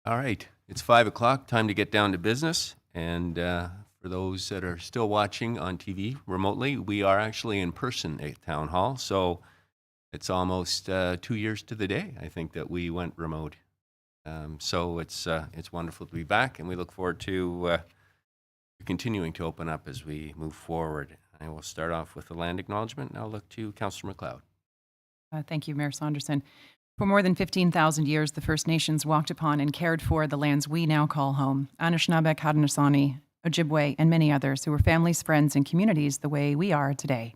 All right, it's 5 o'clock, time to get down to business. And for those that are still watching on TV remotely, we are actually in person at Town Hall. So it's almost 2 years to the day, I think, that we went remote. So it's wonderful to be back, and we look forward to continuing to open up as we move forward. I will start off with the land acknowledgement, and I'll look to Councillor MacLeod. Thank you, Mayor Saunderson. For more than 15,000 years, the First Nations walked upon and cared for the lands we now call home. Anishinaabe, Haudenosaunee, Ojibwe, and many others who were families, friends, and communities the way we are today.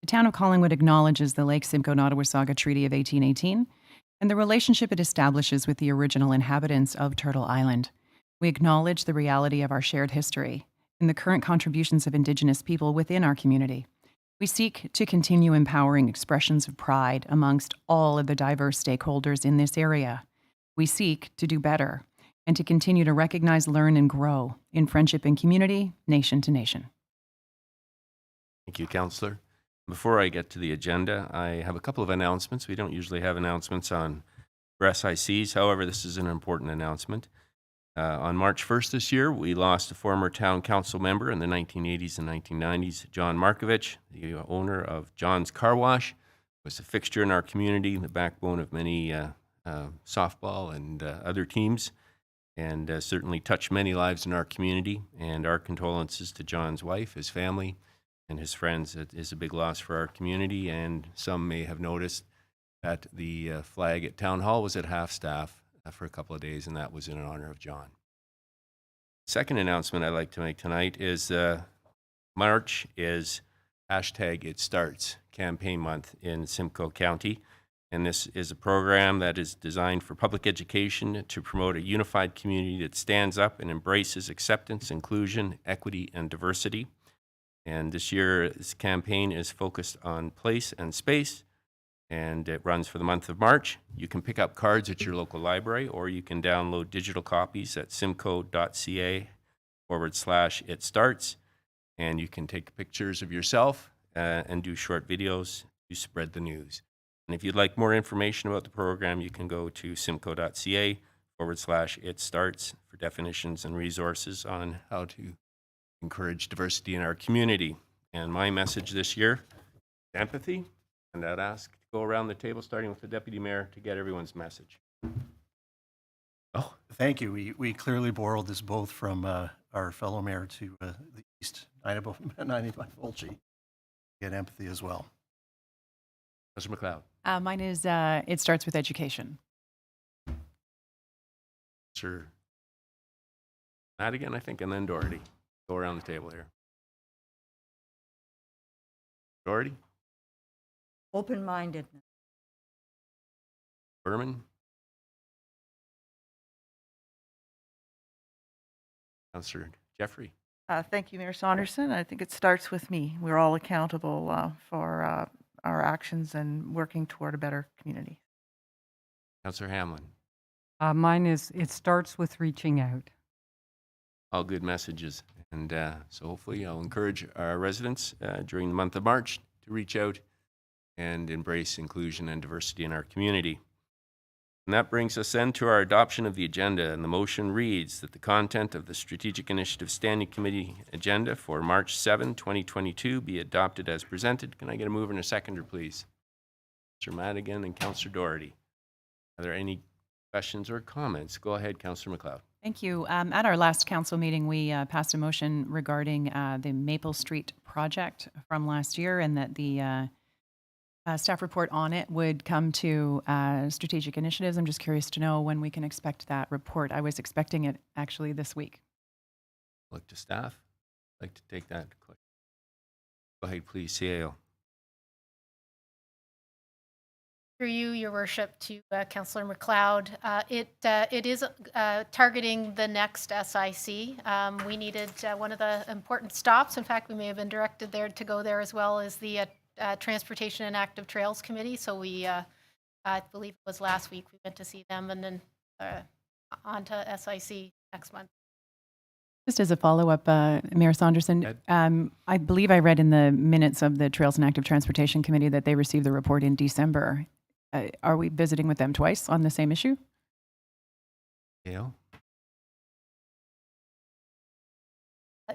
The town of Collingwood acknowledges the Lake Simcoe-Nottawasaga Treaty of 1818 and the relationship it establishes with the original inhabitants of Turtle Island. We acknowledge the reality of our shared history and the current contributions of Indigenous people within our community. We seek to continue empowering expressions of pride amongst all of the diverse stakeholders in this area. We seek to do better and to continue to recognize, learn, and grow in friendship and community, nation to nation. Thank you, Councillor. Before I get to the agenda, I have a couple of announcements. We don't usually have announcements for SICs. However, this is an important announcement. On March 1st this year, we lost a former town council member in the 1980s and 1990s, John Markovich, the owner of John's Car Wash, was a fixture in our community, the backbone of many softball and other teams, and certainly touched many lives in our community. And our condolences to John's wife, his family, and his friends. It is a big loss for our community, and some may have noticed that the flag at Town Hall was at half-staff for a couple of days, and that was in honor of John. Second announcement I'd like to make tonight is March is #ItStarts campaign month in Simcoe County, and this is a program that is designed for public education to promote a unified community that stands up and embraces acceptance, inclusion, equity, and diversity. And this year's campaign is focused on place and space, and it runs for the month of March. You can pick up cards at your local library, or you can download digital copies at simcoe.ca/itstarts, and you can take pictures of yourself and do short videos to spread the news. And if you'd like more information about the program, you can go to simcoe.ca/itstarts for definitions and resources on how to encourage diversity in our community. And my message this year is empathy, and I'd ask to go around the table, starting with the Deputy Mayor, to get everyone's message. Oh, thank you. We clearly borrowed this both from our fellow mayor to the east, 95 Volchi. Get empathy as well. Councillor MacLeod. Mine is It Starts with Education. Sir Madigan, I think, and then Doherty. Go around the table here. Doherty? Open-mindedness. Berman? Councillor Jeffrey? Thank you, Mayor Saunderson. I think it starts with me. We're all accountable for our actions and working toward a better community. Councillor Hamlin? Mine is It Starts with Reaching Out. All good messages. And so hopefully I'll encourage our residents during the month of March to reach out and embrace inclusion and diversity in our community. And that brings us then to our adoption of the agenda. And the motion reads that the content of the Strategic Initiative Standing Committee agenda for March 7, 2022 be adopted as presented. Can I get a mover and a seconder, please? Sir Madigan and Councillor Doherty. Are there any questions or comments? Go ahead, Councillor MacLeod. Thank you. At our last council meeting, we passed a motion regarding the Maple Street project from last year, and that the staff report on it would come to strategic initiatives. I'm just curious to know when we can expect that report. I was expecting it actually this week. Look to staff. I'd like to take that question. Go ahead, please, CAO. Through you, Your Worship, to Councillor MacLeod. It is targeting the next SIC. We needed one of the important stops. In fact, we may have been directed there to go there, as well as the Transportation and Active Trails Committee. So we, I believe it was last week, we went to see them, and then on to SIC next month. Just as a follow-up, Mayor Saunderson, I believe I read in the minutes of the Trails and Active Transportation Committee that they received the report in December. Are we visiting with them twice on the same issue? Gail?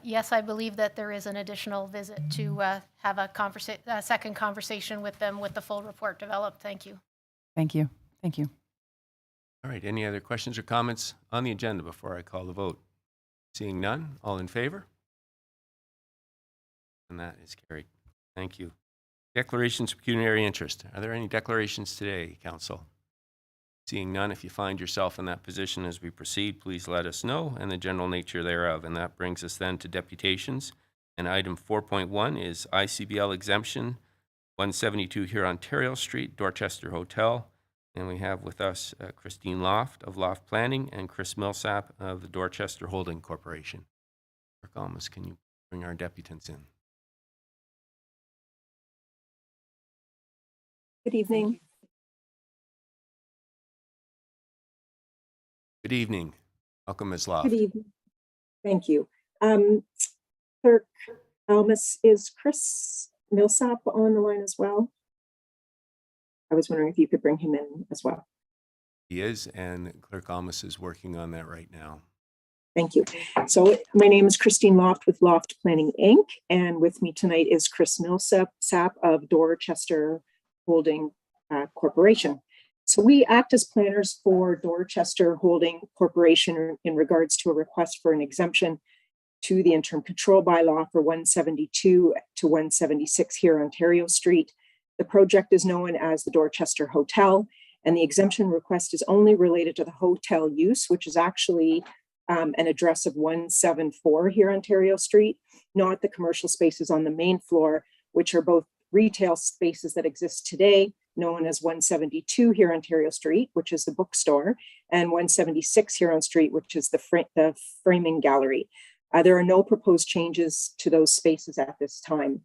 Yes, I believe that there is an additional visit to have a second conversation with them with the full report developed. Thank you. Thank you. Thank you. All right, any other questions or comments on the agenda before I call the vote? Seeing none, all in favor? And that is carried. Thank you. Declarations of pecuniary interest. Are there any declarations today, Council? Seeing none, if you find yourself in that position as we proceed, please let us know and the general nature thereof. And that brings us then to deputations. And item 4.1 is Icbl exemption, 172 Hurontario Street, Dorchester Hotel. And we have with us Kristine Loft of Loft Planning and Chris Millsap of the Dorchester Holding Corporation. Clerk Almas, can you bring our deputants in? Good evening. Good evening. Welcome, Ms. Loft. Good evening. Thank you. Clerk Almas, is Chris Millsap on the line as well? I was wondering if you could bring him in as well. He is, and Clerk Almas is working on that right now. Thank you. So my name is Kristine Loft with Loft Planning, Inc. And with me tonight is Chris Millsap of Dorchester Holding Corporation. So we act as planners for Dorchester Holding Corporation in regards to a request for an exemption to the interim control bylaw for 172 to 176 Hurontario Street. The project is known as the Dorchester Hotel, and the exemption request is only related to the hotel use, which is actually an address of 174 Hurontario Street, not the commercial spaces on the main floor, which are both retail spaces that exist today, known as 172 Hurontario Street, which is the bookstore, and 176 Huron Street, which is the framing gallery. There are no proposed changes to those spaces at this time.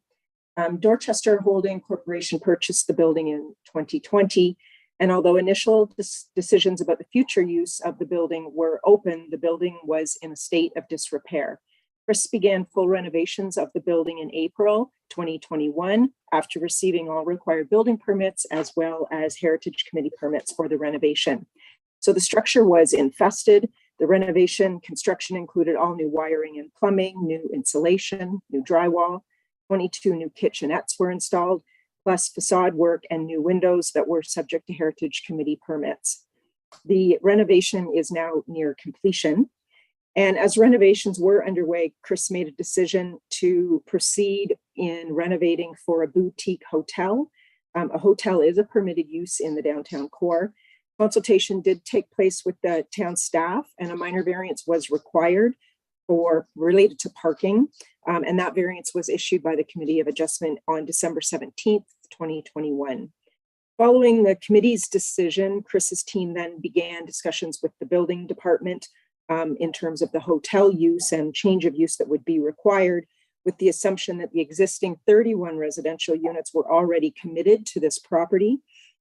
Dorchester Holding Corporation purchased the building in 2020, and although initial decisions about the future use of the building were open, the building was in a state of disrepair. Chris began full renovations of the building in April 2021 after receiving all required building permits as well as Heritage Committee permits for the renovation. So the structure was infested. The renovation construction included all new wiring and plumbing, new insulation, new drywall, 22 new kitchenettes were installed, plus facade work and new windows that were subject to Heritage Committee permits. The renovation is now near completion. And as renovations were underway, Chris made a decision to proceed in renovating for a boutique hotel. A hotel is a permitted use in the downtown core. Consultation did take place with the town staff, and a minor variance was required related to parking. And that variance was issued by the Committee of Adjustment on December 17th, 2021. Following the committee's decision, Chris's team then began discussions with the building department in terms of the hotel use and change of use that would be required, with the assumption that the existing 31 residential units were already committed to this property.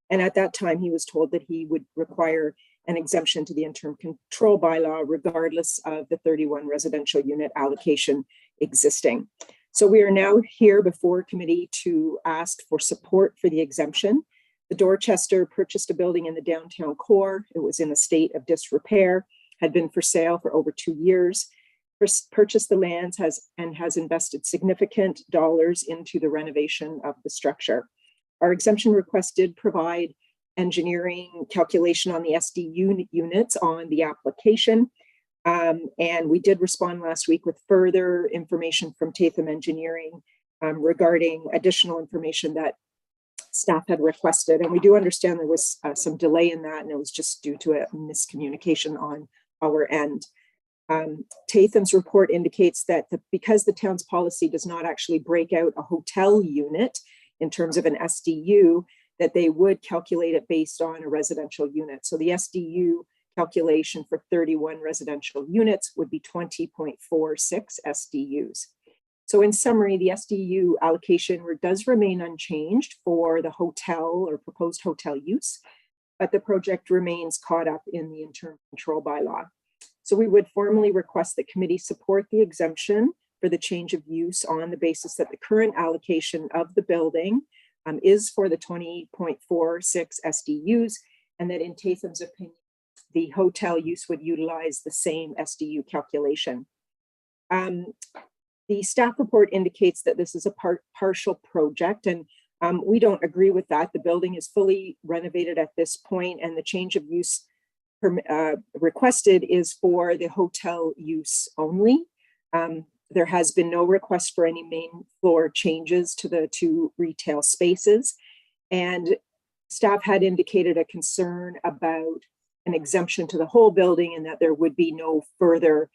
And at that time, he was told that he would require an exemption to the interim control bylaw, regardless of the 31 residential unit allocation existing. So we are now here before committee to ask for support for the exemption. The Dorchester purchased a building in the downtown core. It was in a state of disrepair, had been for sale for over 2 years. Chris purchased the lands and has invested significant dollars into the renovation of the structure. Our exemption request did provide engineering calculation on the SDU units on the application. And we did respond last week with further information from Tatham Engineering regarding additional information that staff had requested. And we do understand there was some delay in that, and it was just due to a miscommunication on our end. Tatham's report indicates that because the town's policy does not actually break out a hotel unit in terms of an SDU, that they would calculate it based on a residential unit. So the SDU calculation for 31 residential units would be 20.46 SDUs. So in summary, the SDU allocation does remain unchanged for the hotel or proposed hotel use, but the project remains caught up in the interim control bylaw. So we would formally request that committee support the exemption for the change of use on the basis that the current allocation of the building is for the 20.46 SDUs, and that in Tatham's opinion, the hotel use would utilize the same SDU calculation. The staff report indicates that this is a partial project, and we don't agree with that. The building is fully renovated at this point, and the change of use requested is for the hotel use only. There has been no request for any main floor changes to the 2 retail spaces, and staff had indicated a concern about an exemption to the whole building and that there would be no further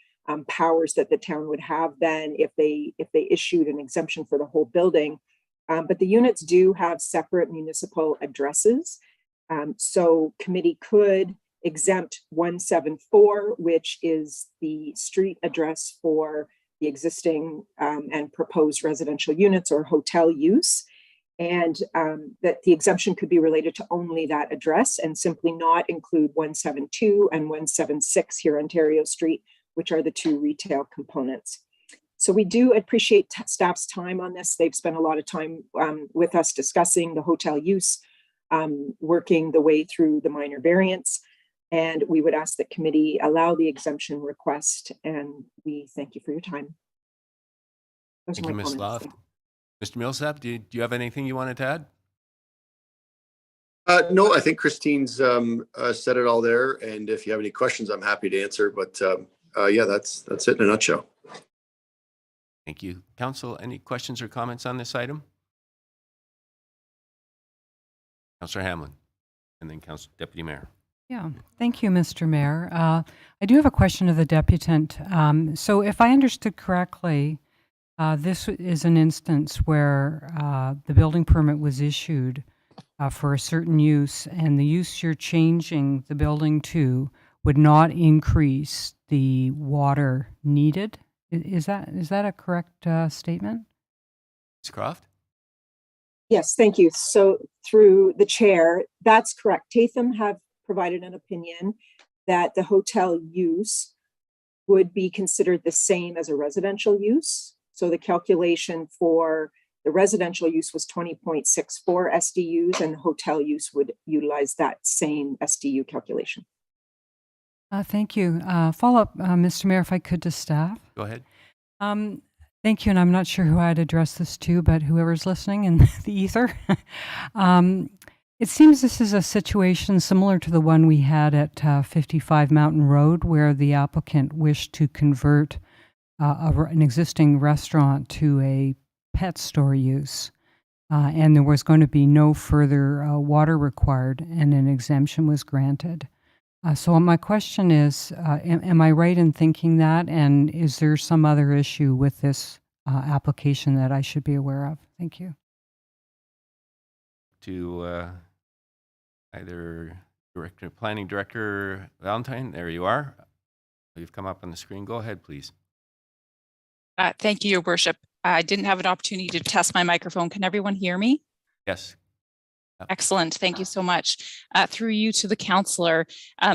powers that the town would have then if they issued an exemption for the whole building. But the units do have separate municipal addresses. So committee could exempt 174, which is the street address for the existing and proposed residential units or hotel use. And that the exemption could be related to only that address and simply not include 172 and 176 Hurontario Street, which are the 2 retail components. So we do appreciate staff's time on this. They've spent a lot of time with us discussing the hotel use, working the way through the minor variants. And we would ask that committee allow the exemption request. And we thank you for your time. Those are Thank you, my Ms. comments. Loft. Mr. Millsap, do you have anything you wanted to add? No, I think Kristine's said it all there. And if you have any questions, I'm happy to answer. But yeah, that's it in a nutshell. Thank you. Council, any questions or comments on this item? Councillor Hamlin, and then Deputy Mayor. Yeah, thank you, Mr. Mayor. I do have a question of the deputant. So if I understood correctly, this is an instance where the building permit was issued for a certain use, and the use you're changing the building to would not increase the water needed. Is that a correct statement? Ms. Croft? Yes, thank you. So through the chair, that's correct. Tatham have provided an opinion that the hotel use would be considered the same as a residential use. So the calculation for the residential use was 20.64 SDUs, and the hotel use would utilize that same SDU calculation. Thank you. Follow-up, Mr. Mayor, if I could, to staff. Go ahead. Thank you, and I'm not sure who I'd address this to, but whoever's listening in the ether. It seems this is a situation similar to the one we had at 55 Mountain Road, where the applicant wished to convert an existing restaurant to a pet store use, and there was going to be no further water required, and an exemption was granted. So my question is, am I right in thinking that, and is there some other issue with this application that I should be aware of? Thank you. To either Planning Director Valentine, there you are. You've come up on the screen. Go ahead, please. Thank you, Your Worship. I didn't have an opportunity to test my microphone. Can everyone hear me? Yes. Excellent. Thank you so much. Through you to the councillor.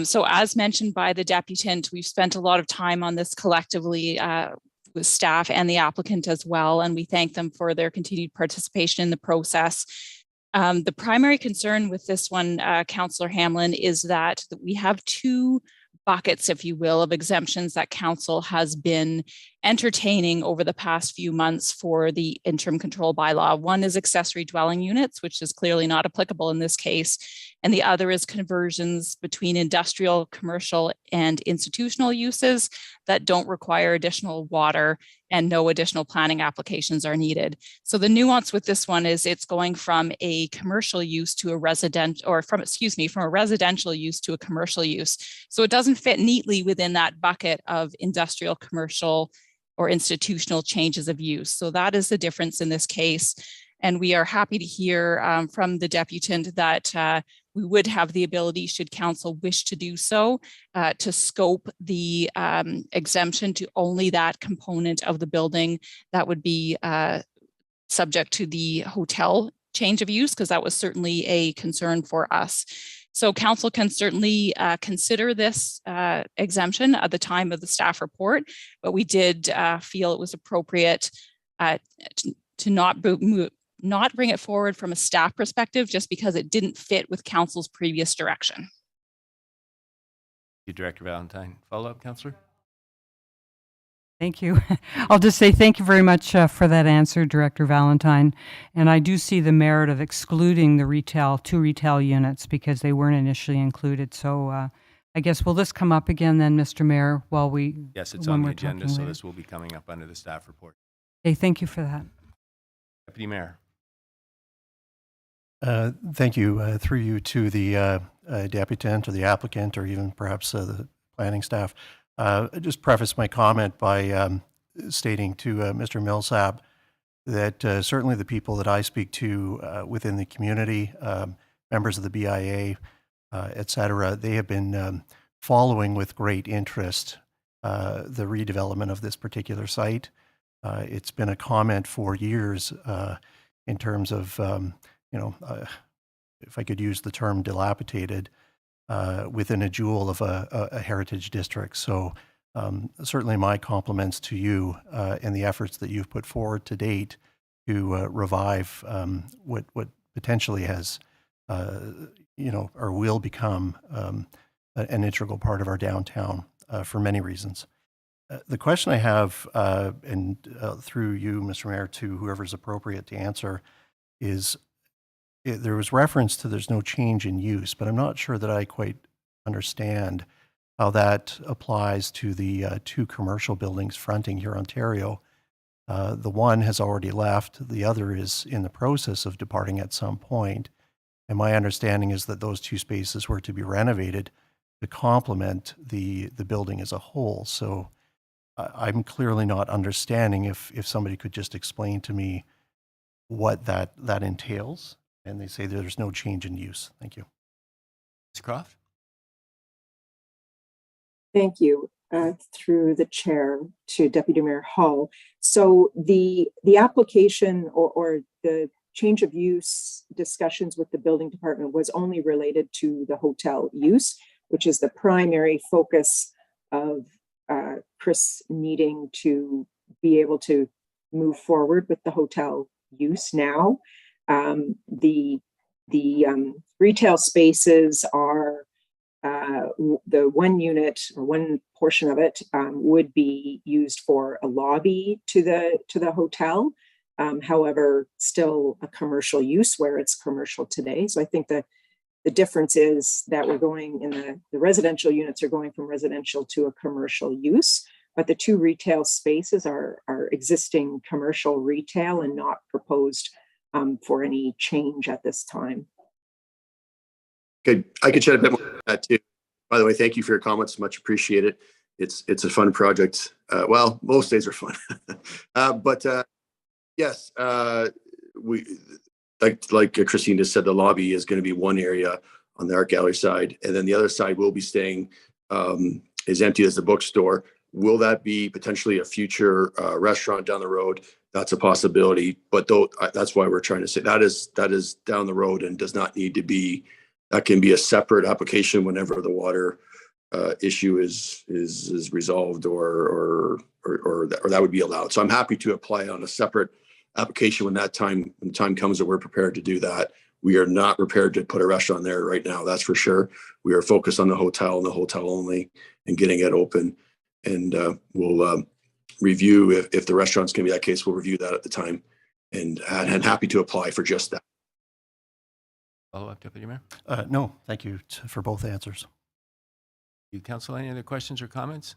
So as mentioned by the deputant, we've spent a lot of time on this collectively with staff and the applicant as well, and we thank them for their continued participation in the process. The primary concern with this one, Councillor Hamlin, is that we have 2 buckets, if you will, of exemptions that council has been entertaining over the past few months for the interim control bylaw. One is accessory dwelling units, which is clearly not applicable in this case. And the other is conversions between industrial, commercial, and institutional uses that don't require additional water and no additional planning applications are needed. So the nuance with this one is it's going from a commercial use to a residential, or from a residential use to a commercial use. So it doesn't fit neatly within that bucket of industrial, commercial, or institutional changes of use. So that is the difference in this case. And we are happy to hear from the deputant that we would have the ability, should council wish to do so, to scope the exemption to only that component of the building that would be subject to the hotel change of use, because that was certainly a concern for us. So council can certainly consider this exemption at the time of the staff report, but we did feel it was appropriate to not bring it forward from a staff perspective, just because it didn't fit with council's previous direction. You, Director Valentine. Follow-up, Councillor? Thank you. I'll just say thank you very much for that answer, Director Valentine. And I do see the merit of excluding the retail, 2 retail units because they weren't initially included. So I guess will this come up again then, Mr. Mayor, while we Yes, it's when on the we're agenda, talking so later? this will be coming up under the staff report. Okay, thank you for that. Deputy Mayor. Thank you. Through you to the deputant or the applicant or even perhaps the planning staff. I just preface my comment by stating to Mr. Millsap that certainly the people that I speak to within the community, members of the BIA, et cetera, they have been following with great interest the redevelopment of this particular site. It's been a comment for years in terms of, if I could use the term dilapidated, within a jewel of a heritage district. So certainly my compliments to you and the efforts that you've put forward to date to revive what potentially has, or will become an integral part of our downtown for many reasons. The question I have, and through you, Mr. Mayor, to whoever's appropriate to answer, is there was reference to there's no change in use, but I'm not sure that I quite understand how that applies to the 2 commercial buildings fronting Hurontario. The one has already left. The other is in the process of departing at some point. And my understanding is that those 2 spaces were to be renovated to complement the building as a whole. So I'm clearly not understanding if somebody could just explain to me what that entails. And they say there's no change in use. Thank you. Ms. Croft? Thank you. Through the chair to Deputy Mayor Hall. So the application or the change of use discussions with the building department was only related to the hotel use, which is the primary focus of Chris needing to be able to move forward with the hotel use now. The retail spaces are the one unit or one portion of it would be used for a lobby to the hotel. However, still a commercial use where it's commercial today. So I think the difference is that we're going in the residential units are going from residential to a commercial use, but the 2 retail spaces are existing commercial retail and not proposed for any change at this time. Okay, I could shed a bit more on that too. By the way, thank you for your comments. Much appreciated. It's a fun project. Well, most days are fun. But yes, we like Kristine just said, the lobby is going to be one area on the art gallery side, and then the other side will be staying as empty as the bookstore. Will that be potentially a future restaurant down the road? That's a possibility, but that's why we're trying to say that is down the road and does not need to be. That can be a separate application whenever the water issue is resolved, or that would be allowed. So I'm happy to apply on a separate application when the time comes that we're prepared to do that. We are not prepared to put a restaurant there right now. That's for sure. We are focused on the hotel and the hotel only and getting it open. And we'll review if the restaurant's going to be that case. We'll review that at the time, and happy to apply for just that. Follow-up, Deputy Mayor? No, thank you for both answers. You, Council, any other questions or comments?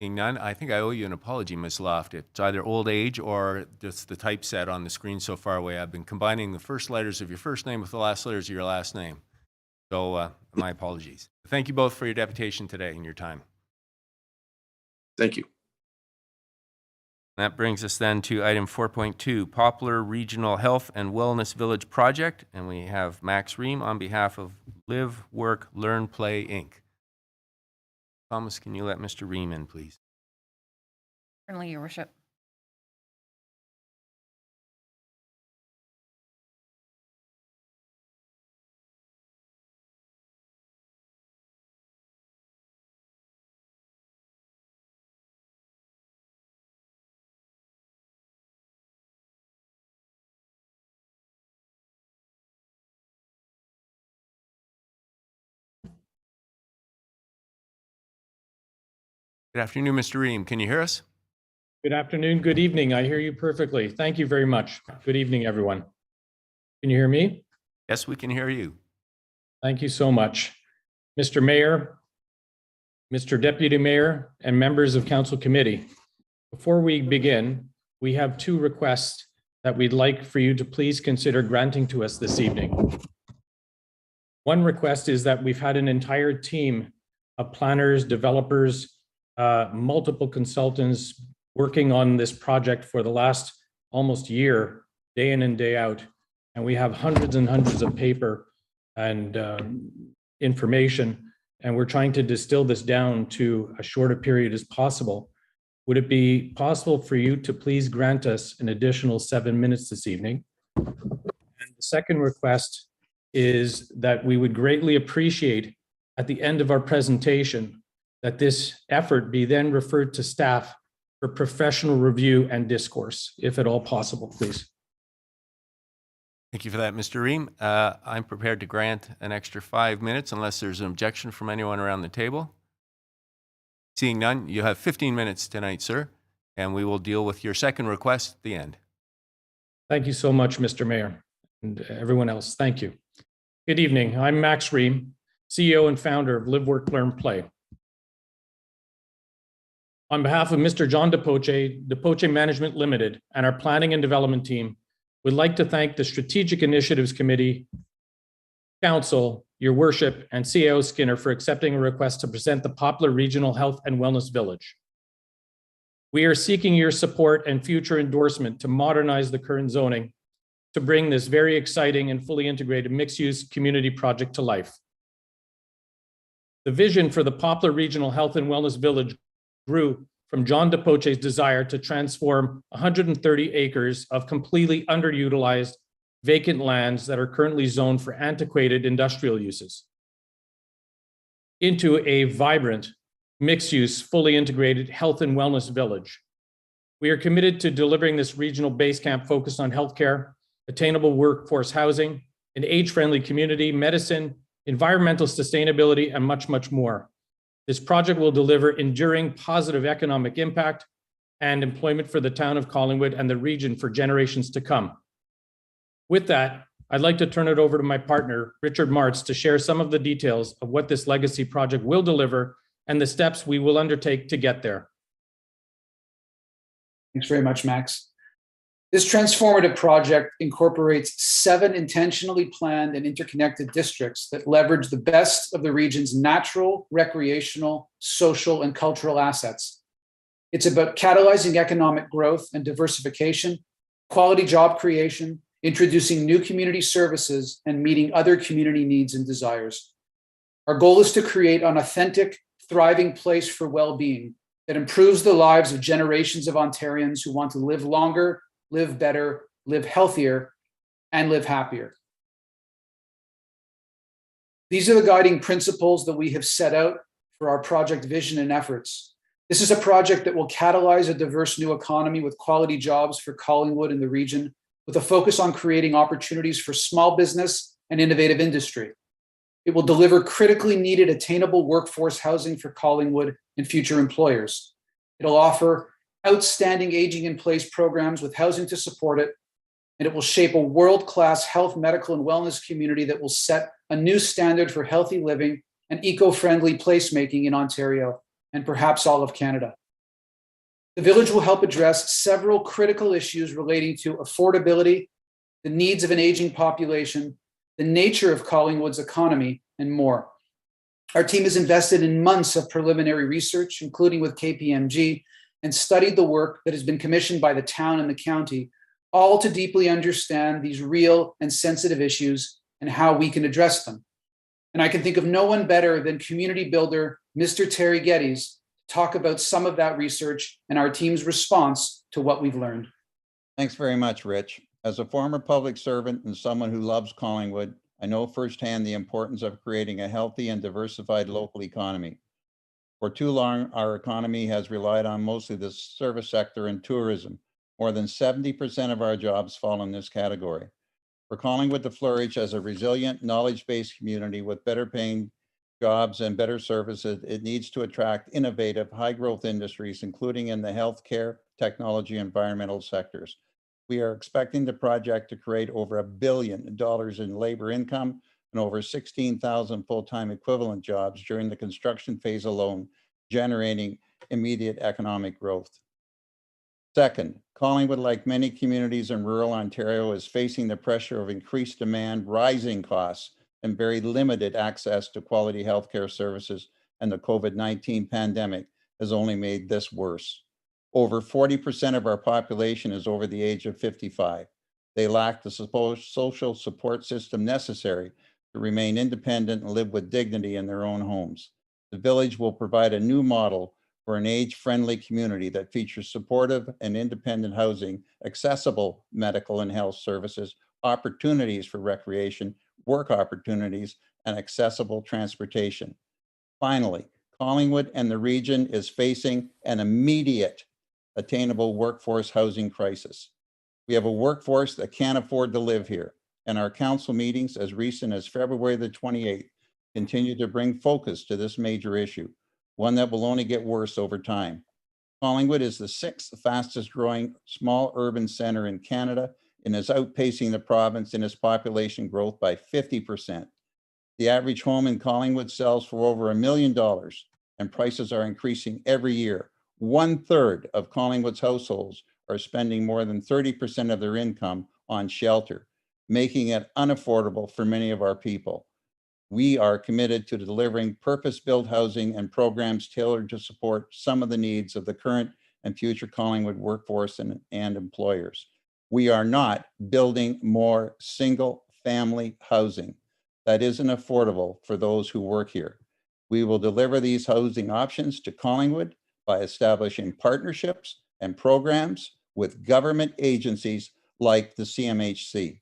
Seeing none, I think I owe you an apology, Ms. Loft. It's either old age or just the typeset on the screen so far away. I've been combining the first letters of your first name with the last letters of your last name. So my apologies. Thank you both for your deputation today and your time. Thank you. That brings us then to item 4.2, Poplar Regional Health and Wellness Village Project. And we have Max Reim on behalf of Live, Work, Learn, Play, Inc. Thomas, can you let Mr. Reim in, please? Certainly, Your Worship. Good afternoon, Mr. Reim. Can you hear us? Good afternoon, good evening. I hear you perfectly. Thank you very much. Good evening, everyone. Can you hear me? Yes, we can hear you. Thank you so much. Mr. Mayor, Mr. Deputy Mayor, and members of Council Committee. Before we begin, we have two requests that we'd like for you to please consider granting to us this evening. One request is that we've had an entire team of planners, developers, multiple consultants working on this project for the last almost year, day in and day out. And we have hundreds and hundreds of paper and information, and we're trying to distill this down to a shorter period as possible. Would it be possible for you to please grant us an additional 7 minutes this evening? And the second request is that we would greatly appreciate at the end of our presentation that this effort be then referred to staff for professional review and discourse, if at all possible, please. Thank you for that, Mr. Reim. I'm prepared to grant an extra 5 minutes unless there's an objection from anyone around the table. Seeing none, you have 15 minutes tonight, sir, and we will deal with your second request at the end. Thank you so much, Mr. Mayor, and everyone else. Thank you. Good evening. I'm Max Reim, CEO and founder of Live, Work, Learn, Play. On behalf of Mr. John DePoce Management Limited, and our planning and development team, we'd like to thank the Strategic Initiatives Committee, Council, Your Worship, and CAO Skinner for accepting a request to present the Poplar Regional Health and Wellness Village. We are seeking your support and future endorsement to modernize the current zoning to bring this very exciting and fully integrated mixed-use community project to life. The vision for the Poplar Regional Health and Wellness Village grew from John DePoce's desire to transform 130 acres of completely underutilized vacant lands that are currently zoned for antiquated industrial uses into a vibrant, mixed-use, fully integrated health and wellness village. We are committed to delivering this regional base camp focused on healthcare, attainable workforce housing, an age-friendly community, medicine, environmental sustainability, and much, much more. This project will deliver enduring positive economic impact and employment for the town of Collingwood and the region for generations to come. With that, I'd like to turn it over to my partner, Richard Martz, to share some of the details of what this legacy project will deliver and the steps we will undertake to get there. Thanks very much, Max. This transformative project incorporates 7 intentionally planned and interconnected districts that leverage the best of the region's natural, recreational, social, and cultural assets. It's about catalyzing economic growth and diversification, quality job creation, introducing new community services, and meeting other community needs and desires. Our goal is to create an authentic, thriving place for well-being that improves the lives of generations of Ontarians who want to live longer, live better, live healthier, and live happier. These are the guiding principles that we have set out for our project vision and efforts. This is a project that will catalyze a diverse new economy with quality jobs for Collingwood and the region, with a focus on creating opportunities for small business and innovative industry. It will deliver critically needed attainable workforce housing for Collingwood and future employers. It'll offer outstanding aging in place programs with housing to support it, and it will shape a world-class health, medical, and wellness community that will set a new standard for healthy living and eco-friendly placemaking in Ontario and perhaps all of Canada. The village will help address several critical issues relating to affordability, the needs of an aging population, the nature of Collingwood's economy, and more. Our team has invested in months of preliminary research, including with KPMG, and studied the work that has been commissioned by the town and the county, all to deeply understand these real and sensitive issues and how we can address them. And I can think of no one better than community builder, Mr. Terry Geddes, to talk about some of that research and our team's response to what we've learned. Thanks very much, Rich. As a former public servant and someone who loves Collingwood, I know firsthand the importance of creating a healthy and diversified local economy. For too long, our economy has relied on mostly the service sector and tourism. More than 70% of our jobs fall in this category. For Collingwood to flourish as a resilient, knowledge-based community with better paying jobs, and better services, it needs to attract innovative, high-growth industries, including in the healthcare, technology, environmental sectors. We are expecting the project to create over $1 billion in labor income and over 16,000 full-time equivalent jobs during the construction phase alone, generating immediate economic growth. Second, Collingwood, like many communities in rural Ontario, is facing the pressure of increased demand, rising costs, and very limited access to quality healthcare services, and the COVID-19 pandemic has only made this worse. Over 40% of our population is over the age of 55. They lack the social support system necessary to remain independent and live with dignity in their own homes. The village will provide a new model for an age-friendly community that features supportive and independent housing, accessible medical and health services, opportunities for recreation, work opportunities, and accessible transportation. Finally, Collingwood and the region is facing an immediate attainable workforce housing crisis. We have a workforce that can't afford to live here, and our council meetings as recent as February the 28th continue to bring focus to this major issue, one that will only get worse over time. Collingwood is the 6th fastest growing small urban center in Canada and is outpacing the province in its population growth by 50%. The average home in Collingwood sells for over $1 million, and prices are increasing every year. 1/3 of Collingwood's households are spending more than 30% of their income on shelter, making it unaffordable for many of our people. We are committed to delivering purpose-built housing and programs tailored to support some of the needs of the current and future Collingwood workforce and employers. We are not building more single-family housing that isn't affordable for those who work here. We will deliver these housing options to Collingwood by establishing partnerships and programs with government agencies like the CMHC.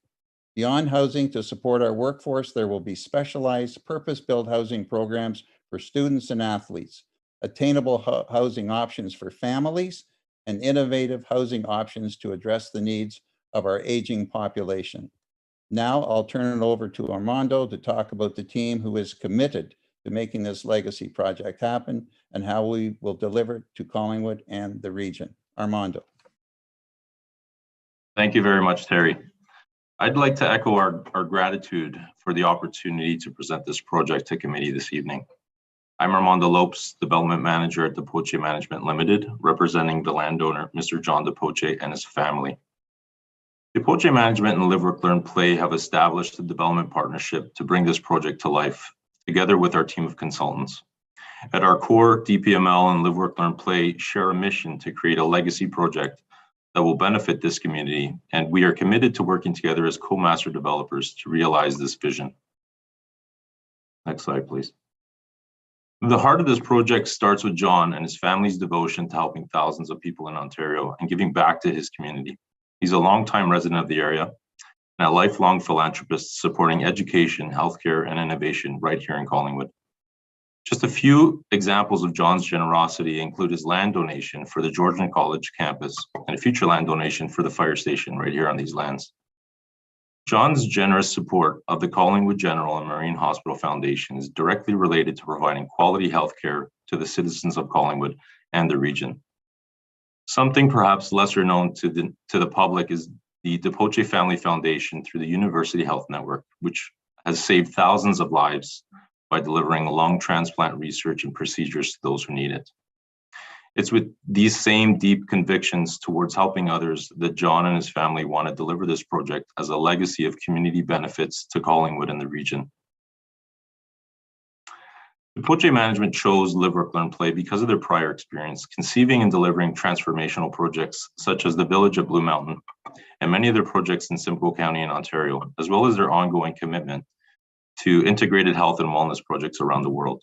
Beyond housing to support our workforce, there will be specialized purpose-built housing programs for students and athletes, attainable housing options for families, and innovative housing options to address the needs of our aging population. Now I'll turn it over to Armando to talk about the team who is committed to making this legacy project happen and how we will deliver it to Collingwood and the region. Armando. Thank you very much, Terry. I'd like to echo our gratitude for the opportunity to present this project to committee this evening. I'm Armando Lopes, Development Manager at Depoche Management Limited, representing the landowner, Mr. John Depoche, and his family. Depoche Management and Live, Work, Learn, Play have established a development partnership to bring this project to life, together with our team of consultants. At our core, DPML and Live, Work, Learn, Play share a mission to create a legacy project that will benefit this community, and we are committed to working together as co-master developers to realize this vision. Next slide, please. The heart of this project starts with John and his family's devotion to helping thousands of people in Ontario and giving back to his community. He's a longtime resident of the area and a lifelong philanthropist supporting education, healthcare, and innovation right here in Collingwood. Just a few examples of John's generosity include his land donation for the Georgian College campus and a future land donation for the fire station right here on these lands. John's generous support of the Collingwood General and Marine Hospital Foundation is directly related to providing quality healthcare to the citizens of Collingwood and the region. Something perhaps lesser known to the public is the Depoche Family Foundation through the University Health Network, which has saved thousands of lives by delivering lung transplant research and procedures to those who need it. It's with these same deep convictions towards helping others that John and his family want to deliver this project as a legacy of community benefits to Collingwood and the region. Depoche Management chose Live, Work, Learn, Play because of their prior experience conceiving and delivering transformational projects such as the Village of Blue Mountain and many other projects in Simcoe County and Ontario, as well as their ongoing commitment to integrated health and wellness projects around the world.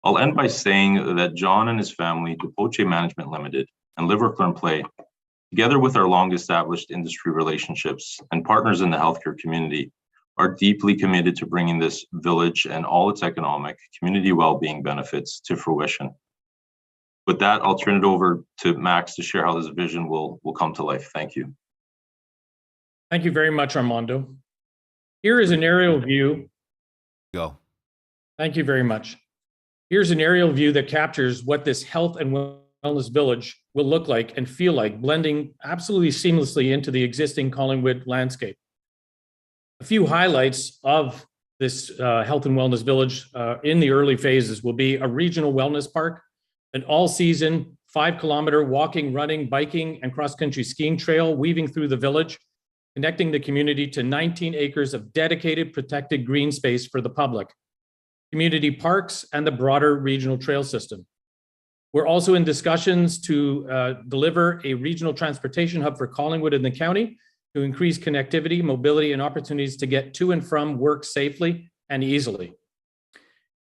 I'll end by saying that John and his family, Depoche Management Limited, and Live, Work, Learn, Play, together with our long-established industry relationships and partners in the healthcare community, are deeply committed to bringing this village and all its economic, community well-being benefits to fruition. With that, I'll turn it over to Max to share how this vision will come to life. Thank you. Thank you very much, Armando. Here is an aerial view. Go. Thank you very much. Here's an aerial view that captures what this health and wellness village will look like and feel like, blending absolutely seamlessly into the existing Collingwood landscape. A few highlights of this health and wellness village in the early phases will be a regional wellness park, an all-season 5-kilometer walking, running, biking, and cross-country skiing trail weaving through the village, connecting the community to 19 acres of dedicated protected green space for the public, community parks, and the broader regional trail system. We're also in discussions to deliver a regional transportation hub for Collingwood and the county to increase connectivity, mobility, and opportunities to get to and from work safely and easily.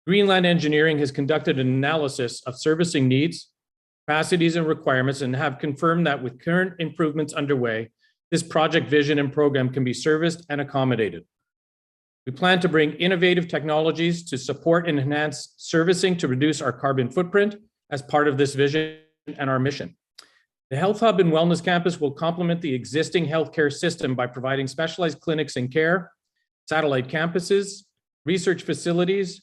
Greenland Engineering has conducted an analysis of servicing needs, capacities, and requirements, and have confirmed that with current improvements underway, this project vision and program can be serviced and accommodated. We plan to bring innovative technologies to support and enhance servicing to reduce our carbon footprint as part of this vision and our mission. The Health Hub and Wellness Campus will complement the existing healthcare system by providing specialized clinics and care, satellite campuses, research facilities,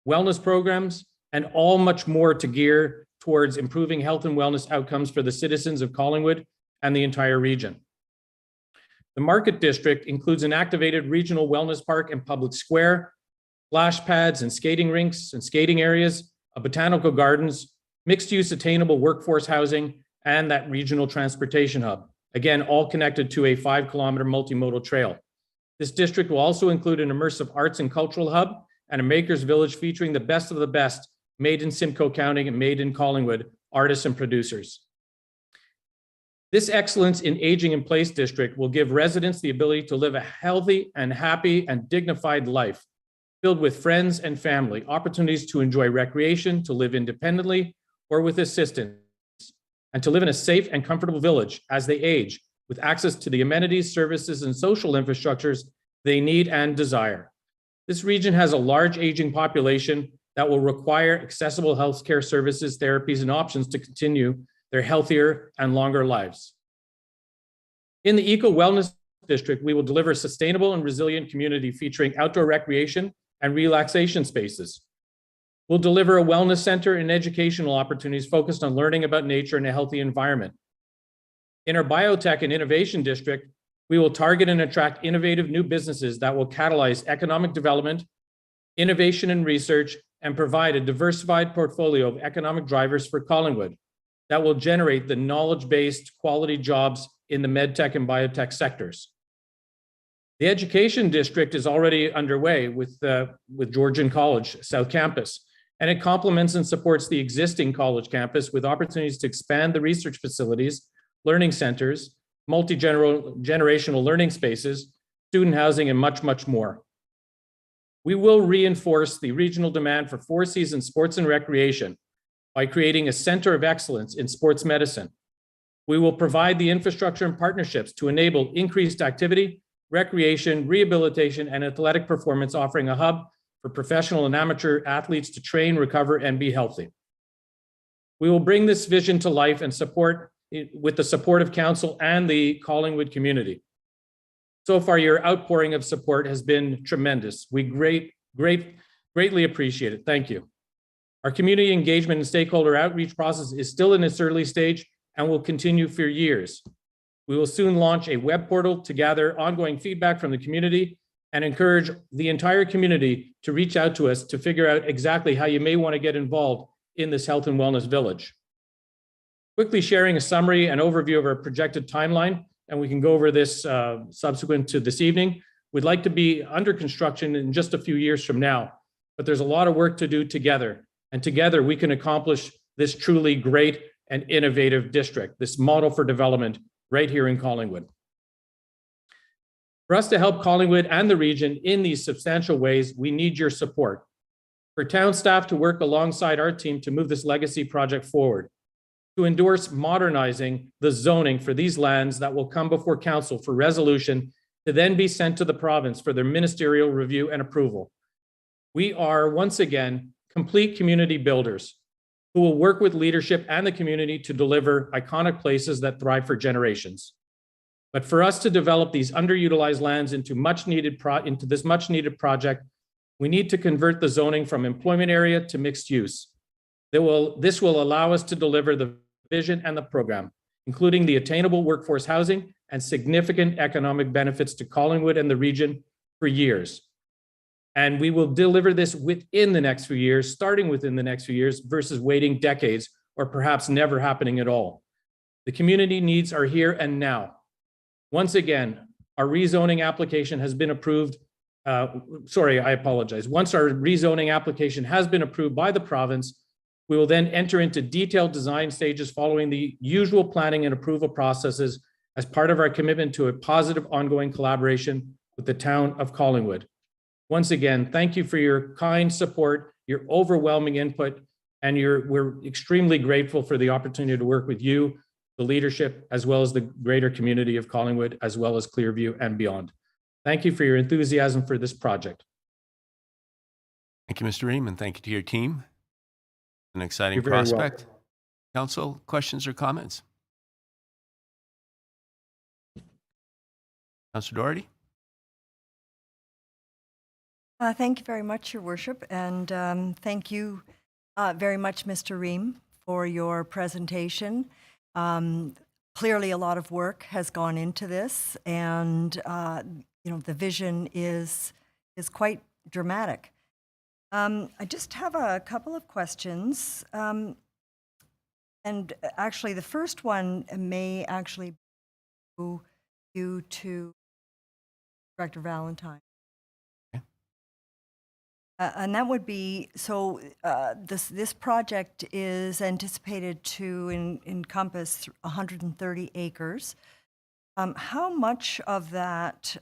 wellness programs, and all much more to gear towards improving health and wellness outcomes for the citizens of Collingwood and the entire region. The Market District includes an activated regional wellness park and public square, splash pads and skating rinks and skating areas, a botanical gardens, mixed-use attainable workforce housing, and that regional transportation hub. Again, all connected to a 5-kilometer multimodal trail. This district will also include an immersive arts and cultural hub and a makers village featuring the best of the best made in Simcoe County and made in Collingwood artists and producers. This excellence in aging in place district will give residents the ability to live a healthy and happy and dignified life, filled with friends and family, opportunities to enjoy recreation, to live independently or with assistance, and to live in a safe and comfortable village as they age, with access to the amenities, services, and social infrastructures they need and desire. This region has a large aging population that will require accessible healthcare services, therapies, and options to continue their healthier and longer lives. In the Eco Wellness District, we will deliver a sustainable and resilient community featuring outdoor recreation and relaxation spaces. We'll deliver a wellness center and educational opportunities focused on learning about nature and a healthy environment. In our Biotech and Innovation District, we will target and attract innovative new businesses that will catalyze economic development, innovation and research, and provide a diversified portfolio of economic drivers for Collingwood that will generate the knowledge-based quality jobs in the medtech and biotech sectors. The Education District is already underway with Georgian College South Campus, and it complements and supports the existing college campus with opportunities to expand the research facilities, learning centers, multi-generational learning spaces, student housing, and much, much more. We will reinforce the regional demand for four-season sports and recreation by creating a center of excellence in sports medicine. We will provide the infrastructure and partnerships to enable increased activity, recreation, rehabilitation, and athletic performance, offering a hub for professional and amateur athletes to train, recover, and be healthy. We will bring this vision to life and support it with the support of council and the Collingwood community. So far, your outpouring of support has been tremendous. We greatly appreciate it. Thank you. Our community engagement and stakeholder outreach process is still in its early stage and will continue for years. We will soon launch a web portal to gather ongoing feedback from the community and encourage the entire community to reach out to us to figure out exactly how you may want to get involved in this health and wellness village. Quickly sharing a summary and overview of our projected timeline, and we can go over this subsequent to this evening. We'd like to be under construction in just a few years from now, but there's a lot of work to do together, and together we can accomplish this truly great and innovative district, this model for development right here in Collingwood. For us to help Collingwood and the region in these substantial ways, we need your support. For town staff to work alongside our team to move this legacy project forward, to endorse modernizing the zoning for these lands that will come before council for resolution to then be sent to the province for their ministerial review and approval. We are, once again, complete community builders who will work with leadership and the community to deliver iconic places that thrive for generations. But for us to develop these underutilized lands into this much needed project, We need to convert the zoning from employment area to mixed use. This will allow us to deliver the vision and the program, including the attainable workforce housing and significant economic benefits to Collingwood and the region for years. And we will deliver this within the next few years, starting within the next few years versus waiting decades or perhaps never happening at all. The community needs are here and now. Once again, our rezoning application has been approved. Sorry, I apologize. Once our rezoning application has been approved by the province, we will then enter into detailed design stages following the usual planning and approval processes as part of our commitment to a positive ongoing collaboration with the town of Collingwood. Once again, thank you for your kind support, your overwhelming input, and we're extremely grateful for the opportunity to work with you, the leadership, as well as the greater community of Collingwood, as well as Clearview and beyond. Thank you for your enthusiasm for this project. Thank you, Mr. Reim, and thank you to your team. An exciting You're very welcome. prospect. Council, questions or comments? Councillor Doherty? Thank you very much, Your Worship, and thank you very much, Mr. Reim, for your presentation. Clearly, a lot of work has gone into this, and the vision is quite dramatic. I just have a couple of questions, and actually, the first one may actually go you to Director Valentine. And that would be, so this project is anticipated to encompass 130 acres. How much of that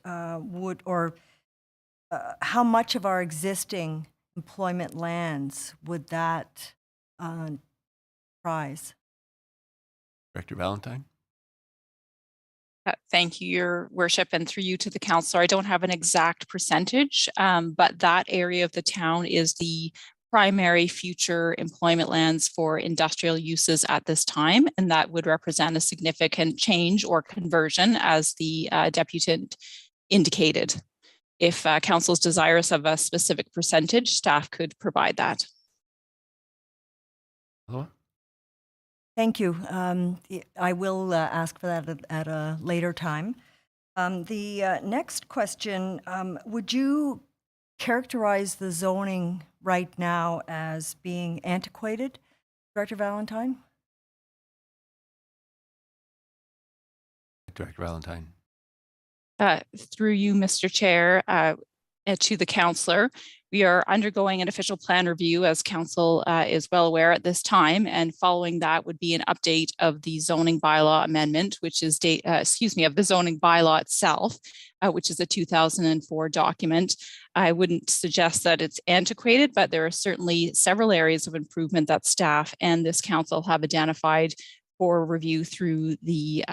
how much of our existing employment lands would that comprise? Director Valentine? Thank you, Your Worship, and through you to the councillor. I don't have an exact percentage, but that area of the town is the primary future employment lands for industrial uses at this time, and that would represent a significant change or conversion, as the deputant indicated. If council is desirous of a specific percentage, staff could provide that. Hello? Thank you. I will ask for that at a later time. The next question, would you characterize the zoning right now as being antiquated, Director Valentine? Director Valentine. Through you, Mr. Chair, to the councillor, we are undergoing an official plan review, as council is well aware at this time, and following that would be an update of the zoning bylaw amendment, which is of the zoning bylaw itself, which is a 2004 document. I wouldn't suggest that it's antiquated, but there are certainly several areas of improvement that staff and this council have identified for review through the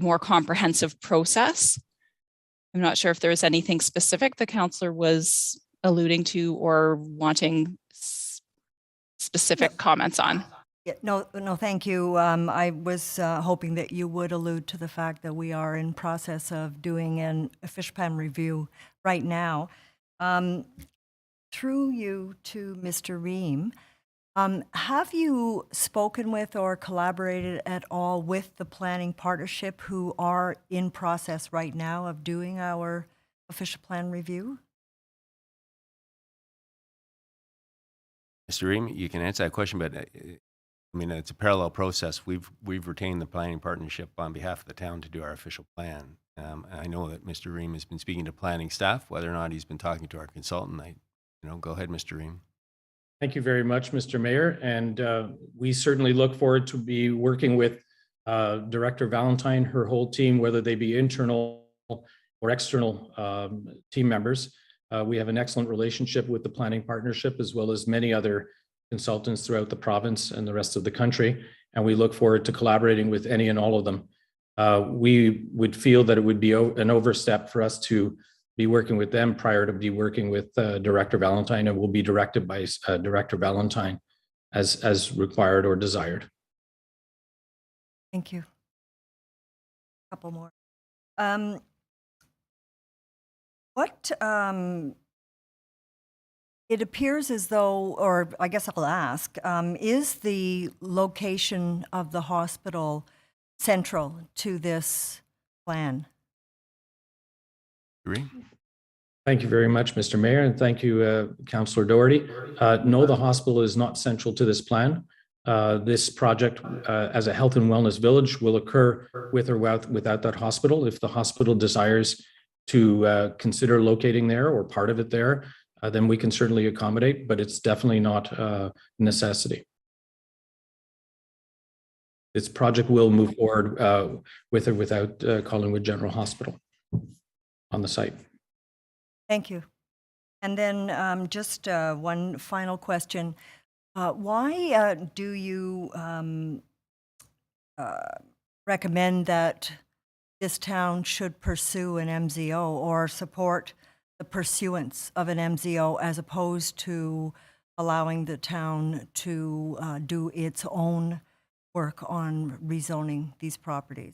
more comprehensive process. I'm not sure if there was anything specific the councillor was alluding to or wanting specific comments on. Yeah, no, thank you. I was hoping that you would allude to the fact that we are in process of doing an official plan review right now. Through you to Mr. Reim, have you spoken with or collaborated at all with the planning partnership who are in process right now of doing our official plan review? Mr. Reim, you can answer that question, but I mean, it's a parallel process. We've retained the planning partnership on behalf of the town to do our official plan. I know that Mr. Reim has been speaking to planning staff. Whether or not he's been talking to our consultant, go ahead, Mr. Reim. Thank you very much, Mr. Mayor. And we certainly look forward to be working with Director Valentine, her whole team, whether they be internal or external team members. We have an excellent relationship with the planning partnership, as well as many other consultants throughout the province and the rest of the country. And we look forward to collaborating with any and all of them. We would feel that it would be an overstep for us to be working with them prior to be working with Director Valentine, and will be directed by Director Valentine as required or desired. Thank you. A couple more. What It appears as though, or I guess I'll ask, is the location of the hospital central to this plan? Agree? Thank you very much, Mr. Mayor, and thank you, Councillor Doherty. No, the hospital is not central to this plan. This project, as a health and wellness village, will occur with or without that hospital. If the hospital desires to consider locating there or part of it there, then we can certainly accommodate, but it's definitely not a necessity. This project will move forward with or without Collingwood General Hospital on the site. Thank you. And then just one final question. Why do you recommend that this town should pursue an MZO or support the pursuance of an MZO as opposed to allowing the town to do its own work on rezoning these properties?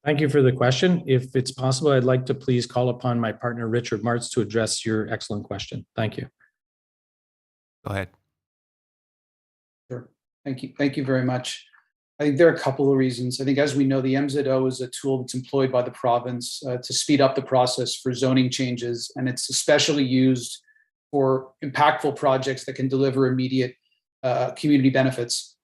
Thank you for the question. If it's possible, I'd like to please call upon my partner, Richard Martz, to address your excellent question. Thank you. Go ahead. Sure. Thank you. Thank you very much. I think there are a couple of reasons. I think, as we know, the MZO is a tool that's employed by the province to speed up the process for zoning changes, and it's especially used for impactful projects that can deliver immediate community benefits.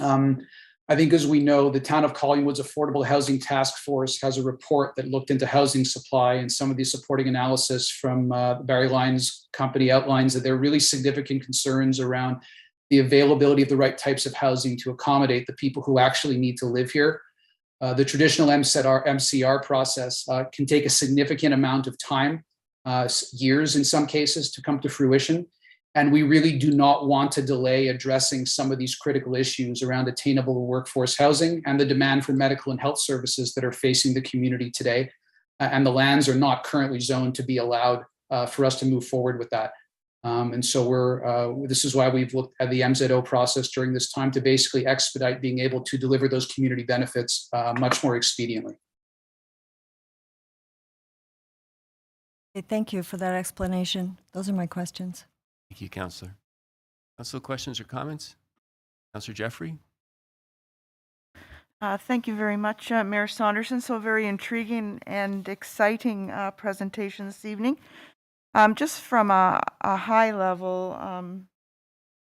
I think, as we know, the town of Collingwood's Affordable Housing Task Force has a report that looked into housing supply, and some of the supporting analysis from Barry Lyons' company outlines that there are really significant concerns around the availability of the right types of housing to accommodate the people who actually need to live here. The traditional MCR process can take a significant amount of time, years in some cases, to come to fruition. And we really do not want to delay addressing some of these critical issues around attainable workforce housing and the demand for medical and health services that are facing the community today. And the lands are not currently zoned to be allowed for us to move forward with that. And so this is why we've looked at the MZO process during this time to basically expedite being able to deliver those community benefits much more expediently. Okay, thank you for that explanation. Those are my questions. Thank you, Councillor. Council, questions or comments? Councillor Jeffrey? Thank you very much, Mayor Saunderson. So very intriguing and exciting presentation this evening. Just from a high level,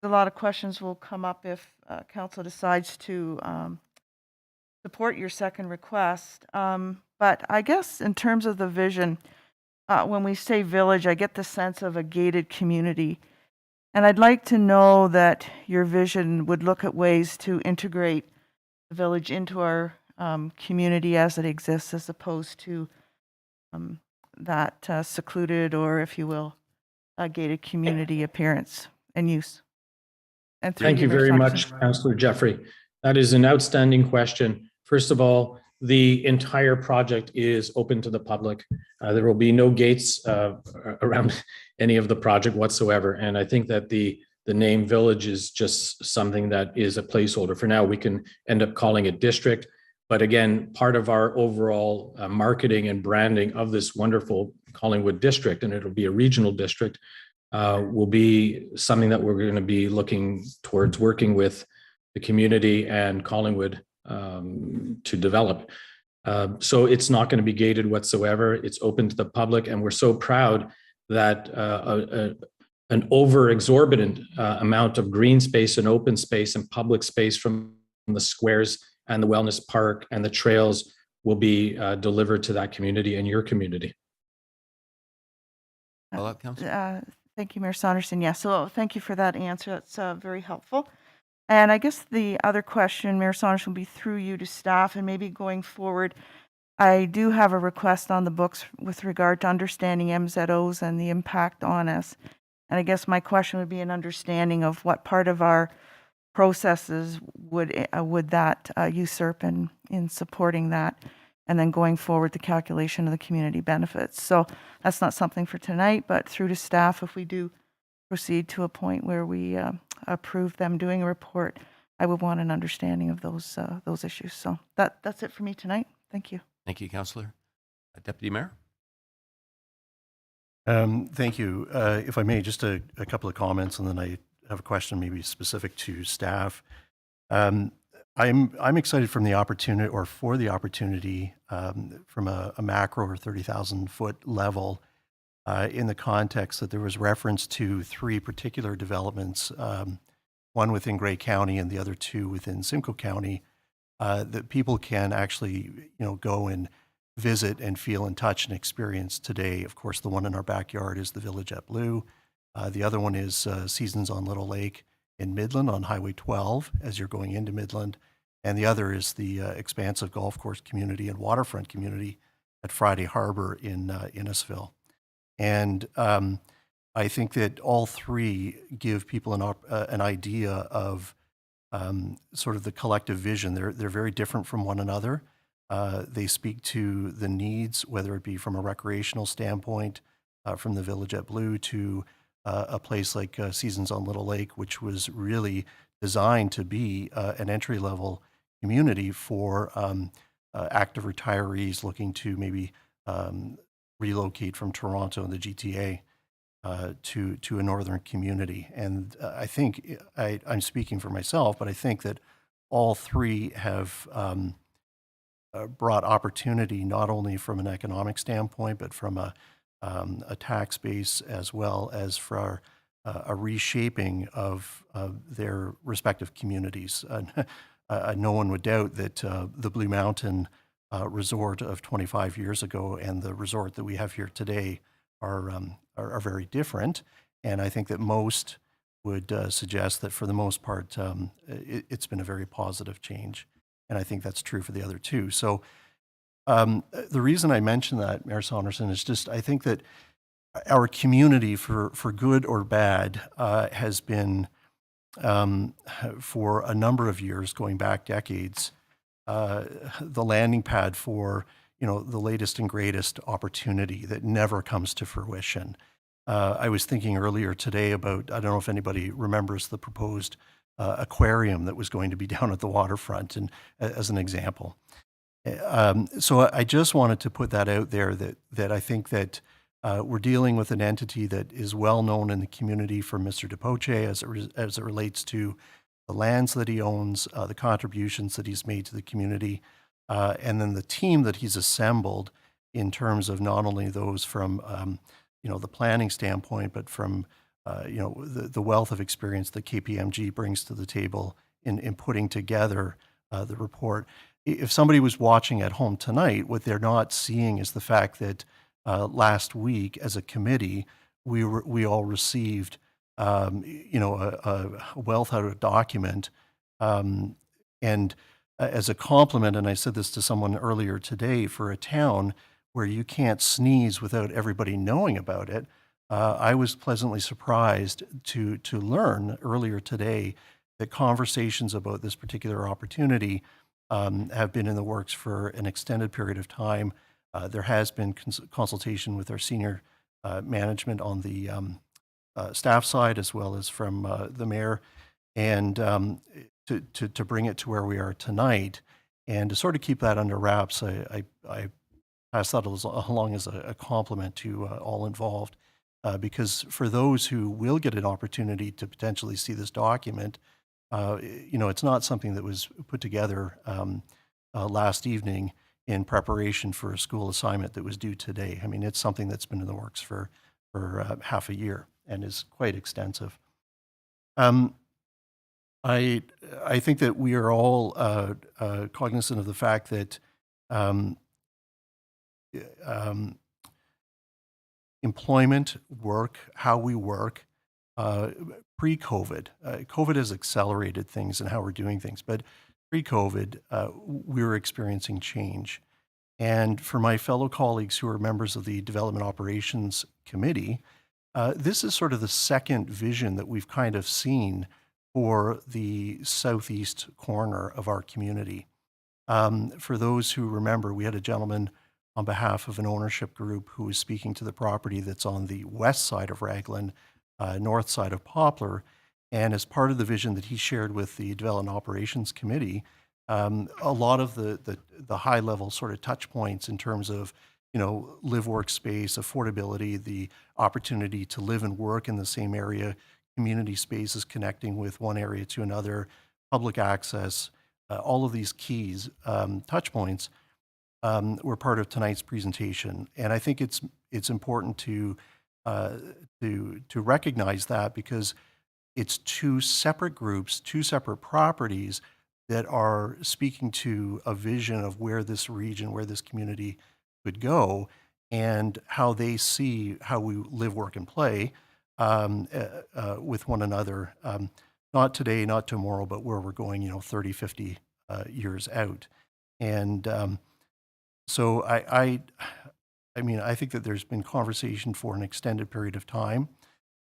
a lot of questions will come up if council decides to support your second request. But I guess in terms of the vision, when we say village, I get the sense of a gated community. And I'd like to know that your vision would look at ways to integrate the village into our community as it exists, as opposed to that secluded, or if you will, a gated community appearance and use. And Thank you very much, Councillor Jeffrey. That is an outstanding question. First of all, the entire project is open to the public. There will be no gates around any of the project whatsoever. And I think that the name village is just something that is a placeholder. For now, we can end up calling it district. But again, part of our overall marketing and branding of this wonderful Collingwood district, and it'll be a regional district, will be something that we're going to be looking towards working with the community and Collingwood to develop. So it's not going to be gated whatsoever. It's open to the public, and we're so proud that an over-exorbitant amount of green space and open space and public space from the squares and the wellness park and the trails will be delivered to that community and your community. Follow-up, Councillor? Thank you, Mayor Saunderson. Yeah, so thank you for that answer. That's very helpful. And I guess the other question, Mayor Saunderson, will be through you to staff, and maybe going forward, I do have a request on the books with regard to understanding MZOs and the impact on us. And I guess my question would be an understanding of what part of our processes would that usurp in supporting that, and then going forward the calculation of the community benefits. So that's not something for tonight, but through to staff, if we do proceed to a point where we approve them doing a report, I would want an understanding of those issues. So that's it for me tonight. Thank you. Thank you, Councillor. Deputy Mayor? Thank you. If I may, just a couple of comments, and then I have a question maybe specific to staff. I'm excited from the opportunity, or for the opportunity, from a macro or 30,000 foot level, in the context that there was reference to three particular developments, one within Grey County and the other two within Simcoe County, that people can actually, go and visit and feel and touch and experience today. Of course, the one in our backyard is the Village at Blue. The other one is Seasons on Little Lake in Midland on Highway 12 as you're going into Midland. And the other is the expansive golf course community and waterfront community at Friday Harbor in Innisfil. And I think that all three give people an idea of sort of the collective vision. They're very different from one another. They speak to the needs, whether it be from a recreational standpoint, from the Village at Blue to a place like Seasons on Little Lake, which was really designed to be an entry-level community for active retirees looking to maybe relocate from Toronto and the GTA to a northern community. And I think, I'm speaking for myself, but I think that all three have brought opportunity not only from an economic standpoint, but from a tax base, as well as for a reshaping of their respective communities. No one would doubt that the Blue Mountain resort of 25 years ago and the resort that we have here today are very different. And I think that most would suggest that for the most part, it's been a very positive change. And I think that's true for the other two. So the reason I mention that, Mayor Saunderson, is just I think that our community, for good or bad, has been, for a number of years, going back decades, the landing pad for the latest and greatest opportunity that never comes to fruition. I was thinking earlier today about, I don't know if anybody remembers the proposed aquarium that was going to be down at the waterfront, and as an example. So I just wanted to put that out there, that I think that we're dealing with an entity that is well known in the community for Mr. DePoche as it relates to the lands that he owns, the contributions that he's made to the community, and then the team that he's assembled in terms of not only those from the planning standpoint, but from the wealth of experience that KPMG brings to the table in putting together the report. If somebody was watching at home tonight, what they're not seeing is the fact that last week, as a committee, we all received a well thought out document, and as a compliment, and I said this to someone earlier today, for a town where you can't sneeze without everybody knowing about it, I was pleasantly surprised to learn earlier today that conversations about this particular opportunity have been in the works for an extended period of time. There has been consultation with our senior management on the staff side, as well as from the mayor, and to bring it to where we are tonight, and to sort of keep that under wraps. I pass that along as a compliment to all involved, because for those who will get an opportunity to potentially see this document, it's not something that was put together last evening in preparation for a school assignment that was due today. I mean, it's something that's been in the works for half a year and is quite extensive. I think that we are all cognizant of the fact that employment, work, how we work, pre-COVID, COVID has accelerated things and how we're doing things, but pre-COVID, we were experiencing change. And for my fellow colleagues who are members of the Development Operations Committee, this is sort of the second vision that we've kind of seen for the southeast corner of our community. For those who remember, we had a gentleman on behalf of an ownership group who was speaking to the property that's on the west side of Raglan, north side of Poplar. And as part of the vision that he shared with the Development Operations Committee, a lot of the high level sort of touch points in terms of live workspace, affordability, the opportunity to live and work in the same area, community spaces connecting with one area to another, public access, all of these keys, touch points, were part of tonight's presentation. And I think it's important to recognize that, because it's two separate groups, two separate properties that are speaking to a vision of where this region, where this community could go, and how they see how we live, work, and play with one another. Not today, not tomorrow, but where we're going, 30, 50 years out. And so I think that there's been conversation for an extended period of time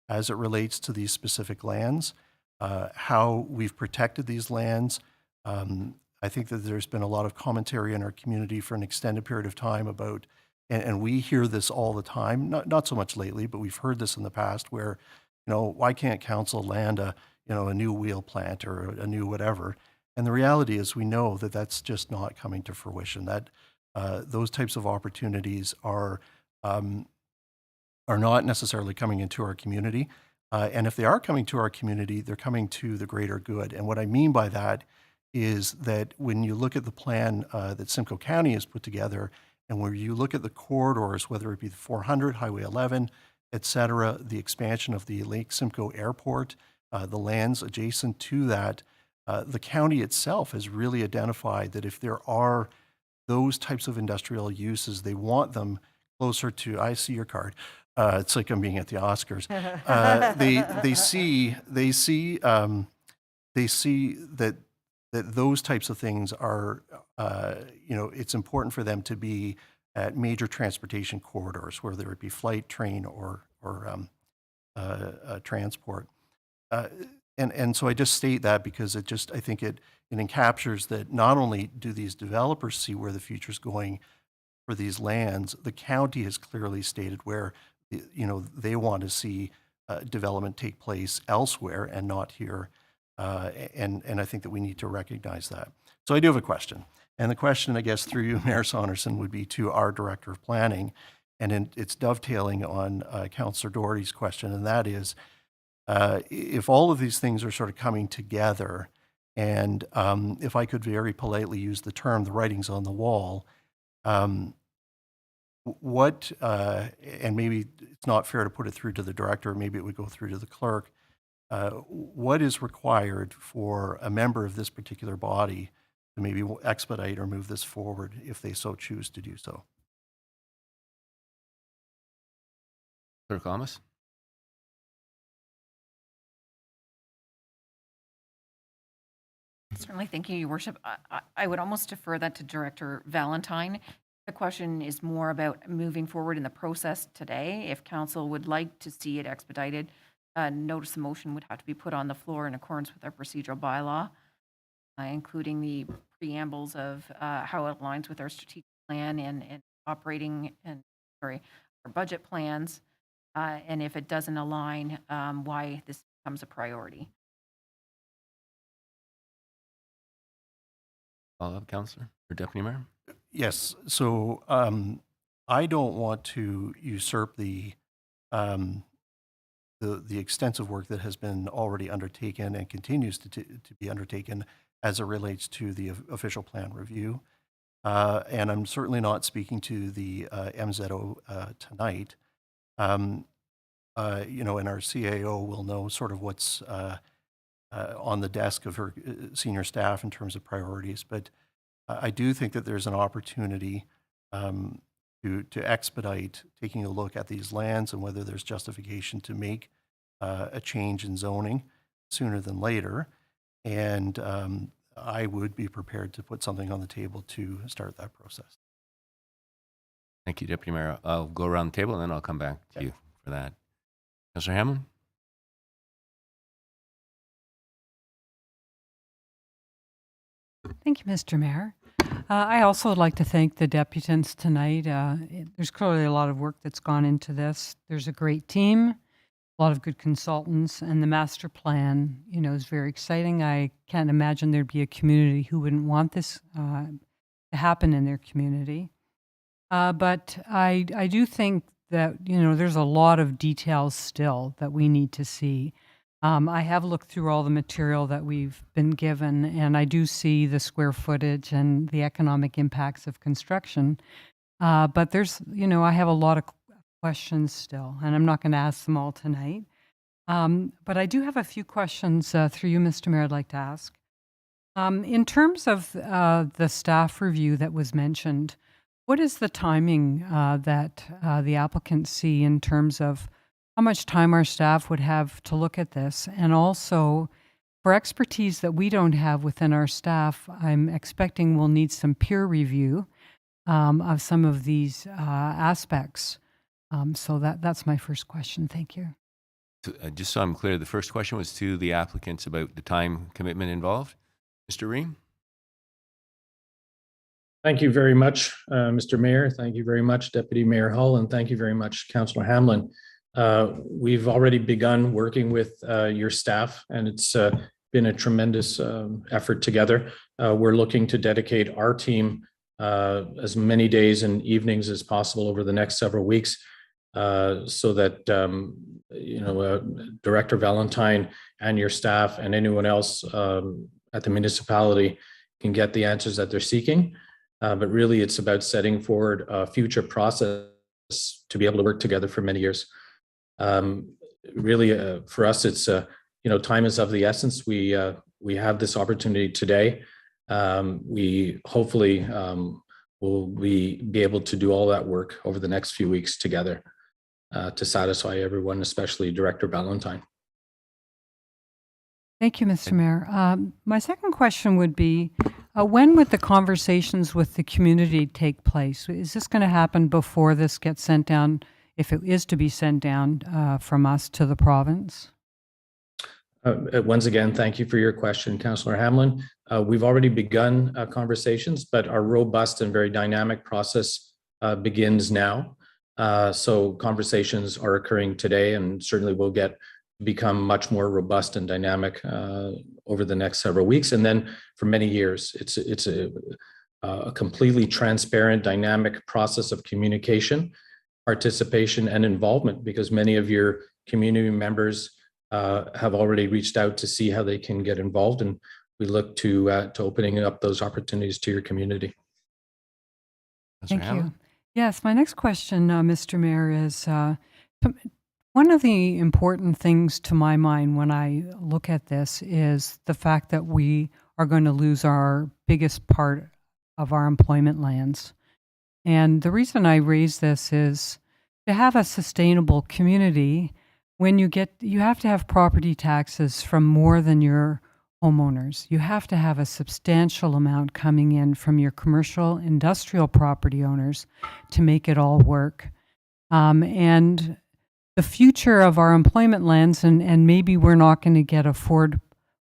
as it relates to these specific lands, how we've protected these lands. I think that there's been a lot of commentary in our community for an extended period of time about, and we hear this all the time, not so much lately, but we've heard this in the past, where, why can't council land a new wheel plant or a new whatever? And the reality is, we know that that's just not coming to fruition, that those types of opportunities are not necessarily coming into our community. And if they are coming to our community, they're coming to the greater good. And what I mean by that is that when you look at the plan that Simcoe County has put together, and where you look at the corridors, whether it be the 400, Highway 11, et cetera, the expansion of the Lake Simcoe Airport, the lands adjacent to that, the county itself has really identified that if there are those types of industrial uses, they want them closer to, I see your card. It's like I'm being at the Oscars. They see that those types of things are, it's important for them to be at major transportation corridors, whether it be flight, train, or transport. And so I just state that because I think it encaptures that not only do these developers see where the future's going for these lands, the county has clearly stated where, they want to see development take place elsewhere and not here. And I think that we need to recognize that. So I do have a question. And the question, I guess, through you, Mayor Saunderson, would be to our Director of Planning. And it's dovetailing on Councillor Doherty's question, and that is, if all of these things are sort of coming together, and if I could very politely use the term, the writing's on the wall, what, and maybe it's not fair to put it through to the director, maybe it would go through to the clerk, what is required for a member of this particular body to maybe expedite or move this forward if they so choose to do so? Clerk Thomas? Certainly, thank you, Your Worship. I would almost defer that to Director Valentine. The question is more about moving forward in the process today. If council would like to see it expedited, notice of motion would have to be put on the floor in accordance with our procedural bylaw, including the preambles of how it aligns with our strategic plan and operating and, our budget plans, and if it doesn't align, why this becomes a priority. Follow-up, Councillor or Deputy Mayor? Yes. So I don't want to usurp the extensive work that has been already undertaken and continues to be undertaken as it relates to the official plan review. And I'm certainly not speaking to the MZO tonight. And our CAO will know sort of what's on the desk of her senior staff in terms of priorities. But I do think that there's an opportunity to expedite taking a look at these lands and whether there's justification to make a change in zoning sooner than later. And I would be prepared to put something on the table to start that process. Thank you, Deputy Mayor. I'll go around the table and then I'll come back to you for that. Councillor Hamlin? Thank you, Mr. Mayor. I also would like to thank the deputants tonight. There's clearly a lot of work that's gone into this. There's a great team, a lot of good consultants, and the master plan, is very exciting. I can't imagine there'd be a community who wouldn't want this to happen in their community. But I do think that, there's a lot of details still that we need to see. I have looked through all the material that we've been given, and I do see the square footage and the economic impacts of construction. But there's, I have a lot of questions still, and I'm not going to ask them all tonight. But I do have a few questions through you, Mr. Mayor, I'd like to ask. In terms of the staff review that was mentioned, what is the timing that the applicants see in terms of how much time our staff would have to look at this? And also, for expertise that we don't have within our staff, I'm expecting we'll need some peer review of some of these aspects. So that's my first question. Thank you. Just so I'm clear, the first question was to the applicants about the time commitment involved. Mr. Reim? Thank you very much, Mr. Mayor. Thank you very much, Deputy Mayor Hull, and thank you very much, Councillor Hamlin. We've already begun working with your staff, and it's been a tremendous effort together. We're looking to dedicate our team as many days and evenings as possible over the next several weeks, so that Director Valentine and your staff and anyone else at the municipality can get the answers that they're seeking. But really, it's about setting forward a future process to be able to work together for many years. Really, for us, it's time is of the essence. We have this opportunity today. We hopefully will be able to do all that work over the next few weeks together to satisfy everyone, especially Director Valentine. Thank you, Mr. Mayor. My second question would be, when would the conversations with the community take place? Is this going to happen before this gets sent down, if it is to be sent down from us to the province? Once again, thank you for your question, Councillor Hamlin. We've already begun conversations, but our robust and very dynamic process begins now. So conversations are occurring today, and certainly will become much more robust and dynamic over the next several weeks, and then for many years. It's a completely transparent, dynamic process of communication, participation, and involvement, because many of your community members have already reached out to see how they can get involved, and we look to opening up those opportunities to your community. Thank you. Yes, my next question, Mr. Mayor, is one of the important things to my mind when I look at this is the fact that we are going to lose our biggest part of our employment lands. And the reason I raise this is to have a sustainable community. When you have to have property taxes from more than your homeowners. You have to have a substantial amount coming in from your commercial, industrial property owners to make it all work. And the future of our employment lands, and maybe we're not going to get a Ford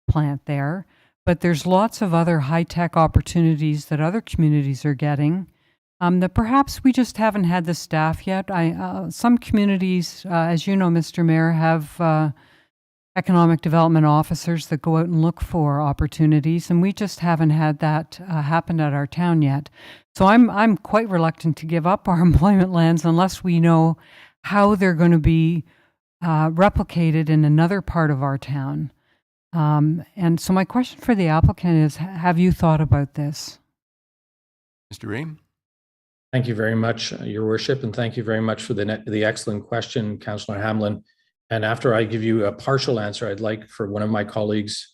plant there, but there's lots of other high-tech opportunities that other communities are getting that perhaps we just haven't had the staff yet. Some communities, as you know, Mr. Mayor, have economic development officers that go out and look for opportunities, and we just haven't had that happen at our town yet. So I'm quite reluctant to give up our employment lands unless we know how they're going to be replicated in another part of our town. And so my question for the applicant is, have you thought about this? Mr. Reim? Thank you very much, Your Worship, and thank you very much for the excellent question, Councillor Hamlin. And after I give you a partial answer, I'd like for one of my colleagues,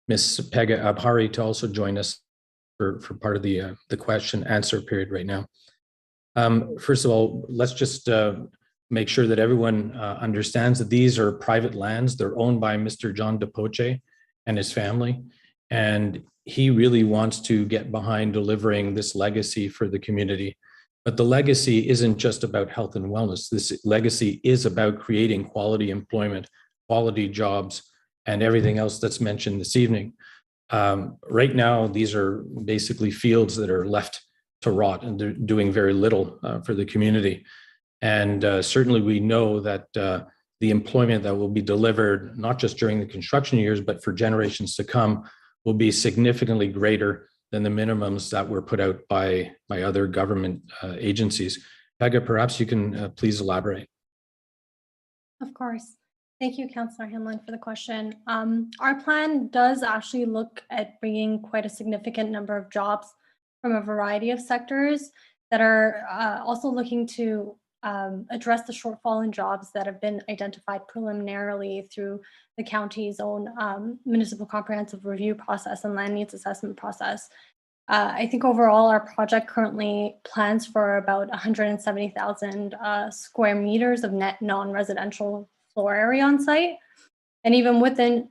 Ms. Pega Abhari, to also join us for part of the question answer period right now. First of all, let's just make sure that everyone understands that these are private lands. They're owned by Mr. John DePoche and his family. And he really wants to get behind delivering this legacy for the community. But the legacy isn't just about health and wellness. This legacy is about creating quality employment, quality jobs, and everything else that's mentioned this evening. Right now, these are basically fields that are left to rot, and they're doing very little for the community. And certainly we know that the employment that will be delivered, not just during the construction years, but for generations to come, will be significantly greater than the minimums that were put out by other government agencies. Pega, perhaps you can please elaborate. Of course. Thank you, Councillor Hamlin, for the question. Our plan does actually look at bringing quite a significant number of jobs from a variety of sectors that are also looking to address the shortfall in jobs that have been identified preliminarily through the county's own municipal comprehensive review process and land needs assessment process. I think overall our project currently plans for about 170,000 square meters of net non-residential floor area on site. And even within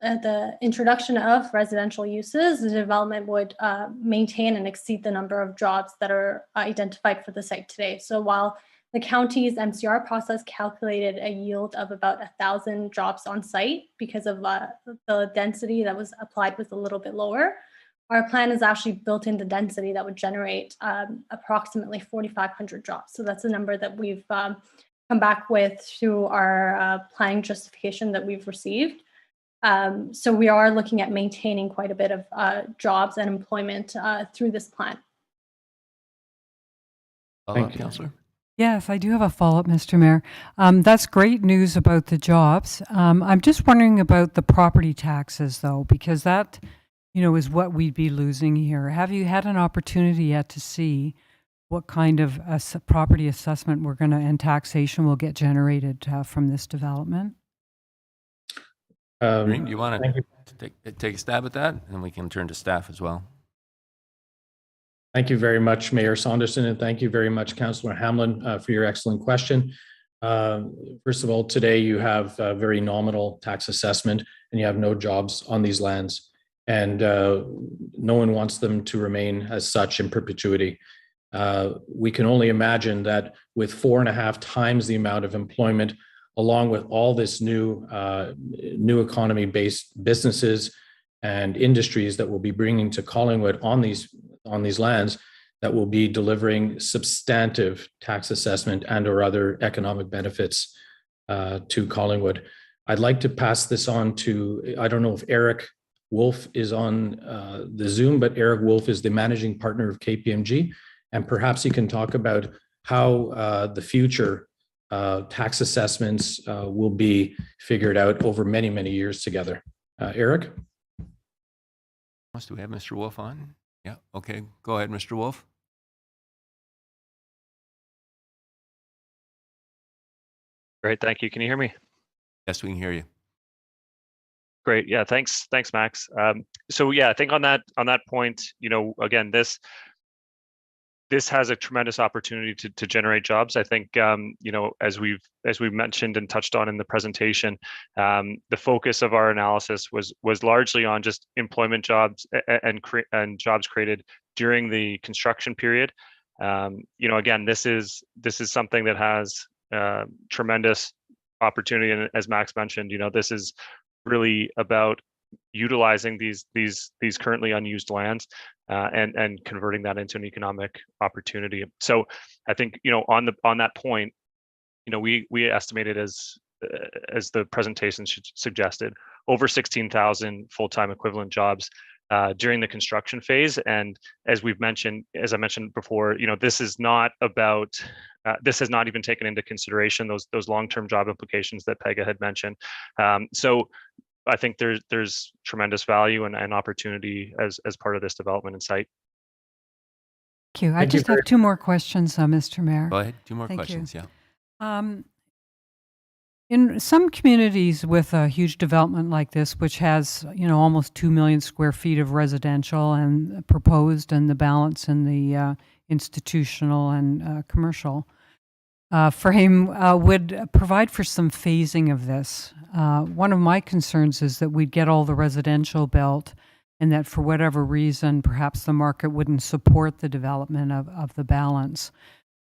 the introduction of residential uses, the development would maintain and exceed the number of jobs that are identified for the site today. So while the county's MCR process calculated a yield of about 1,000 jobs on site because of the density that was applied was a little bit lower, our plan is actually built in the density that would generate approximately 4,500 jobs. So that's a number that we've come back with through our planning justification that we've received. So we are looking at maintaining quite a bit of jobs and employment through this plan. Thank you, Councillor. Yes, I do have a follow-up, Mr. Mayor. That's great news about the jobs. I'm just wondering about the property taxes, though, because that, is what we'd be losing here. Have you had an opportunity yet to see what kind of property assessment and taxation will get generated from this development? Reim, do you want to take a stab at that? And we can turn to staff as well. Thank you very much, Mayor Saunderson, and thank you very much, Councillor Hamlin, for your excellent question. First of all, today you have a very nominal tax assessment and you have no jobs on these lands. And no one wants them to remain as such in perpetuity. We can only imagine that with 4.5 times the amount of employment, along with all this new economy-based businesses and industries that will be bringing to Collingwood on these lands, that will be delivering substantive tax assessment and or other economic benefits to Collingwood. I'd like to pass this on to, I don't know if Eric Wolf is on the Zoom, but Eric Wolf is the managing partner of KPMG, and perhaps he can talk about how the future tax assessments will be figured out over many, many years together. Eric? Do we have Mr. Wolf on? Yeah, okay. Go ahead, Mr. Wolf. Great, thank you. Can you hear me? Yes, we can hear you. Great. Yeah, thanks, Max. So yeah, I think on that point, again, this has a tremendous opportunity to generate jobs. I think as we've mentioned and touched on in the presentation, the focus of our analysis was largely on just employment jobs and jobs created during the construction period. Again, this is something that has tremendous opportunity, and as Max mentioned, this is really about utilizing these currently unused lands and converting that into an economic opportunity. So I think on that point, we estimated as the presentation suggested, over 16,000 full-time equivalent jobs during the construction phase. And as I mentioned before, this is not about this has not even taken into consideration those long-term job implications that Pega had mentioned. So I think there's tremendous value and opportunity as part of this development in site. Thank you. I just have two more questions, Mr. Mayor. Go ahead. Two more Thank questions. you. Yeah. In some communities with a huge development like this, which has almost 2 million square feet of residential and proposed, and the balance in the institutional and commercial, frame would provide for some phasing of this. One of my concerns is that we'd get all the residential built, and that for whatever reason, perhaps the market wouldn't support the development of the balance.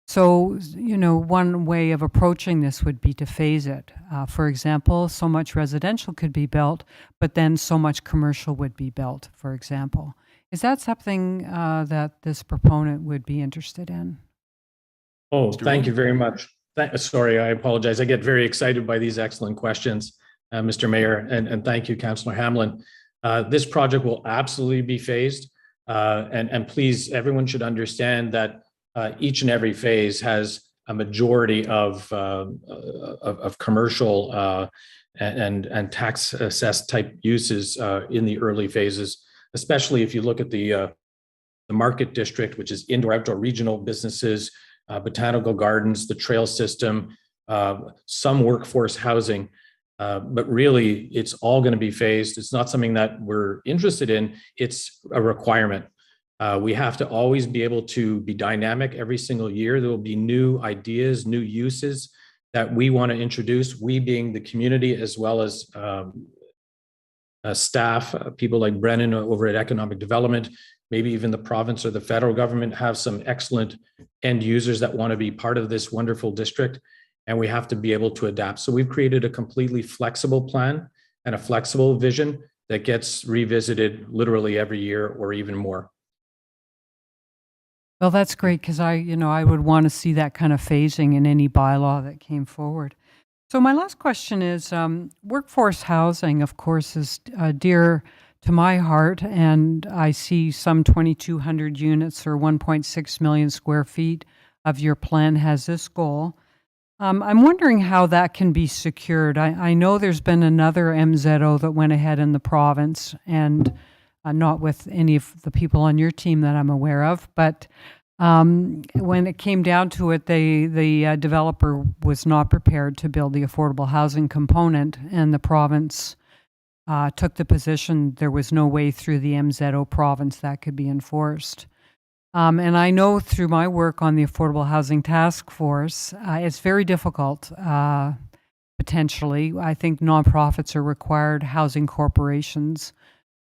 So, one way of approaching this would be to phase it. For example, so much residential could be built, but then so much commercial would be built, for example. Is that something that this proponent would be interested in? Oh, thank you very much. Sorry, I apologize. I get very excited by these excellent questions, Mr. Mayor, and thank you, Councillor Hamlin. This project will absolutely be phased. And please, everyone should understand that each and every phase has a majority of commercial and tax assessed type uses in the early phases, especially if you look at the market district, which is indoor, outdoor, regional businesses, botanical gardens, the trail system, some workforce housing. But really, it's all going to be phased. It's not something that we're interested in. It's a requirement. We have to always be able to be dynamic every single year. There will be new ideas, new uses that we want to introduce, we being the community as well as staff, people like Brennan over at Economic Development, maybe even the province or the federal government have some excellent end users that want to be part of this wonderful district, and we have to be able to adapt. So we've created a completely flexible plan and a flexible vision that gets revisited literally every year or even more. Well, that's great because I would want to see that kind of phasing in any bylaw that came forward. So my last question is, workforce housing, of course, is dear to my heart, and I see some 2,200 units or 1.6 million square feet of your plan has this goal. I'm wondering how that can be secured. I know there's been another MZO that went ahead in the province, and not with any of the people on your team that I'm aware of, but when it came down to it, the developer was not prepared to build the affordable housing component, and the province took the position there was no way through the MZO province that could be enforced. And I know through my work on the Affordable Housing Task Force, it's very difficult, potentially. I think nonprofits are required, housing corporations.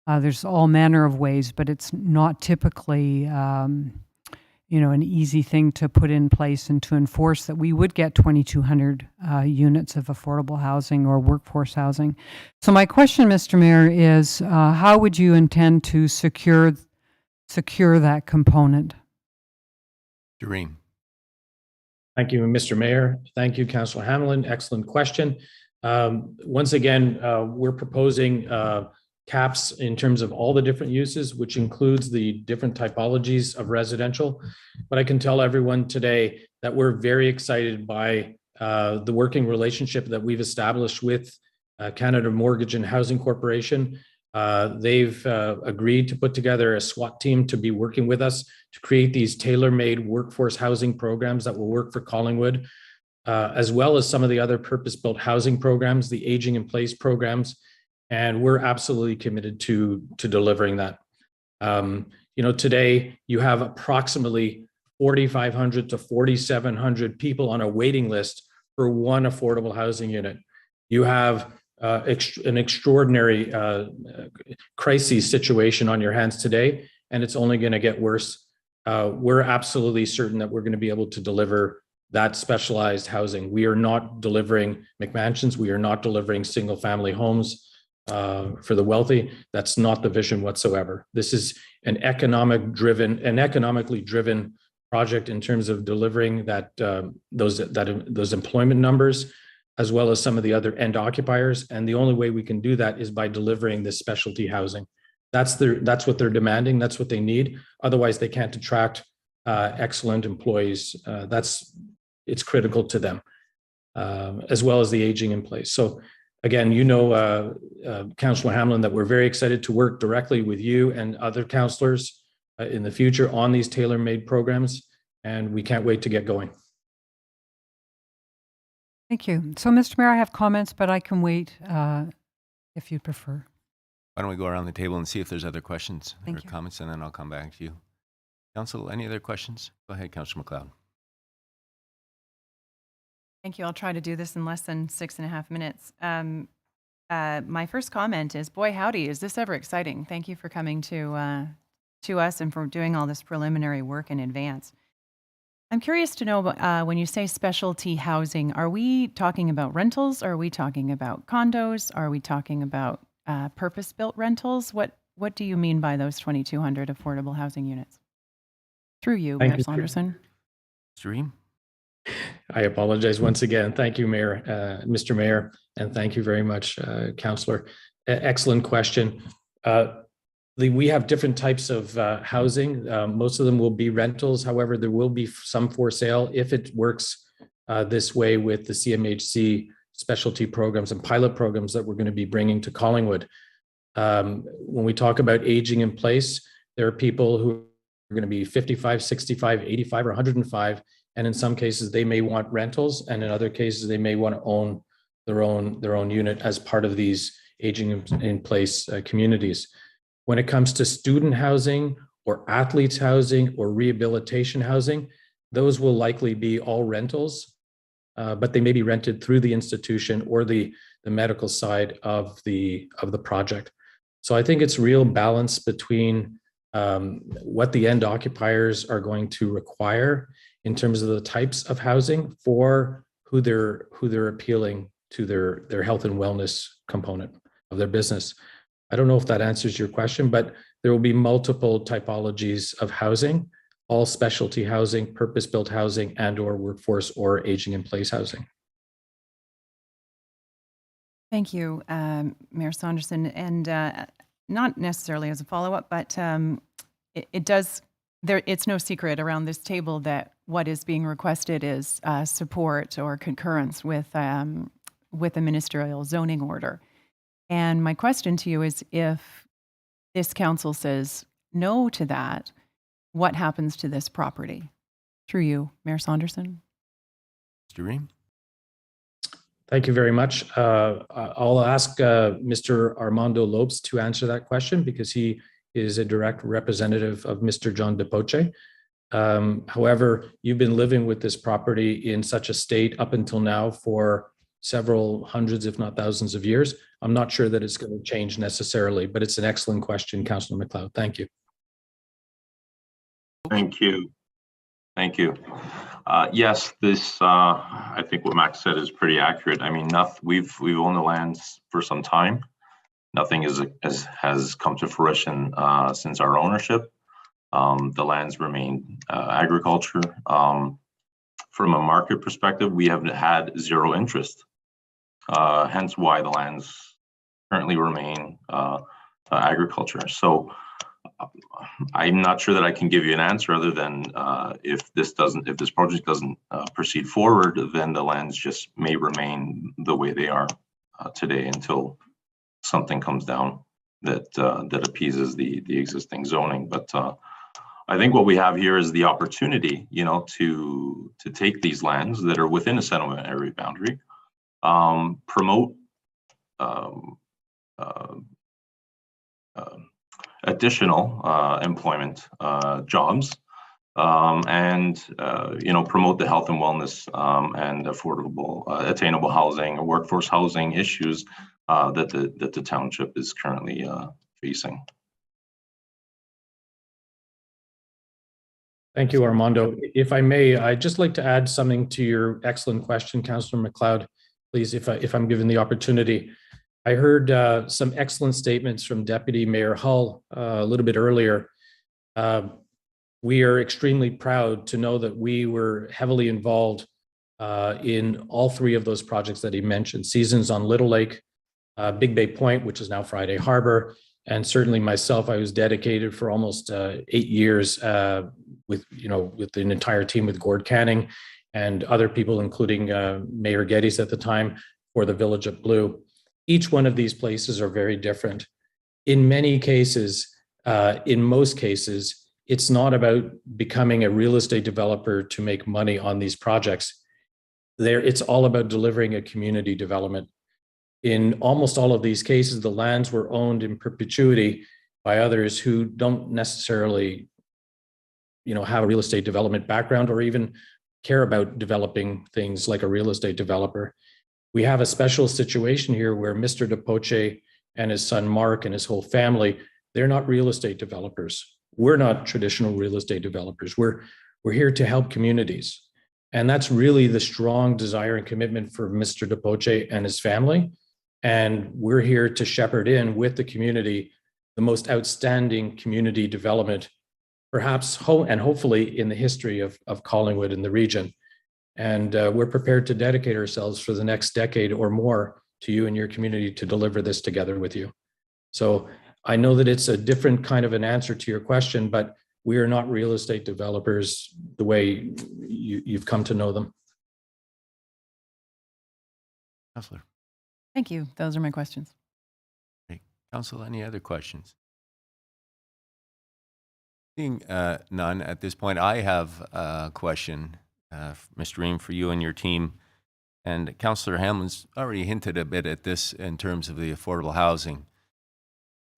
There's all manner of ways, but it's not typically an easy thing to put in place and to enforce that we would get 2,200 units of affordable housing or workforce housing. So my question, Mr. Mayor, is how would you intend to secure that component? Reim. Thank you, Mr. Mayor. Thank you, Councillor Hamlin. Excellent question. Once again, we're proposing caps in terms of all the different uses, which includes the different typologies of residential. But I can tell everyone today that we're very excited by the working relationship that we've established with Canada Mortgage and Housing Corporation. They've agreed to put together a SWAT team to be working with us to create these tailor-made workforce housing programs that will work for Collingwood, as well as some of the other purpose-built housing programs, the aging in place programs. And we're absolutely committed to delivering that. Today you have approximately 4,500 to 4,700 people on a waiting list for one affordable housing unit. You have an extraordinary crisis situation on your hands today, and it's only going to get worse. We're absolutely certain that we're going to be able to deliver that specialized housing. We are not delivering McMansions. We are not delivering single-family homes for the wealthy. That's not the vision whatsoever. This is an economically driven project in terms of delivering those employment numbers, as well as some of the other end occupiers. And the only way we can do that is by delivering this specialty housing. That's what they're demanding. That's what they need. Otherwise, they can't attract excellent employees. It's critical to them, as well as the aging in place. So again, Councillor Hamlin, that we're very excited to work directly with you and other councillors in the future on these tailor-made programs, and we can't wait to get going. Thank you. So, Mr. Mayor, I have comments, but I can wait if you prefer. Why don't we go around the table and see if there's other questions or Thank you. comments, and then I'll come back to you. Council, any other questions? Go ahead, Councillor McLeod. Thank you. I'll try to do this in less than 6.5 minutes. My first comment is, boy, howdy, is this ever exciting? Thank you for coming to us and for doing all this preliminary work in advance. I'm curious to know, when you say specialty housing, are we talking about rentals? Are we talking about condos? Are we talking about purpose-built rentals? What do you mean by those 2,200 affordable housing units? Through you, Mayor Saunderson. Mr. Reim. I apologize once again. Thank you, Mr. Mayor, and thank you very much, Councillor. Excellent question. We have different types of housing. Most of them will be rentals. However, there will be some for sale if it works this way with the CMHC specialty programs and pilot programs that we're going to be bringing to Collingwood. When we talk about aging in place, there are people who are going to be 55, 65, 85, or 105. And in some cases, they may want rentals. And in other cases, they may want to own their own unit as part of these aging in place communities. When it comes to student housing or athletes housing or rehabilitation housing, those will likely be all rentals, but they may be rented through the institution or the medical side of the project. So I think it's real balance between what the end occupiers are going to require in terms of the types of housing for who they're appealing to their health and wellness component of their business. I don't know if that answers your question, but there will be multiple typologies of housing, all specialty housing, purpose-built housing, and/or workforce or aging in place housing. Thank you, Mayor Saunderson. And not necessarily as a follow-up, but it's no secret around this table that what is being requested is support or concurrence with a ministerial zoning order. And my question to you is, if this council says no to that, what happens to this property? Through you, Mayor Saunderson. Mr. Reim? Thank you very much. I'll ask Mr. Armando Lopes to answer that question because he is a direct representative of Mr. John DePoche. However, you've been living with this property in such a state up until now for several hundreds, if not thousands of years. I'm not sure that it's going to change necessarily, but it's an excellent question, Councillor McLeod. Thank you. Thank you. Thank you. Yes, this, I think what Max said is pretty accurate. I mean, we've owned the lands for some time. Nothing has come to fruition since our ownership. The lands remain agriculture. From a market perspective, we have had zero interest. Hence why the lands currently remain agriculture. So I'm not sure that I can give you an answer other than if this project doesn't proceed forward, then the lands just may remain the way they are today until something comes down that appeases the existing zoning. But I think what we have here is the opportunity, to take these lands that are within a settlement area boundary, promote additional employment jobs, and promote the health and wellness and affordable, attainable housing or workforce housing issues that the township is currently facing. Thank you, Armando. If I may, I'd just like to add something to your excellent question, Councillor McLeod, please, if I'm given the opportunity. I heard some excellent statements from Deputy Mayor Hull a little bit earlier. We are extremely proud to know that we were heavily involved in all three of those projects that he mentioned: Seasons on Little Lake, Big Bay Point, which is now Friday Harbor, and certainly myself. I was dedicated for almost 8 years with an entire team with Gord Canning and other people, including Mayor Geddes at the time, for the Village of Blue. Each one of these places are very different. In many cases, in most cases, it's not about becoming a real estate developer to make money on these projects. It's all about delivering a community development. In almost all of these cases, the lands were owned in perpetuity by others who don't necessarily, have a real estate development background or even care about developing things like a real estate developer. We have a special situation here where Mr. DePoche and his son Mark and his whole family, they're not real estate developers. We're not traditional real estate developers. We're here to help communities. And that's really the strong desire and commitment for Mr. DePoche and his family. And we're here to shepherd in with the community the most outstanding community development, perhaps and hopefully in the history of Collingwood and the region. And we're prepared to dedicate ourselves for the next decade or more to you and your community to deliver this together with you. So I know that it's a different kind of an answer to your question, but we are not real estate developers the way you've come to know them. Councillor. Thank you. Those are my questions. Great. Council, any other questions? Seeing none at this point, I have a question, Mr. Reim, for you and your team. And Councillor Hamlin's already hinted a bit at this in terms of the affordable housing.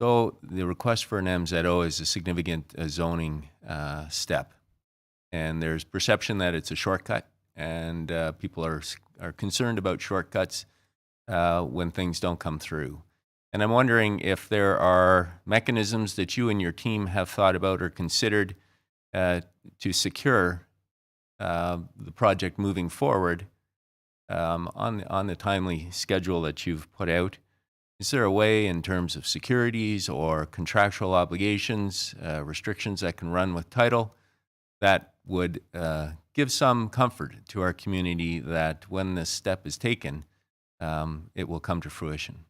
So the request for an MZO is a significant zoning step. And there's perception that it's a shortcut, and people are concerned about shortcuts when things don't come through. And I'm wondering if there are mechanisms that you and your team have thought about or considered to secure the project moving forward on the timely schedule that you've put out. Is there a way in terms of securities or contractual obligations, restrictions that can run with title that would give some comfort to our community that when this step is taken, it will come to fruition?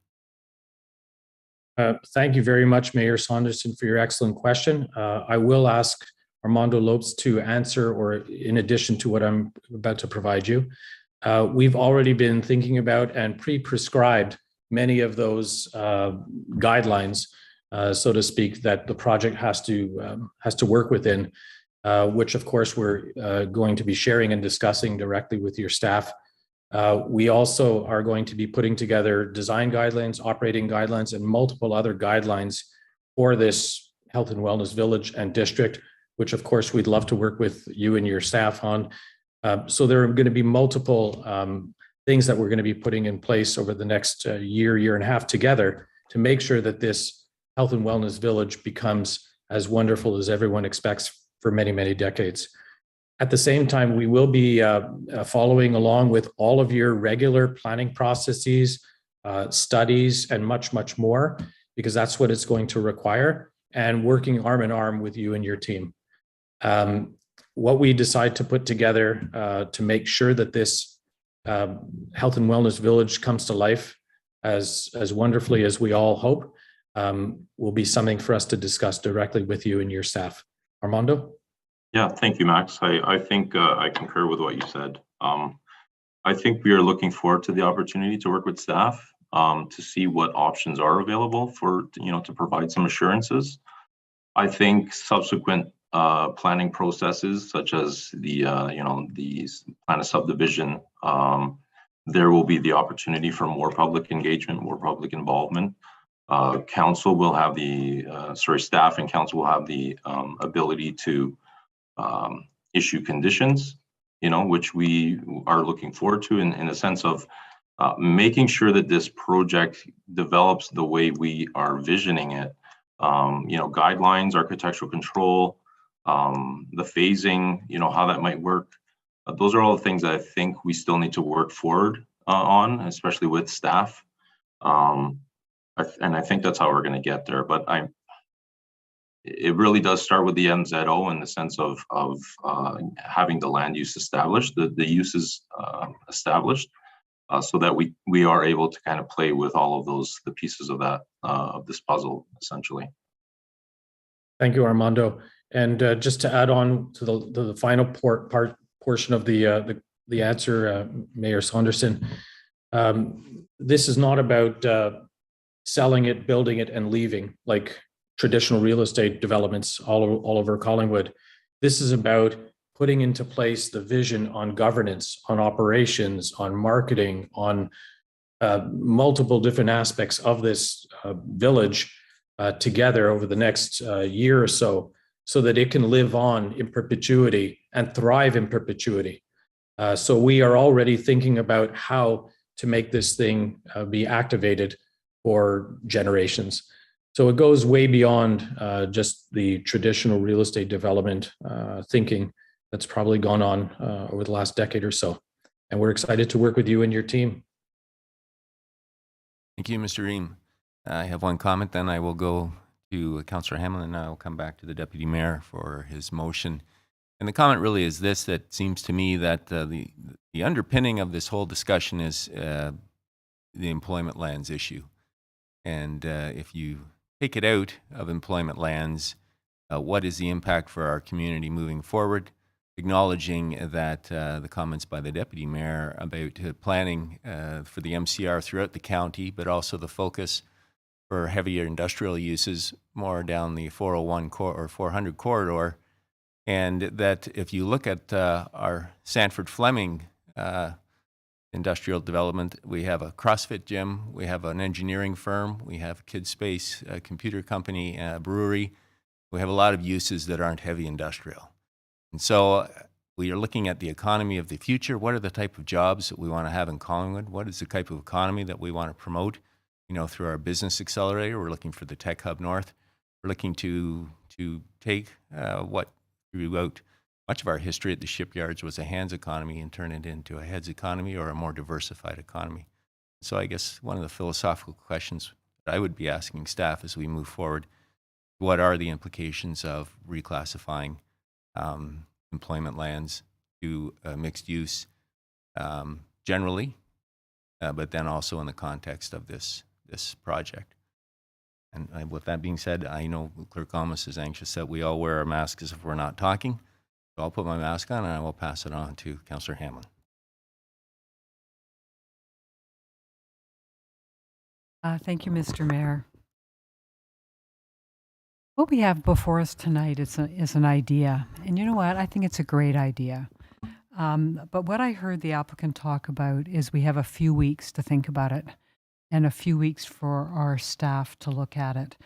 Thank you very much, Mayor Saunderson, for your excellent question. I will ask Armando Lopes to answer, or in addition to what I'm about to provide you. We've already been thinking about and pre-prescribed many of those guidelines, so to speak, that the project has to work within, which of course we're going to be sharing and discussing directly with your staff. We also are going to be putting together design guidelines, operating guidelines, and multiple other guidelines for this health and wellness village and district, which of course we'd love to work with you and your staff on. So there are going to be multiple things that we're going to be putting in place over the next year and a half together to make sure that this health and wellness village becomes as wonderful as everyone expects for many, many decades. At the same time, we will be following along with all of your regular planning processes, studies, and much, much more, because that's what it's going to require, and working arm in arm with you and your team. What we decide to put together to make sure that this health and wellness village comes to life as wonderfully as we all hope will be something for us to discuss directly with you and your staff. Armando? Yeah, thank you, Max. I think I concur with what you said. I think we are looking forward to the opportunity to work with staff to see what options are available for, to provide some assurances. I think subsequent planning processes, such as the plan of subdivision, there will be the opportunity for more public engagement, more public involvement. Council will have staff and council will have the ability to issue conditions, which we are looking forward to in the sense of making sure that this project develops the way we are visioning it. Guidelines, architectural control, the phasing, how that might work. Those are all the things that I think we still need to work forward on, especially with staff. And I think that's how we're going to get there. But it really does start with the MZO in the sense of having the land use established, the uses established, so that we are able to kind of play with all of the pieces of that of this puzzle, essentially. Thank you, Armando. And just to add on to the final portion of the answer, Mayor Saunderson, this is not about selling it, building it, and leaving like traditional real estate developments all over Collingwood. This is about putting into place the vision on governance, on operations, on marketing, on multiple different aspects of this village together over the next year or so that it can live on in perpetuity and thrive in perpetuity. So we are already thinking about how to make this thing be activated for generations. So it goes way beyond just the traditional real estate development thinking that's probably gone on over the last decade or so. And we're excited to work with you and your team. Thank you, Mr. Reim. I have one comment, then I will go to Councillor Hamlin, and I will come back to the Deputy Mayor for his motion. And the comment really is this, that seems to me that the underpinning of this whole discussion is the employment lands issue. And if you take it out of employment lands, what is the impact for our community moving forward, acknowledging that the comments by the deputy mayor about planning for the MCR throughout the county, but also the focus for heavier industrial uses more down the 401 or 400 corridor. And that if you look at our Sanford Fleming industrial development, we have a CrossFit gym, we have an engineering firm, we have a Kid Space, a computer company, a brewery. We have a lot of uses that aren't heavy industrial. And so we are looking at the economy of the future. What are the type of jobs that we want to have in Collingwood? What is the type of economy that we want to promote, through our business accelerator? We're looking for the Tech Hub North. We're looking to take what throughout much of our history at the shipyards was a hands economy and turn it into a heads economy or a more diversified economy. So I guess one of the philosophical questions that I would be asking staff as we move forward, what are the implications of reclassifying employment lands to mixed use generally, but then also in the context of this project. And with that being said, I know Clerk Almas is anxious that we all wear our masks if we're not talking. So I'll put my mask on and I will pass it on to Councillor Hamlin. Thank you, Mr. Mayor. What we have before us tonight is an idea. And you know what? I think it's a great idea. But what I heard the applicant talk about is we have a few weeks to think about it and a few weeks for our staff to look at it.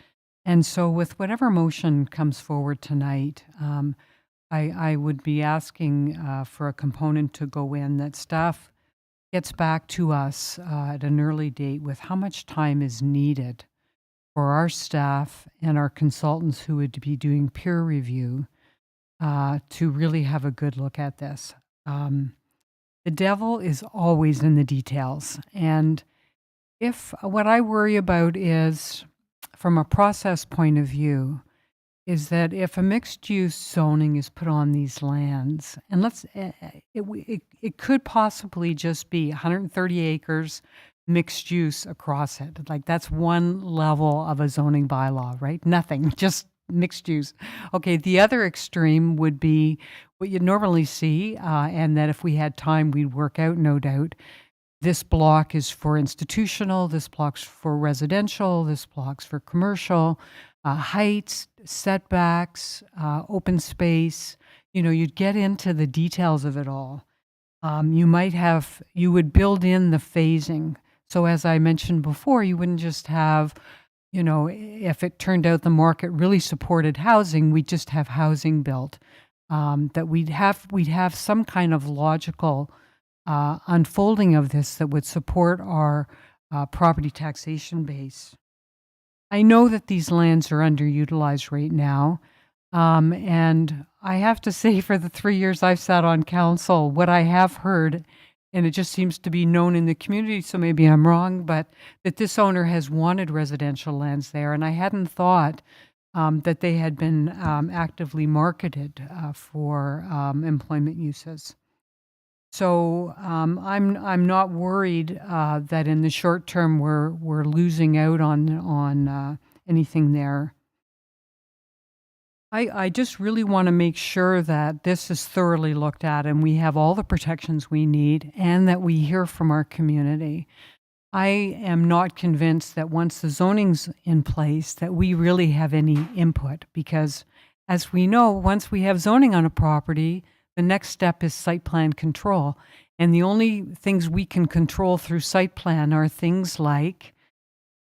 And so with whatever motion comes forward tonight, I would be asking for a component to go in that staff gets back to us at an early date with how much time is needed for our staff and our consultants who would be doing peer review to really have a good look at this. The devil is always in the details. And if what I worry about is, from a process point of view, is that if a mixed-use zoning is put on these lands, and it could possibly just be 130 acres mixed use across it. Like that's one level of a zoning bylaw, right? Nothing, just mixed use. Okay, the other extreme would be what you'd normally see, and that if we had time, we'd work out, no doubt. This block is for institutional, this block's for residential, this block's for commercial, heights, setbacks, open space. You'd get into the details of it all. You would build in the phasing. So as I mentioned before, you wouldn't just have, if it turned out the market really supported housing, we'd just have housing built. That we'd have some kind of logical unfolding of this that would support our property taxation base. I know that these lands are underutilized right now. And I have to say, for the 3 years I've sat on council, what I have heard, and it just seems to be known in the community, so maybe I'm wrong, but that this owner has wanted residential lands there. And I hadn't thought that they had been actively marketed for employment uses. So I'm not worried that in the short term we're losing out on anything there. I just really want to make sure that this is thoroughly looked at and we have all the protections we need and that we hear from our community. I am not convinced that once the zoning's in place that we really have any input, because as we know, once we have zoning on a property, the next step is site plan control. And the only things we can control through site plan are things like,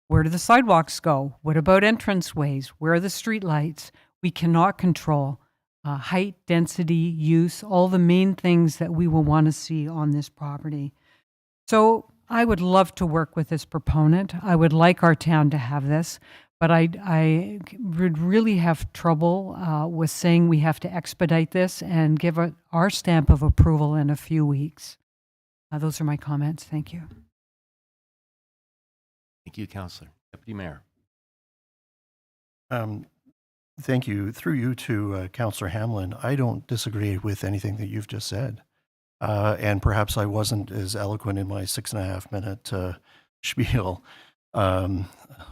where do the sidewalks go? What about entranceways? Where are the street lights? We cannot control height, density, use, all the main things that we will want to see on this property. So I would love to work with this proponent. I would like our town to have this, but I would really have trouble with saying we have to expedite this and give our stamp of approval in a few weeks. Those are my comments. Thank you. Thank you, Councillor. Deputy Mayor. Thank you. Through you to Councillor Hamlin, I don't disagree with anything that you've just said. And perhaps I wasn't as eloquent in my 6.5 minute spiel. I'll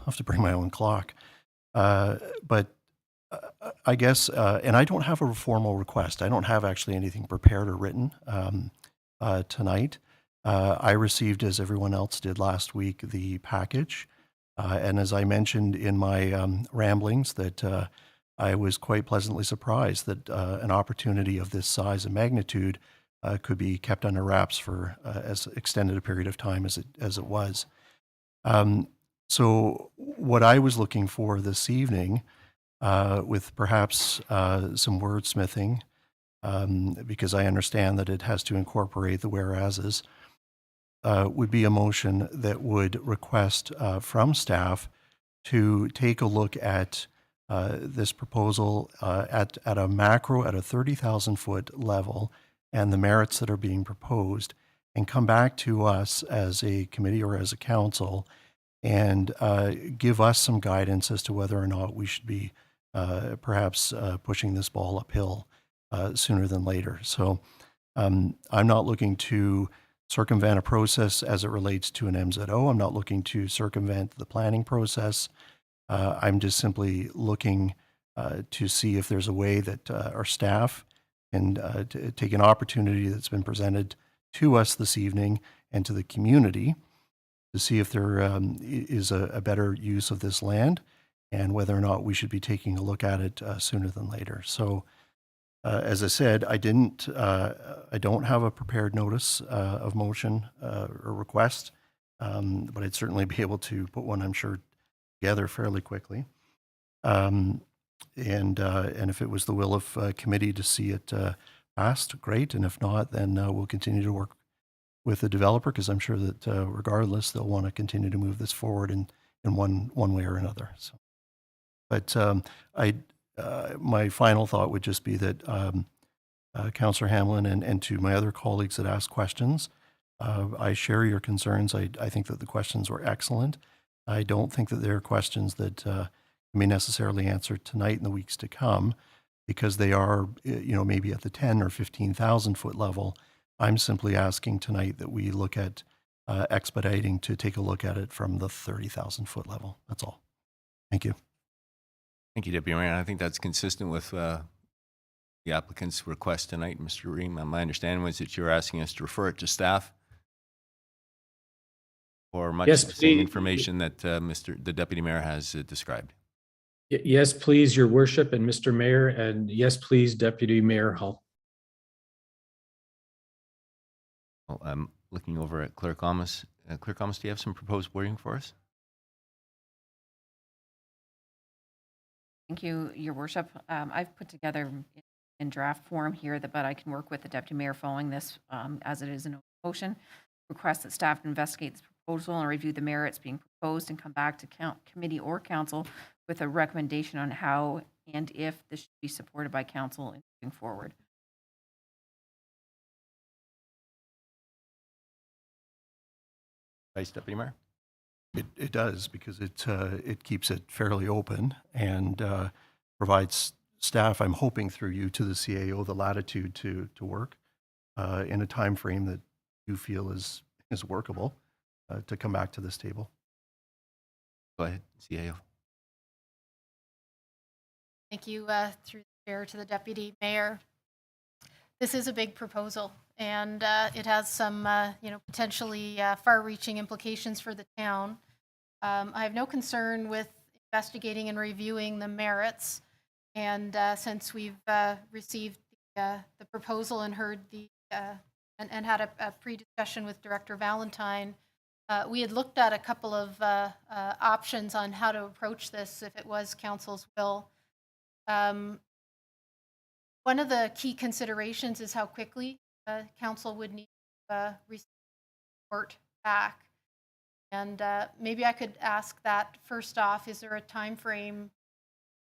have to bring my own clock. But I guess, and I don't have a formal request. I don't have actually anything prepared or written tonight. I received, as everyone else did last week, the package. And as I mentioned in my ramblings, that I was quite pleasantly surprised that an opportunity of this size and magnitude could be kept under wraps for as extended a period of time as it was. So what I was looking for this evening, with perhaps some wordsmithing, because I understand that it has to incorporate the whereases, would be a motion that would request from staff to take a look at this proposal at a macro, at a 30,000 foot level, and the merits that are being proposed, and come back to us as a committee or as a council and give us some guidance as to whether or not we should be perhaps pushing this ball uphill sooner than later. So I'm not looking to circumvent a process as it relates to an MZO. I'm not looking to circumvent the planning process. I'm just simply looking to see if there's a way that our staff can take an opportunity that's been presented to us this evening and to the community to see if there is a better use of this land and whether or not we should be taking a look at it sooner than later. So as I said, I don't have a prepared notice of motion or request, but I'd certainly be able to put one, I'm sure, together fairly quickly. And if it was the will of committee to see it passed, great. And if not, then we'll continue to work with the developer, because I'm sure that regardless, they'll want to continue to move this forward in one way or another. So, but my final thought would just be that Councillor Hamlin and to my other colleagues that asked questions, I share your concerns. I think that the questions were excellent. I don't think that there are questions that may necessarily answer tonight in the weeks to come, because they are, maybe at the 10 or 15,000 foot level. I'm simply asking tonight that we look at expediting to take a look at it from the 30,000 foot level. That's all. Thank you. Thank you, Deputy Mayor. I think that's consistent with the applicant's request tonight, Mr. Reim. My understanding was that you're asking us to refer it to staff for much Yes, of the same please. information that the Deputy Mayor has described. Yes, please, Your Worship and Mr. Mayor, and yes, please, Deputy Mayor Hull. Well, I'm looking over at Clerk Almus. Clerk Almus, do you have some proposed wording for us? Thank you, Your Worship. I've put together in draft form here but I can work with the Deputy Mayor following this as it is in motion. Request that staff investigate this proposal and review the merits being proposed and come back to committee or council with a recommendation on how and if this should be supported by council in moving forward. Vice Deputy Mayor? It does, because it keeps it fairly open and provides staff, I'm hoping through you to the CAO, the latitude to work in a time frame that you feel is workable to come back to this table. Go ahead, CAO. Thank you through the chair to the Deputy Mayor. This is a big proposal, and it has some, potentially far-reaching implications for the town. I have no concern with investigating and reviewing the merits, and since we've received the proposal and heard and had a pre-discussion with Director Valentine, we had looked at a couple of options on how to approach this if it was council's will. One of the key considerations is how quickly council would need to receive report back. And maybe I could ask that first off, is there a time frame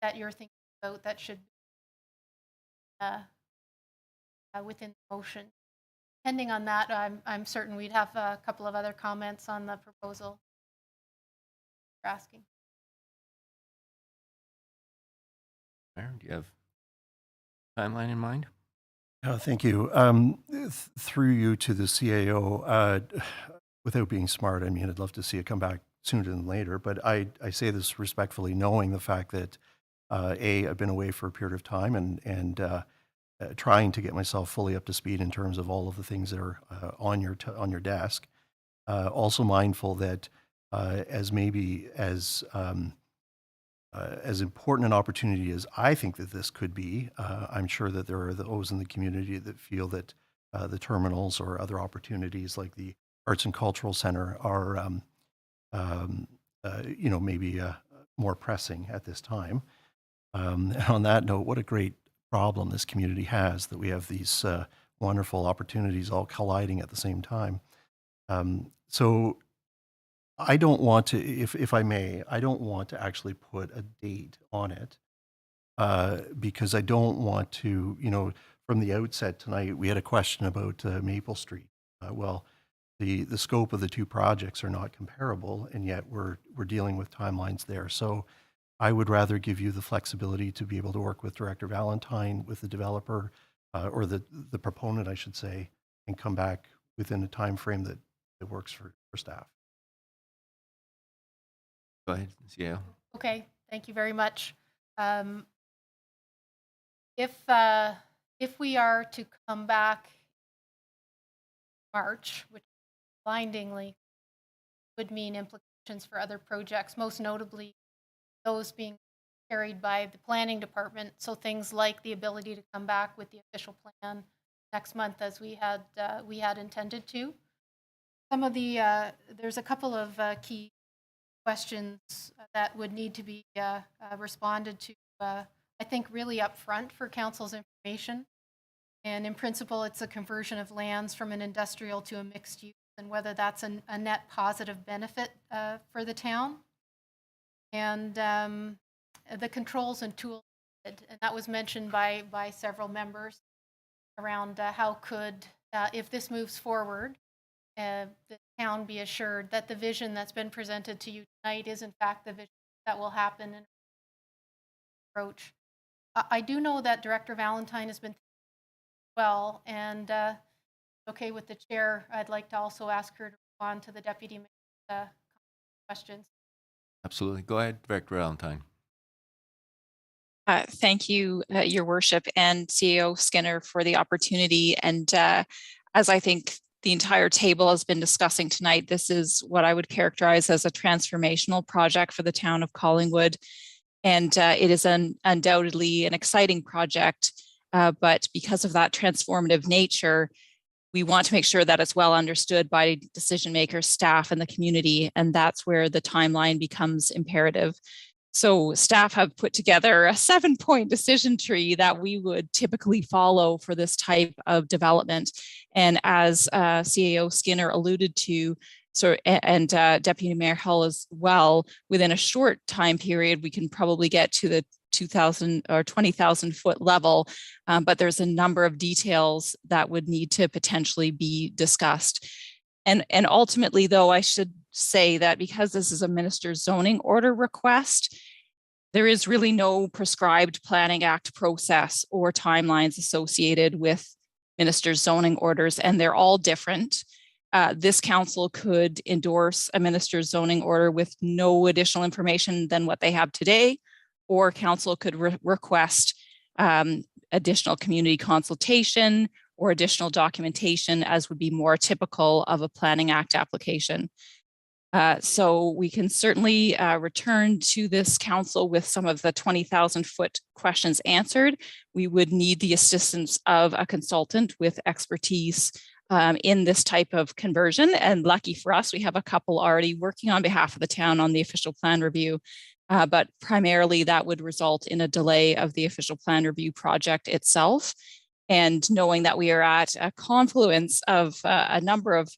that you're thinking about that should be within the motion? Depending on that, I'm certain we'd have a couple of other comments on the proposal you're asking. Mayor, do you have timeline in mind? Thank you. Through you to the CAO, without being smart, I mean, I'd love to see it come back sooner than later. But I say this respectfully, knowing the fact that I've been away for a period of time and trying to get myself fully up to speed in terms of all of the things that are on your desk. Also mindful that as important an opportunity as I think that this could be, I'm sure that there are those in the community that feel that the terminals or other opportunities like the Arts and Cultural Center are, maybe more pressing at this time. And on that note, what a great problem this community has, that we have these wonderful opportunities all colliding at the same time. So I don't want to, if I may, I don't want to actually put a date on it because I don't want to, from the outset tonight, we had a question about Maple Street. Well, the scope of the two projects are not comparable, and yet we're dealing with timelines there. So I would rather give you the flexibility to be able to work with Director Valentine, with the developer, or the proponent, I should say, and come back within a time frame that works for staff. Go ahead, CEO. Okay, thank you very much. If we are to come back March, which blindingly would mean implications for other projects, most notably those being carried by the planning department. So things like the ability to come back with the official plan next month as we had intended to. Some of the there's a couple of key questions that would need to be responded to, I think, really upfront for council's information. And in principle, it's a conversion of lands from an industrial to a mixed use, and whether that's a net positive benefit for the town. And the controls and tools, and that was mentioned by several members around how could, if this moves forward, the town be assured that the vision that's been presented to you tonight is in fact the vision that will happen in approach. I do know that Director Valentine has been well, and okay with the chair, I'd like to also ask her to respond to the deputy mayor's questions. Absolutely. Go ahead, Director Valentine. Thank you, Your Worship, and CEO Skinner for the opportunity. And as I think the entire table has been discussing tonight, this is what I would characterize as a transformational project for the town of Collingwood. And it is undoubtedly an exciting project, but because of that transformative nature, we want to make sure that it's well understood by decision makers, staff, and the community, and that's where the timeline becomes imperative. So staff have put together a 7-point decision tree that we would typically follow for this type of development. And as CAO Skinner alluded to, and Deputy Mayor Hull as well, within a short time period, we can probably get to the 2,000 or 20,000 foot level, but there's a number of details that would need to potentially be discussed. And ultimately, though, I should say that because this is a minister's zoning order request, there is really no prescribed Planning Act process or timelines associated with minister's zoning orders, and they're all different. This council could endorse a minister's zoning order with no additional information than what they have today, or council could request additional community consultation or additional documentation, as would be more typical of a Planning Act application. So we can certainly return to this council with some of the 20,000 foot questions answered. We would need the assistance of a consultant with expertise in this type of conversion. And lucky for us, we have a couple already working on behalf of the town on the official plan review. But primarily that would result in a delay of the official plan review project itself. And knowing that we are at a confluence of a number of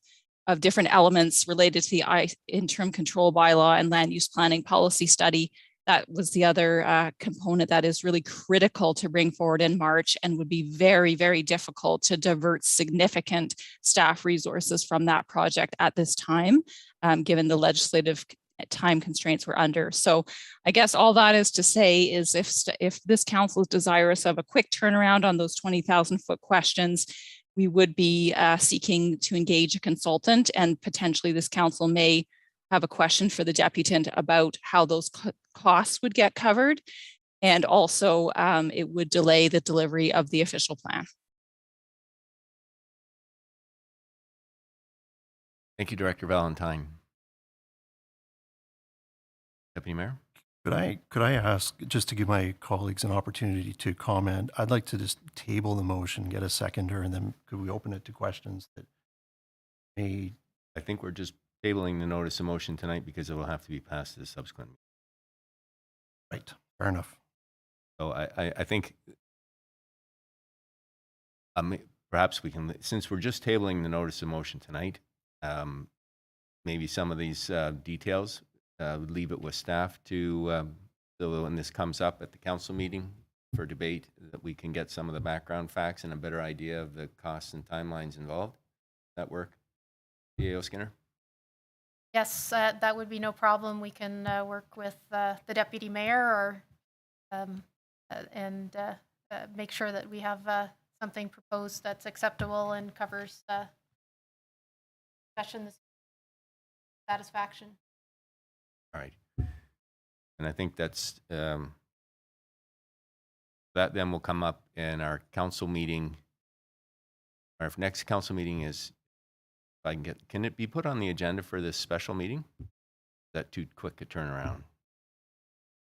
different elements related to the interim control bylaw and land use planning policy study, that was the other component that is really critical to bring forward in March and would be very, very difficult to divert significant staff resources from that project at this time, given the legislative time constraints we're under. So I guess all that is to say is if this council is desirous of a quick turnaround on those 20,000 foot questions, we would be seeking to engage a consultant, and potentially this council may have a question for the deputant about how those costs would get covered. And also it would delay the delivery of the official plan. Thank you, Director Valentine. Deputy Mayor? Could I ask, just to give my colleagues an opportunity to comment, I'd like to just table the motion, get a seconder, and then could we open it to questions that may... I think we're just tabling the notice of motion tonight because it will have to be passed to the subsequent. Right, fair enough. So I think perhaps we can, since we're just tabling the notice of motion tonight, maybe some of these details, would leave it with staff to, so when this comes up at the council meeting for debate, that we can get some of the background facts and a better idea of the costs and timelines involved. That work? EAO Skinner? Yes, that would be no problem. We can work with the deputy mayor or and make sure that we have something proposed that's acceptable and covers discussion satisfaction. All right. And I think that's, that then will come up in our council meeting. Our next council meeting is, if I can it be put on the agenda for this special meeting? Is that too quick a turnaround?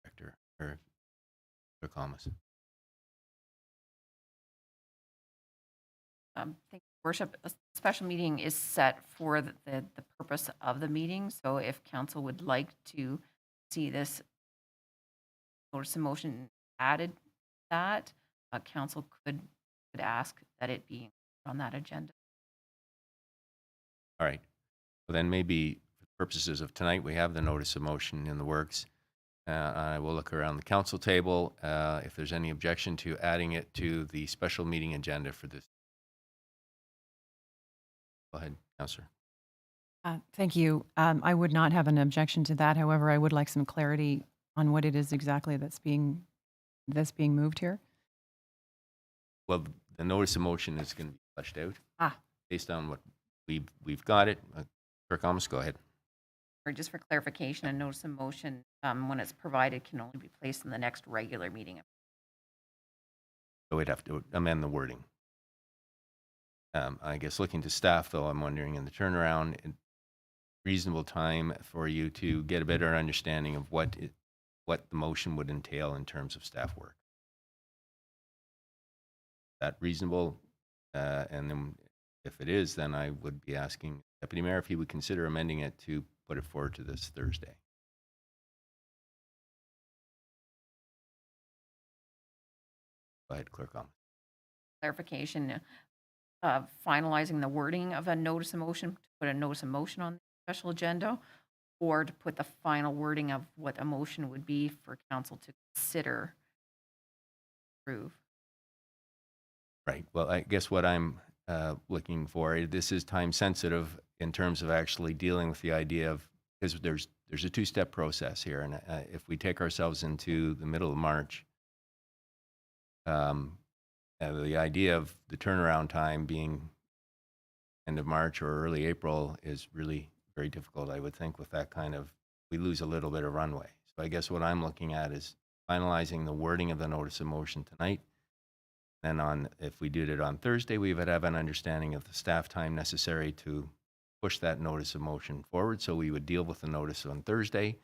Director or Thomas? Thank you, Worship. A special meeting is set for the purpose of the meeting. So if council would like to see this notice of motion added, that council could ask that it be on that agenda. All right. Well, then maybe for the purposes of tonight, we have the notice of motion in the works. I will look around the council table if there's any objection to adding it to the special meeting agenda for this. Go ahead, Councillor. Thank you. I would not have an objection to that. However, I would like some clarity on what it is exactly that's being moved here. Well, the notice of motion is going to be fleshed out based on what we've got it. Clerk Almus, go ahead. Or just for clarification, a notice of motion, when it's provided, can only be placed in the next regular meeting. So we'd have to amend the wording. I guess looking to staff, though, I'm wondering in the turnaround, reasonable time for you to get a better understanding of what the motion would entail in terms of staff work. Is that reasonable? And then if it is, then I would be asking Deputy Mayor if he would consider amending it to put it forward to this Thursday. Go ahead, Clerk Almus. Clarification, finalizing the wording of a notice of motion, to put a notice of motion on the special agenda, or to put the final wording of what a motion would be for council to consider, approve. Right. Well, I guess what I'm looking for, this is time sensitive in terms of actually dealing with the idea of, because there's a two-step process here, and if we take ourselves into the middle of March, the idea of the turnaround time being end of March or early April is really very difficult, I would think, with that kind of, we lose a little bit of runway. So I guess what I'm looking at is finalizing the wording of the notice of motion tonight. And if we did it on Thursday, we would have an understanding of the staff time necessary to push that notice of motion forward. So we would deal with the notice on Thursday.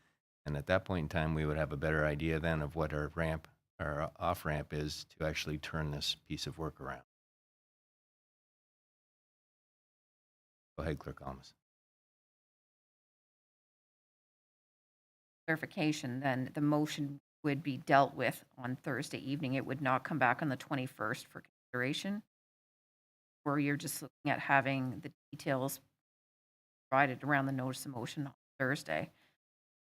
And at that point in time, we would have a better idea then of what our off ramp is to actually turn this piece of work around. Go ahead, Clerk Almus. Clarification, then the motion would be dealt with on Thursday evening. It would not come back on the 21st for consideration, or you're just looking at having the details provided around the notice of motion on Thursday.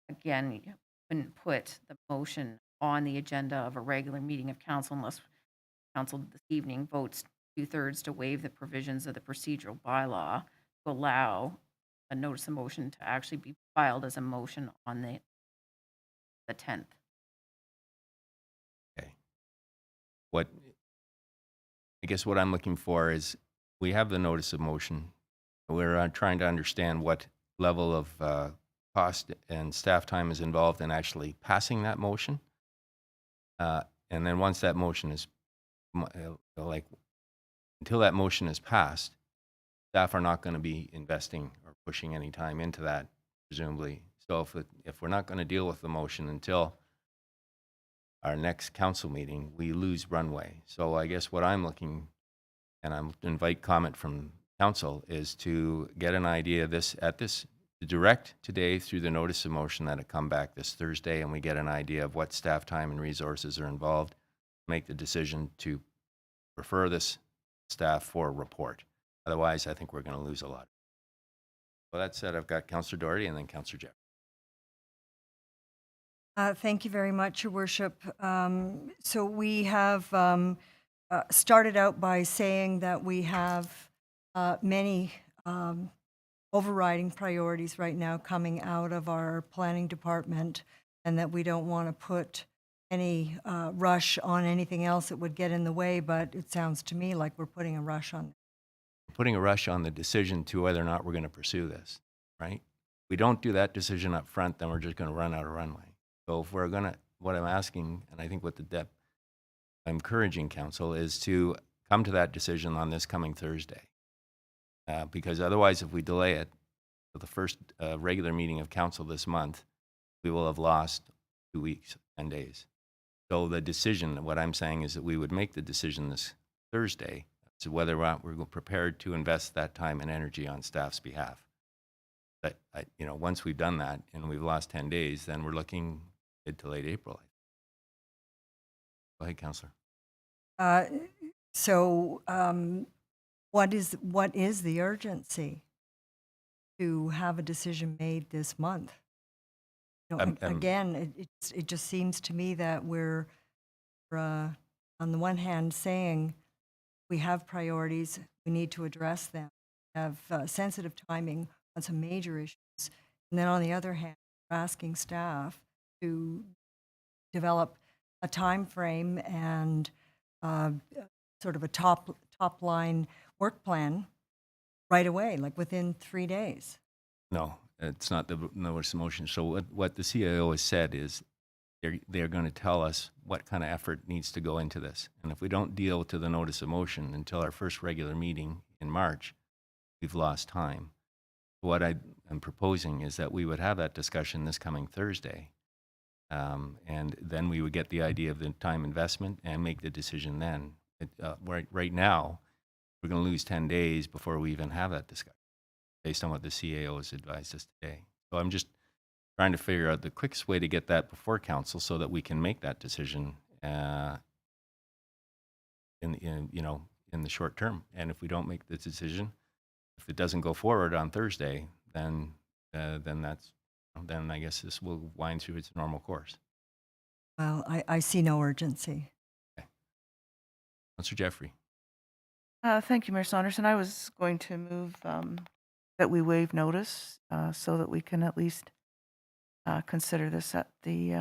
Again, you wouldn't put the motion on the agenda of a regular meeting of council unless council this evening votes 2/3 to waive the provisions of the procedural bylaw to allow a notice of motion to actually be filed as a motion on the 10th. Okay. I guess what I'm looking for is, we have the notice of motion. We're trying to understand what level of cost and staff time is involved in actually passing that motion. And then once that motion is, until that motion is passed, staff are not going to be investing or pushing any time into that, presumably. So if we're not going to deal with the motion until our next council meeting, we lose runway. So I guess what I'm looking, and I invite comment from council, is to get an idea of this, to direct today through the notice of motion that it come back this Thursday, and we get an idea of what staff time and resources are involved, make the decision to refer this staff for a report. Otherwise, I think we're going to lose a lot. Well, that said, I've got Councillor Doherty and then Councillor Jeff. Thank you very much, Your Worship. So we have started out by saying that we have many overriding priorities right now coming out of our planning department, and that we don't want to put any rush on anything else that would get in the way, but it sounds to me like we're putting a rush on. Putting a rush on the decision to whether or not we're going to pursue this, right? We don't do that decision up front, then we're just going to run out of runway. So if we're going to, what I'm asking, and I think what I'm encouraging council, is to come to that decision on this coming Thursday. Because otherwise, if we delay it to the first regular meeting of council this month, we will have lost 2 weeks, 10 days. So the decision, what I'm saying is that we would make the decision this Thursday as to whether or not we're prepared to invest that time and energy on staff's behalf. But, once we've done that and we've lost 10 days, then we're looking mid to late April. Go ahead, Councillor. What is the urgency to have a decision made this month? Again, it just seems to me that we're on the one hand saying we have priorities, we need to address them, have sensitive timing on some major issues, and then on the other hand, we're asking staff to develop a time frame and sort of a top line work plan right away, like within 3 days. No, it's not the notice of motion. So what the CIO has said is they're going to tell us what kind of effort needs to go into this. And if we don't deal to the notice of motion until our first regular meeting in March, we've lost time. What I am proposing is that we would have that discussion this coming Thursday. And then we would get the idea of the time investment and make the decision then. Right now, we're going to lose 10 days before we even have that discussion, based on what the CAO has advised us today. So I'm just trying to figure out the quickest way to get that before council so that we can make that decision in the short term. And if we don't make the decision, if it doesn't go forward on Thursday, then I guess this will wind through its normal course. Well, I see no urgency. Okay. Councillor Jeffrey. Thank you, Mayor Saunderson. I was going to move that we waive notice so that we can at least consider this at the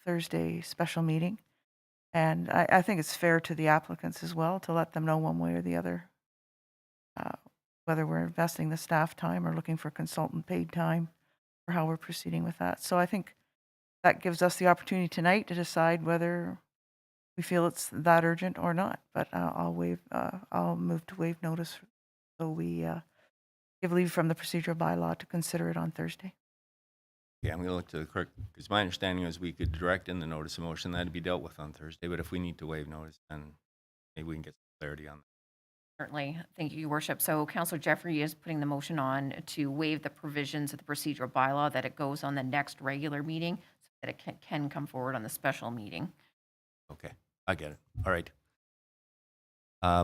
Thursday special meeting. And I think it's fair to the applicants as well to let them know one way or the other whether we're investing the staff time or looking for consultant paid time or how we're proceeding with that. So I think that gives us the opportunity tonight to decide whether we feel it's that urgent or not. But I'll move to waive notice so we give leave from the procedural bylaw to consider it on Thursday. Yeah, I'm going to look to the clerk, because my understanding is we could direct in the notice of motion that'd be dealt with on Thursday. But if we need to waive notice, then maybe we can get some clarity on that. Certainly. Thank you, Your Worship. So Councillor Jeffrey is putting the motion on to waive the provisions of the procedural bylaw that it goes on the next regular meeting so that it can come forward on the special meeting. Okay, I get it. All right.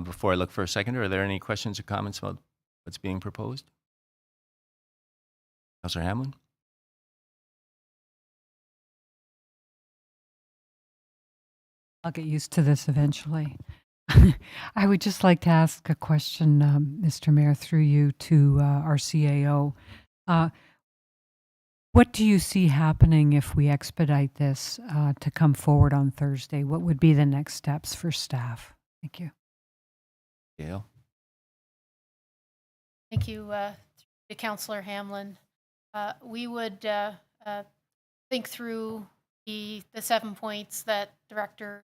Before I look for a seconder, are there any questions or comments about what's being proposed? Councillor Hamlin? I'll get used to this eventually. I would just like to ask a question, Mr. Mayor, through you to our CAO. What do you see happening if we expedite this to come forward on Thursday? What would be the next steps for staff? Thank you. Gail? Thank you, to Councillor Hamlin. we would think through the 7 points that Director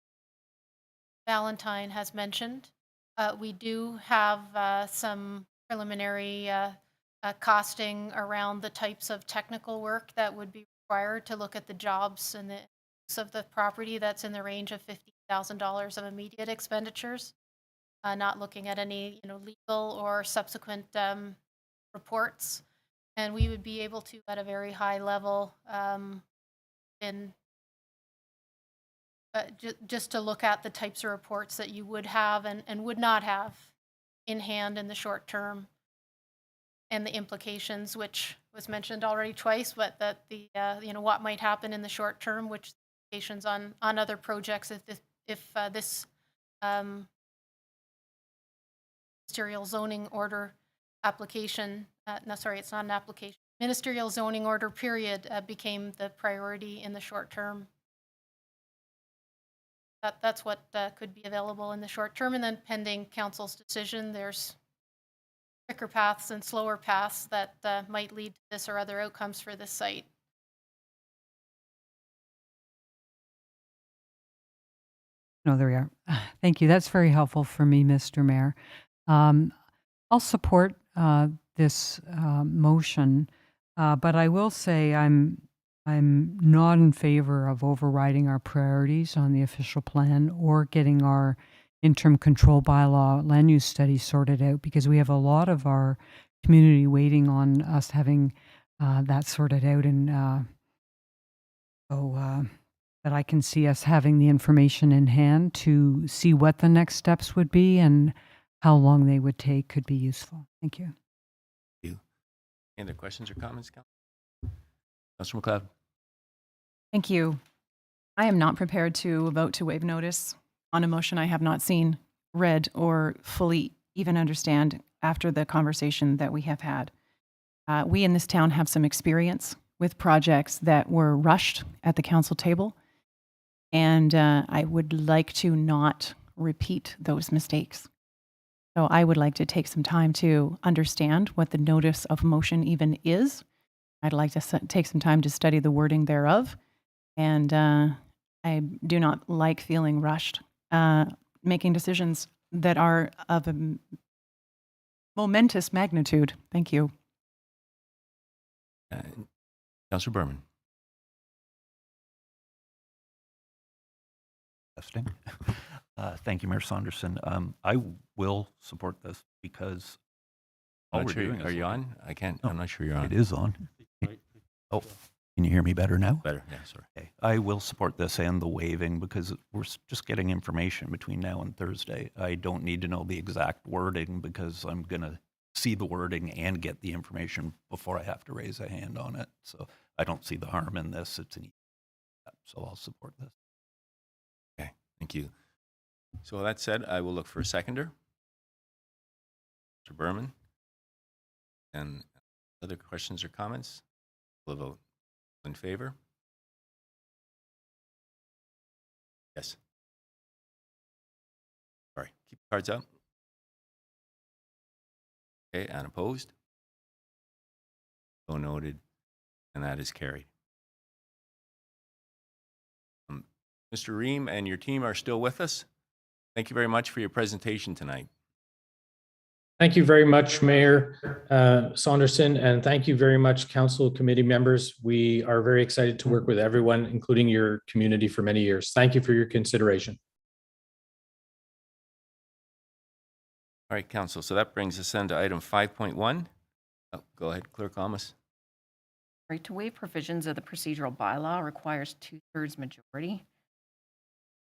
Valentine has mentioned. We do have some preliminary costing around the types of technical work that would be required to look at the jobs and the use of the property. That's in the range of $50,000 of immediate expenditures, not looking at any legal or subsequent reports. And we would be able to, at a very high level, just to look at the types of reports that you would have and would not have in hand in the short term, and the implications, which was mentioned already twice, but that the what might happen in the short term, which implications on other projects if this ministerial zoning order application, no, sorry, it's not an application, ministerial zoning order period became the priority in the short term. That's what could be available in the short term, and then pending council's decision, there's quicker paths and slower paths that might lead to this or other outcomes for this site. No, there we are. Thank you. That's very helpful for me, Mr. Mayor. I'll support this motion, but I will say I'm not in favor of overriding our priorities on the official plan or getting our interim control bylaw land use study sorted out, because we have a lot of our community waiting on us having that sorted out, and so that I can see us having the information in hand to see what the next steps would be and how long they would take could be useful. Thank you. Thank you. Any other questions or comments, Councilor McLeod? Thank you. I am not prepared to vote to waive notice on a motion I have not seen, read, or fully even understand after the conversation that we have had. We in this town have some experience with projects that were rushed at the council table, and I would like to not repeat those mistakes. So I would like to take some time to understand what the notice of motion even is. I'd like to take some time to study the wording thereof. And I do not like feeling rushed, making decisions that are of a momentous magnitude. Thank you. Councilor Berman. Testing. Thank you, Mayor Saunderson. I will support this because all we're doing Are is you on? I can't. I'm not sure you're on. It is on. Oh, can you hear me better now? Better. Yeah, sorry. Okay. I will support this and the waiving because we're just getting information between now and Thursday. I don't need to know the exact wording because I'm going to see the wording and get the information before I have to raise a hand on it. So I don't see the harm in this. It's an easy step, so I'll support this. Okay, thank you. So with that said, I will look for a seconder. Mr. Berman. And other questions or comments? We'll vote. In favor? Yes. Sorry, keep the cards up. Okay, and opposed? So noted, and that is carried. Mr. Reim and your team are still with us. Thank you very much for your presentation tonight. Thank you very much, Mayor Saunderson, and thank you very much, Council Committee members. We are very excited to work with everyone, including your community, for many years. Thank you for your consideration. All right, Council. So that brings us on to item 5.1. Oh, go ahead, Clerk Almus. Right, to waive provisions of the procedural bylaw requires 2/3 majority.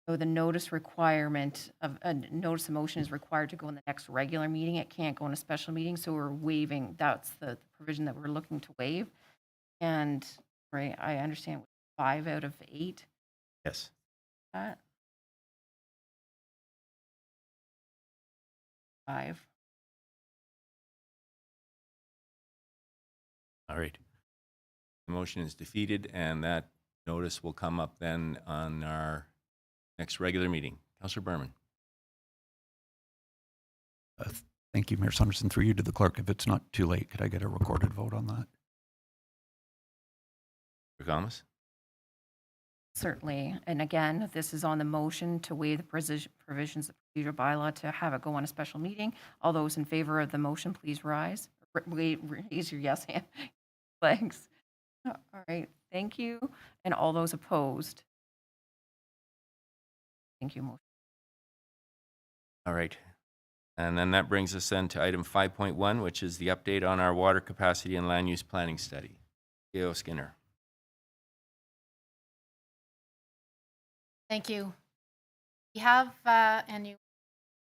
So the notice requirement of a notice of motion is required to go in the next regular meeting. It can't go in a special meeting. So we're waiving, that's the provision that we're looking to waive. And right, I understand 5 out of 8. Yes. That 5. All right. The motion is defeated, and that notice will come up then on our next regular meeting. Councilor Berman. Thank you, Mayor Saunderson. Through you to the clerk. If it's not too late, could I get a recorded vote on that? Mr. Gomez? Certainly. And again, this is on the motion to waive the provisions of procedure bylaw to have it go on a special meeting. All those in favor of the motion, please rise. Raise your yes hand. Thanks. All right. Thank you. And all those opposed? Thank you. Motion. All right. And then that brings us then to item 5.1, which is the update on our water capacity and land use planning study. Geo Skinner. Thank you. We have a new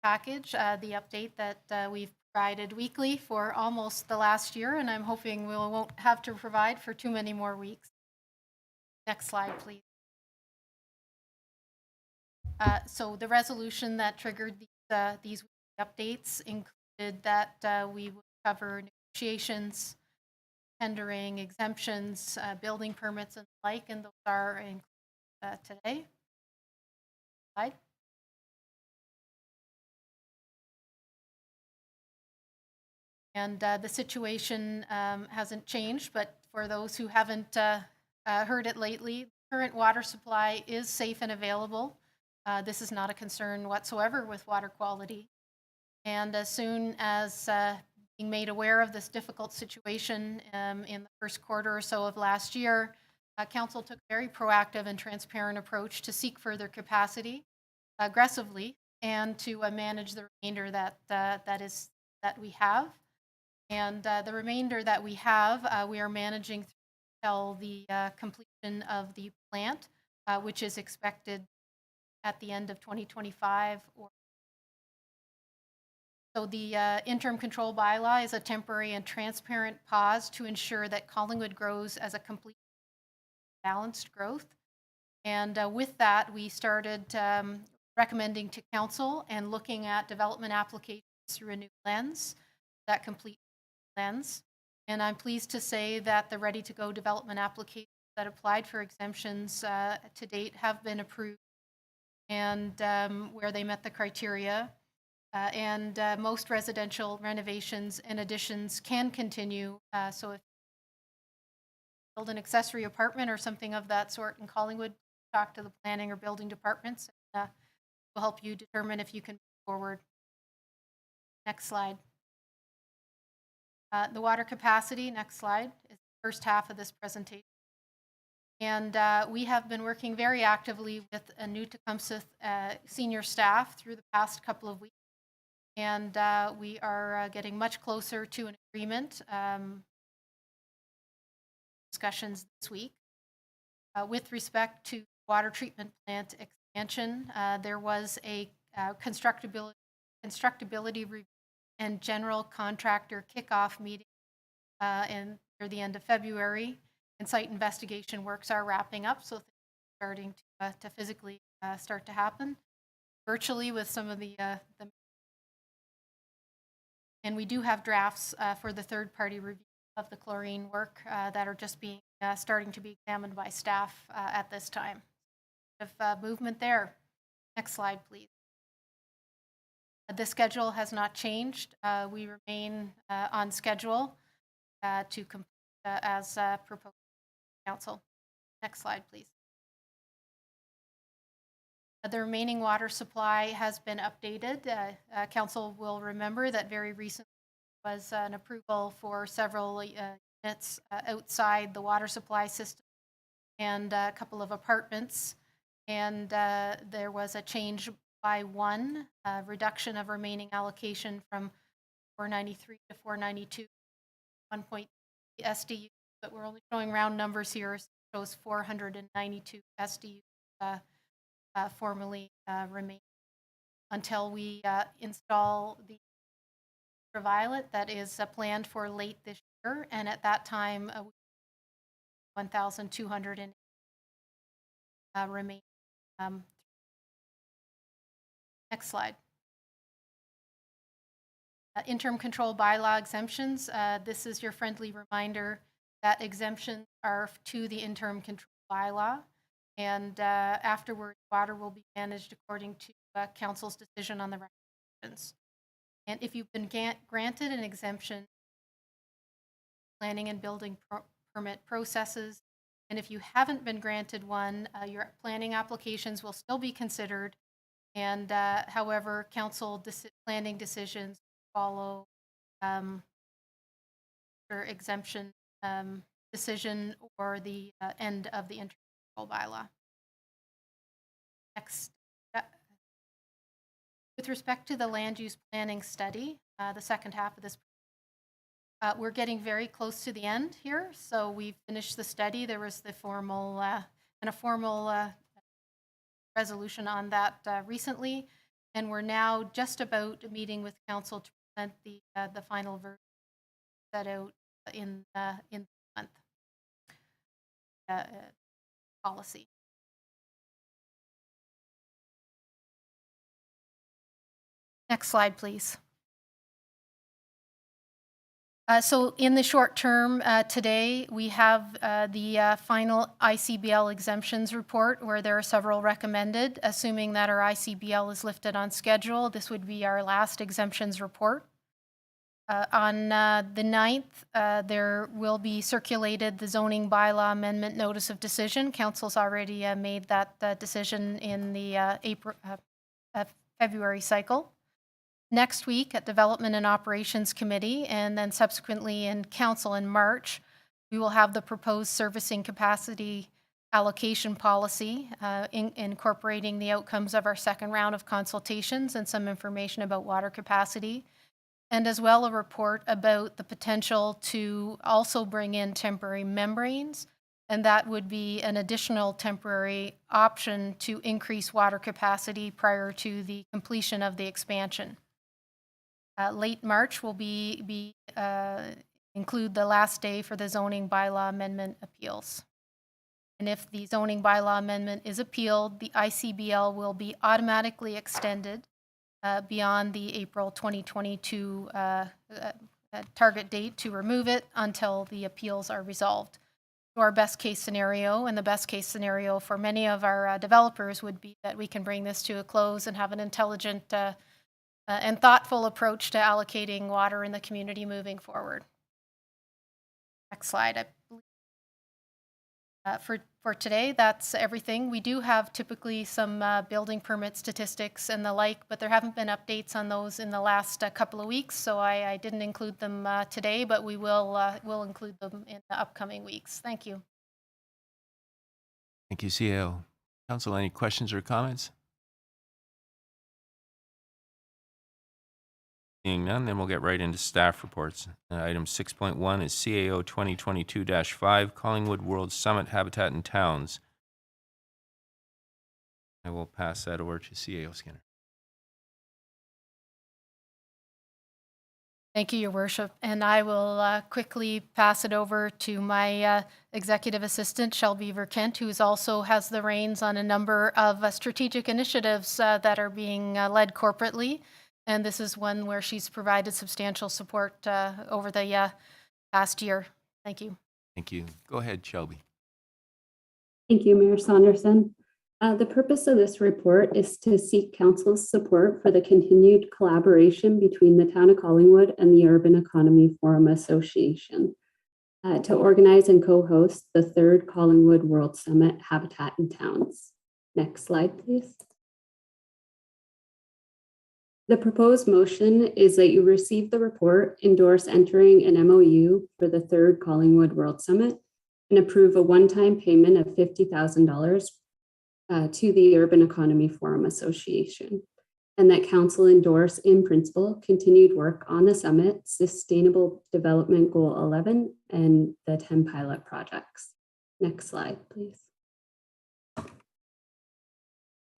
package, the update that we've provided weekly for almost the last year, and I'm hoping we won't have to provide for too many more weeks. Next slide, please. So the resolution that triggered these updates included that we would cover negotiations, tendering, exemptions, building permits, and the like, and those are included today. Slide. And the situation hasn't changed, but for those who haven't heard it lately, current water supply is safe and available. This is not a concern whatsoever with water quality. And as soon as being made aware of this difficult situation in the first quarter or so of last year, Council took a very proactive and transparent approach to seek further capacity aggressively and to manage the remainder that we have. And the remainder that we have, we are managing till the completion of the plant, which is expected at the end of 2025. So the interim control bylaw is a temporary and transparent pause to ensure that Collingwood grows as a complete balanced growth. And with that, we started recommending to Council and looking at development applications through a new lens, that complete lens. And I'm pleased to say that the ready-to-go development applications that applied for exemptions to date have been approved, and where they met the criteria. And most residential renovations and additions can continue. So if you build an accessory apartment or something of that sort in Collingwood, talk to the planning or building departments. Will help you determine if you can move forward. Next slide. The water capacity, next slide, is the first half of this presentation. And we have been working very actively with a new Tecumseh senior staff through the past couple of weeks. And we are getting much closer to an agreement, discussions this week. With respect to water treatment plant expansion, there was a constructability review and general contractor kickoff meeting near the end of February, and site investigation works are wrapping up, so things are starting to physically start to happen virtually with some of the and we do have drafts for the third-party review of the chlorine work that are just being starting to be examined by staff at this time. Movement there. Next slide, please. The schedule has not changed. We remain on schedule to complete as proposed by Council. Next slide, please. The remaining water supply has been updated. Council will remember that very recently was an approval for several units outside the water supply system and a couple of apartments. And there was a change by one, reduction of remaining allocation from 493 to 492, 1.3 SDU, but we're only showing round numbers here. So it shows 492 SDU formally remain until we install the ultraviolet that is planned for late this year, and at that time 1,200 remain. Next slide. Interim control bylaw exemptions. This is your friendly reminder that exemptions are to the interim control bylaw, and afterward, water will be managed according to Council's decision on the recommendations. And if you've been granted an exemption, planning and building permit processes And if you haven't been granted one, your planning applications will still be considered. And however, council planning decisions follow or exemption decision or the end of the interim bylaw. Next, with respect to the land use planning study, the second half of this, we're getting very close to the end here. So we've finished the study. There was the formal resolution on that recently, and we're now just about meeting with council to present the final version set out in the month policy. Next slide, please. So in the short term, today we have the final Icbl exemptions report, where there are several recommended. Assuming that our Icbl is lifted on schedule, this would be our last exemptions report. On the 9th, there will be circulated the zoning bylaw amendment notice of decision. Council's already made that decision in the February cycle. Next week at Development and Operations Committee, and then subsequently in Council in March, we will have the proposed servicing capacity allocation policy, incorporating the outcomes of our second round of consultations and some information about water capacity, and as well a report about the potential to also bring in temporary membranes, and that would be an additional temporary option to increase water capacity prior to the completion of the expansion. Late March will include the last day for the zoning bylaw amendment appeals. And if the zoning bylaw amendment is appealed, the Icbl will be automatically extended beyond the April 2022 target date to remove it until the appeals are resolved. So our best case scenario, and the best case scenario for many of our developers, would be that we can bring this to a close and have an intelligent and thoughtful approach to allocating water in the community moving forward. Next slide. I believe. For today, that's everything. We do have typically some building permit statistics and the like, but there haven't been updates on those in the last couple of weeks, so I didn't include them today, but we will include them in the upcoming weeks. Thank you. Thank you, CAO. Council, any questions or comments? Seeing none, then we'll get right into staff reports. Item 6.1 is CAO 2022-5, Collingwood World Summit Habitat and Towns. I will pass that over to CAO Skinner. Thank you, Your Worship. And I will quickly pass it over to my executive assistant, Shelby Verkent, who also has the reins on a number of strategic initiatives that are being led corporately. And this is one where she's provided substantial support over the past year. Thank you. Thank you. Go ahead, Shelby. Thank you, Mayor Saunderson. The purpose of this report is to seek Council's support for the continued collaboration between the Town of Collingwood and the Urban Economy Forum Association to organize and co-host the 3rd Collingwood World Summit Habitat and Towns. Next slide, please. The proposed motion is that you receive the report, endorse entering an MOU for the 3rd Collingwood World Summit, and approve a one-time payment of $50,000 to the Urban Economy Forum Association, and that Council endorse in principle continued work on the summit, Sustainable Development Goal 11, and the 10 pilot projects. Next slide, please.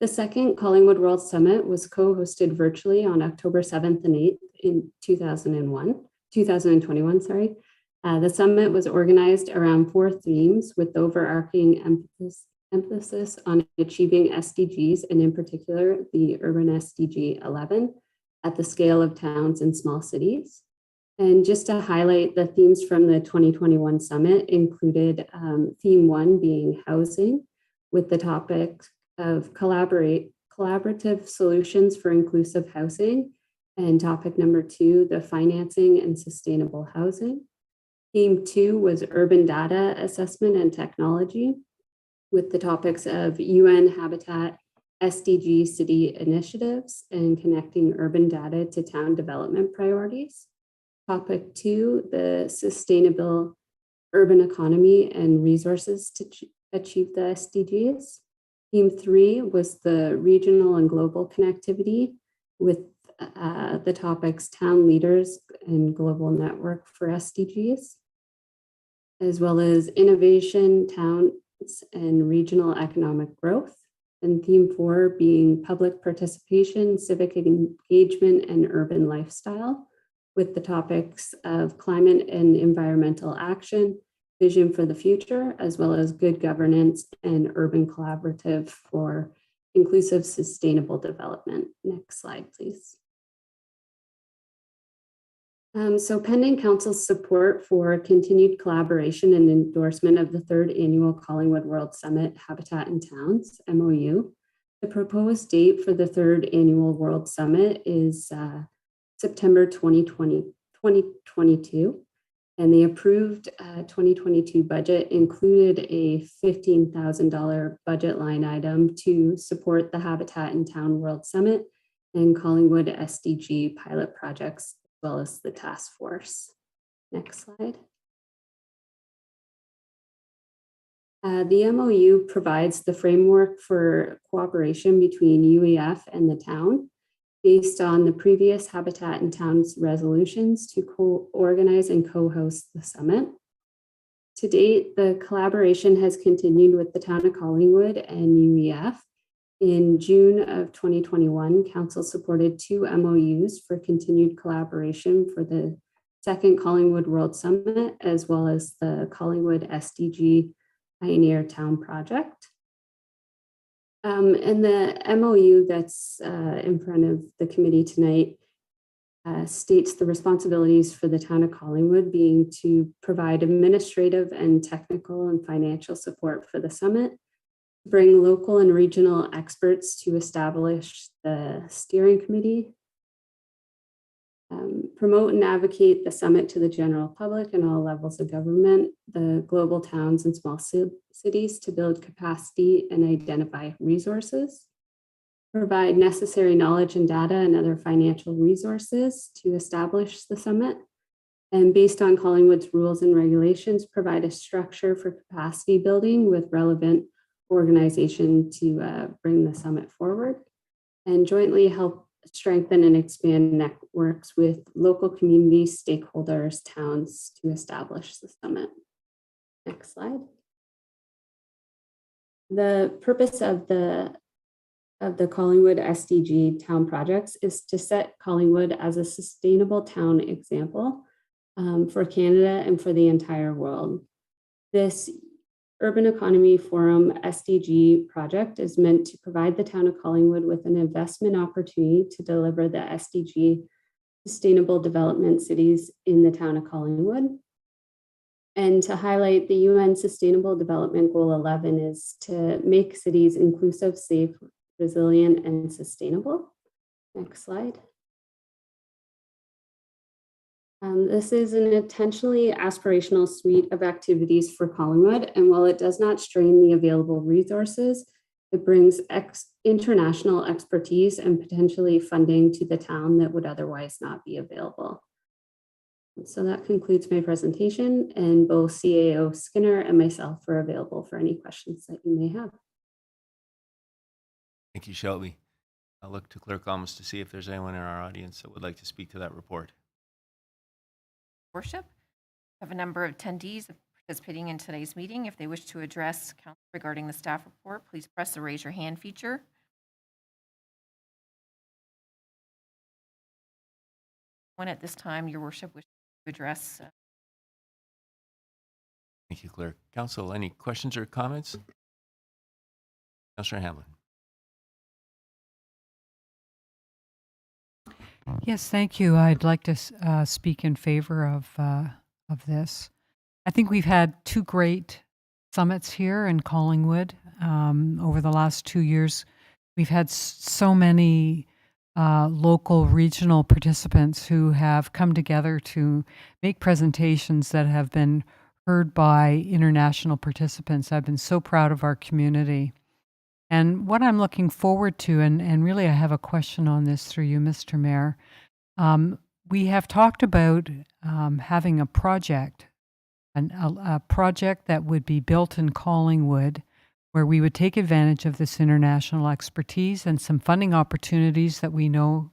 The 2nd Collingwood World Summit was co-hosted virtually on October 7th and 8th in 2021. The summit was organized around 4 themes with overarching emphasis on achieving SDGs, and in particular, the Urban SDG 11 at the scale of towns and small cities. And just to highlight, the themes from the 2021 summit included theme 1 being housing, with the topic of collaborative solutions for inclusive housing, and topic number 2, the financing and sustainable housing. Theme 2 was urban data assessment and technology, with the topics of UN Habitat, SDG city initiatives, and connecting urban data to town development priorities. Topic 2, the sustainable urban economy and resources to achieve the SDGs. Theme 3 was the regional and global connectivity, with the topics town leaders and global network for SDGs, as well as innovation, towns, and regional economic growth. And theme 4 being public participation, civic engagement, and urban lifestyle, with the topics of climate and environmental action, vision for the future, as well as good governance and urban collaborative for inclusive sustainable development. Next slide, please. So pending council's support for continued collaboration and endorsement of the 3rd annual Collingwood World Summit Habitat in Towns, MOU, the proposed date for the 3rd annual World Summit is September 2022, and the approved 2022 budget included a $15,000 budget line item to support the Habitat in Town World Summit and Collingwood SDG pilot projects, as well as the task force. Next slide. The MOU provides the framework for cooperation between UEF and the town based on the previous Habitat in Towns resolutions to co-organize and co-host the summit. To date, the collaboration has continued with the town of Collingwood and UEF. In June of 2021, council supported 2 MOUs for continued collaboration for the 2nd Collingwood World Summit, as well as the Collingwood SDG Pioneer Town Project. And the MOU that's in front of the committee tonight states the responsibilities for the town of Collingwood being to provide administrative and technical and financial support for the summit, bring local and regional experts to establish the steering committee, promote and advocate the summit to the general public and all levels of government, the global towns and small cities to build capacity and identify resources, provide necessary knowledge and data and other financial resources to establish the summit, and based on Collingwood's rules and regulations, provide a structure for capacity building with relevant organization to bring the summit forward, and jointly help strengthen and expand networks with local communities, stakeholders, towns to establish the summit. Next slide. The purpose of the Collingwood SDG town projects is to set Collingwood as a sustainable town example for Canada and for the entire world. This Urban Economy Forum SDG project is meant to provide the town of Collingwood with an investment opportunity to deliver the SDG sustainable development cities in the town of Collingwood. And to highlight the UN Sustainable Development Goal 11 is to make cities inclusive, safe, resilient, and sustainable. Next slide. This is an intentionally aspirational suite of activities for Collingwood, and while it does not strain the available resources, it brings international expertise and potentially funding to the town that would otherwise not be available. So that concludes my presentation, and both CAO Skinner and myself are available for any questions that you may have. Thank you, Shelby. I'll look to Clerk Almus to see if there's anyone in our audience that would like to speak to that report. Worship. We have a number of attendees participating in today's meeting. If they wish to address council regarding the staff report, please press the raise your hand feature. When at this time, your worship wishes to address. Thank you, Clerk. Council, any questions or comments? Councillor Hamlin. Yes, thank you. I'd like to speak in favor of this. I think we've had 2 great summits here in Collingwood over the last 2 years. We've had so many local regional participants who have come together to make presentations that have been heard by international participants. I've been so proud of our community. And what I'm looking forward to, and really I have a question on this through you, Mr. Mayor. We have talked about having a project, a project that would be built in Collingwood, where we would take advantage of this international expertise and some funding opportunities that we know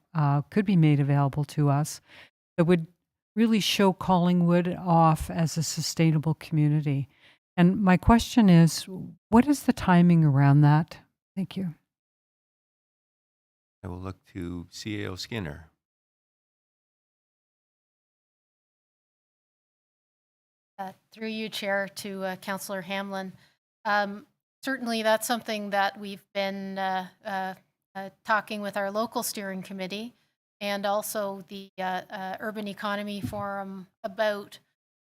could be made available to us that would really show Collingwood off as a sustainable community. And my question is, what is the timing around that? Thank you. I will look to CAO Skinner. Through you, Chair, to Councillor Hamlin. Certainly, that's something that we've been talking with our local steering committee and also the Urban Economy Forum about.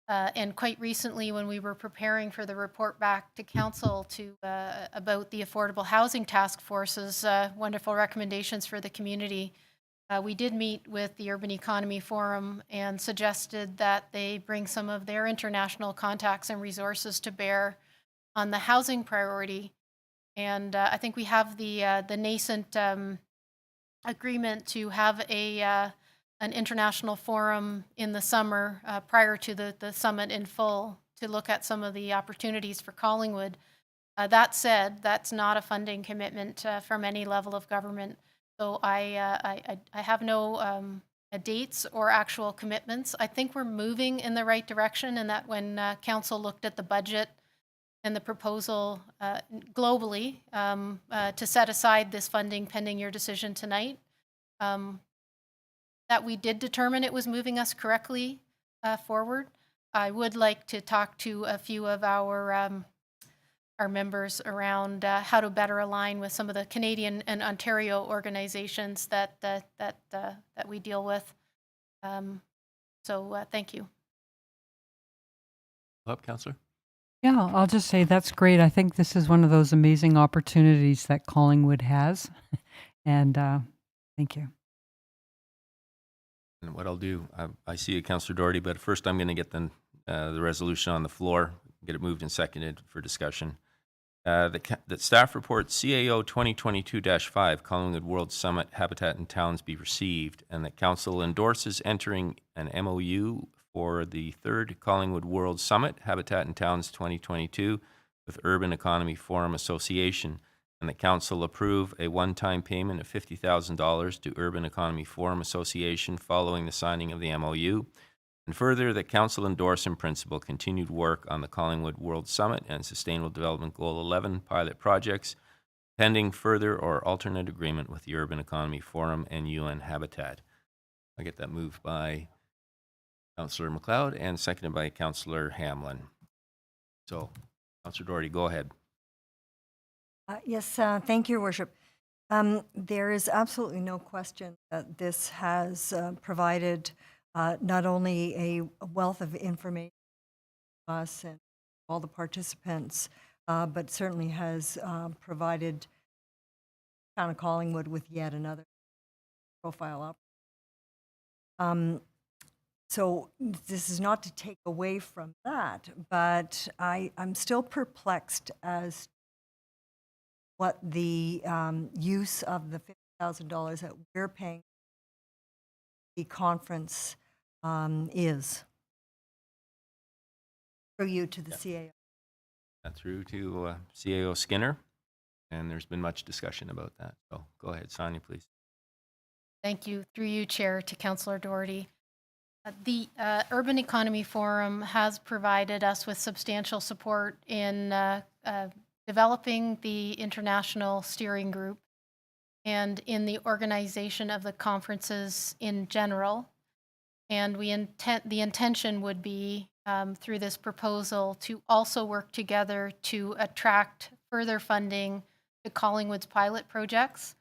And quite recently, when we were preparing for the report back to Council about the Affordable Housing Task Force's wonderful recommendations for the community, we did meet with the Urban Economy Forum and suggested that they bring some of their international contacts and resources to bear on the housing priority. And I think we have the nascent agreement to have an international forum in the summer prior to the summit in full to look at some of the opportunities for Collingwood. That said, that's not a funding commitment from any level of government. So I have no dates or actual commitments. I think we're moving in the right direction, and that when Council looked at the budget and the proposal globally to set aside this funding pending your decision tonight, that we did determine it was moving us correctly forward. I would like to talk to a few of our members around how to better align with some of the Canadian and Ontario organizations that we deal with. So thank you. Up, Councillor. Yeah, I'll just say that's great. I think this is one of those amazing opportunities that Collingwood has. And thank you. And what I'll do, I see you, Councillor Doherty, but first I'm going to get the resolution on the floor, get it moved and seconded for discussion. The staff report CAO 2022-5 Collingwood World Summit Habitat and Towns be received, and that Council endorses entering an MOU for the 3rd Collingwood World Summit Habitat and Towns 2022 with Urban Economy Forum Association, and the Council approve a one-time payment of $50,000 to Urban Economy Forum Association following the signing of the MOU. And further, that Council endorse in principle continued work on the Collingwood World Summit and Sustainable Development Goal 11 pilot projects, pending further or alternate agreement with the Urban Economy Forum and UN Habitat. I get that moved by Councillor MacLeod and seconded by Councillor Hamlin. So, Councillor Doherty, go ahead. Yes, thank you, Your Worship. There is absolutely no question that this has provided not only a wealth of information to us and all the participants, but certainly has provided Town of Collingwood with yet another profile up. So this is not to take away from that, but I'm still perplexed as what the use of the $50,000 that we're paying the conference is. Through you to the CAO. Through to CAO Skinner, and there's been much discussion about that. So go ahead, Sonia, please. Thank you. Through you, Chair, to Councillor Doherty. The Urban Economy Forum has provided us with substantial support in developing the international steering group and in the organization of the conferences in general. And the intention would be through this proposal to also work together to attract further funding to Collingwood's pilot projects.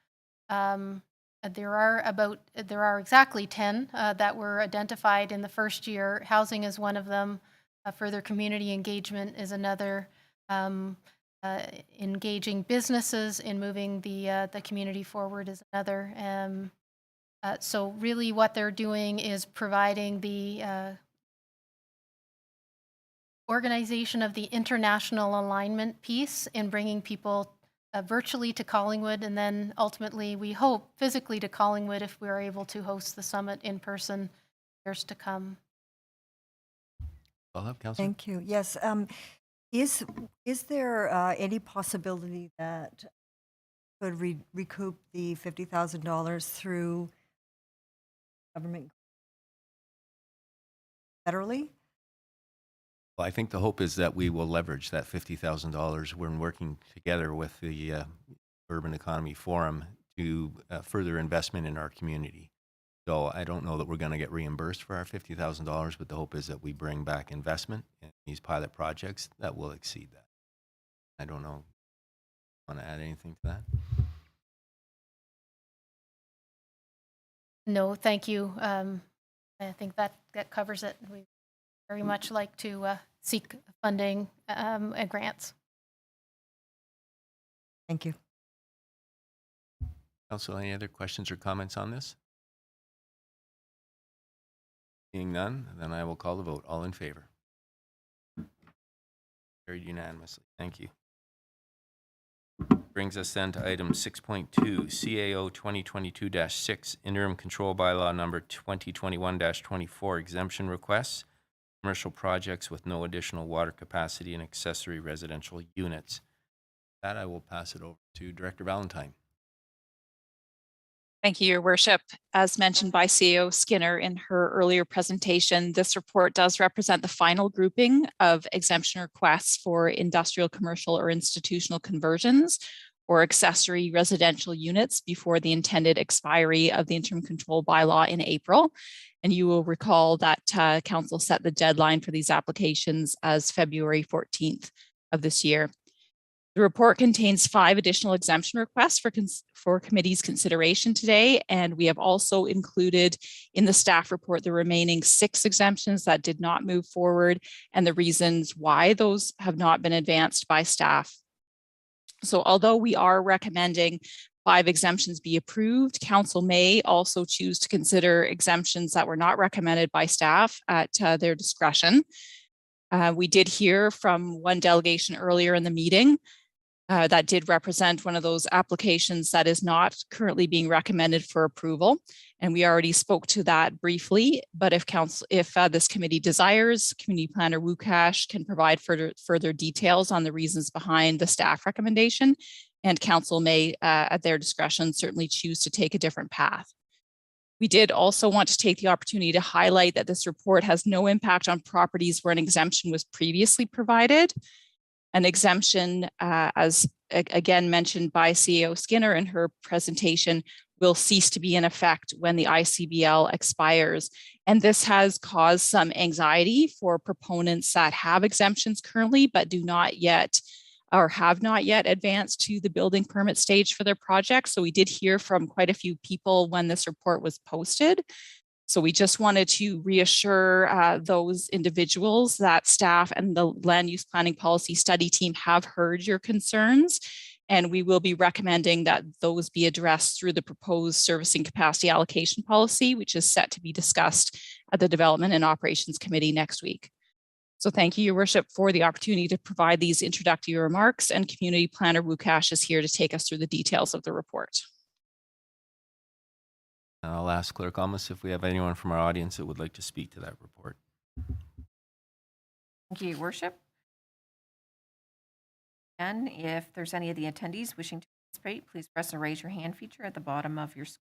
There are exactly 10 that were identified in the first year. Housing is one of them. Further community engagement is another. Engaging businesses in moving the community forward is another. So really what they're doing is providing the organization of the international alignment piece in bringing people virtually to Collingwood, and then ultimately, we hope, physically to Collingwood if we are able to host the summit in person years to come. I'll have Councillor. Thank you. Yes. Is there any possibility that could recoup the $50,000 through government federally? Well, I think the hope is that we will leverage that $50,000 when working together with the Urban Economy Forum to further investment in our community. So I don't know that we're going to get reimbursed for our $50,000, but the hope is that we bring back investment in these pilot projects that will exceed that. I don't know. Want to add anything to that? No, thank you. I think that covers it. We very much like to seek funding and grants. Thank you. Council, any other questions or comments on this? Seeing none, then I will call the vote. All in favor? Carried unanimously. Thank you. Brings us then to item 6.2, CAO 2022-6, Interim Control Bylaw number 2021-24, Exemption Requests, Commercial Projects with no additional water capacity and accessory residential units. With that, I will pass it over to Director Valentine. Thank you, Your Worship. As mentioned by CEO Skinner in her earlier presentation, this report does represent the final grouping of exemption requests for industrial, commercial, or institutional conversions or accessory residential units before the intended expiry of the interim control bylaw in April. And you will recall that Council set the deadline for these applications as February 14th of this year. The report contains 5 additional exemption requests for committee's consideration today, and we have also included in the staff report the remaining 6 exemptions that did not move forward and the reasons why those have not been advanced by staff. So although we are recommending 5 exemptions be approved, Council may also choose to consider exemptions that were not recommended by staff at their discretion. We did hear from one delegation earlier in the meeting that did represent one of those applications that is not currently being recommended for approval. And we already spoke to that briefly, but if this committee desires, Community Planner Wukash can provide further details on the reasons behind the staff recommendation, and Council may, at their discretion, certainly choose to take a different path. We did also want to take the opportunity to highlight that this report has no impact on properties where an exemption was previously provided. An exemption, as again mentioned by CEO Skinner in her presentation, will cease to be in effect when the Icbl expires. And this has caused some anxiety for proponents that have exemptions currently, but do not yet or have not yet advanced to the building permit stage for their projects. So we did hear from quite a few people when this report was posted. So we just wanted to reassure those individuals that staff and the Land Use Planning Policy Study Team have heard your concerns, and we will be recommending that those be addressed through the proposed servicing capacity allocation policy, which is set to be discussed at the Development and Operations Committee next week. So thank you, Your Worship, for the opportunity to provide these introductory remarks, and Community Planner Wukash is here to take us through the details of the report. I'll ask Clerk Almus if we have anyone from our audience that would like to speak to that report. Thank you, Your Worship. And if there's any of the attendees wishing to participate, please press the raise your hand feature at the bottom of your screen.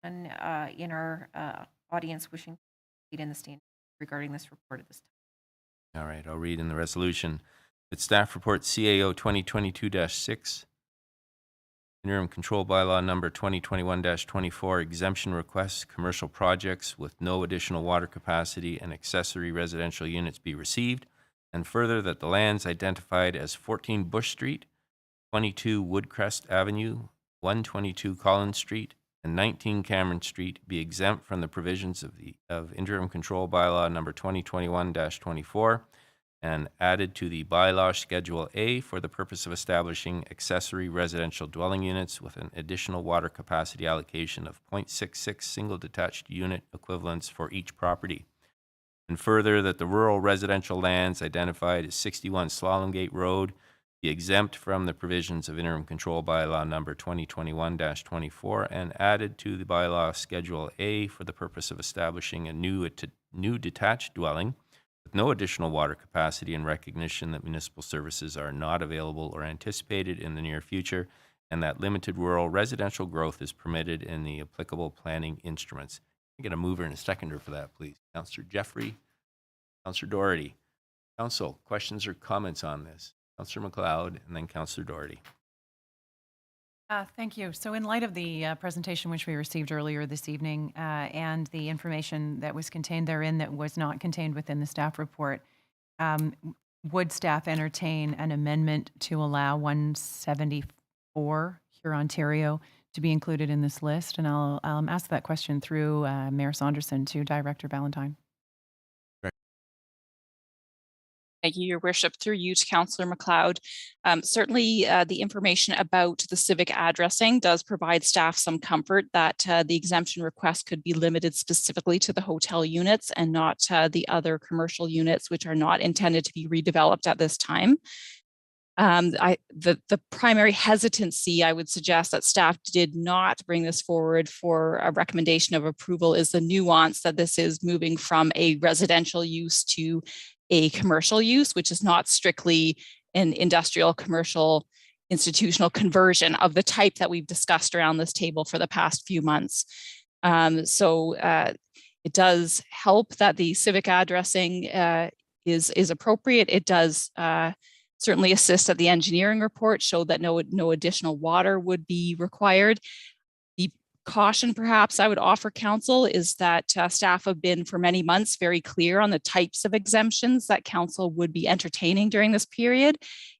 And in our audience wishing to participate in the stand regarding this report at this time. All right, I'll read in the resolution. It's staff report CAO 2022-6, Interim Control Bylaw number 2021-24, exemption requests, commercial projects with no additional water capacity and accessory residential units be received, and further that the lands identified as 14 Bush Street, 22 Woodcrest Avenue, 122 Collins Street, and 19 Cameron Street be exempt from the provisions of Interim Control Bylaw number 2021-24, and added to the bylaw Schedule A for the purpose of establishing accessory residential dwelling units with an additional water capacity allocation of 0.66 single detached unit equivalents for each property. And further, that the rural residential lands identified as 61 Slalom Gate Road be exempt from the provisions of interim control bylaw number 2021-24 and added to the bylaw Schedule A for the purpose of establishing a new detached dwelling with no additional water capacity in recognition that municipal services are not available or anticipated in the near future, and that limited rural residential growth is permitted in the applicable planning instruments. Can I get a mover and a seconder for that, please? Councillor Jeffrey, Councillor Doherty. Council, questions or comments on this? Councillor McLeod and then Councillor Doherty. Thank you. So in light of the presentation which we received earlier this evening and the information that was contained therein that was not contained within the staff report, would staff entertain an amendment to allow 174 Hurontario to be included in this list? And I'll ask that question through Mayor Saunderson to Director Valentine. Thank you, Your Worship. Through you to Councillor McLeod. Certainly, the information about the civic addressing does provide staff some comfort that the exemption request could be limited specifically to the hotel units and not the other commercial units, which are not intended to be redeveloped at this time. The primary hesitancy I would suggest that staff did not bring this forward for a recommendation of approval is the nuance that this is moving from a residential use to a commercial use, which is not strictly an industrial, commercial, institutional conversion of the type that we've discussed around this table for the past few months. It does help that the civic addressing is appropriate. It does certainly assist that the engineering report showed that no additional water would be required. The caution perhaps I would offer council is that staff have been for many months very clear on the types of exemptions that council would be entertaining during this period.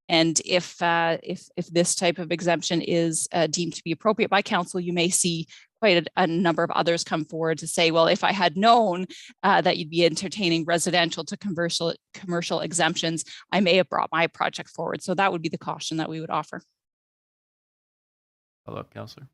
And if this type of exemption is deemed to be appropriate by council, you may see quite a number of others come forward to say, well, if I had known that you'd be entertaining residential to commercial exemptions, I may have brought my project forward. So that would be the caution that we would offer. Follow up, Councillor.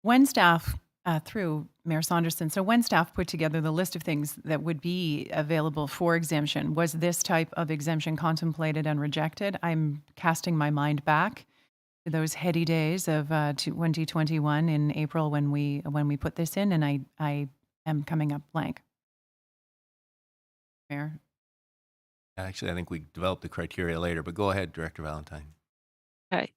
When staff, through Mayor Saunderson, so when staff put together the list of things that would be available for exemption, was this type of exemption contemplated and rejected? I'm casting my mind back to those heady days of 2021 in April when we put this in, and I am coming up blank. Mayor? Actually, I think we developed the criteria later, but go ahead, Director Valentine.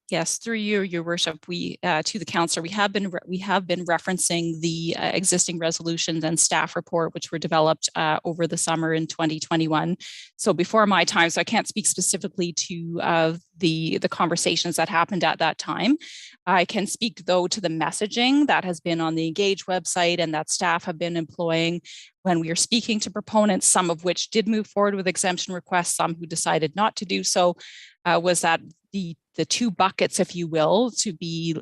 Yes, through you, Your Worship, we to the councillor, we have been referencing the existing resolutions and staff report, which were developed over the summer in 2021. So before my time, so I can't speak specifically to the conversations that happened at that time. I can speak though to the messaging that has been on the Engage website and that staff have been employing when we are speaking to proponents, some of which did move forward with exemption requests, some who decided not to do so, was that the two buckets, if you will, to be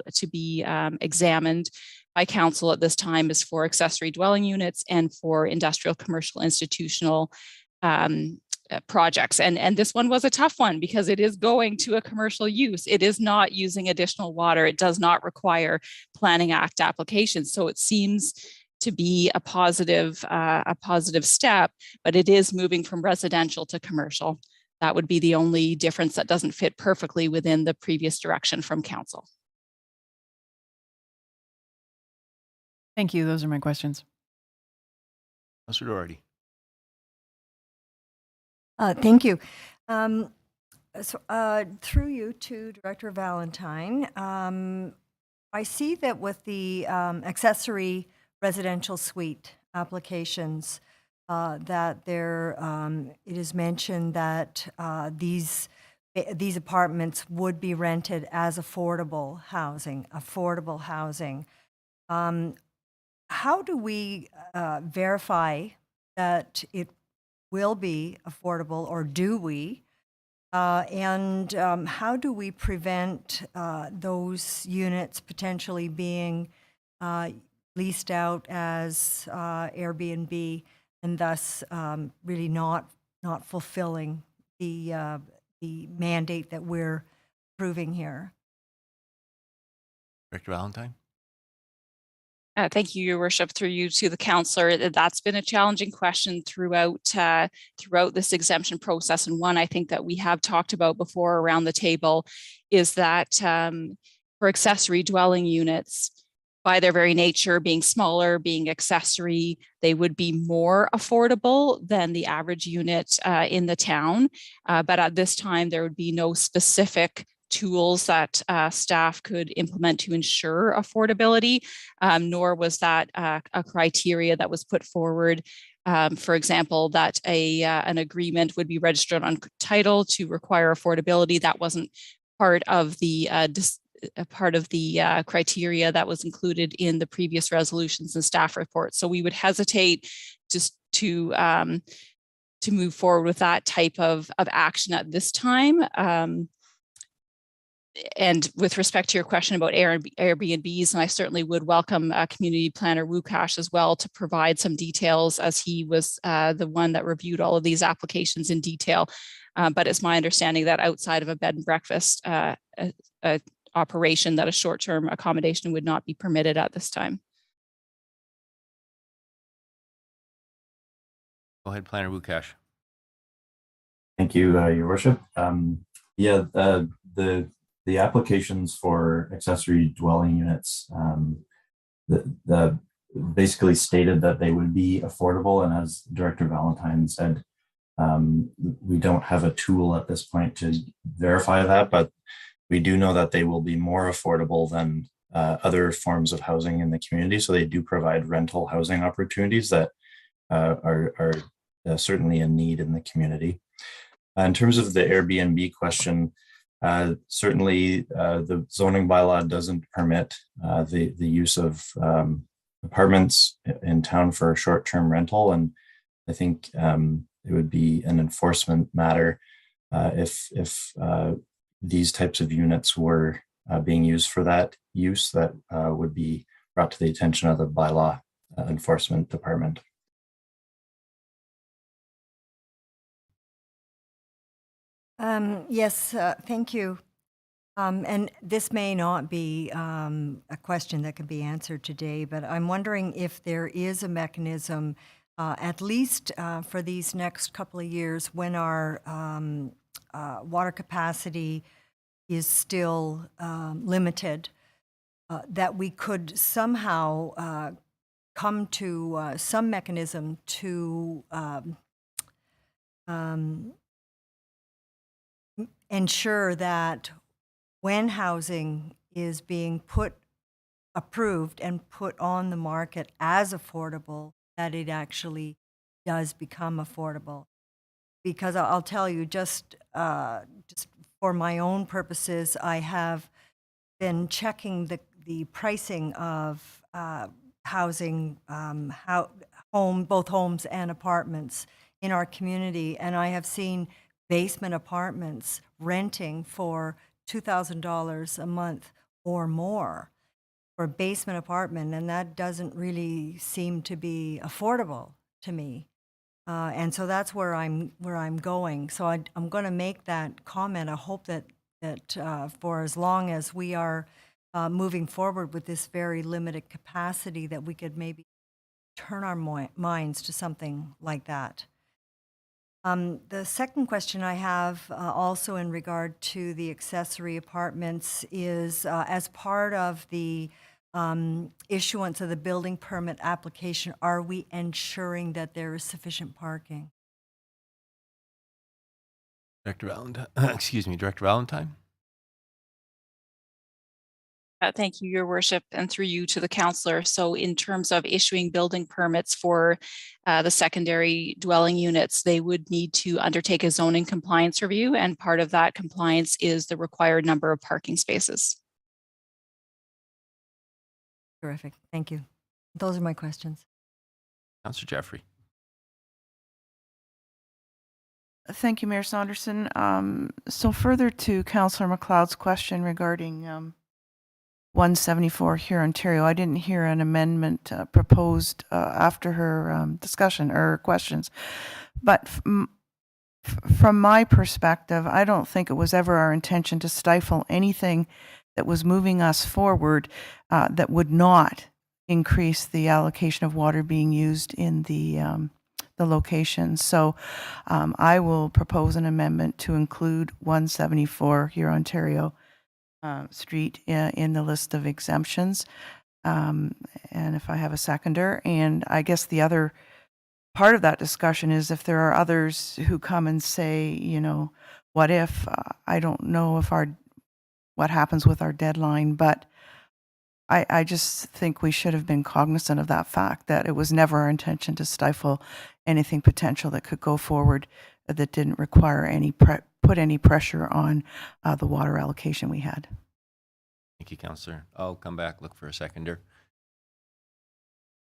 examined by council at this time is for accessory dwelling units and for industrial, commercial, institutional projects. And this one was a tough one because it is going to a commercial use. It is not using additional water. It does not require Planning Act applications. So it seems to be a positive step, but it is moving from residential to commercial. That would be the only difference that doesn't fit perfectly within the previous direction from council. Thank you. Those are my questions. Councillor Doherty. Thank you. Through you to Director Valentine, I see that with the accessory residential suite applications, that there it is mentioned that these apartments would be rented as affordable housing. How do we verify that it will be affordable, or do we? And how do we prevent those units potentially being leased out as Airbnb and thus really not fulfilling the mandate that we're approving here. Director Valentine? Thank you, Your Worship, through you to the councillor. That's been a challenging question throughout this exemption process. And one I think that we have talked about before around the table is that for accessory dwelling units, by their very nature, being smaller, being accessory, they would be more affordable than the average unit in the town. But at this time, there would be no specific tools that staff could implement to ensure affordability, nor was that a criteria that was put forward. For example, that an agreement would be registered on title to require affordability. That wasn't part of the criteria that was included in the previous resolutions and staff reports. So we would hesitate just to move forward with that type of action at this time. And with respect to your question about Airbnbs, and I certainly would welcome Community Planner Wukash as well to provide some details, as he was the one that reviewed all of these applications in detail. But it's my understanding that outside of a bed and breakfast operation, that a short-term accommodation would not be permitted at this time. Go ahead, Planner Wukash. Thank you, Your Worship. The applications for accessory dwelling units the basically stated that they would be affordable, and as Director Valentine said, we don't have a tool at this point to verify that, but we do know that they will be more affordable than other forms of housing in the community. So they do provide rental housing opportunities that are certainly a need in the community. In terms of the Airbnb question, certainly the zoning bylaw doesn't permit the use of apartments in town for short-term rental. And I think it would be an enforcement matter if these types of units were being used for that use, that would be brought to the attention of the bylaw enforcement department. Yes, thank you. And this may not be a question that can be answered today, but I'm wondering if there is a mechanism, at least for these next couple of years, when our water capacity is still limited, that we could somehow come to some mechanism to ensure that when housing is being approved and put on the market as affordable, that it actually does become affordable. Because I'll tell you, just for my own purposes, I have been checking the pricing of housing, both homes and apartments in our community, and I have seen basement apartments renting for $2,000 a month or more for a basement apartment, and that doesn't really seem to be affordable to me. And so that's where I'm going. So I'm going to make that comment. I hope that for as long as we are moving forward with this very limited capacity, that we could maybe turn our minds to something like that. The second question I have also in regard to the accessory apartments is as part of the issuance of the building permit application, are we ensuring that there is sufficient parking? Director Valentine, Director Valentine. Thank you, Your Worship, and through you to the councillor. So in terms of issuing building permits for the secondary dwelling units, they would need to undertake a zoning compliance review, and part of that compliance is the required number of parking spaces. Terrific. Thank you. Those are my questions. Councillor Jeffrey. Thank you, Mayor Saunderson. So further to Councillor McLeod's question regarding 174 Hurontario. I didn't hear an amendment proposed after her discussion or questions. But from my perspective, I don't think it was ever our intention to stifle anything that was moving us forward that would not increase the allocation of water being used in the location. So I will propose an amendment to include 174 Hurontario Street in the list of exemptions. And if I have a seconder, and I guess the other part of that discussion is if there are others who come and say, you know, what if, I don't know if what happens with our deadline, but I just think we should have been cognizant of that fact, that it was never our intention to stifle anything potential that could go forward that didn't require put any pressure on the water allocation we had. Thank you, Councillor. I'll come back, look for a seconder.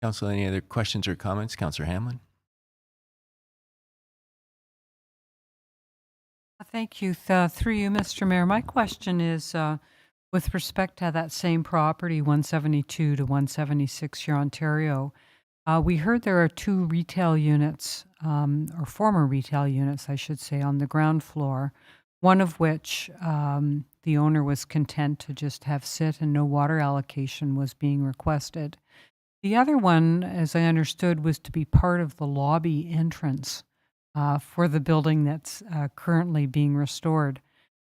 Council, any other questions or comments? Councillor Hamlin? Thank you. Through you, Mr. Mayor, my question is with respect to that same property, 172 to 176 Hurontario. We heard there are 2 retail units, or former retail units, I should say, on the ground floor, one of which the owner was content to just have sit and no water allocation was being requested. The other one, as I understood, was to be part of the lobby entrance for the building that's currently being restored.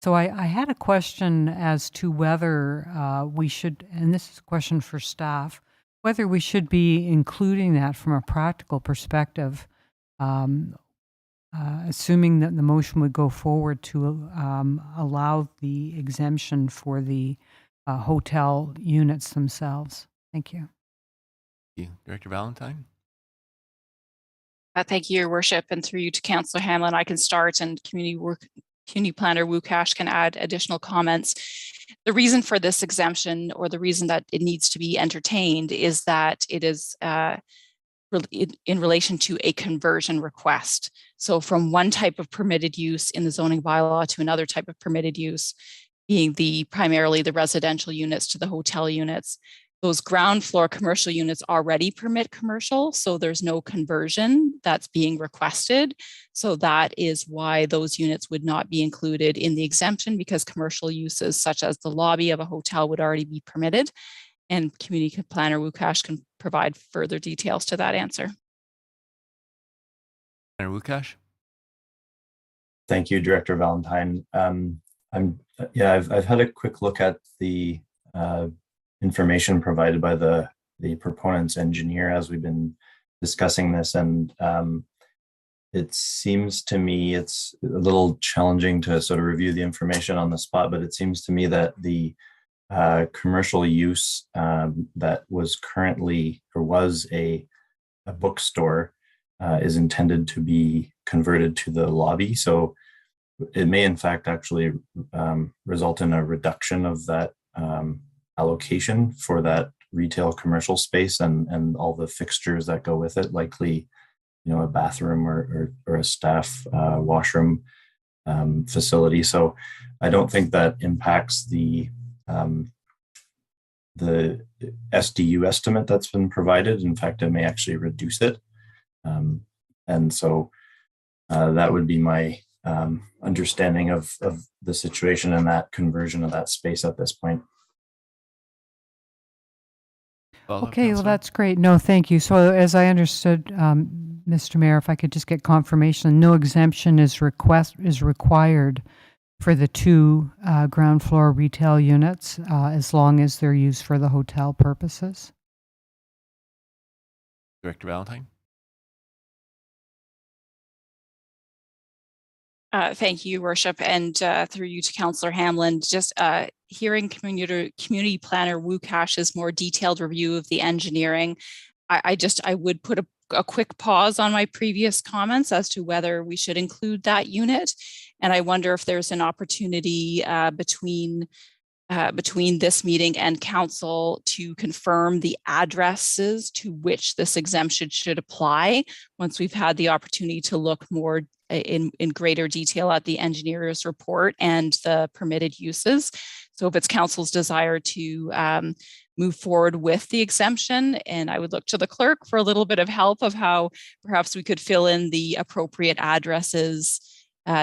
So I had a question as to whether we should, and this is a question for staff, whether we should be including that from a practical perspective, assuming that the motion would go forward to allow the exemption for the hotel units themselves. Thank you. Thank you. Director Valentine? Thank you, Your Worship, and through you to Councillor Hamlin, I can start, and Community Planner Wukash can add additional comments. The reason for this exemption, or the reason that it needs to be entertained, is that it is in relation to a conversion request. So from one type of permitted use in the zoning bylaw to another type of permitted use, being primarily the residential units to the hotel units. Those ground floor commercial units already permit commercial, so there's no conversion that's being requested. So that is why those units would not be included in the exemption, because commercial uses such as the lobby of a hotel would already be permitted. And Community Planner Wukash can provide further details to that answer. Planner Wukash? Thank you, Director Valentine. I've had a quick look at the information provided by the proponent's engineer as we've been discussing this, and it seems to me it's a little challenging to sort of review the information on the spot, but it seems to me that the commercial use that was currently, or was a bookstore, is intended to be converted to the lobby. So it may in fact actually result in a reduction of that allocation for that retail commercial space and all the fixtures that go with it, likely, you know, a bathroom or a staff washroom facility. So I don't think that impacts the SDU estimate that's been provided. In fact, it may actually reduce it. And so that would be my understanding of the situation and that conversion of that space at this point. Okay, well, that's great. No, thank you. So as I understood, Mr. Mayor, if I could just get confirmation, no exemption is required for the 2 ground floor retail units as long as they're used for the hotel purposes. Director Valentine? Thank you, Your Worship, and through you to Councillor Hamlin, just hearing Community Planner Wukash's more detailed review of the engineering, I would put a quick pause on my previous comments as to whether we should include that unit. And I wonder if there's an opportunity between this meeting and council to confirm the addresses to which this exemption should apply once we've had the opportunity to look more in greater detail at the engineer's report and the permitted uses. So if it's council's desire to move forward with the exemption, and I would look to the clerk for a little bit of help of how perhaps we could fill in the appropriate addresses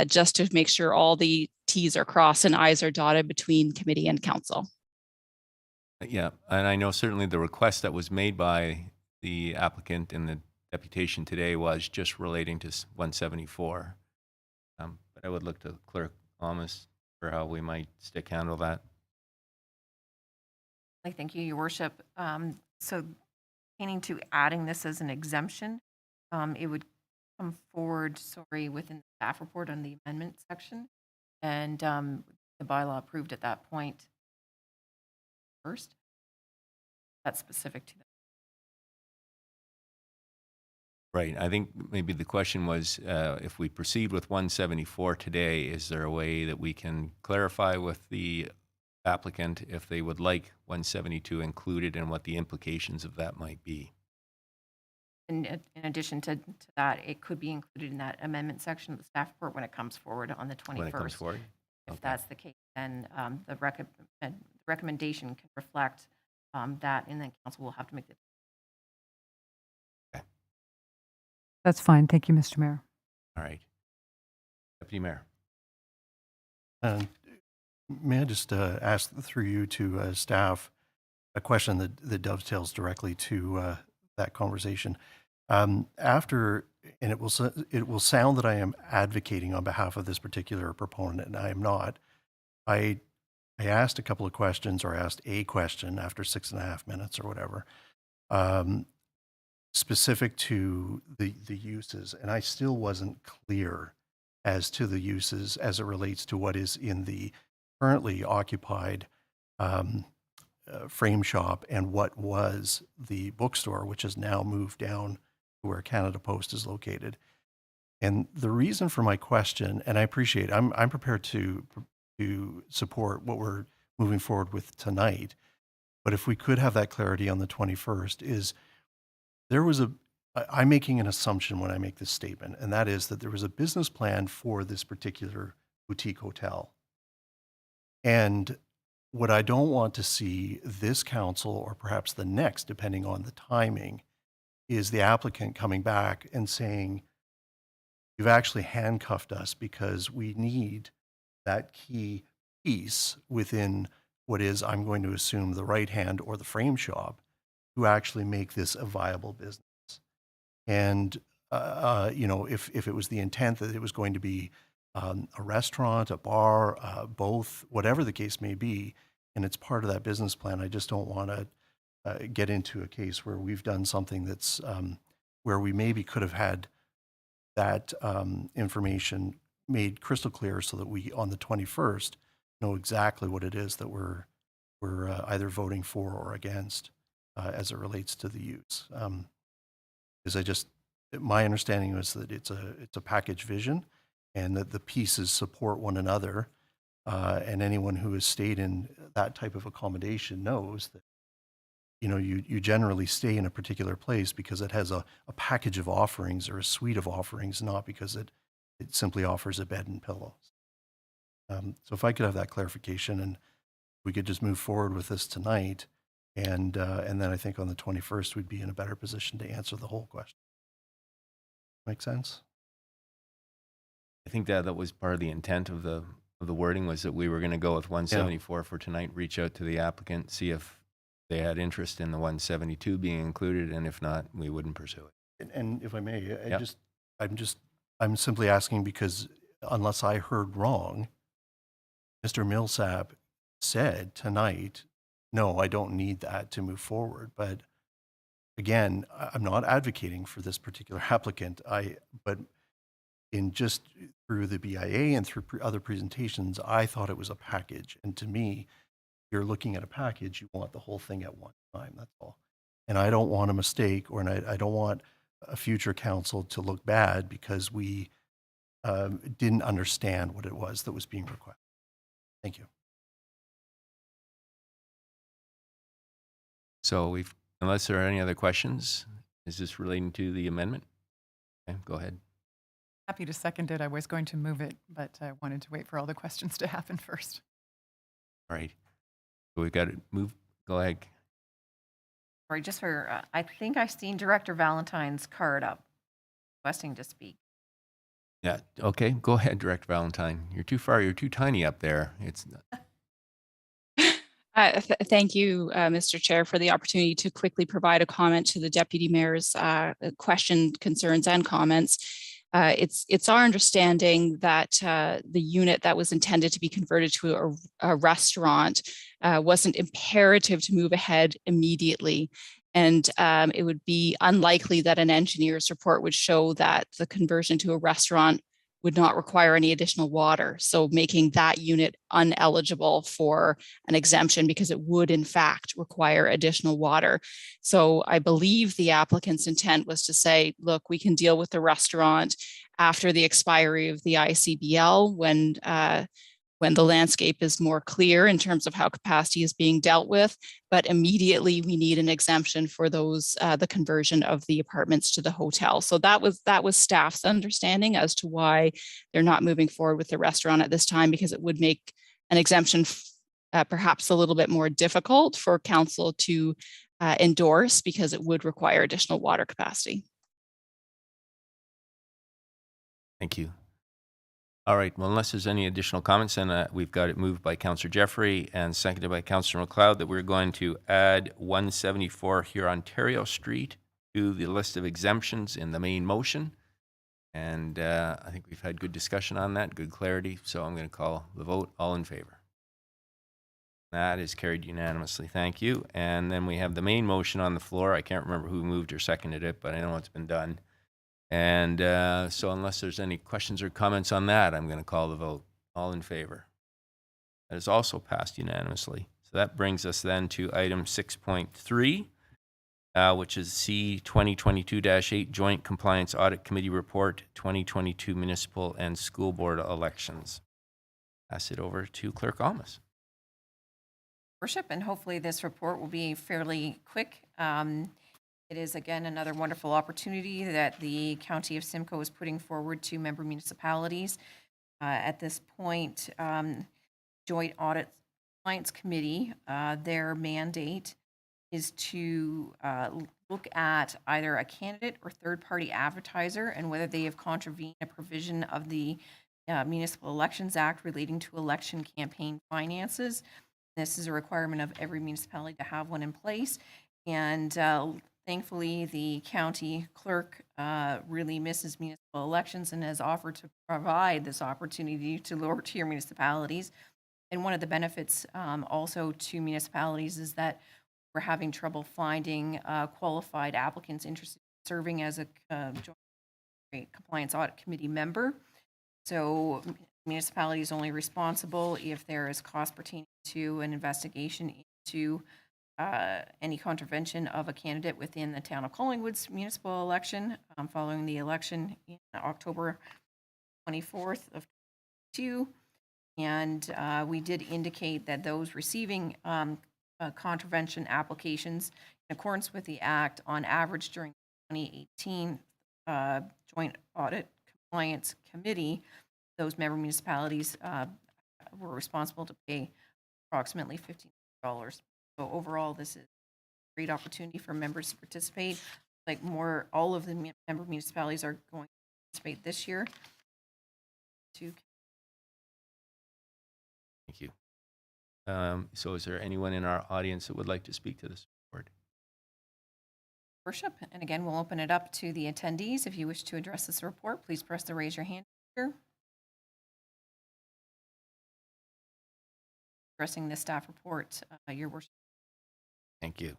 just to make sure all the T's are crossed and I's are dotted between committee and council. Yeah, and I know certainly the request that was made by the applicant in the deputation today was just relating to 174. But I would look to Clerk Thomas for how we might stick handle that. Thank you, Your Worship. So pertaining to adding this as an exemption, it would come forward, within the staff report on the amendment section, and the bylaw approved at that point first. That's specific to that. Right. I think maybe the question was, if we proceed with 174 today, is there a way that we can clarify with the applicant if they would like 172 included and what the implications of that might be? In addition to that, it could be included in that amendment section of the staff report when it comes forward on the 21st. When it comes forward? If that's the case, then the recommendation can reflect that, and then council will have to make the. That's fine. Thank you, Mr. Mayor. All right. Deputy Mayor. May I just ask through you to staff a question that dovetails directly to that conversation? After, and it will sound that I am advocating on behalf of this particular proponent, and I am not. I asked a couple of questions, or asked a question after 6.5 minutes or whatever, specific to the uses, and I still wasn't clear as to the uses as it relates to what is in the currently occupied frame shop and what was the bookstore, which has now moved down to where Canada Post is located. And the reason for my question, and I appreciate, I'm prepared to support what we're moving forward with tonight, but if we could have that clarity on the 21st, is there was I'm making an assumption when I make this statement, and that is that there was a business plan for this particular boutique hotel. And what I don't want to see this council, or perhaps the next, depending on the timing, is the applicant coming back and saying, you've actually handcuffed us because we need that key piece within what is, I'm going to assume, the right hand or the frame shop to actually make this a viable business. And, if it was the intent that it was going to be a restaurant, a bar, both, whatever the case may be, and it's part of that business plan, I just don't want to get into a case where we've done something that's where we maybe could have had that information made crystal clear so that we, on the 21st, know exactly what it is that we're either voting for or against as it relates to the use. Because my understanding was that it's a package vision, and that the pieces support one another. And anyone who has stayed in that type of accommodation knows that, you generally stay in a particular place because it has a package of offerings or a suite of offerings, not because it simply offers a bed and pillows. So if I could have that clarification, and we could just move forward with this tonight, and then I think on the 21st, we'd be in a better position to answer the whole question. Make sense? I think that was part of the intent of the wording, was that we were going to go with 174 for tonight, reach out to the applicant, see if they had interest in the 172 being included, and if not, we wouldn't pursue it. And if I may, I'm simply asking because unless I heard wrong, Mr. Millsap said tonight, no, I don't need that to move forward. But again, I'm not advocating for this particular applicant. But in just through the BIA and through other presentations, I thought it was a package. And to me, you're looking at a package, you want the whole thing at one time, that's all. And I don't want a mistake, or I don't want a future council to look bad because we didn't understand what it was that was being requested. Thank you. So unless there are any other questions, is this relating to the amendment? Okay, go ahead. Happy to second it. I was going to move it, but I wanted to wait for all the questions to happen first. All right. We've got to move. Go ahead. Sorry, just for, I think I've seen Director Valentine's card up, requesting to speak. Yeah. Okay. Go ahead, Director Valentine. You're too far. You're too tiny up there. It's Thank you, Mr. Chair, for the opportunity to quickly provide a comment to the Deputy Mayor's question, concerns, and comments. It's our understanding that the unit that was intended to be converted to a restaurant wasn't imperative to move ahead immediately. And it would be unlikely that an engineer's report would show that the conversion to a restaurant would not require any additional water. So making that unit ineligible for an exemption because it would in fact require additional water. So I believe the applicant's intent was to say, look, we can deal with the restaurant after the expiry of the Icbl when the landscape is more clear in terms of how capacity is being dealt with, but immediately we need an exemption for those, the conversion of the apartments to the hotel. So that was staff's understanding as to why they're not moving forward with the restaurant at this time, because it would make an exemption perhaps a little bit more difficult for council to endorse, because it would require additional water capacity. Thank you. All right. Well, unless there's any additional comments, then we've got it moved by Councillor Jeffrey and seconded by Councillor McLeod that we're going to add 174 Hurontario Street to the list of exemptions in the main motion. And I think we've had good discussion on that, good clarity. So I'm going to call the vote. All in favor? That is carried unanimously. Thank you. And then we have the main motion on the floor. I can't remember who moved or seconded it, but I know it's been done. And so unless there's any questions or comments on that, I'm going to call the vote. All in favor? That is also passed unanimously. So that brings us then to item 6.3, which is C 2022-8 Joint Compliance Audit Committee Report 2022 Municipal and School Board Elections. Pass it over to Clerk Almas. Worship, and hopefully this report will be fairly quick. It is, again, another wonderful opportunity that the County of Simcoe is putting forward to member municipalities. At this point, Joint Audit Compliance Committee, their mandate is to look at either a candidate or third-party advertiser and whether they have contravened a provision of the Municipal Elections Act relating to election campaign finances. This is a requirement of every municipality to have one in place. And thankfully, the county clerk really misses municipal elections and has offered to provide this opportunity to lower-tier municipalities. And one of the benefits also to municipalities is that we're having trouble finding qualified applicants interested in serving as a joint compliance audit committee member. So municipality is only responsible if there is cost pertaining to an investigation into any contravention of a candidate within the town of Collingwood's municipal election following the election in October 24th of 2022. And we did indicate that those receiving contravention applications in accordance with the Act on average during 2018 Joint Audit Compliance Committee, those member municipalities were responsible to pay approximately $15. So overall, this is a great opportunity for members to participate. Like all of the member municipalities are going to participate this year. Thank you. So is there anyone in our audience that would like to speak to this report? Worship, and again, we'll open it up to the attendees. If you wish to address this report, please press the raise your hand here. Addressing the staff report, your worship. Thank you.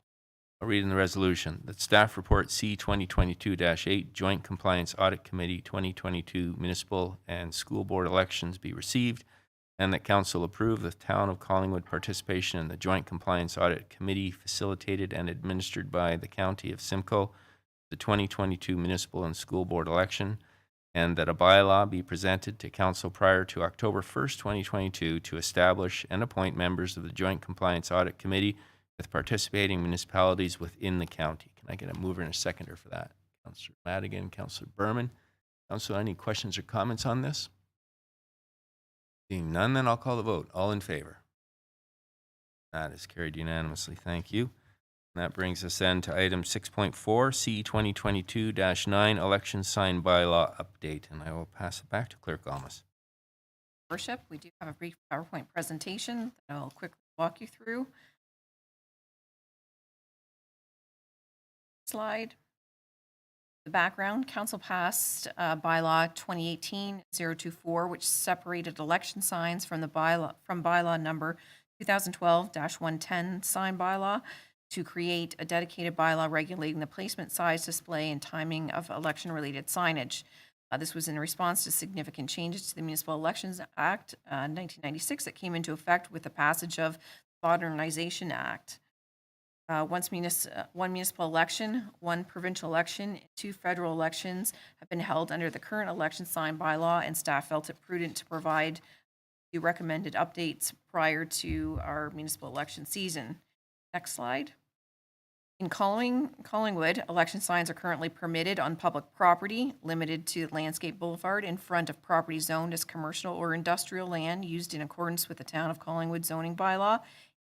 I'll read in the resolution that staff report C 2022-8 Joint Compliance Audit Committee 2022 Municipal and School Board Elections be received, and that council approve the town of Collingwood participation in the Joint Compliance Audit Committee facilitated and administered by the County of Simcoe, the 2022 Municipal and School Board election, and that a bylaw be presented to council prior to October 1st, 2022 to establish and appoint members of the Joint Compliance Audit Committee with participating municipalities within the county. Can I get a mover and a seconder for that? Councillor Madigan, Councillor Berman. Councillor, any questions or comments on this? Seeing none, then I'll call the vote. All in favor? That is carried unanimously. Thank you. That brings us then to item 6.4, C 2022-9, election sign bylaw update. And I will pass it back to Clerk Almas. Worship, we do have a brief PowerPoint presentation that I'll quickly walk you through. Slide. The background, Council passed bylaw 2018-024, which separated election signs from bylaw number 2012-110 sign bylaw to create a dedicated bylaw regulating the placement, size, display, and timing of election-related signage. This was in response to significant changes to the Municipal Elections Act 1996 that came into effect with the passage of the Modernization Act. One municipal election, one provincial election, 2 federal elections have been held under the current election sign bylaw, and staff felt it prudent to provide the recommended updates prior to our municipal election season. Next slide. In Collingwood, election signs are currently permitted on public property, limited to landscape boulevard in front of property zoned as commercial or industrial land used in accordance with the Town of Collingwood zoning bylaw,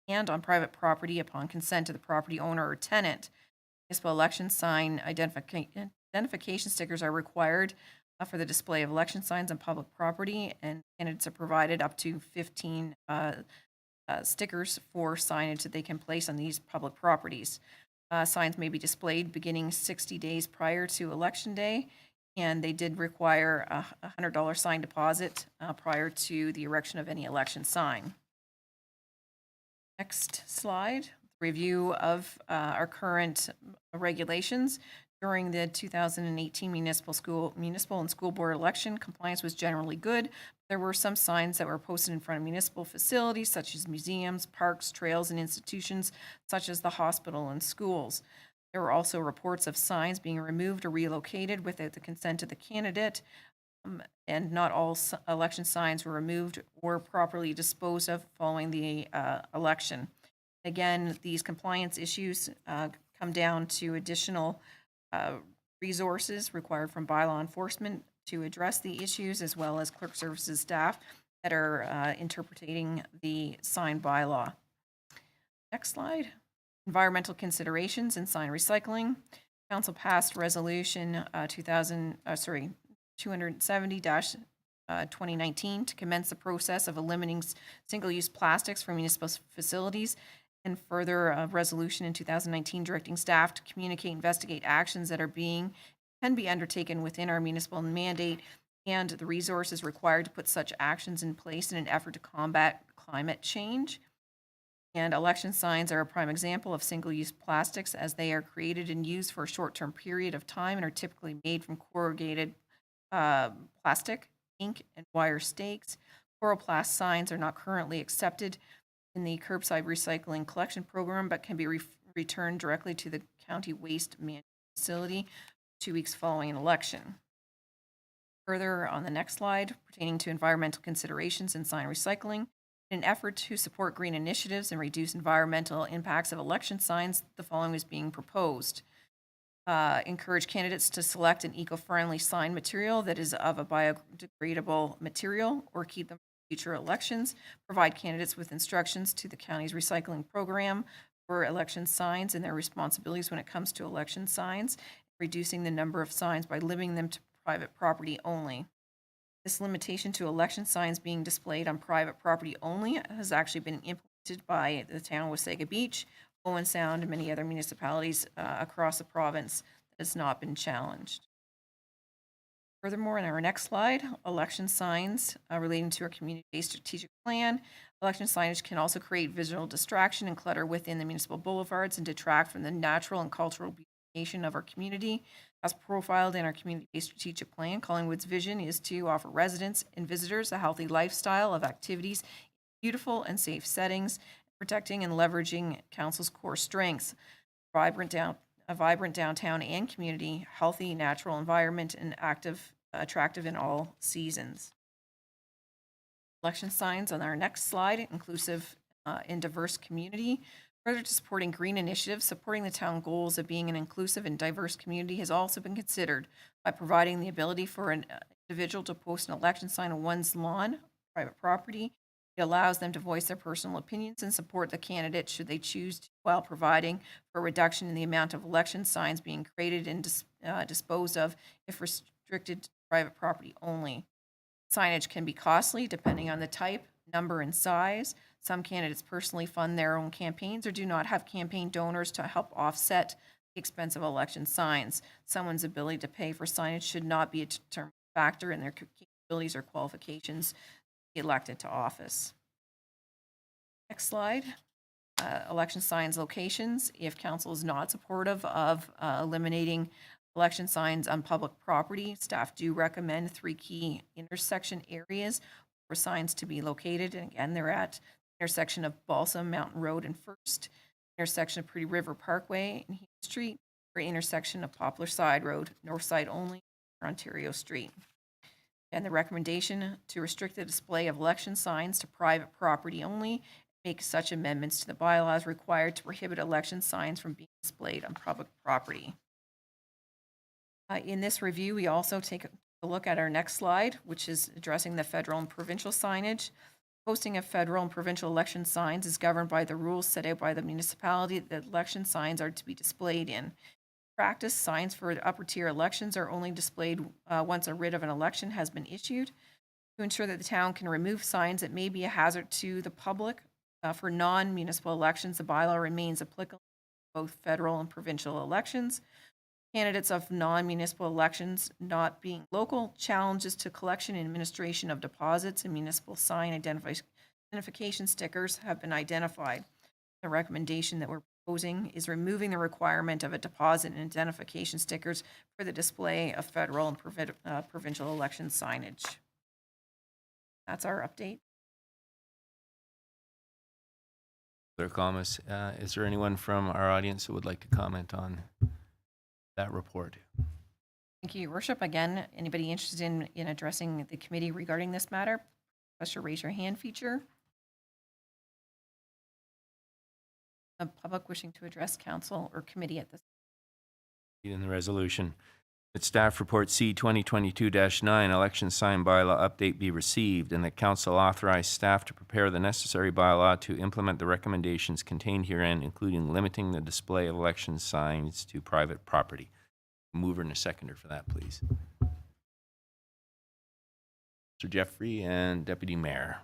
and on private property upon consent of the property owner or tenant. Municipal election sign identification stickers are required for the display of election signs on public property, and candidates are provided up to 15 stickers for signage that they can place on these public properties. Signs may be displayed beginning 60 days prior to Election Day, and they did require a $100 sign deposit prior to the erection of any election sign. Next slide, review of our current regulations. During the 2018 municipal and school board election, compliance was generally good. There were some signs that were posted in front of municipal facilities such as museums, parks, trails, and institutions such as the hospital and schools. There were also reports of signs being removed or relocated without the consent of the candidate, and not all election signs were removed or properly disposed of following the election. Again, these compliance issues come down to additional resources required from bylaw enforcement to address the issues, as well as clerk services staff that are interpreting the sign bylaw. Next slide. Environmental considerations and sign recycling. Council passed resolution 270-2019 to commence the process of eliminating single-use plastics from municipal facilities, and further a resolution in 2019 directing staff to communicate, investigate actions that can be undertaken within our municipal mandate and the resources required to put such actions in place in an effort to combat climate change. And election signs are a prime example of single-use plastics, as they are created and used for a short-term period of time and are typically made from corrugated plastic, ink, and wire stakes. Coroplast signs are not currently accepted in the curbside recycling collection program, but can be returned directly to the county waste management facility 2 weeks following an election. Further, on the next slide, pertaining to environmental considerations and sign recycling, in an effort to support green initiatives and reduce environmental impacts of election signs, the following is being proposed. Encourage candidates to select an eco-friendly sign material that is of a biodegradable material, or keep them for future elections. Provide candidates with instructions to the county's recycling program for election signs and their responsibilities when it comes to election signs. Reducing the number of signs by limiting them to private property only. This limitation to election signs being displayed on private property only has actually been implemented by the town of Wasaga Beach, Owen Sound, and many other municipalities across the province that has not been challenged. Furthermore, in our next slide, election signs relating to our community-based strategic plan. Election signage can also create visual distraction and clutter within the municipal boulevards and detract from the natural and cultural beautification of our community. As profiled in our community-based strategic plan, Collingwood's vision is to offer residents and visitors a healthy lifestyle of activities in beautiful and safe settings, protecting and leveraging council's core strengths, a vibrant downtown and community, healthy natural environment, and attractive in all seasons. Election signs on our next slide, inclusive and diverse community. Further to supporting green initiatives, supporting the town goals of being an inclusive and diverse community has also been considered by providing the ability for an individual to post an election sign on one's lawn, private property, It allows them to voice their personal opinions and support the candidate should they choose to, while providing for a reduction in the amount of election signs being created and disposed of if restricted to private property only. Signage can be costly depending on the type, number, and size. Some candidates personally fund their own campaigns or do not have campaign donors to help offset the expense of election signs. Someone's ability to pay for signage should not be a determining factor in their capabilities or qualifications to be elected to office. Next slide. Election signs locations. If council is not supportive of eliminating election signs on public property, staff do recommend 3 key intersection areas for signs to be located. And again, they're at the intersection of Balsam Mountain Road and First, intersection of Pretty River Parkway and Heath Street, or intersection of Poplar Side Road, north side only, Ontario Street. And the recommendation to restrict the display of election signs to private property only, make such amendments to the bylaws required to prohibit election signs from being displayed on public property. In this review, we also take a look at our next slide, which is addressing the federal and provincial signage. Posting of federal and provincial election signs is governed by the rules set out by the municipality that election signs are to be displayed in. Practice, signs for upper tier elections are only displayed once a writ of an election has been issued. To ensure that the town can remove signs that may be a hazard to the public for non-municipal elections, the bylaw remains applicable to both federal and provincial elections. Candidates of non-municipal elections not being local, challenges to collection and administration of deposits and municipal sign identification stickers have been identified. The recommendation that we're proposing is removing the requirement of a deposit and identification stickers for the display of federal and provincial election signage. That's our update. Other comments? Is there anyone from our audience who would like to comment on that report? Thank you, Your Worship. Again, anybody interested in addressing the committee regarding this matter, press your raise your hand feature. A public wishing to address council or committee at this. In the resolution, that staff report C 2022-9 election sign bylaw update be received, and that council authorize staff to prepare the necessary bylaw to implement the recommendations contained herein, including limiting the display of election signs to private property. Mover and a seconder for that, please. Mr. Jeffrey and Deputy Mayor.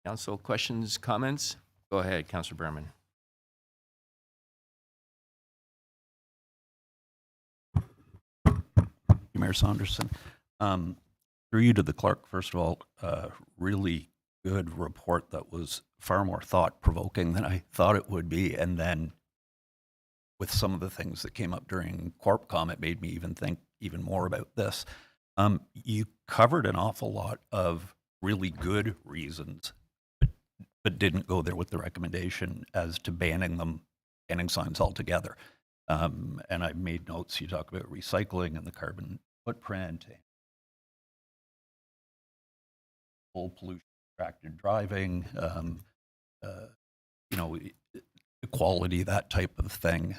Council questions, comments? Go ahead, Councillor Berman. Mayor Saunderson. Through you to the clerk, first of all, really good report that was far more thought-provoking than I thought it would be. And then with some of the things that came up during CorpCom, it made me even think even more about this. You covered an awful lot of really good reasons, but didn't go there with the recommendation as to banning signs altogether. And I made notes. You talk about recycling and the carbon footprint, full pollution distracted driving, equality, that type of thing.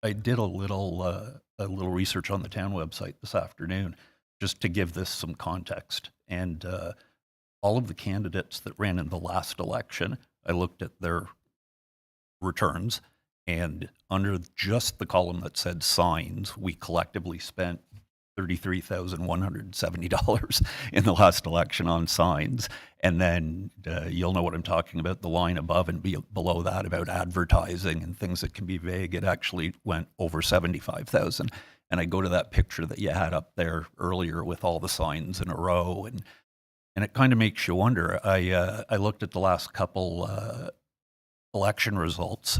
I did a little research on the town website this afternoon just to give this some context. And all of the candidates that ran in the last election, I looked at their returns, and under just the column that said signs, we collectively spent $33,170 in the last election on signs. And then you'll know what I'm talking about, the line above and below that about advertising and things that can be vague. It actually went over 75,000. And I go to that picture that you had up there earlier with all the signs in a row, and it kind of makes you wonder. I looked at the last couple election results,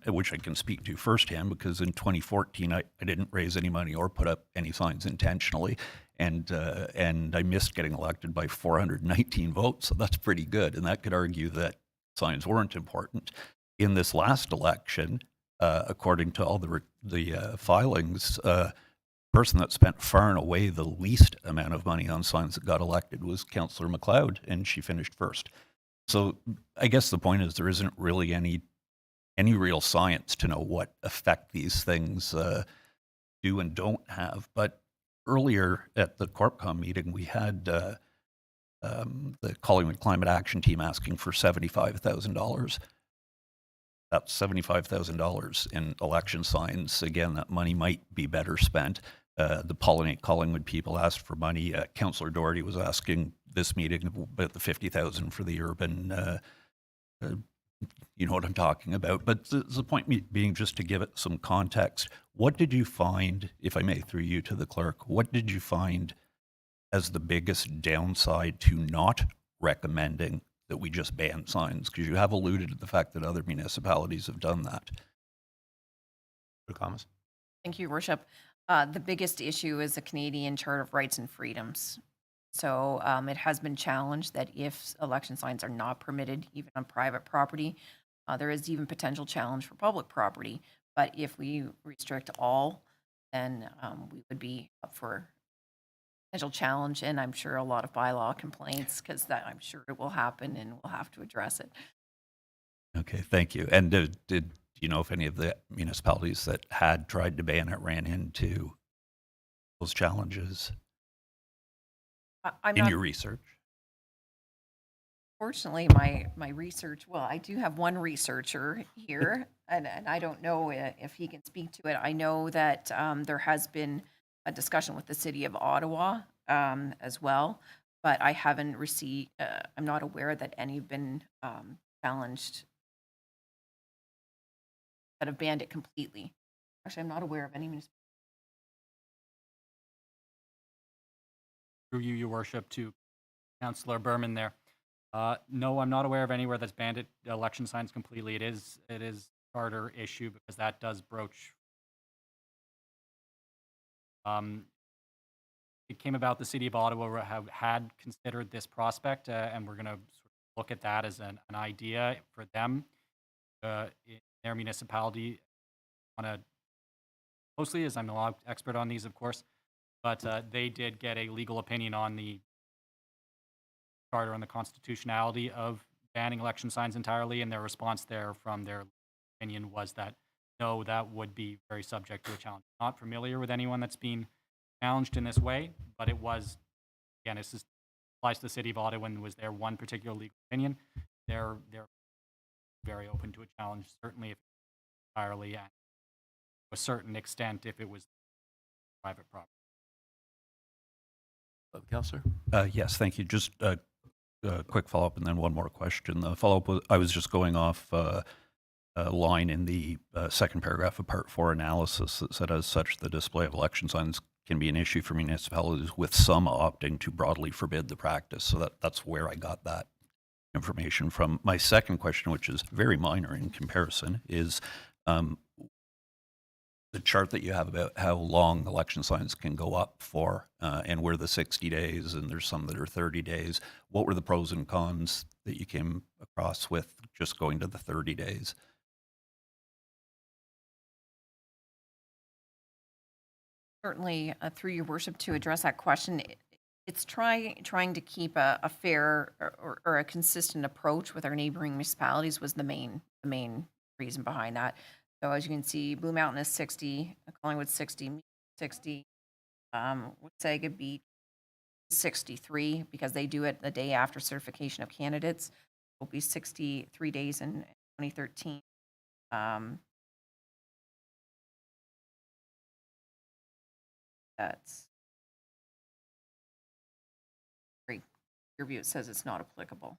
which I can speak to firsthand, because in 2014 I didn't raise any money or put up any signs intentionally, and I missed getting elected by 419 votes. So that's pretty good, and that could argue that signs weren't important. In this last election, according to all the filings, person that spent far and away the least amount of money on signs that got elected was Councillor MacLeod, and she finished first. So I guess the point is there isn't really any real science to know what effect these things do and don't have. But earlier at the CorpCom meeting, we had the Collingwood Climate Action Team asking for $75,000. That's $75,000 in election signs. Again, that money might be better spent. The Pollinate Collingwood people asked for money. Councillor Doherty was asking this meeting about the $50,000 for the urban. You know what I'm talking about. But the point being, just to give it some context, what did you find, if I may, through you to the clerk, what did you find as the biggest downside to not recommending that we just ban signs? Because you have alluded to the fact that other municipalities have done that. Comments? Thank you, Your Worship. The biggest issue is the Canadian Charter of Rights and Freedoms. So it has been challenged that if election signs are not permitted, even on private property, there is even potential challenge for public property. But if we restrict all, then we would be up for potential challenge, and I'm sure a lot of bylaw complaints, because that I'm sure it will happen, and we'll have to address it. Okay, thank you. And did you know if any of the municipalities that had tried to ban it ran into those challenges I'm in not, your research? Fortunately, my research, well, I do have one researcher here, and I don't know if he can speak to it. I know that there has been a discussion with the City of Ottawa as well, but I haven't received, I'm not aware that any have been challenged that have banned it completely. Actually, I'm not aware of any municipal. Through you, Your Worship, to Councillor Berman there. No, I'm not aware of anywhere that's banned election signs completely. It is a charter issue because that does broach. It came about the City of Ottawa had considered this prospect, and we're going to look at that as an idea for them in their municipality. On a closely, as I'm no expert on these, of course, but they did get a legal opinion on the charter and the constitutionality of banning election signs entirely, and their response there from their opinion was that no, that would be very subject to a challenge. Not familiar with anyone that's been challenged in this way, but it was, again, this is, applies to the City of Ottawa and was their one particular legal opinion. They're very open to a challenge, certainly if entirely, and to a certain extent if it was private property. Councillor? Yes, thank you. Just a quick follow-up and then one more question. The follow-up was, I was just going off a line in the second paragraph of Part 4 analysis that said, as such, the display of election signs can be an issue for municipalities, with some opting to broadly forbid the practice. So that's where I got that information from. My second question, which is very minor in comparison, is the chart that you have about how long election signs can go up for, and where the 60 days, and there's some that are 30 days. What were the pros and cons that you came across with just going to the 30 days? Certainly, through Your Worship, to address that question, it's trying to keep a fair or a consistent approach with our neighboring municipalities was the main reason behind that. So as you can see, Blue Mountain is 60, Collingwood 60, 60, Wasaga Beach 63, because they do it the day after certification of candidates. It will be 63 days in 2013. That's great. Your view, it says it's not applicable.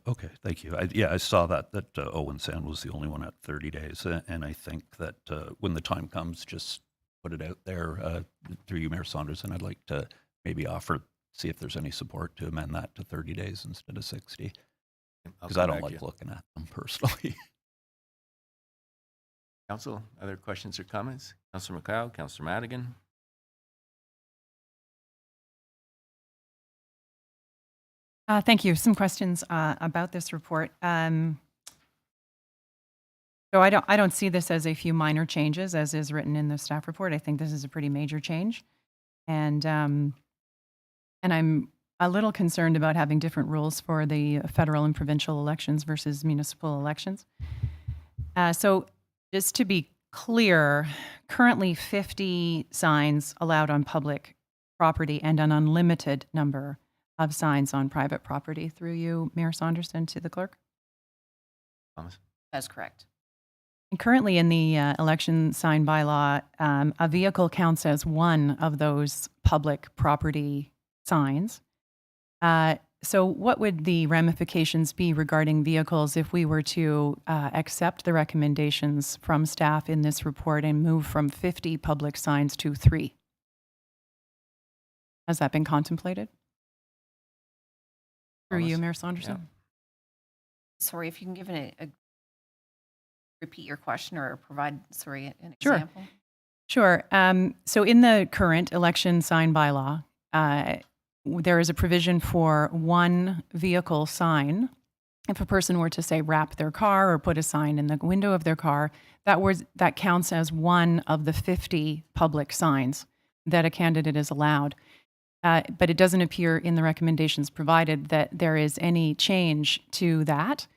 Okay, thank you. I saw that Owen Sound was the only one at 30 days, and I think that when the time comes, just put it out there through you, Mayor Saunders, and I'd like to maybe see if there's any support to amend that to 30 days instead of 60, because I don't like looking at them personally. Council, other questions or comments? Councillor McLeod, Councillor Madigan. Thank you. Some questions about this report. So I don't see this as a few minor changes, as is written in the staff report. I think this is a pretty major change, and I'm a little concerned about having different rules for the federal and provincial elections versus municipal elections. So just to be clear, currently 50 signs allowed on public property and an unlimited number of signs on private property. Through you, Mayor Saunderson, to the clerk. Thomas? That's correct. And currently in the election sign bylaw, a vehicle counts as one of those public property signs. So what would the ramifications be regarding vehicles if we were to accept the recommendations from staff in this report and move from 50 public signs to 3? Has that been contemplated? Through you, Thomas? Mayor Saunderson. Sorry, if you can give repeat your question or provide, an Sure. example. Sure. So in the current election sign bylaw, there is a provision for one vehicle sign. If a person were to say wrap their car or put a sign in the window of their car, that counts as one of the 50 public signs that a candidate is allowed. But it doesn't appear in the recommendations provided that there is any change to that.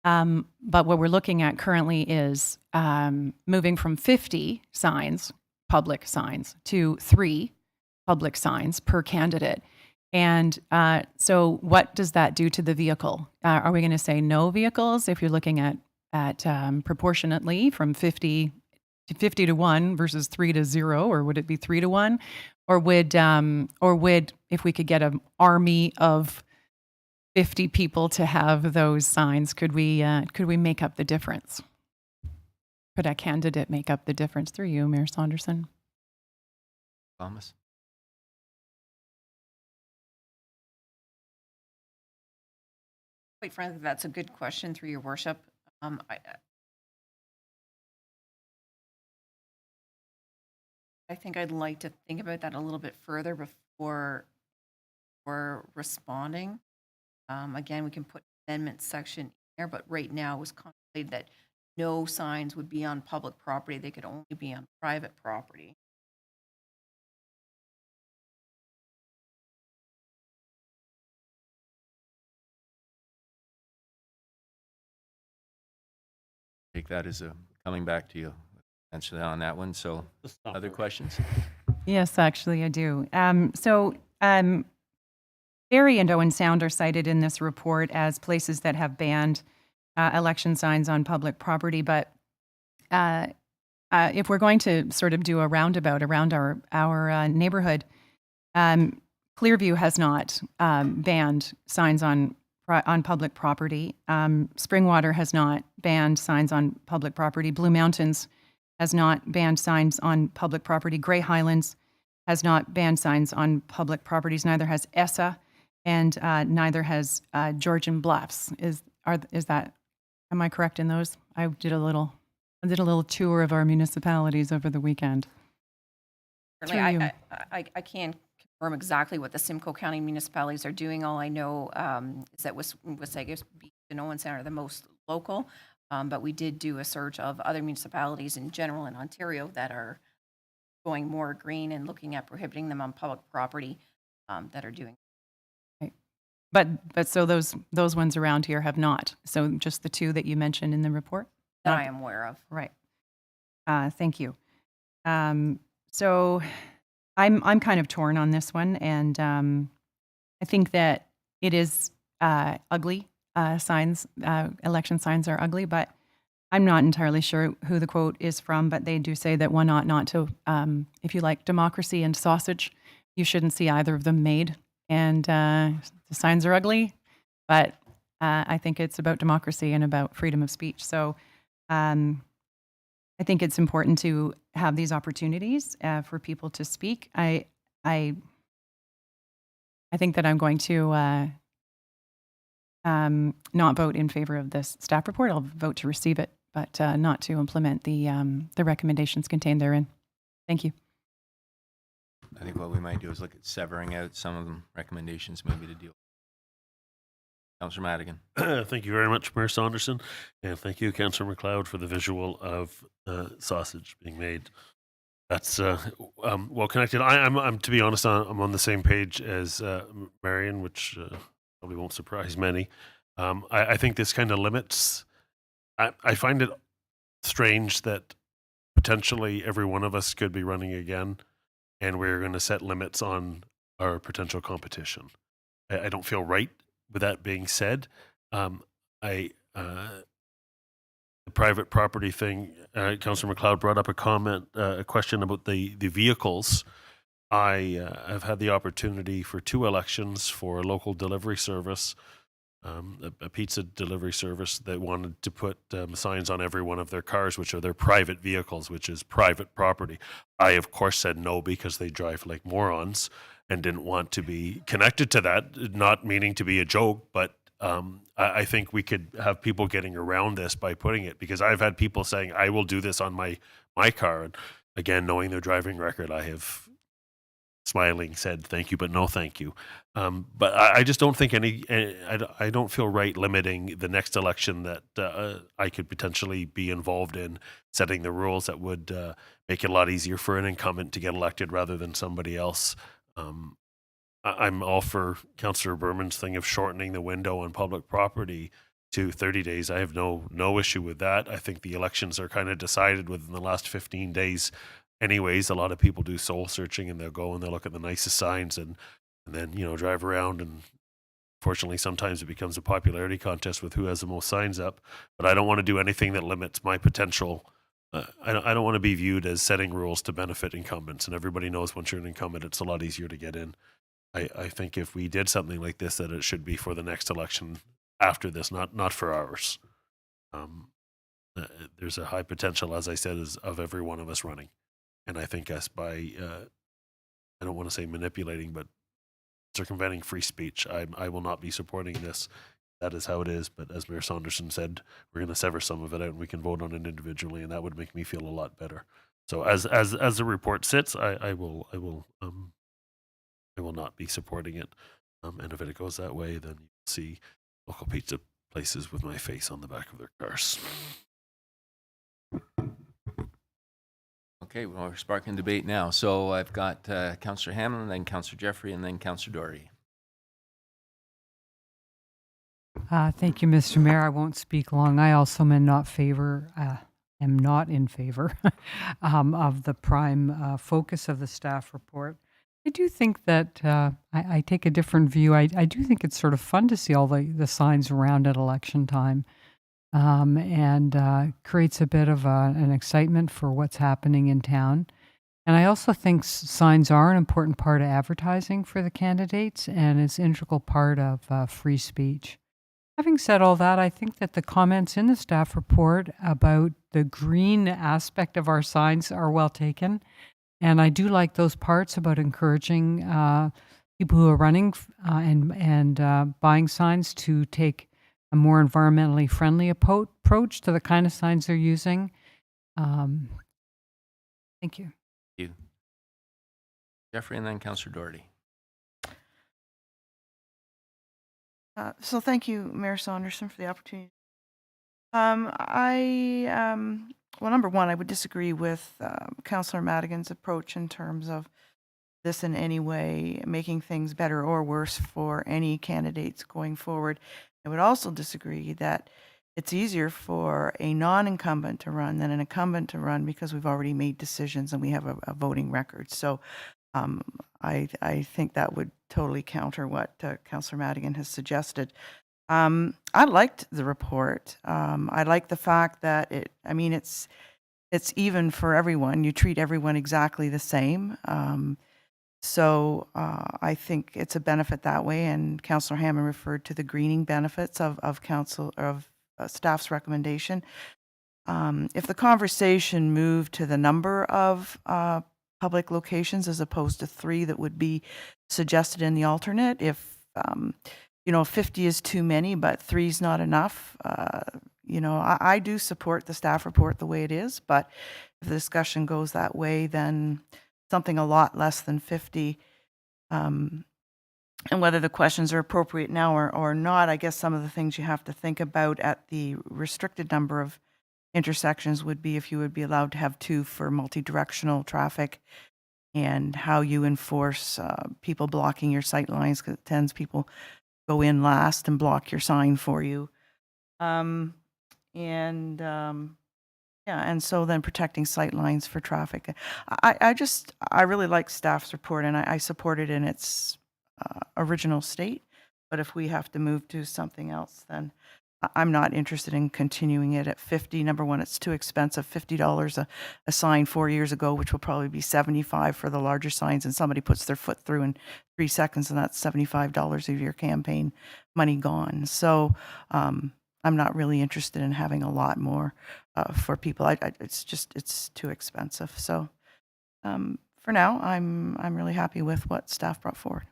But what we're looking at currently is moving from 50 signs, public signs, to 3 public signs per candidate. And so what does that do to the vehicle? Are we going to say no vehicles if you're looking at proportionately from 50 to 1 versus 3 to 0, or would it be 3 to 1? Or would if we could get an army of 50 people to have those signs, could we make up the difference? Could a candidate make up the difference? Through you, Mayor Saunderson. Thomas? Quite frankly, that's a good question, through your worship. I think I'd like to think about that a little bit further before responding. Again, we can put amendment section in there, but right now it was contemplated that no signs would be on public property. They could only be on private property. Take that as a coming back to you potentially on that one. So other questions? Yes, actually, I do. Barrie and Owen Sound are cited in this report as places that have banned election signs on public property. But if we're going to sort of do a roundabout around our neighborhood, Clearview has not banned signs on public property. Springwater has not banned signs on public property. Blue Mountains has not banned signs on public property. Grey Highlands has not banned signs on public properties. Neither has ESSA, and neither has Georgian Bluffs. Am I correct in those? I did a little tour of our municipalities over the weekend. Certainly, I can't confirm exactly what the Simcoe County municipalities are doing. All I know is that Wasaga Beach and Owen Sound are the most local, but we did do a search of other municipalities in general in Ontario that are going more green and looking at prohibiting them on public property that are doing. Right. But so those ones around here have not. So just the 2 that you mentioned in the report? That I am aware of. Right. Thank you. So I'm kind of torn on this one, and I think that it is ugly. Signs, election signs are ugly, but I'm not entirely sure who the quote is from, but they do say that one ought not to, if you like democracy and sausage, you shouldn't see either of them made. And the signs are ugly, but I think it's about democracy and about freedom of speech. So I think it's important to have these opportunities for people to speak. I think that I'm going to not vote in favor of this staff report. I'll vote to receive it, but not to implement the recommendations contained therein. Thank you. I think what we might do is look at severing out some of them recommendations maybe to deal. Councillor Madigan. Thank you very much, Mayor Saunderson, and thank you, Councillor McLeod, for the visual of sausage being made. That's well connected. I'm to be honest, I'm on the same page as Marion, which probably won't surprise many. I think this kind of limits. I find it strange that potentially every one of us could be running again, and we're going to set limits on our potential competition. I don't feel right with that being said. The private property thing, Councillor McLeod brought up a question about the vehicles. I have had the opportunity for 2 elections for a local delivery service, a pizza delivery service that wanted to put signs on every one of their cars, which are their private vehicles, which is private property. I, of course, said no because they drive like morons and didn't want to be connected to that, not meaning to be a joke, but I think we could have people getting around this by putting it, because I've had people saying, I will do this on my car. And again, knowing their driving record, I have smiling said, thank you, but no thank you. But I just don't think I don't feel right limiting the next election that I could potentially be involved in, setting the rules that would make it a lot easier for an incumbent to get elected rather than somebody else. I'm all for Councillor Berman's thing of shortening the window on public property to 30 days. I have no issue with that. I think the elections are kind of decided within the last 15 days. Anyways, a lot of people do soul searching, and they'll go and they'll look at the nicest signs and then, drive around. And fortunately, sometimes it becomes a popularity contest with who has the most signs up. But I don't want to do anything that limits my potential. I don't want to be viewed as setting rules to benefit incumbents. And everybody knows once you're an incumbent, it's a lot easier to get in. I think if we did something like this, that it should be for the next election after this, not for ours. There's a high potential, as I said, of every one of us running. And I think us by, I don't want to say manipulating, but circumventing free speech, I will not be supporting this. That is how it is. But as Mayor Saunderson said, we're going to sever some of it out and we can vote on it individually, and that would make me feel a lot better. So as the report sits, I will not be supporting it. And if it goes that way, then you'll see local pizza places with my face on the back of their cars. Okay, well, we're sparking debate now. So I've got Councillor Hammond, then Councillor Jeffrey, and then Councillor Doherty. Thank you, Mr. Mayor. I won't speak long. I also am not in favor of the prime focus of the staff report. I do think that I take a different view. I do think it's sort of fun to see all the signs around at election time, and creates a bit of an excitement for what's happening in town. And I also think signs are an important part of advertising for the candidates, and it's an integral part of free speech. Having said all that, I think that the comments in the staff report about the green aspect of our signs are well taken. And I do like those parts about encouraging people who are running and buying signs to take a more environmentally friendly approach to the kind of signs they're using. Thank you. Thank you. Jeffrey, and then Councillor Doherty. So thank you, Mayor Saunderson, for the opportunity. Well, number one, I would disagree with Councillor Madigan's approach in terms of this in any way making things better or worse for any candidates going forward. I would also disagree that it's easier for a non-incumbent to run than an incumbent to run because we've already made decisions and we have a voting record. So I think that would totally counter what Councillor Madigan has suggested. I liked the report. I like the fact that it's even for everyone. You treat everyone exactly the same. So I think it's a benefit that way. And Councillor Hammond referred to the greening benefits of staff's recommendation. If the conversation moved to the number of public locations as opposed to 3 that would be suggested in the alternate, if 50 is too many, but 3 is not enough. I do support the staff report the way it is, but if the discussion goes that way, then something a lot less than 50, and whether the questions are appropriate now or not, I guess some of the things you have to think about at the restricted number of intersections would be if you would be allowed to have 2 for multi-directional traffic, and how you enforce people blocking your sight lines, because it tends people go in last and block your sign for you. Yeah, and so then protecting sight lines for traffic. I really like staff's report, and I support it in its original state. But if we have to move to something else, then I'm not interested in continuing it at 50. Number one, it's too expensive, $50 a sign 4 years ago, which will probably be 75 for the larger signs, and somebody puts their foot through in 3 seconds, and that's $75 of your campaign money gone. So I'm not really interested in having a lot more for people. It's too expensive. So for now, I'm really happy with what staff brought forward.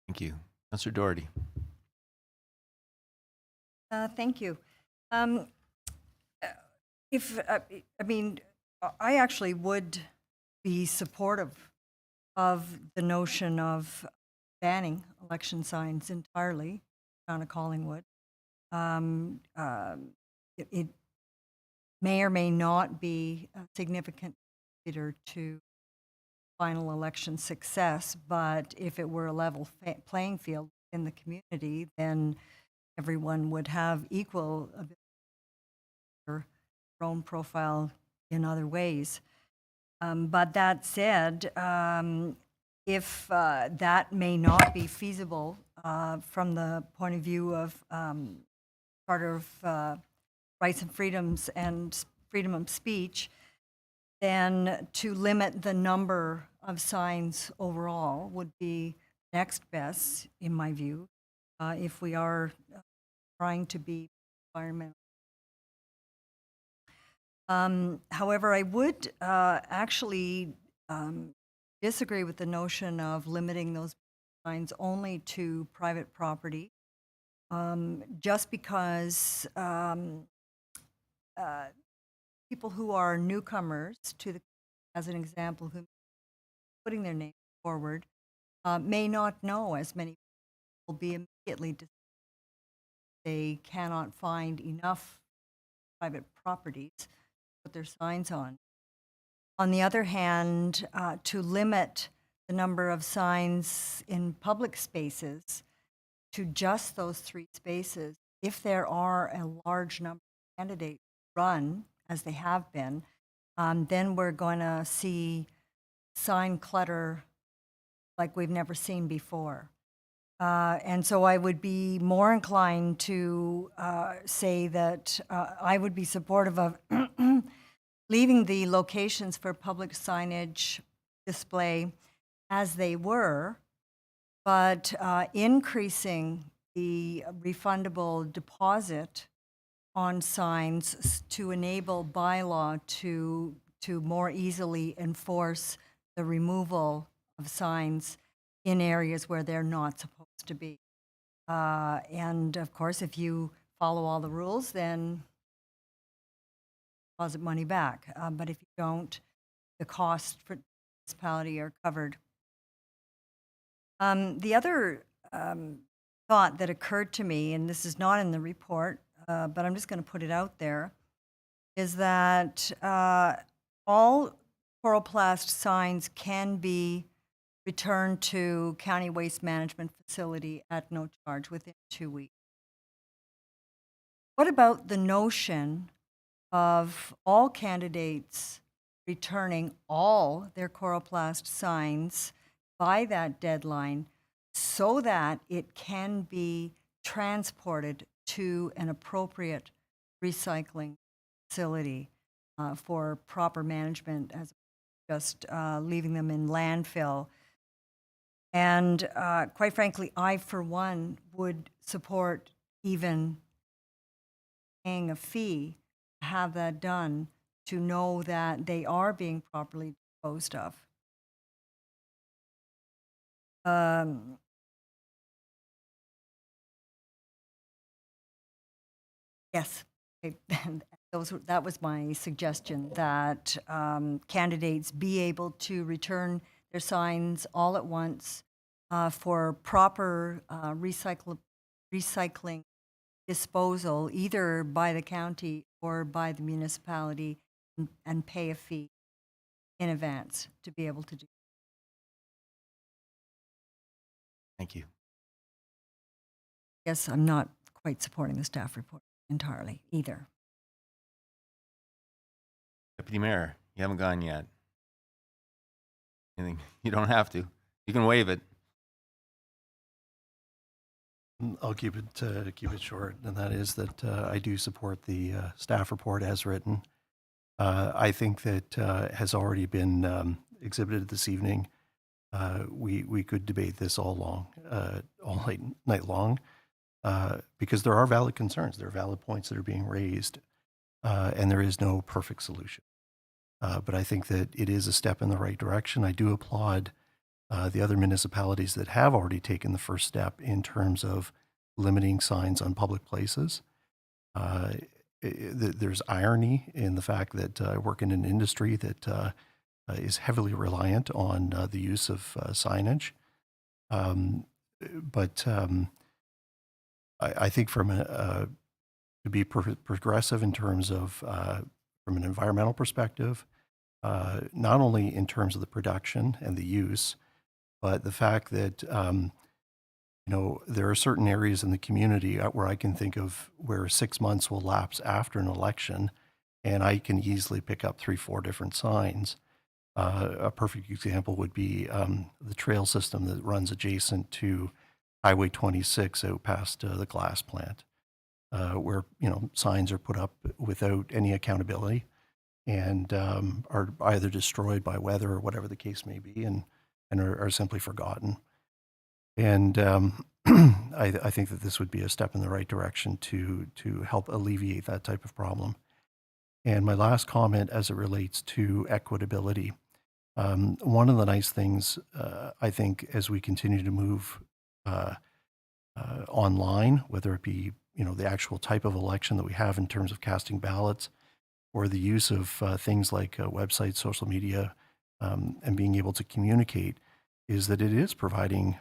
Thank you. Councillor Doherty. Thank you. I actually would be supportive of the notion of banning election signs entirely in the town of Collingwood. It may or may not be a significant contributor to final election success, but if it were a level playing field in the community, then everyone would have equal ability for their own profile in other ways. But that said, if that may not be feasible from the point of view of Charter of Rights and Freedoms and freedom of speech, then to limit the number of signs overall would be next best, in my view, if we are trying to be environmental. However, I would actually disagree with the notion of limiting those signs only to private property, just because people who are newcomers to the, as an example, who putting their name forward, may not know as many people will be immediately they cannot find enough private properties to put their signs on. On the other hand, to limit the number of signs in public spaces to just those 3 spaces, if there are a large number of candidates run, as they have been, then we're going to see sign clutter like we've never seen before. And so I would be more inclined to say that I would be supportive of leaving the locations for public signage display as they were, but increasing the refundable deposit on signs to enable bylaw to more easily enforce the removal of signs in areas where they're not supposed to be. And of course, if you follow all the rules, then deposit money back. But if you don't, the costs for the municipality are covered. The other thought that occurred to me, and this is not in the report, but I'm just going to put it out there, is that all chloroplast signs can be returned to county waste management facility at no charge within 2 weeks. What about the notion of all candidates returning all their chloroplast signs by that deadline so that it can be transported to an appropriate recycling facility for proper management, as just leaving them in landfill? And quite frankly, I, for one, would support even paying a fee to have that done, to know that they are being properly disposed of. Yes, that was my suggestion, that candidates be able to return their signs all at once for proper recycling disposal, either by the county or by the municipality, and pay a fee in advance to be able to do. Thank you. Yes, I'm not quite supporting the staff report entirely either. Deputy Mayor, you haven't gone yet. You don't have to. You can waive it. I'll keep it short, and that is that I do support the staff report as written. I think that has already been exhibited this evening. We could debate this all night long, because there are valid concerns. There are valid points that are being raised, and there is no perfect solution. But I think that it is a step in the right direction. I do applaud the other municipalities that have already taken the first step in terms of limiting signs on public places. There's irony in the fact that I work in an industry that is heavily reliant on the use of signage. But I think to be progressive in terms of, from an environmental perspective, not only in terms of the production and the use, but the fact that, there are certain areas in the community where I can think of where 6 months will lapse after an election, and I can easily pick up 3-4 different signs. A perfect example would be the trail system that runs adjacent to Highway 26 out past the glass plant, where signs are put up without any accountability and are either destroyed by weather or whatever the case may be, and are simply forgotten. And I think that this would be a step in the right direction to help alleviate that type of problem. And my last comment as it relates to equitability, one of the nice things I think as we continue to move online, whether it be the actual type of election that we have in terms of casting ballots, or the use of things like websites, social media, and being able to communicate, is that it is providing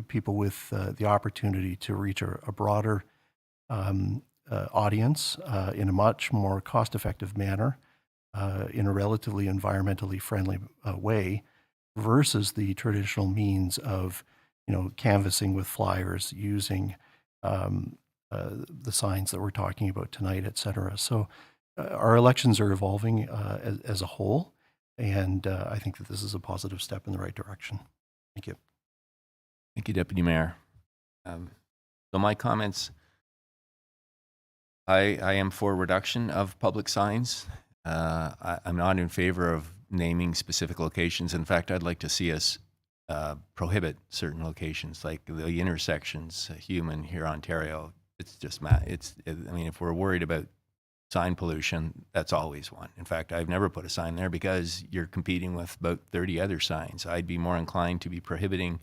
people with the opportunity to reach a broader audience in a much more cost-effective manner, in a relatively environmentally friendly way, versus the traditional means of canvassing with flyers, using the signs that we're talking about tonight, et cetera. So our elections are evolving as a whole, and I think that this is a positive step in the right direction. Thank you. Thank you, Deputy Mayor. So my comments, I am for reduction of public signs. I'm not in favor of naming specific locations. In fact, I'd like to see us prohibit certain locations, like the intersections, Hurontario. It's just, I mean, if we're worried about sign pollution, that's always one. In fact, I've never put a sign there because you're competing with about 30 other signs. I'd be more inclined to be prohibiting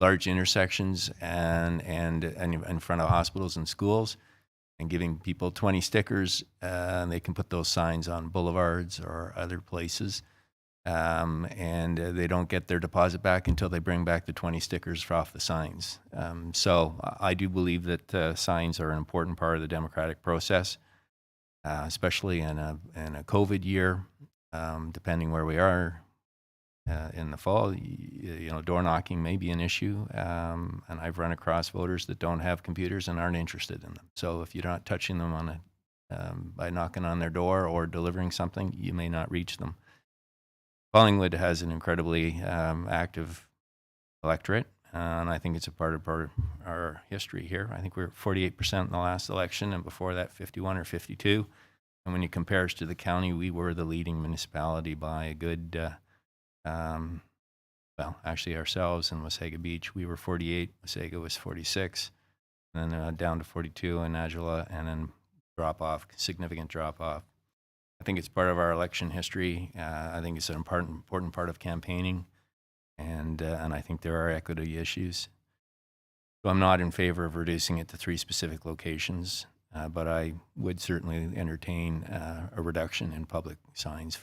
large intersections and in front of hospitals and schools, and giving people 20 stickers, and they can put those signs on boulevards or other places, and they don't get their deposit back until they bring back the 20 stickers off the signs. So I do believe that signs are an important part of the democratic process, especially in a COVID year, depending where we are. In the fall, door knocking may be an issue, and I've run across voters that don't have computers and aren't interested in them. So if you're not touching them by knocking on their door or delivering something, you may not reach them. Collingwood has an incredibly active electorate, and I think it's a part of our history here. I think we were 48% in the last election, and before that 51 or 52. And when you compare us to the county, we were the leading municipality by a good well, actually ourselves in Wasaga Beach, we were 48, Wasaga was 46, and then down to 42 in Agila, and then significant drop off. I think it's part of our election history. I think it's an important part of campaigning, and I think there are equity issues. So I'm not in favor of reducing it to 3 specific locations, but I would certainly entertain a reduction in public signs,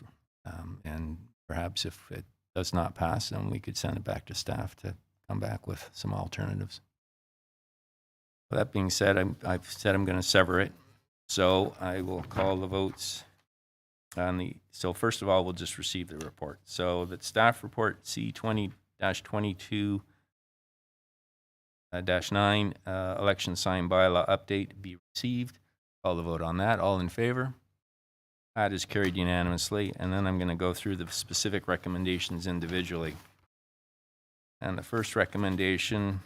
and perhaps if it does not pass, then we could send it back to staff to come back with some alternatives. With that being said, I've said I'm going to sever it. So I will call the votes on so first of all, we'll just receive the report. So that staff report C20-22-9, election sign bylaw update be received. Call the vote on that. All in favor? That is carried unanimously. And then I'm going to go through the specific recommendations individually. And the first recommendation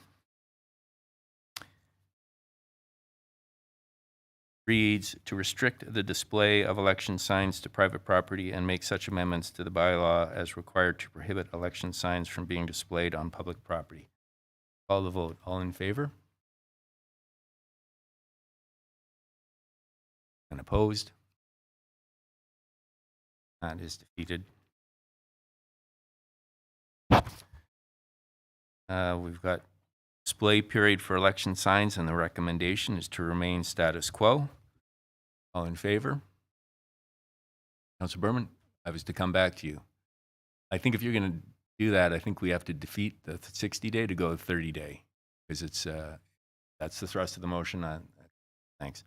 reads to restrict the display of election signs to private property and make such amendments to the bylaw as required to prohibit election signs from being displayed on public property. Call the vote. All in favor? And opposed? That is defeated. We've got display period for election signs, and the recommendation is to remain status quo. All in favor? Councilor Berman, I was to come back to you. I think if you're going to do that, I think we have to defeat the 60-day to go to 30-day, because it's that's the thrust of the motion. Thanks.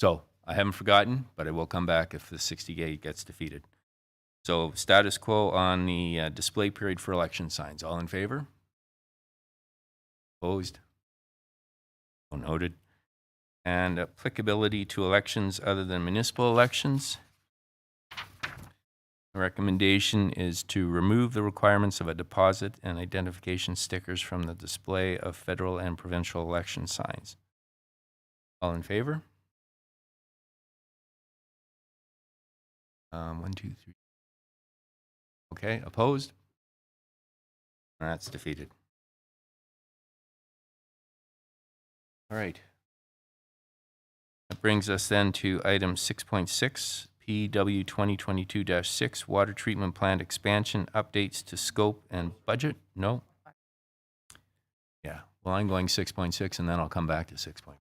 So I haven't forgotten, but I will come back if the 60-day gets defeated. So status quo on the display period for election signs. All in favor? Opposed? So noted. And applicability to elections other than municipal elections. The recommendation is to remove the requirements of a deposit and identification stickers from the display of federal and provincial election signs. All in favor? 1, 2, 3. Okay, opposed? That's defeated. All right. That brings us then to item 6.6, PW 2022-6, water treatment plant expansion, updates to scope and budget. No? Yeah, well, I'm going 6.6 and then I'll come back to 6.5.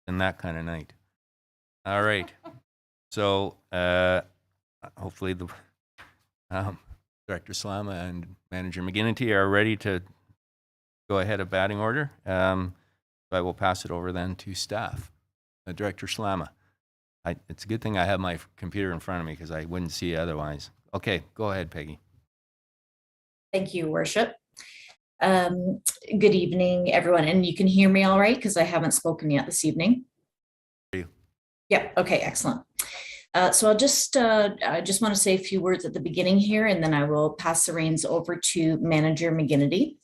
And that kind of night. All right. So hopefully the Director Slama and Manager McGinnity are ready to go ahead of batting order. I will pass it over then to staff. Director Slama. It's a good thing I have my computer in front of me because I wouldn't see it otherwise. Okay, go ahead, Peggy. Thank you, Worship. Good evening, everyone. And you can hear me all right because I haven't spoken yet this evening. Yeah, okay, excellent. So I just want to say a few words at the beginning here, and then I will pass the reins over to Manager McGinnity.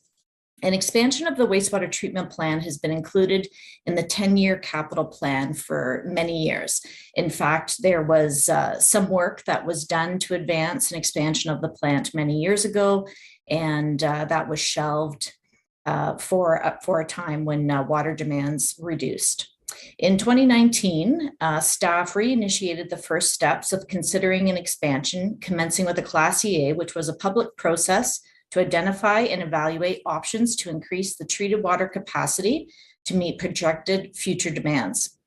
An expansion of the wastewater treatment plant has been included in the 10-year capital plan for many years. In fact, there was some work that was done to advance an expansion of the plant many years ago, and that was shelved for a time when water demands reduced. In 2019, staff reinitiated the first steps of considering an expansion, commencing with a Class EA, which was a public process to identify and evaluate options to increase the treated water capacity to meet projected future demands.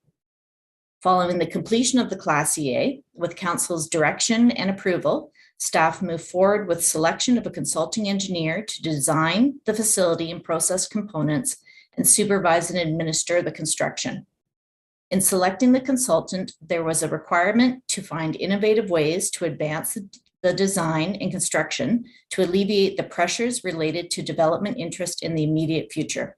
Following the completion of the Class EA, with Council's direction and approval, staff moved forward with selection of a consulting engineer to design the facility and process components and supervise and administer the construction. In selecting the consultant, there was a requirement to find innovative ways to advance the design and construction to alleviate the pressures related to development interest in the immediate future.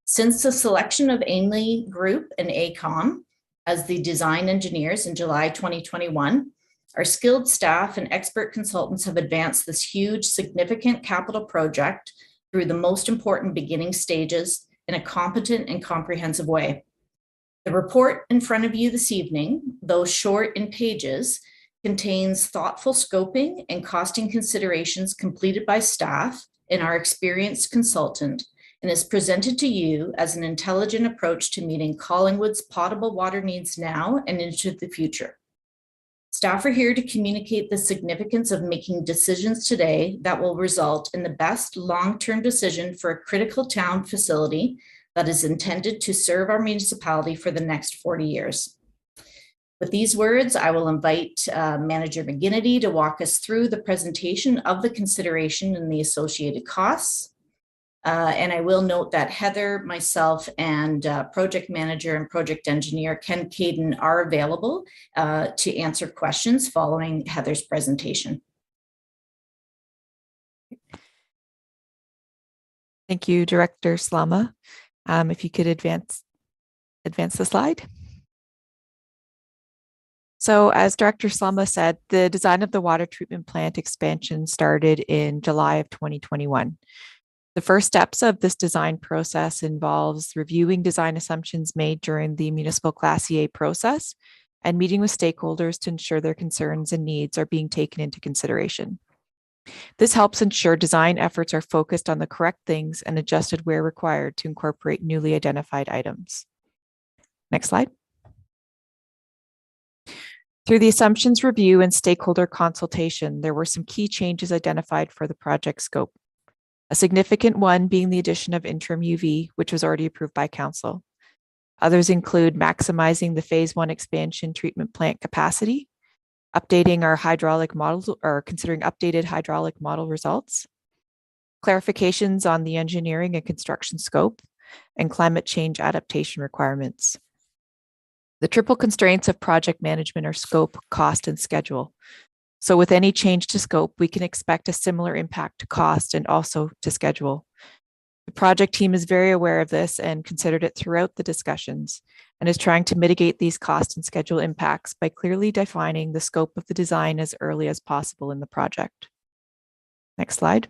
Since the selection of Ainley Group and AECOM as the design engineers in July 2021, our skilled staff and expert consultants have advanced this huge, significant capital project through the most important beginning stages in a competent and comprehensive way. The report in front of you this evening, though short in pages, contains thoughtful scoping and costing considerations completed by staff and our experienced consultant, and is presented to you as an intelligent approach to meeting Collingwood's potable water needs now and into the future. Staff are here to communicate the significance of making decisions today that will result in the best long-term decision for a critical town facility that is intended to serve our municipality for the next 40 years. With these words, I will invite Manager McGinnity to walk us through the presentation of the consideration and the associated costs. And I will note that Heather, myself, and project manager and project engineer Ken Caden are available to answer questions following Heather's presentation. Thank you, Director Slama. If you could advance the slide. So as Director Slama said, the design of the water treatment plant expansion started in July of 2021. The first steps of this design process involves reviewing design assumptions made during the municipal Class EA process and meeting with stakeholders to ensure their concerns and needs are being taken into consideration. This helps ensure design efforts are focused on the correct things and adjusted where required to incorporate newly identified items. Next slide. Through the assumptions review and stakeholder consultation, there were some key changes identified for the project scope. A significant one being the addition of interim UV, which was already approved by Council. Others include maximizing the Phase 1 expansion treatment plant capacity, updating our hydraulic models or considering updated hydraulic model results, clarifications on the engineering and construction scope, and climate change adaptation requirements. The triple constraints of project management are scope, cost, and schedule. So with any change to scope, we can expect a similar impact to cost and also to schedule. The project team is very aware of this and considered it throughout the discussions and is trying to mitigate these cost and schedule impacts by clearly defining the scope of the design as early as possible in the project. Next slide.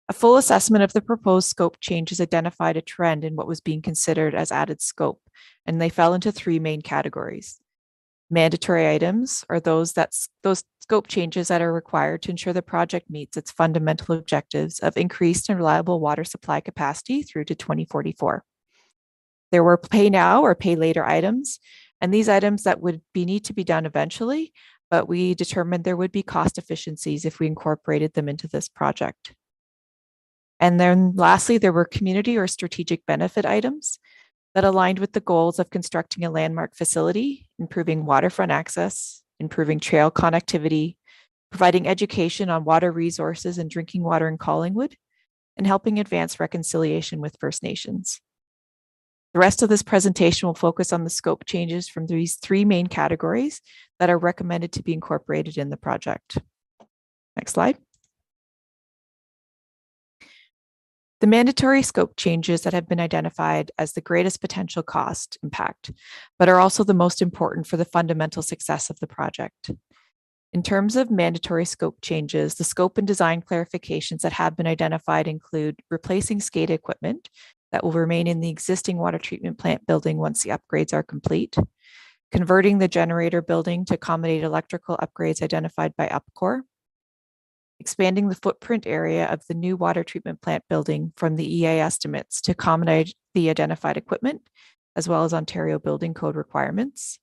A full assessment of the proposed scope changes identified a trend in what was being considered as added scope, and they fell into three main categories. Mandatory items are those scope changes that are required to ensure the project meets its fundamental objectives of increased and reliable water supply capacity through to 2044. There were pay now or pay later items, and these items that would need to be done eventually, but we determined there would be cost efficiencies if we incorporated them into this project. And then lastly, there were community or strategic benefit items that aligned with the goals of constructing a landmark facility, improving waterfront access, improving trail connectivity, providing education on water resources and drinking water in Collingwood, and helping advance reconciliation with First Nations. The rest of this presentation will focus on the scope changes from these three main categories that are recommended to be incorporated in the project. Next slide. The mandatory scope changes that have been identified as the greatest potential cost impact, but are also the most important for the fundamental success of the project. In terms of mandatory scope changes, the scope and design clarifications that have been identified include replacing SCADA equipment that will remain in the existing water treatment plant building once the upgrades are complete, converting the generator building to accommodate electrical upgrades identified by UPCOR, expanding the footprint area of the new water treatment plant building from the EA estimates to accommodate the identified equipment, as well as Ontario Building Code requirements,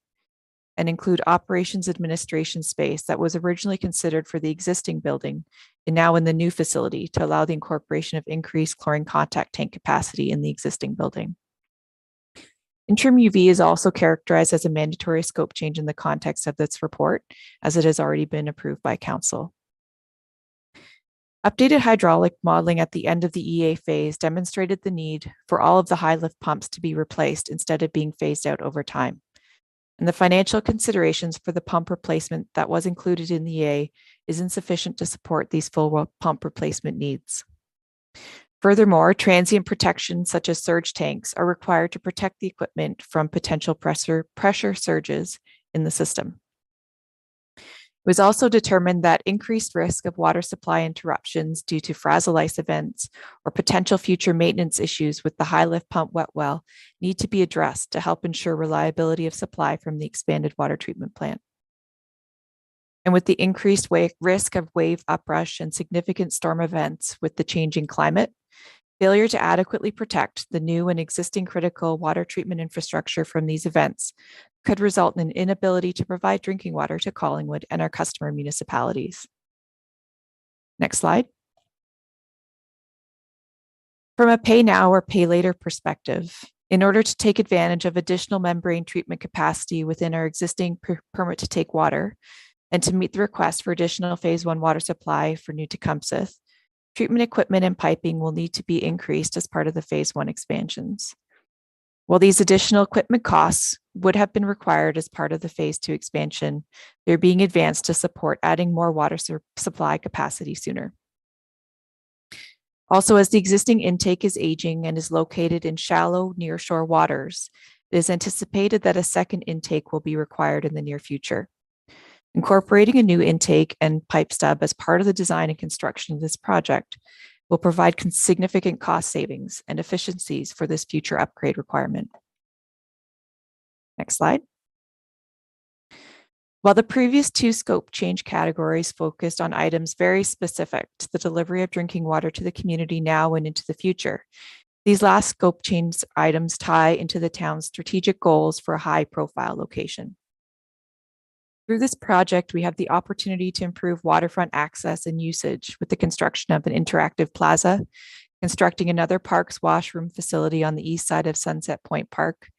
and include operations administration space that was originally considered for the existing building and now in the new facility to allow the incorporation of increased chlorine contact tank capacity in the existing building. Interim UV is also characterized as a mandatory scope change in the context of this report, as it has already been approved by Council. Updated hydraulic modeling at the end of the EA phase demonstrated the need for all of the high lift pumps to be replaced instead of being phased out over time. And the financial considerations for the pump replacement that was included in the EA is insufficient to support these full pump replacement needs. Furthermore, transient protection such as surge tanks are required to protect the equipment from potential pressure surges in the system. It was also determined that increased risk of water supply interruptions due to frazzle ice events or potential future maintenance issues with the high lift pump wet well need to be addressed to help ensure reliability of supply from the expanded water treatment plant. And with the increased risk of wave uprush and significant storm events with the changing climate, failure to adequately protect the new and existing critical water treatment infrastructure from these events could result in an inability to provide drinking water to Collingwood and our customer municipalities. Next slide. From a pay now or pay later perspective, in order to take advantage of additional membrane treatment capacity within our existing permit to take water and to meet the request for additional phase 1 water supply for New Tecumseth, treatment equipment and piping will need to be increased as part of the phase 1 expansions. While these additional equipment costs would have been required as part of the phase 2 expansion, they're being advanced to support adding more water supply capacity sooner. Also, as the existing intake is aging and is located in shallow nearshore waters, it is anticipated that a second intake will be required in the near future. Incorporating a new intake and pipe stub as part of the design and construction of this project will provide significant cost savings and efficiencies for this future upgrade requirement. Next slide. While the previous two scope change categories focused on items very specific to the delivery of drinking water to the community now and into the future, these last scope change items tie into the town's strategic goals for a high-profile location. Through this project, we have the opportunity to improve waterfront access and usage with the construction of an interactive plaza, constructing another parks washroom facility on the east side of Sunset Point Park,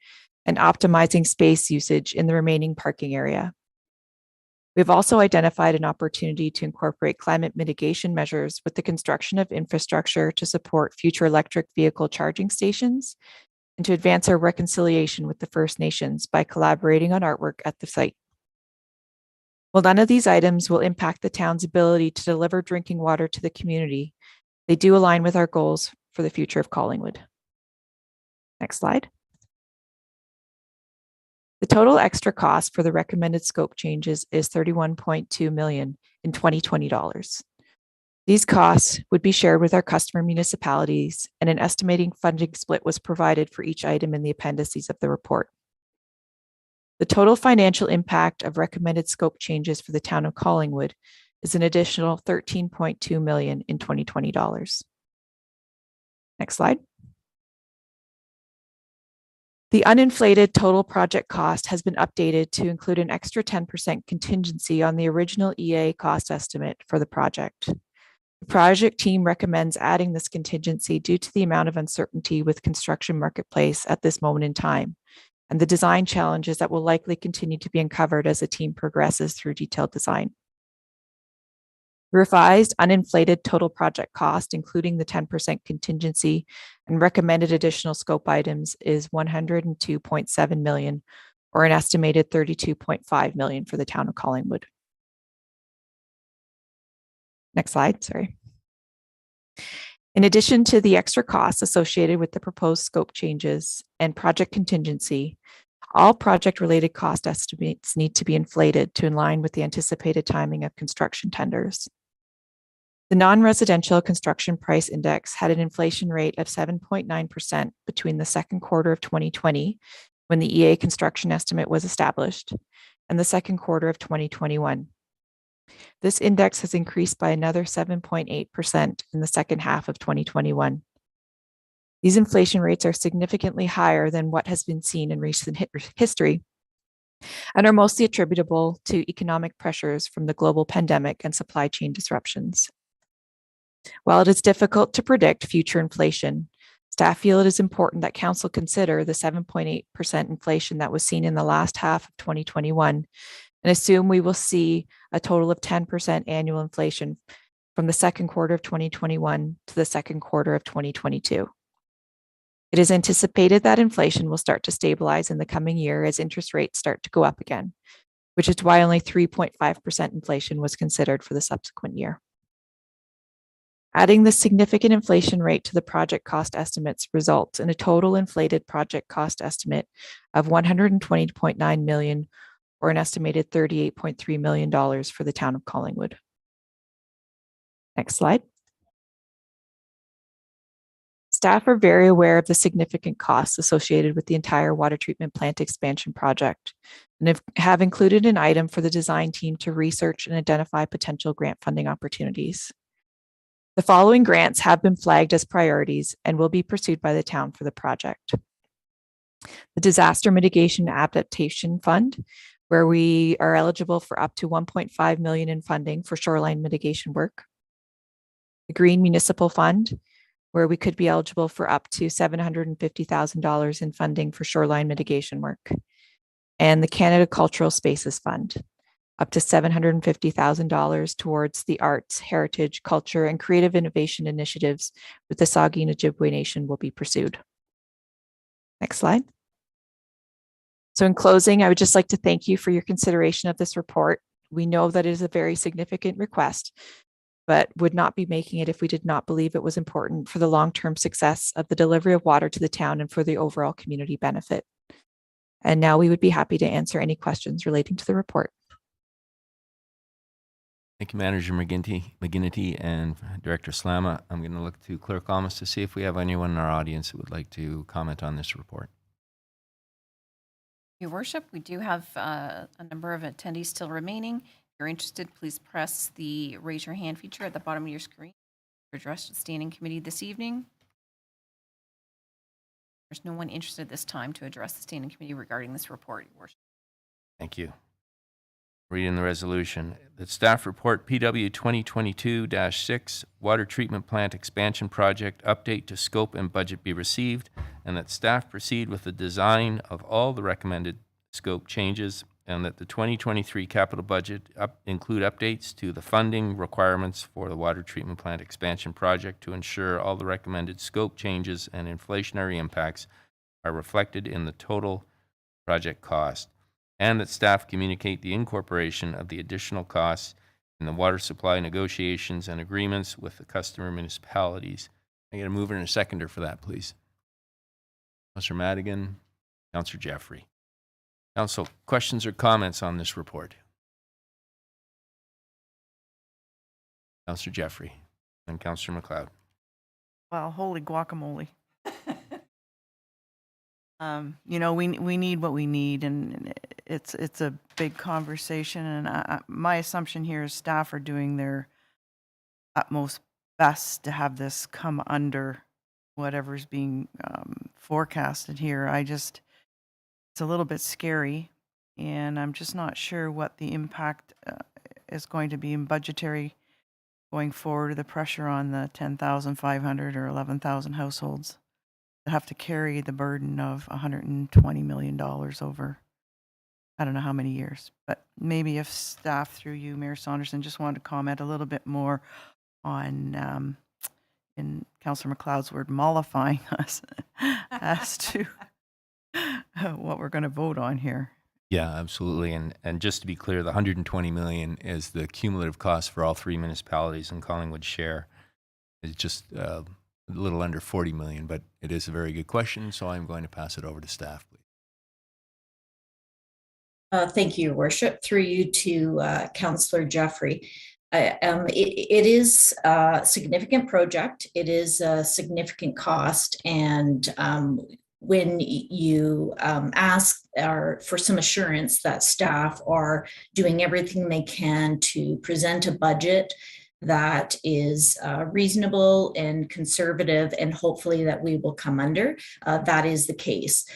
and optimizing space usage in the remaining parking area. We've also identified an opportunity to incorporate climate mitigation measures with the construction of infrastructure to support future electric vehicle charging stations and to advance our reconciliation with the First Nations by collaborating on artwork at the site. While none of these items will impact the town's ability to deliver drinking water to the community, they do align with our goals for the future of Collingwood. Next slide. The total extra cost for the recommended scope changes is $31.2 million in 2020 dollars. These costs would be shared with our customer municipalities, and an estimating funding split was provided for each item in the appendices of the report. The total financial impact of recommended scope changes for the town of Collingwood is an additional $13.2 million in 2020 dollars. Next slide. The uninflated total project cost has been updated to include an extra 10% contingency on the original EA cost estimate for the project. The project team recommends adding this contingency due to the amount of uncertainty with construction marketplace at this moment in time, and the design challenges that will likely continue to be uncovered as the team progresses through detailed design. The revised uninflated total project cost, including the 10% contingency and recommended additional scope items, is $102.7 million, or an estimated $32.5 million for the town of Collingwood. Next slide, sorry. In addition to the extra costs associated with the proposed scope changes and project contingency, all project-related cost estimates need to be inflated to align with the anticipated timing of construction tenders. The non-residential construction price index had an inflation rate of 7.9% between the second quarter of 2020, when the EA construction estimate was established, and the second quarter of 2021. This index has increased by another 7.8% in the second half of 2021. These inflation rates are significantly higher than what has been seen in recent history and are mostly attributable to economic pressures from the global pandemic and supply chain disruptions. While it is difficult to predict future inflation, staff feel it is important that Council consider the 7.8% inflation that was seen in the last half of 2021 and assume we will see a total of 10% annual inflation from the second quarter of 2021 to the second quarter of 2022. It is anticipated that inflation will start to stabilize in the coming year as interest rates start to go up again, which is why only 3.5% inflation was considered for the subsequent year. Adding the significant inflation rate to the project cost estimates results in a total inflated project cost estimate of $120.9 million, or an estimated $38.3 million for the town of Collingwood. Next slide. Staff are very aware of the significant costs associated with the entire water treatment plant expansion project and have included an item for the design team to research and identify potential grant funding opportunities. The following grants have been flagged as priorities and will be pursued by the town for the project. The Disaster Mitigation Adaptation Fund, where we are eligible for up to $1.5 million in funding for shoreline mitigation work. The Green Municipal Fund, where we could be eligible for up to $750,000 in funding for shoreline mitigation work. And the Canada Cultural Spaces Fund, up to $750,000 towards the arts, heritage, culture, and creative innovation initiatives with the Saugeen Ojibwe Nation will be pursued. Next slide. So in closing, I would just like to thank you for your consideration of this report. We know that it is a very significant request, but would not be making it if we did not believe it was important for the long-term success of the delivery of water to the town and for the overall community benefit. And now we would be happy to answer any questions relating to the report. Thank you, Manager McGinnity and Director Slama. I'm going to look to Clerk Almus to see if we have anyone in our audience that would like to comment on this report. Your Worship, we do have a number of attendees still remaining. If you're interested, please press the raise your hand feature at the bottom of your screen to address the standing committee this evening. There's no one interested this time to address the standing committee regarding this report, Your Worship. Thank you. Reading the resolution, that staff report PW 2022-6 Water Treatment Plant Expansion Project update to scope and budget be received, and that staff proceed with the design of all the recommended scope changes, and that the 2023 capital budget include updates to the funding requirements for the water treatment plant expansion project to ensure all the recommended scope changes and inflationary impacts are reflected in the total project cost, and that staff communicate the incorporation of the additional costs in the water supply negotiations and agreements with the customer municipalities. I get a mover and a seconder for that, please. Councillor Madigan, Councillor Jeffrey. Council, questions or comments on this report? Councillor Jeffrey and Councillor McLeod. Well, holy guacamole. You know, we need what we need, and it's a big conversation. And my assumption here is staff are doing their utmost best to have this come under whatever's being forecasted here. It's a little bit scary, and I'm just not sure what the impact is going to be in budgetary going forward. The pressure on the 10,500 or 11,000 households have to carry the burden of $120 million over, I don't know how many years. But maybe if staff, through you, Mayor Saunderson, just wanted to comment a little bit more on, in Councillor McLeod's word, mollifying us as to what we're going to vote on here. Yeah, absolutely. And just to be clear, the $120 million is the cumulative cost for all three municipalities, and Collingwood's share is just a little under $40 million, but it is a very good question, so I'm going to pass it over to staff, please. Thank you, Your Worship. Through you to Councillor Jeffrey. It is a significant project. It is a significant cost, and when you ask for some assurance that staff are doing everything they can to present a budget that is reasonable and conservative, and hopefully that we will come under. That is the case.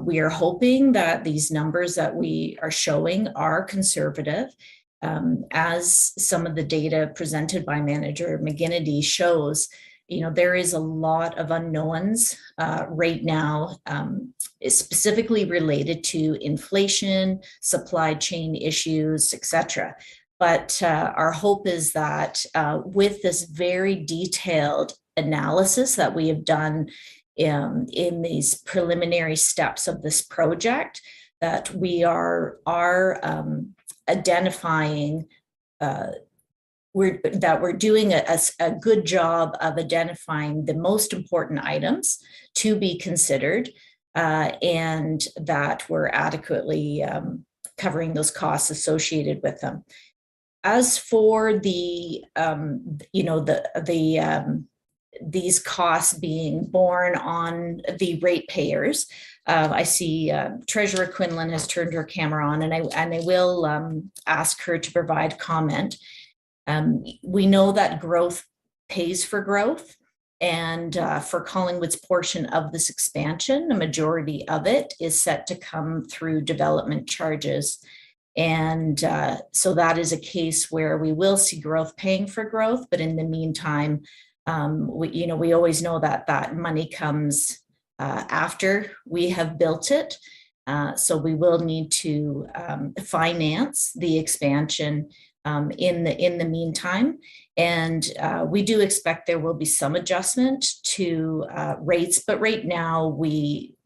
We are hoping that these numbers that we are showing are conservative. As some of the data presented by Manager McGinnity shows, you know, there is a lot of unknowns right now, specifically related to inflation, supply chain issues, etc. But our hope is that with this very detailed analysis that we have done in these preliminary steps of this project, that we are identifying, we're doing a good job of identifying the most important items to be considered, and that we're adequately covering those costs associated with them. As for the, these costs being borne on the ratepayers, I see Treasurer Quinlan has turned her camera on, and I will ask her to provide comment. We know that growth pays for growth, and for Collingwood's portion of this expansion, the majority of it is set to come through development charges. And so that is a case where we will see growth paying for growth, but in the meantime, we always know that that money comes after we have built it. So we will need to finance the expansion in the meantime. And we do expect there will be some adjustment to rates, but right now we're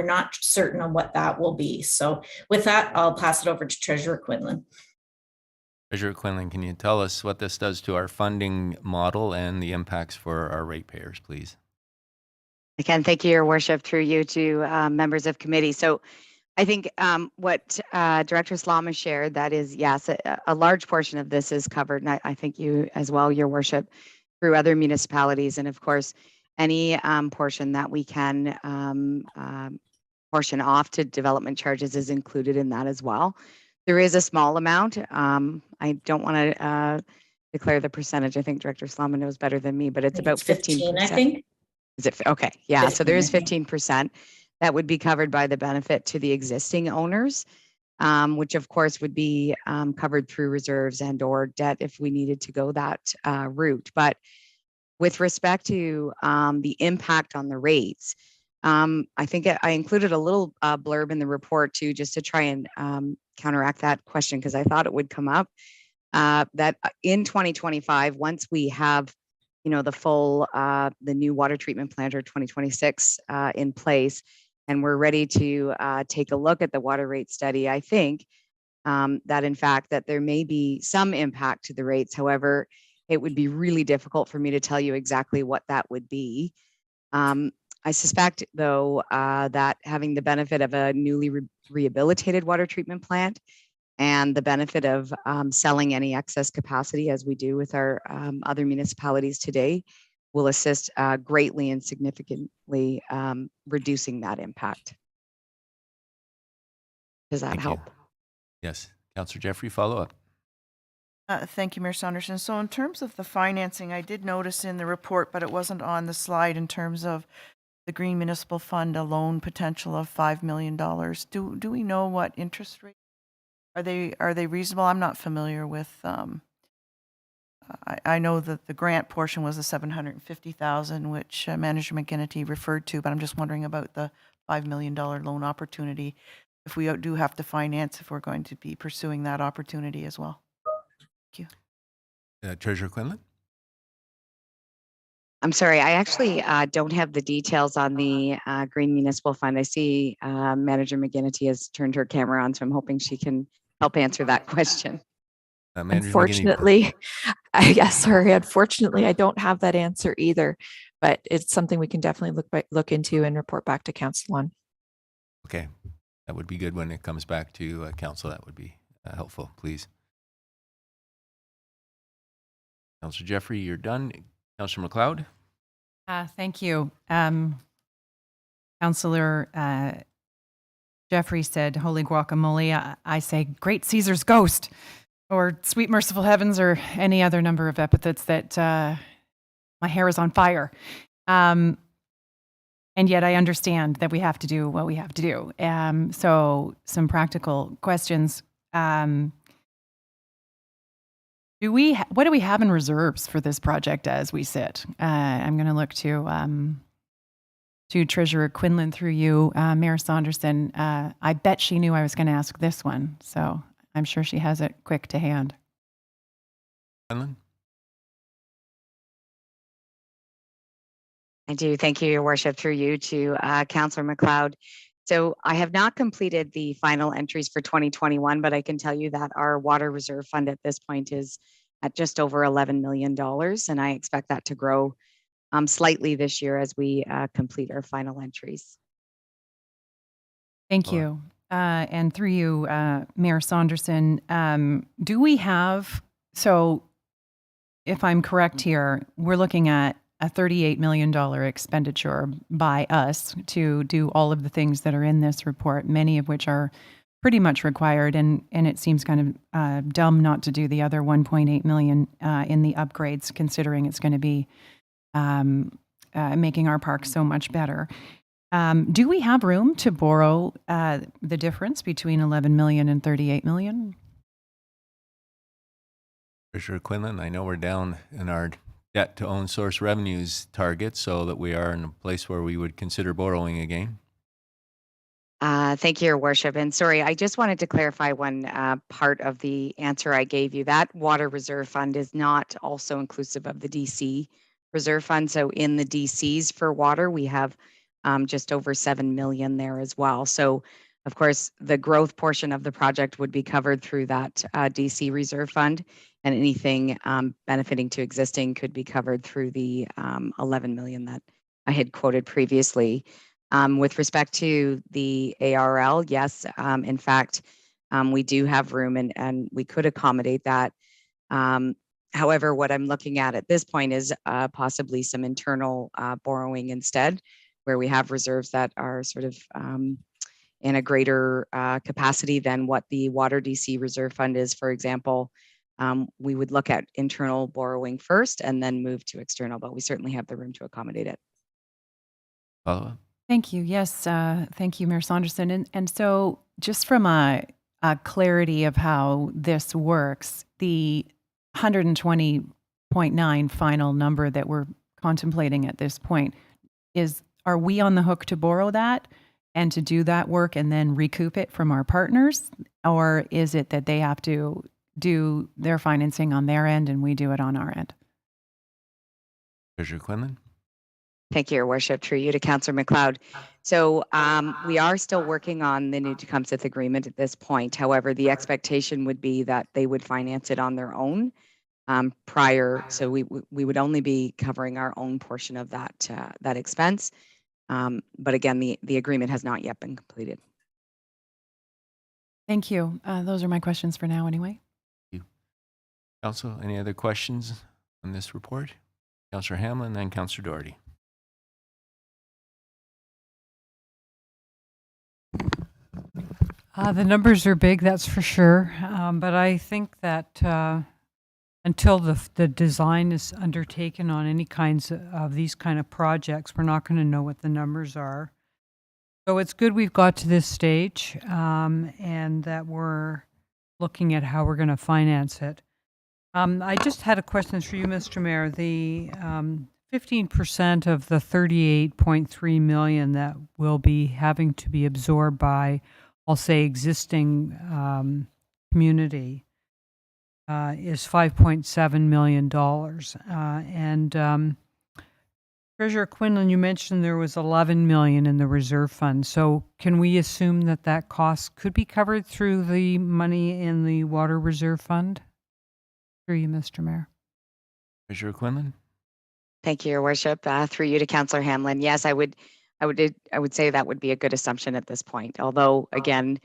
not certain on what that will be. So with that, I'll pass it over to Treasurer Quinlan. Treasurer Quinlan, can you tell us what this does to our funding model and the impacts for our ratepayers, please? Again, thank you, Your Worship, through you to members of committee. So I think what Director Slama shared, that is, yes, a large portion of this is covered, and I think you as well, Your Worship, through other municipalities. And of course, any portion that we can portion off to development charges is included in that as well. There is a small amount. I don't want to declare the percentage. I think Director Slama knows better than me, but it's about 15%. I think. Is it okay? Yeah. So there 15, is I think. 15% that would be covered by the benefit to the existing owners, which of course would be covered through reserves and/or debt if we needed to go that route. But with respect to the impact on the rates, I think I included a little blurb in the report too, just to try and counteract that question because I thought it would come up. That in 2025, once we have the full, the new water treatment plant or 2026 in place, and we're ready to take a look at the water rate study, I think that in fact that there may be some impact to the rates. However, it would be really difficult for me to tell you exactly what that would be. I suspect, though, that having the benefit of a newly rehabilitated water treatment plant and the benefit of selling any excess capacity, as we do with our other municipalities today, will assist greatly and significantly reducing that impact. Does that Thank help? you. Yes. Councillor Jeffrey, follow up. Thank you, Mayor Saunderson. So in terms of the financing, I did notice in the report, but it wasn't on the slide in terms of the Green Municipal Fund, a loan potential of $5 million. Do we know what interest rate? Are they reasonable? I'm not familiar with. I know that the grant portion was the $750,000, which Manager McGinnity referred to, but I'm just wondering about the $5 million loan opportunity. If we do have to finance, if we're going to be pursuing that opportunity as well. Thank you. Treasurer Quinlan? I'm sorry, I actually don't have the details on the Green Municipal Fund. I see Manager McGinnity has turned her camera on, so I'm hoping she can help answer that question. Unfortunately, unfortunately, I don't have that answer either, but it's something we can definitely look into and report back to council on. Okay, that would be good when it comes back to council. That would be helpful, please. Councillor Jeffrey, you're done. Councillor McLeod? Thank you. Councillor Jeffrey said, holy guacamole. I say, great Caesar's ghost, or sweet merciful heavens, or any other number of epithets that my hair is on fire. And yet I understand that we have to do what we have to do. So some practical questions. What do we have in reserves for this project as we sit? I'm going to look to Treasurer Quinlan through you, Mayor Saunderson. I bet she knew I was going to ask this one, so I'm sure she has it quick to hand. Quinlan? I do. Thank you, Your Worship, through you to Councillor McLeod. So I have not completed the final entries for 2021, but I can tell you that our water reserve fund at this point is at just over $11 million, and I expect that to grow slightly this year as we complete our final entries. Thank you. And through you, Mayor Saunderson, do we have, so if I'm correct here, we're looking at a $38 million expenditure by us to do all of the things that are in this report, many of which are pretty much required, and it seems kind of dumb not to do the other 1.8 million in the upgrades, considering it's going to be making our park so much better. Do we have room to borrow the difference between 11 million and 38 million? Treasurer Quinlan, I know we're down in our debt to own source revenues target, so that we are in a place where we would consider borrowing again. Thank you, Your Worship. And sorry, I just wanted to clarify one part of the answer I gave you. That water reserve fund is not also inclusive of the DC reserve fund. So in the DCs for water, we have just over 7 million there as well. So of course, the growth portion of the project would be covered through that DC reserve fund, and anything benefiting to existing could be covered through the 11 million that I had quoted previously. With respect to the ARL, yes, in fact, we do have room and we could accommodate that. However, what I'm looking at this point is possibly some internal borrowing instead, where we have reserves that are sort of in a greater capacity than what the Water DC Reserve Fund is, for example. We would look at internal borrowing first and then move to external, but we certainly have the room to accommodate it. Follow-up? Thank you. Yes, thank you, Mayor Saunderson. And so just from a clarity of how this works, the 120.9 final number that we're contemplating at this point are we on the hook to borrow that and to do that work and then recoup it from our partners? Or is it that they have to do their financing on their end and we do it on our end? Treasurer Quinlan? Thank you, Your Worship. Through you to Councillor McLeod. So we are still working on the new Tecumseth agreement at this point. However, the expectation would be that they would finance it on their own prior. So we would only be covering our own portion of that expense. But again, the agreement has not yet been completed. Thank you. Those are my questions for now anyway. Thank you. Council, any other questions on this report? Councillor Hamlin, then Councillor Doherty. The numbers are big, that's for sure. But I think that until the design is undertaken on any kinds of these kind of projects, we're not going to know what the numbers are. So it's good we've got to this stage and that we're looking at how we're going to finance it. I just had a question for you, Mr. Mayor. The 15% of the 38.3 million that will be having to be absorbed by, I'll say, existing community is $5.7 million. And Treasurer Quinlan, you mentioned there was 11 million in the reserve fund. So can we assume that that cost could be covered through the money in the water reserve fund? Through you, Mr. Mayor. Treasurer Quinlan? Thank you, Your Worship. Through you to Councillor Hamlin. Yes, I would say that would be a good assumption at this point. Although, again,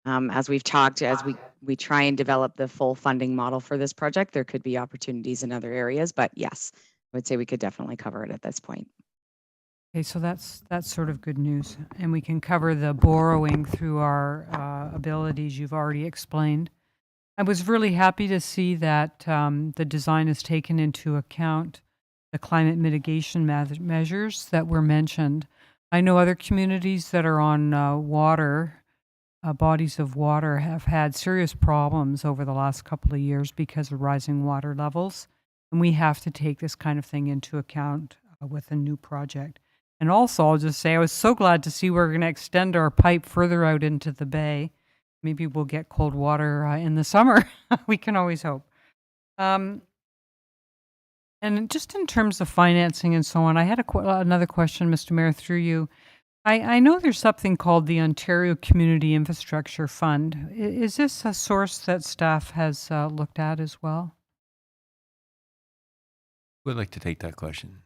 as we've talked, as we try and develop the full funding model for this project, there could be opportunities in other areas. But yes, I would say we could definitely cover it at this point. Okay, so that's sort of good news. And we can cover the borrowing through our abilities you've already explained. I was really happy to see that the design has taken into account the climate mitigation measures that were mentioned. I know other communities that are on bodies of water have had serious problems over the last couple of years because of rising water levels. And we have to take this kind of thing into account with a new project. And also, I'll just say, I was so glad to see we're going to extend our pipe further out into the bay. Maybe we'll get cold water in the summer. We can always hope. And just in terms of financing and so on, I had another question, Mr. Mayor, through you. I know there's something called the Ontario Community Infrastructure Fund. Is this a source that staff has looked at as well? Who would like to take that question?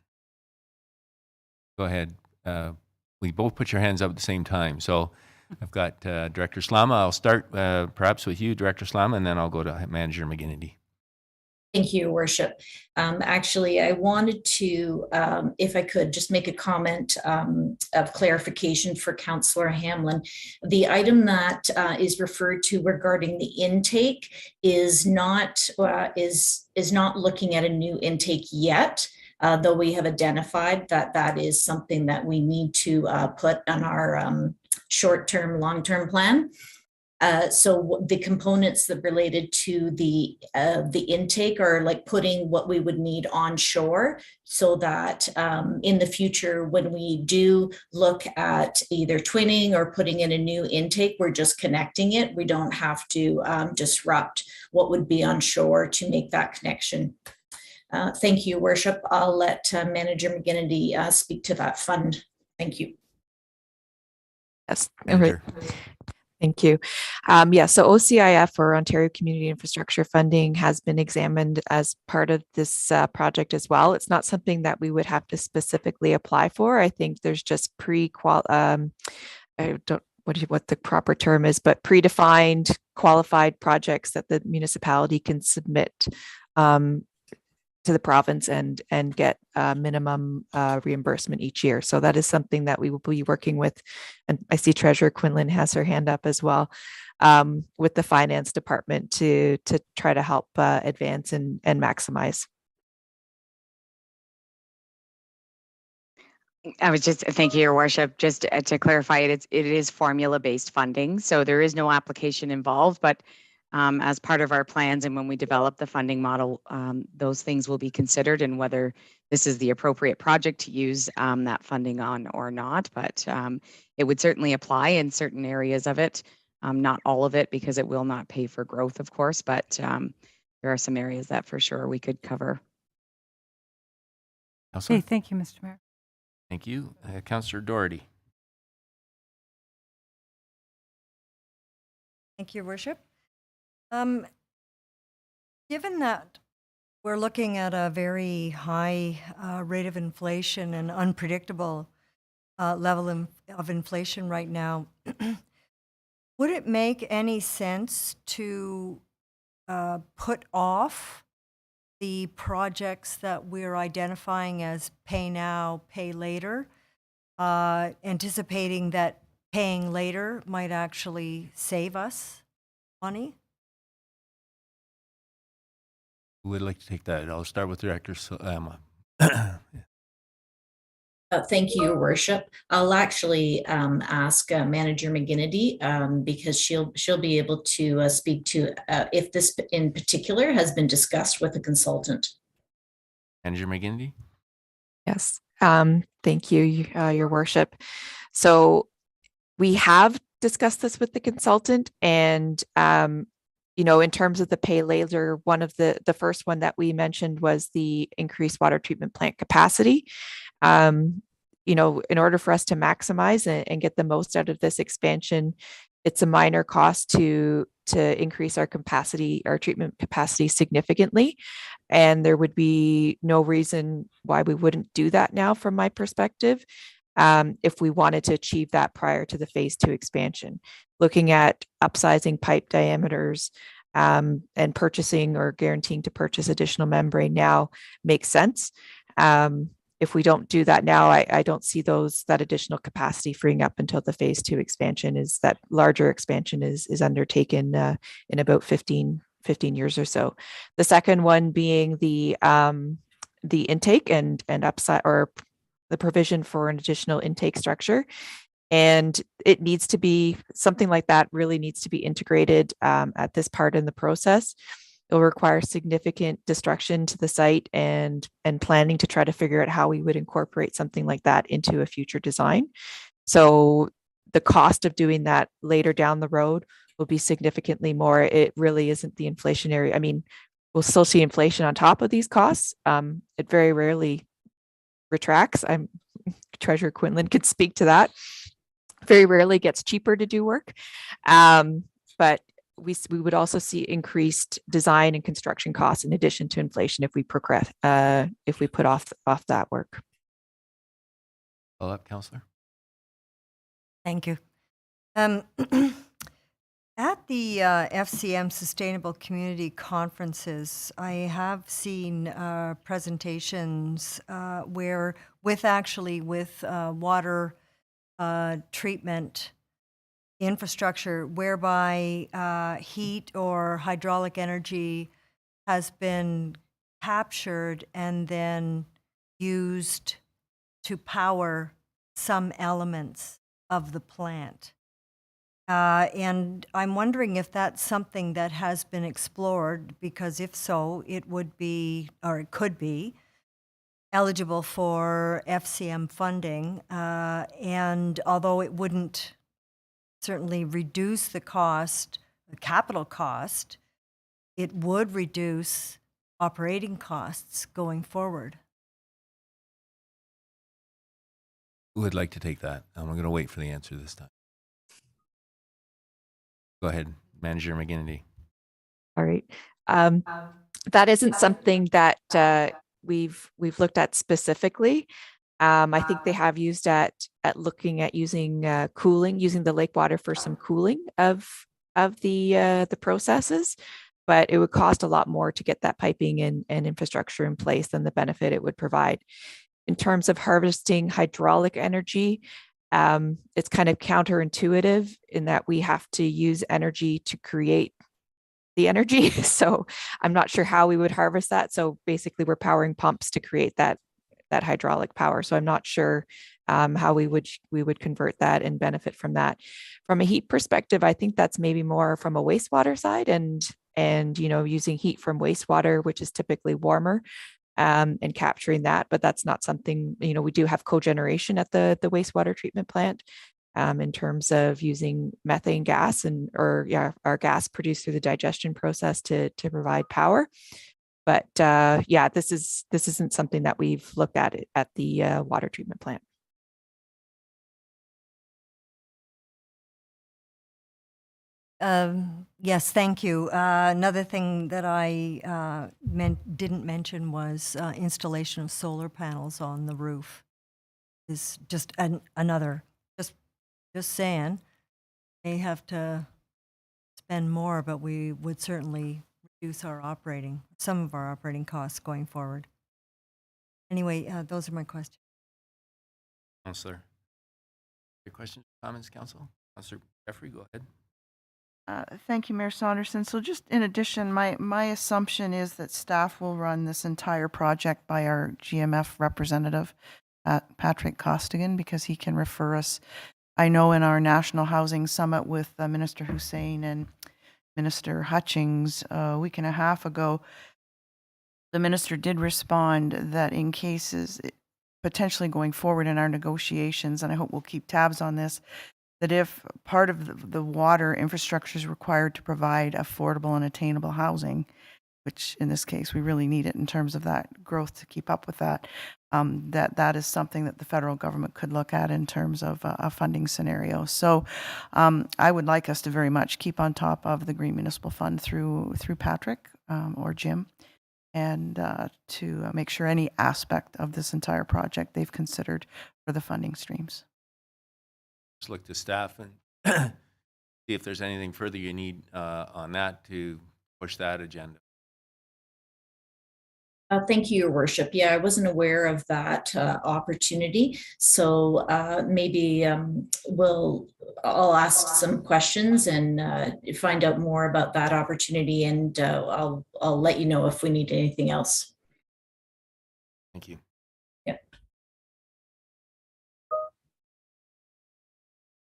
Go ahead. We both put your hands up at the same time. So I've got Director Slama. I'll start perhaps with you, Director Slama, and then I'll go to Manager McGinnity. Thank you, Your Worship. Actually, I wanted to, if I could, just make a comment of clarification for Councillor Hamlin. The item that is referred to regarding the intake is not looking at a new intake yet, though we have identified that that is something that we need to put on our short-term, long-term plan. So the components that related to the intake are like putting what we would need onshore, so that in the future, when we do look at either twinning or putting in a new intake, we're just connecting it. We don't have to disrupt what would be onshore to make that connection. Thank you, Worship. I'll let Manager McGinnity speak to that fund. Thank you. Yes. Thank you. Yeah, so OCIF, or Ontario Community Infrastructure Funding, has been examined as part of this project as well. It's not something that we would have to specifically apply for. I think there's just I don't what the proper term is, but predefined qualified projects that the municipality can submit to the province and get minimum reimbursement each year. So that is something that we will be working with. And I see Treasurer Quinlan has her hand up as well, with the finance department to try to help advance and maximize. I was just, thank you, Your Worship. Just to clarify it is formula-based funding, so there is no application involved, but as part of our plans and when we develop the funding model, those things will be considered and whether this is the appropriate project to use that funding on or not. But it would certainly apply in certain areas of it, not all of it, because it will not pay for growth, of course, but there are some areas that for sure we could cover. Councillor? Okay, thank you, Mr. Mayor. Thank you. Councillor Doherty. Thank you, Your Worship. Given that we're looking at a very high rate of inflation and unpredictable level of inflation right now, would it make any sense to put off the projects that we're identifying as pay now, pay later, anticipating that paying later might actually save us money? Who would like to take that? I'll start with Director Thank you, Your Worship. I'll actually ask Manager McGinnity because she'll be able to speak to if this in particular has been discussed with a consultant. Manager McGinnity. Yes, thank you, Your Worship. So we have discussed this with the consultant, and in terms of the pay later, one of the first one that we mentioned was the increased water treatment plant capacity. In order for us to maximize and get the most out of this expansion, it's a minor cost to increase our treatment capacity significantly. And there would be no reason why we wouldn't do that now from my perspective, if we wanted to achieve that prior to the phase 2 expansion. Looking at upsizing pipe diameters and purchasing or guaranteeing to purchase additional membrane now makes sense. If we don't do that now, I don't see that additional capacity freeing up until the phase 2 expansion that larger expansion is undertaken in about 15 years or so. The second one being the intake and upside, or the provision for an additional intake structure. And it needs to be something like that, really needs to be integrated at this part in the process. It'll require significant destruction to the site and planning to try to figure out how we would incorporate something like that into a future design. So the cost of doing that later down the road will be significantly more. It really isn't the inflationary. I mean, we'll still see inflation on top of these costs. It very rarely retracts. Treasurer Quinlan could speak to that. Very rarely gets cheaper to do work. But we would also see increased design and construction costs in addition to inflation if we progress, if we put off that work. Follow up, Councillor. Thank you. At the FCM Sustainable Community Conferences, I have seen presentations where with water treatment infrastructure, whereby heat or hydraulic energy has been captured and then used to power some elements of the plant. And I'm wondering if that's something that has been explored, because if so, it would be, or it could be, eligible for FCM funding. And although it wouldn't certainly reduce the cost, the capital cost, it would reduce operating costs going forward. Who would like to take that? I'm going to wait for the answer this time. Go ahead, Manager McGinnity. All right. That isn't something that we've looked at specifically. I think they have used at looking at using cooling, using the lake water for some cooling of the processes, but it would cost a lot more to get that piping and infrastructure in place than the benefit it would provide. In terms of harvesting hydraulic energy, it's kind of counterintuitive in that we have to use energy to create the energy. So I'm not sure how we would harvest that. So basically we're powering pumps to create that hydraulic power. So I'm not sure how we would convert that and benefit from that. From a heat perspective, I think that's maybe more from a wastewater side and using heat from wastewater, which is typically warmer, and capturing that. But that's not something, we do have cogeneration at the wastewater treatment plant. In terms of using methane gas our gas produced through the digestion process to provide power. But this isn't something that we've looked at the water treatment plant. Yes, thank you. Another thing that I didn't mention was installation of solar panels on the roof. Is just another. Just saying, they have to spend more, but we would certainly reduce some of our operating costs going forward. Anyway, those are my questions. Councillor, your questions, comments, Council? Councillor Jeffrey, go ahead. Thank you, Mayor Saunderson. So just in addition, my assumption is that staff will run this entire project by our GMF representative, Patrick Costigan, because he can refer us. I know in our National Housing Summit with Minister Hussein and Minister Hutchings a week and a half ago, the minister did respond that in cases potentially going forward in our negotiations, and I hope we'll keep tabs on this, that if part of the water infrastructure is required to provide affordable and attainable housing, which in this case we really need it in terms of that growth to keep up with that, that is something that the federal government could look at in terms of a funding scenario. So I would like us to very much keep on top of the Green Municipal Fund through Patrick or Jim, and to make sure any aspect of this entire project they've considered for the funding streams. Just look to staff and see if there's anything further you need on that to push that agenda. Thank you, Your Worship. Yeah, I wasn't aware of that opportunity. So maybe I'll ask some questions and find out more about that opportunity, and I'll let you know if we need anything else. Thank you. Yep.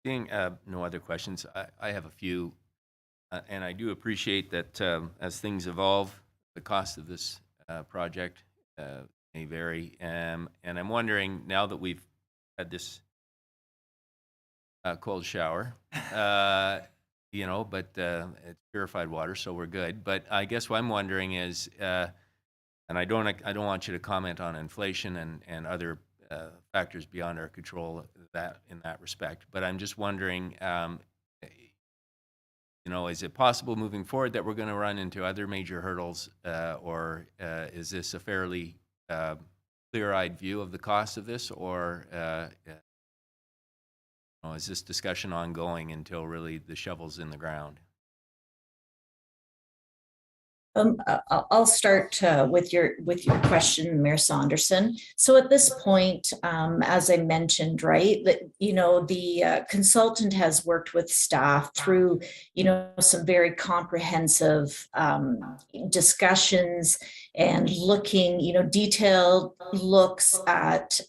Seeing no other questions, I have a few, and I do appreciate that as things evolve, the cost of this project may vary, and I'm wondering, now that we've had this cold shower, but it's purified water, so we're good. But I guess what I'm wondering is, and I don't want you to comment on inflation and other factors beyond our control in that respect, but I'm just wondering, is it possible moving forward that we're going to run into other major hurdles, or is this a fairly clear-eyed view of the cost of this, or is this discussion ongoing until really the shovel's in the ground? I'll start with your question, Mayor Saunderson. So at this point, as I mentioned, right, that the consultant has worked with staff through some very comprehensive discussions and looking, detailed looks at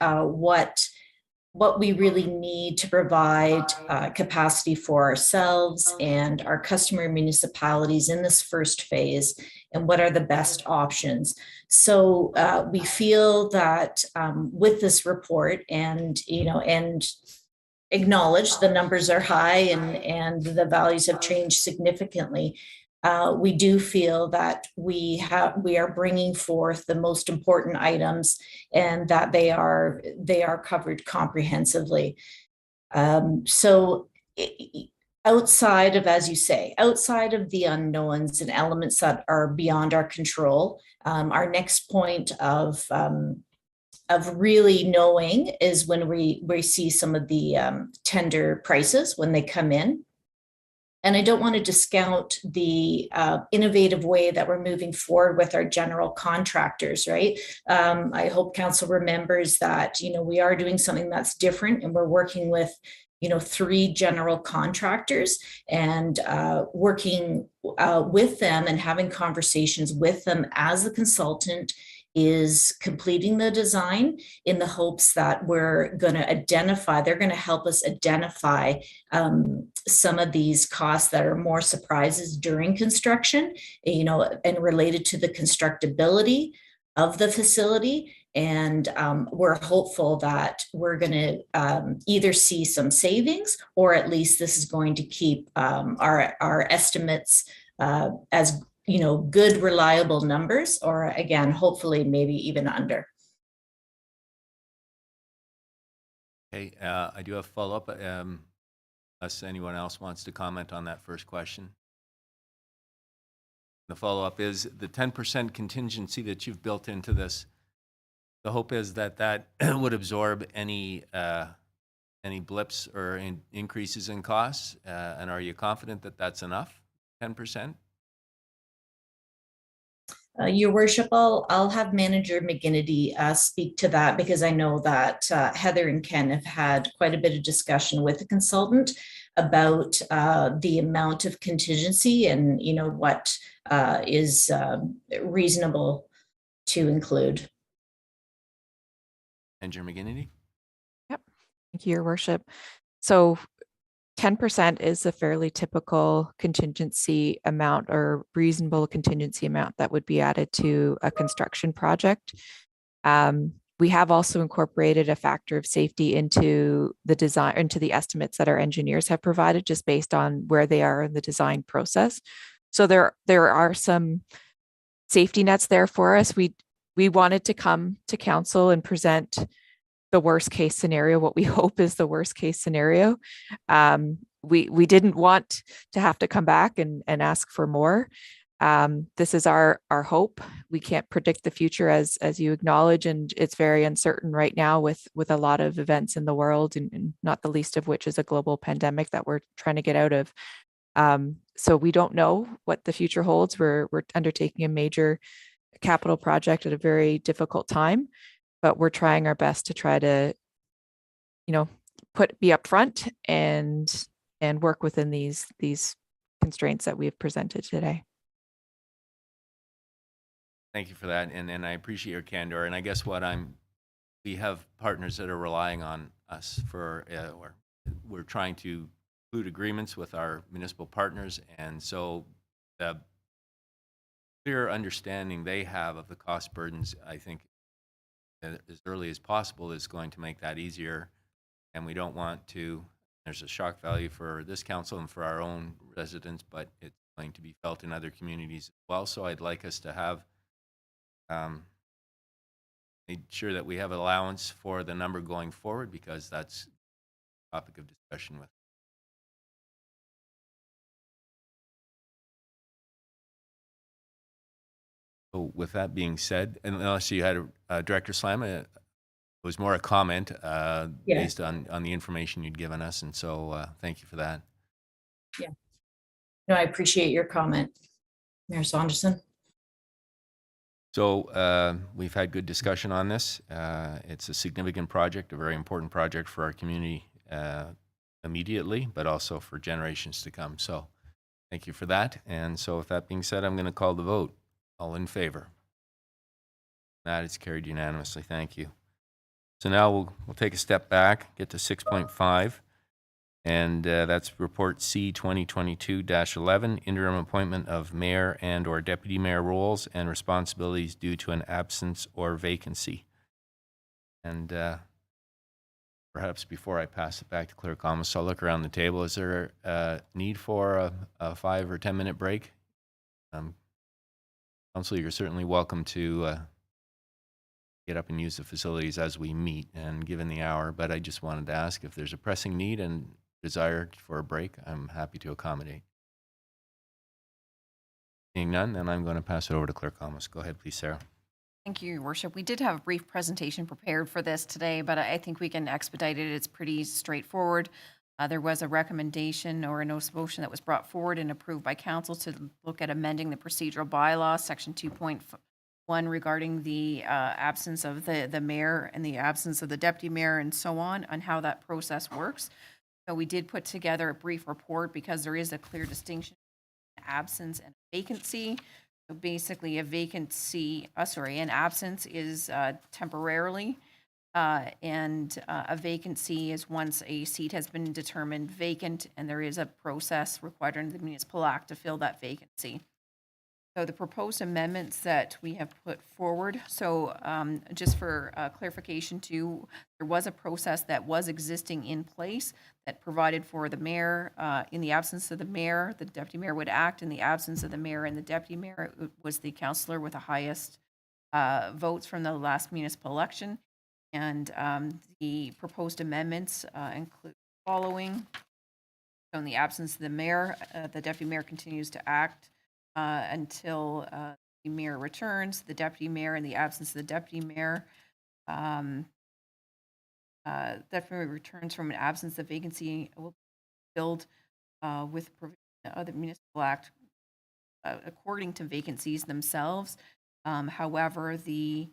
what we really need to provide capacity for ourselves and our customer municipalities in this first phase, and what are the best options. So we feel that with this report, and acknowledge the numbers are high and the values have changed significantly, we do feel that we are bringing forth the most important items, and that they are covered comprehensively. So outside of, as you say, outside of the unknowns and elements that are beyond our control. Our next point of really knowing is when we see some of the tender prices when they come in. And I don't want to discount the innovative way that we're moving forward with our general contractors, right? I hope council remembers that, you know, we are doing something that's different, and we're working with, you know, 3 general contractors, and working with them and having conversations with them as the consultant is completing the design, in the hopes that we're going to identify, they're going to help us identify some of these costs that are more surprises during construction, you know, and related to the constructability of the facility. And we're hopeful that we're going to either see some savings, or at least this is going to keep our estimates as, you know, good, reliable numbers, or again, hopefully maybe even under. Okay, I do have follow-up, unless anyone else wants to comment on that first question. The follow-up is the 10% contingency that you've built into this. The hope is that that would absorb any blips or increases in costs, and are you confident that that's enough, 10%? Your Worship, I'll have Manager McGinnity speak to that, because I know that Heather and Ken have had quite a bit of discussion with the consultant about the amount of contingency and, you know, what is reasonable to include. Manager McGinnity? Yep. Thank you, Your Worship. So 10% is a fairly typical contingency amount, or reasonable contingency amount, that would be added to a construction project. We have also incorporated a factor of safety into the design, into the estimates that our engineers have provided, just based on where they are in the design process. So there are some safety nets there for us. We wanted to come to council and present the worst case scenario, what we hope is the worst case scenario. We didn't want to have to come back and ask for more. This is our hope. We can't predict the future, as you acknowledge, and it's very uncertain right now with a lot of events in the world, and not the least of which is a global pandemic that we're trying to get out of. So we don't know what the future holds. We're undertaking a major capital project at a very difficult time, but we're trying our best to try to, you know, be upfront and work within these constraints that we've presented today. Thank you for that, and I appreciate your candor. And I guess we have partners that are relying on us for, or we're trying to conclude agreements with our municipal partners, and so the clear understanding they have of the cost burdens, I think, as early as possible is going to make that easier. And we don't want to, there's a shock value for this council and for our own residents, but it's going to be felt in other communities as well. So I'd like us to have made sure that we have allowance for the number going forward, because that's a topic of discussion with. So with that being said, and unless you had Director Slam, it was more a comment based on the information you'd given us, and so thank you for that. Yeah. No, I appreciate your comment, Mayor Saunderson. So we've had good discussion on this. It's a significant project, a very important project for our community immediately, but also for generations to come. So thank you for that. And so with that being said, I'm going to call the vote. All in favor? That is carried unanimously. Thank you. So now we'll take a step back, get to 6.5, and that's Report C 2022-11, interim appointment of mayor and or deputy mayor roles and responsibilities due to an absence or vacancy. And perhaps before I pass it back to Clerk Almus, I'll look around the table. Is there a need for a 5 or 10 minute break? Council, you're certainly welcome to get up and use the facilities as we meet and given the hour, but I just wanted to ask if there's a pressing need, and desire for a break, I'm happy to accommodate. Seeing none, then I'm going to pass it over to Clerk Thomas. Go ahead, please, Sarah. Thank you, Your Worship. We did have a brief presentation prepared for this today, but I think we can expedite it. It's pretty straightforward. There was a recommendation or a notice of motion that was brought forward and approved by council to look at amending the procedural bylaw, section 2.1, regarding the absence of the mayor and the absence of the deputy mayor and so on how that process works. So we did put together a brief report because there is a clear distinction between absence and vacancy. So basically a vacancy, an absence is temporarily, and a vacancy is once a seat has been determined vacant and there is a process required under the Municipal Act to fill that vacancy. So the proposed amendments that we have put forward, so just for clarification too, there was a process that was existing in place that provided for the mayor, in the absence of the mayor, the deputy mayor would act. In the absence of the mayor and the deputy mayor, it was the councillor with the highest votes from the last municipal election. And the proposed amendments include the following. So in the absence of the mayor, the deputy mayor continues to act until the mayor returns. The deputy mayor, in the absence of the deputy mayor, deputy mayor returns from an absence. The vacancy will be filled with provision of the Municipal Act according to vacancies themselves. However, the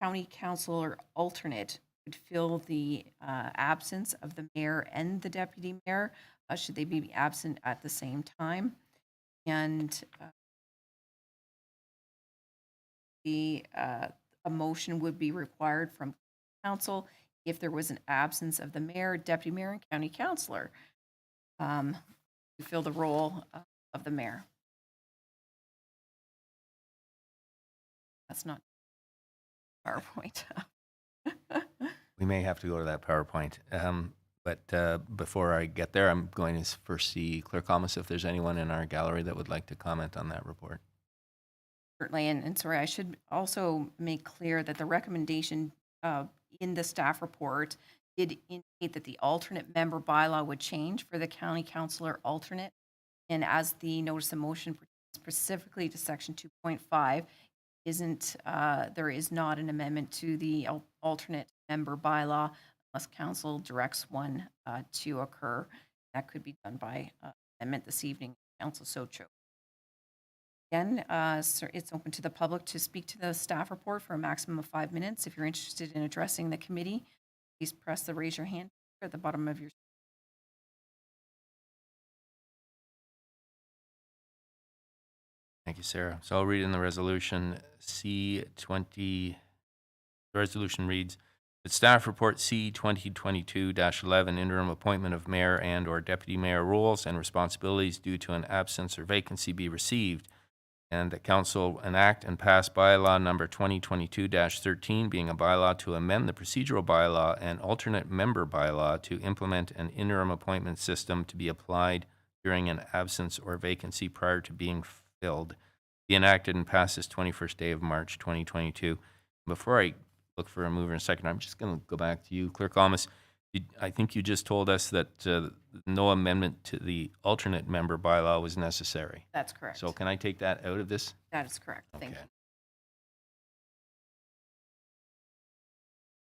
county councilor alternate would fill the absence of the mayor and the deputy mayor, should they be absent at the same time. And a motion would be required from council if there was an absence of the mayor, deputy mayor, and county councilor to fill the role of the mayor. That's not PowerPoint. We may have to go to that PowerPoint. But before I get there, I'm going to first see Clerk Thomas if there's anyone in our gallery that would like to comment on that report. Certainly, and sorry, I should also make clear that the recommendation in the staff report did indicate that the alternate member bylaw would change for the county councilor alternate. And as the notice of motion specifically to section 2.5, there is not an amendment to the alternate member bylaw unless council directs one to occur. That could be done by amendment this evening, council so chose. Again, it's open to the public to speak to the staff report for a maximum of 5 minutes. If you're interested in addressing the committee, please press the raise your hand at the bottom of your screen. Thank you, Sarah. So I'll read in the resolution C20. The resolution reads, that staff report C2022-11 interim appointment of mayor and or deputy mayor roles and responsibilities due to an absence or vacancy be received, and that council enact and pass bylaw number 2022-13 being a bylaw to amend the procedural bylaw and alternate member bylaw to implement an interim appointment system to be applied during an absence or vacancy prior to being filled, be enacted and passed this 21st day of March 2022. Before I look for a mover and second, I'm just going to go back to you, Clerk Thomas. I think you just told us that no amendment to the alternate member bylaw was necessary. That's correct. So can I take that out of this? That is correct. Thank you.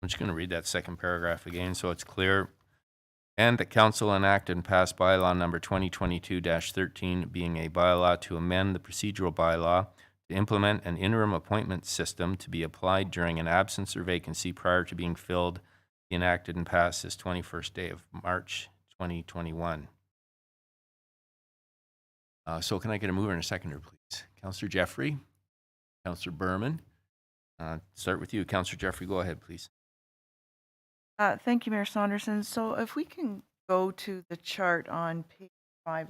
I'm just going to read that second paragraph again so it's clear. And the council enact and pass bylaw number 2022-13 being a bylaw to amend the procedural bylaw to implement an interim appointment system to be applied during an absence or vacancy prior to being filled, be enacted and passed this 21st day of March 2021. So can I get a mover and a seconder, please? Councillor Jeffrey, Councillor Berman. Start with you. Councillor Jeffrey, go ahead, please. Thank you, Mayor Saunderson. So if we can go to the chart on page 5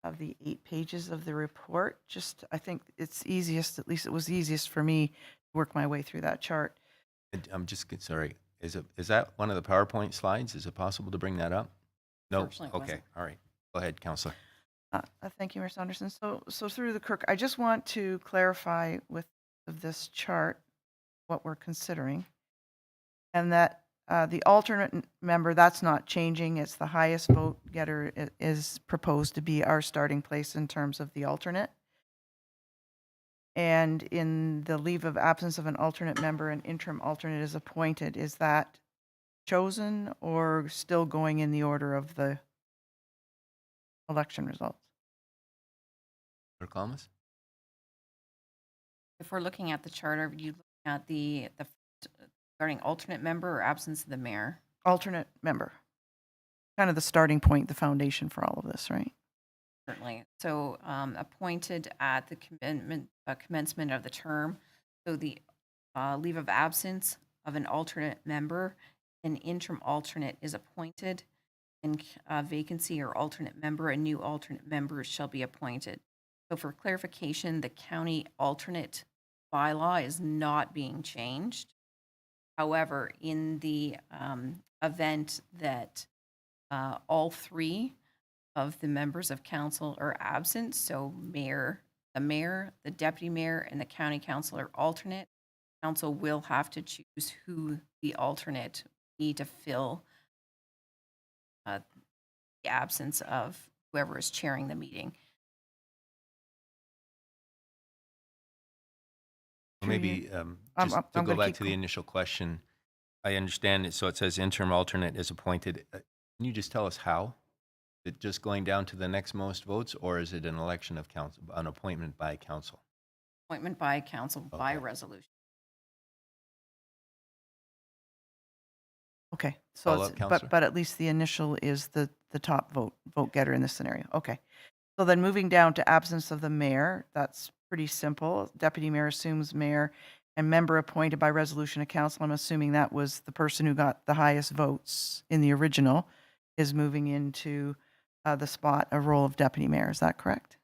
of the 8 pages of the report, I think it's easiest, at least it was easiest for me to work my way through that chart. I'm just sorry. Is that one of the PowerPoint slides? Is it possible to bring that up? No. Okay. All right. Go ahead, Councillor. Thank you, Mayor Saunderson. So through the clerk, I just want to clarify with this chart what we're considering, and that the alternate member, that's not changing. It's the highest vote getter is proposed to be our starting place in terms of the alternate. And in the leave of absence of an alternate member, an interim alternate is appointed. Is that chosen or still going in the order of the election results? Clerk Thomas? If we're looking at the charter, you look at the regarding alternate member or absence of the mayor? Alternate member. Kind of the starting point, the foundation for all of this, right? Certainly. So appointed at the commencement of the term. So the leave of absence of an alternate member, an interim alternate is appointed. In vacancy or alternate member, a new alternate member shall be appointed. So for clarification, the county alternate bylaw is not being changed. However, in the event that all three of the members of council are absent, so the mayor, the deputy mayor, and the county councilor alternate, council will have to choose who the alternate be to fill the absence of whoever is chairing the meeting. Maybe just to go back to the initial question, I understand it. So it says interim alternate is appointed. Can you just tell us how? Is it just going down to the next most votes, or is it an election of council, an appointment by council? Appointment by council by resolution. Okay, so Follow it's, up, Counselor? but at least the initial is the top vote getter in this scenario. Okay. So then moving down to absence of the mayor, that's pretty simple. Deputy mayor assumes mayor and member appointed by resolution of council. I'm assuming that was the person who got the highest votes in the original is moving into the spot, a role of deputy mayor. Is that correct?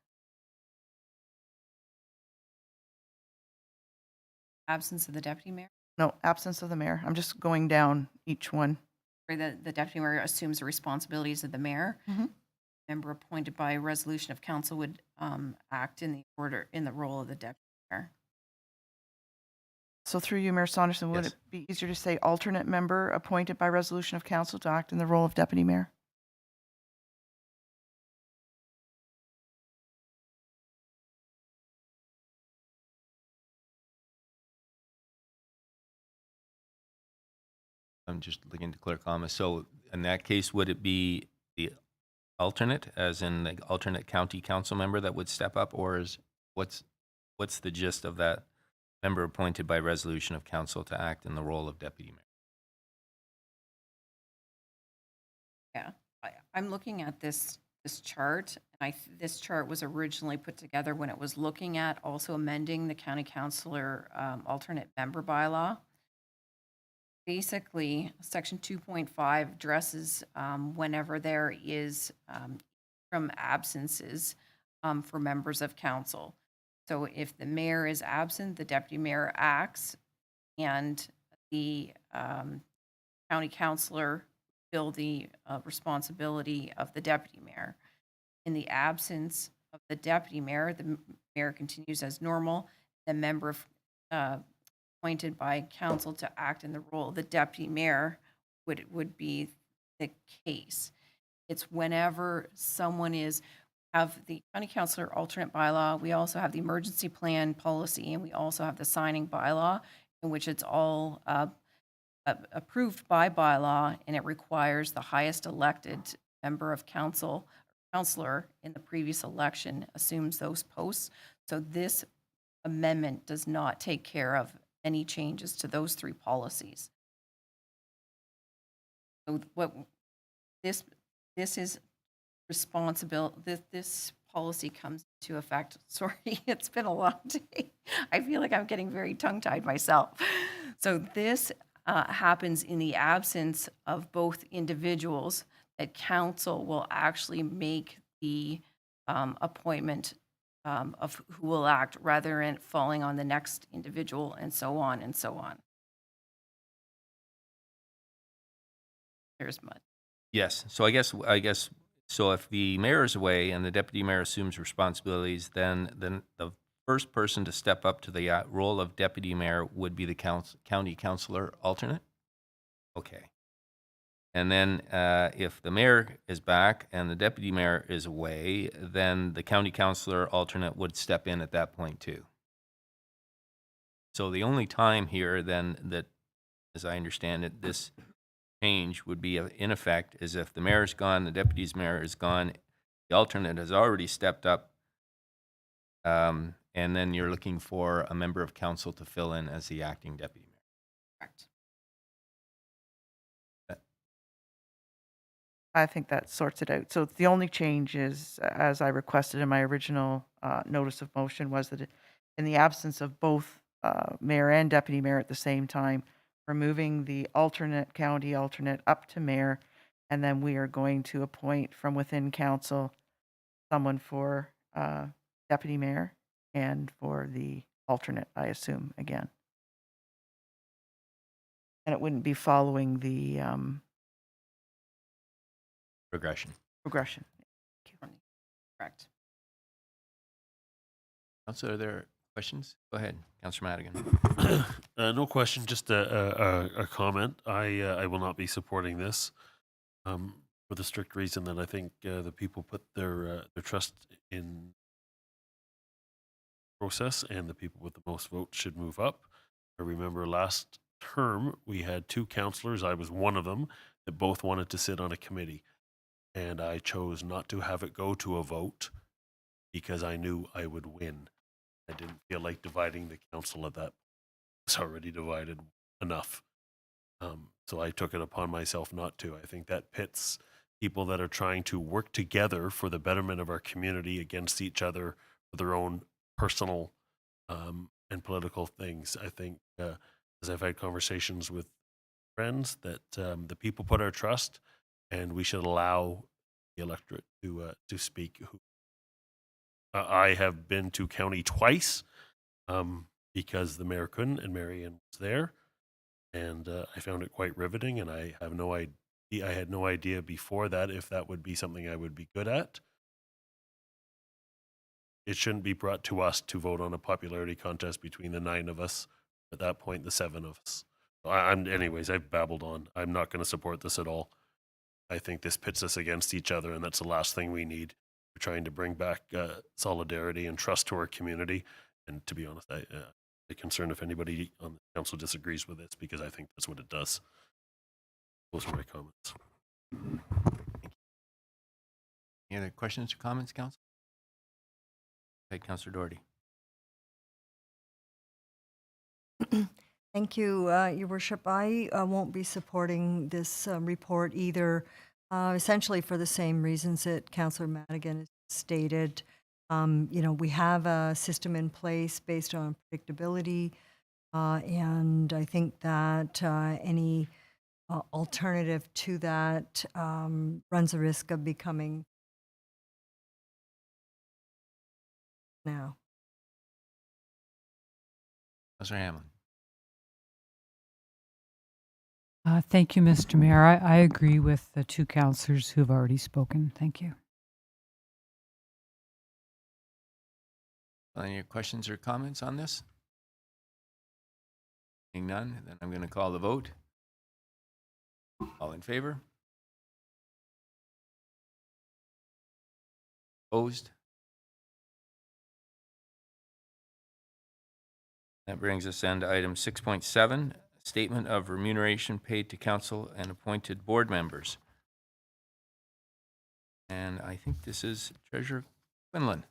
Absence of the deputy mayor? No, absence of the mayor. I'm just going down each one. The deputy mayor assumes the responsibilities of the mayor. Mhm. Member appointed by resolution of council would act in the role of the deputy mayor. So through you, Mayor Saunderson, would Yes. it be easier to say alternate member appointed by resolution of council to act in the role of deputy mayor? I'm just looking to Clerk Thomas. So in that case, would it be the alternate, as in the alternate county council member that would step up, or is what's the gist of that member appointed by resolution of council to act in the role of deputy mayor? Yeah, I'm looking at this chart, and this chart was originally put together when it was looking at also amending the county councilor alternate member bylaw. Basically, section 2.5 addresses whenever there is from absences for members of council. So if the mayor is absent, the deputy mayor acts, and the county councilor fill the responsibility of the deputy mayor. In the absence of the deputy mayor, the mayor continues as normal. The member appointed by council to act in the role of the deputy mayor would be the case. It's whenever someone have the county councilor alternate bylaw, we also have the emergency plan policy, and we also have the signing bylaw, in which it's all approved by bylaw, and it requires the highest elected member of councilor in the previous election assumes those posts. So this amendment does not take care of any changes to those three policies. So what this is responsible, this policy comes into effect. Sorry, it's been a long day. I feel like I'm getting very tongue-tied myself. So this happens in the absence of both individuals, that council will actually make the appointment of who will act rather than falling on the next individual, and so on and so on. There's much. Yes. So I guess so if the mayor is away and the deputy mayor assumes responsibilities, then the first person to step up to the role of deputy mayor would be the county councilor alternate? Okay. And then if the mayor is back and the deputy mayor is away, then the county councillor alternate would step in at that point too. So the only time here then that, as I understand it, this change would be in effect is if the mayor's gone, the deputy's mayor is gone, the alternate has already stepped up, and then you're looking for a member of council to fill in as the acting deputy mayor. Correct. I think that sorts it out. So the only change is, as I requested in my original notice of motion, was that in the absence of both mayor and deputy mayor at the same time, we're moving the alternate county alternate up to mayor, and then we are going to appoint from within council someone for deputy mayor and for the alternate, I assume, again. And it wouldn't be following the Progression. progression. Correct. Councillor, are there questions? Go ahead, Councillor Madigan. No question, just a comment. I will not be supporting this for the strict reason that I think the people put their trust in process, and the people with the most votes should move up. I remember last term we had 2 councillors, I was one of them, that both wanted to sit on a committee, and I chose not to have it go to a vote because I knew I would win. I didn't feel like dividing the council at that. It's already divided enough. So I took it upon myself not to. I think that pits people that are trying to work together for the betterment of our community against each other for their own personal and political things. I think, as I've had conversations with friends, that the people put our trust, and we should allow the electorate to speak. I have been to county twice because the mayor couldn't and Marianne was there, and I found it quite riveting. And I have no idea. I had no idea before that if that would be something I would be good at. It shouldn't be brought to us to vote on a popularity contest between the 9 of us. At that point, the 7 of us. Anyways, I've babbled on. I'm not going to support this at all. I think this pits us against each other, and that's the last thing we need. We're trying to bring back solidarity and trust to our community. And to be honest, I'm concerned if anybody on the council disagrees with this, because I think that's what it does. Those are my comments. Any other questions or comments, council? Okay, Councillor Doherty. Thank you, Your Worship. I won't be supporting this report either, essentially for the same reasons that Councillor Madigan has stated. We have a system in place based on predictability, and I think that any alternative to that runs the risk of becoming now. Councillor Hamlin. Thank you, Mr. Mayor. I agree with the 2 councillors who have already spoken. Thank you. Any questions or comments on this? Seeing none, then I'm going to call the vote. All in favor? Opposed? That brings us then to item 6.7, statement of remuneration paid to council and appointed board members. And I think this is Treasurer Quinlan.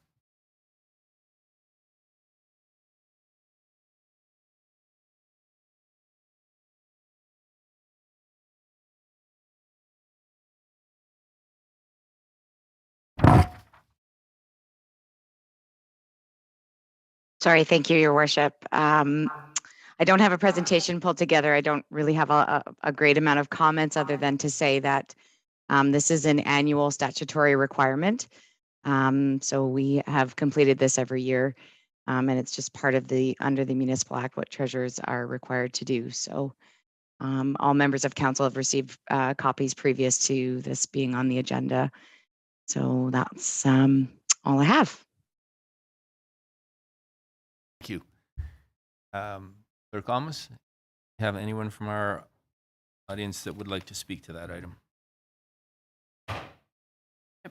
Sorry, thank you, Your Worship. I don't have a presentation pulled together. I don't really have a great amount of comments other than to say that this is an annual statutory requirement. So we have completed this every year, and it's just part of under the Municipal Act, what treasurers are required to do. So all members of council have received copies previous to this being on the agenda. So that's all I have. Thank you. Clerk Almus, have anyone from our Audience that would like to speak to that item?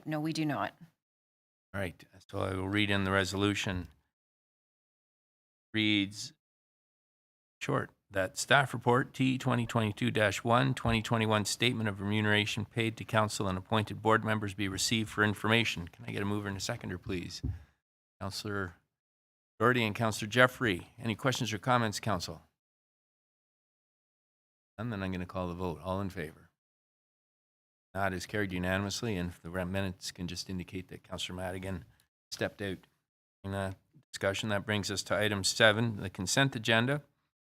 No, we do not. All right, so I will read in the resolution. Reads short, that staff report T 2022-1, 2021 statement of remuneration paid to council and appointed board members be received for information. Can I get a mover and a seconder, please? Councillor Doherty and Councillor Jeffrey. Any questions or comments, council? And then I'm going to call the vote. All in favor? That is carried unanimously, and if the minutes can just indicate that Councillor Madigan stepped out in that discussion. That brings us to item 7, the consent agenda.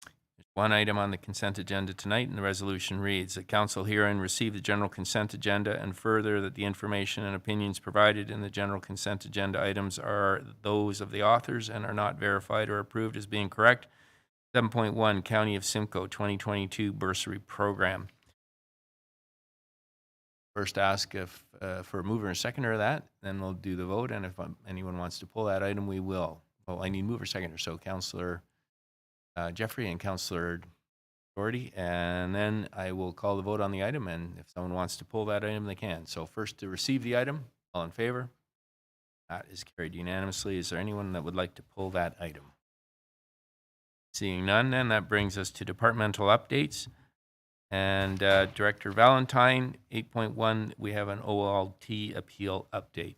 There's one item on the consent agenda tonight, and the resolution reads that council herein receive the general consent agenda, and further that the information and opinions provided in the general consent agenda items are those of the authors and are not verified or approved as being correct. 7.1, County of Simcoe 2022 Bursary Program. First ask if for a mover and seconder of that, then we'll do the vote, and if anyone wants to pull that item, we will. Well, I need mover seconder, so Councillor Jeffrey and Councillor Doherty, and then I will call the vote on the item, and if someone wants to pull that item, they can. So first to receive the item, all in favor? That is carried unanimously. Is there anyone that would like to pull that item? Seeing none, then that brings us to departmental updates. And Director Valentine, 8.1, we have an OLT appeal update.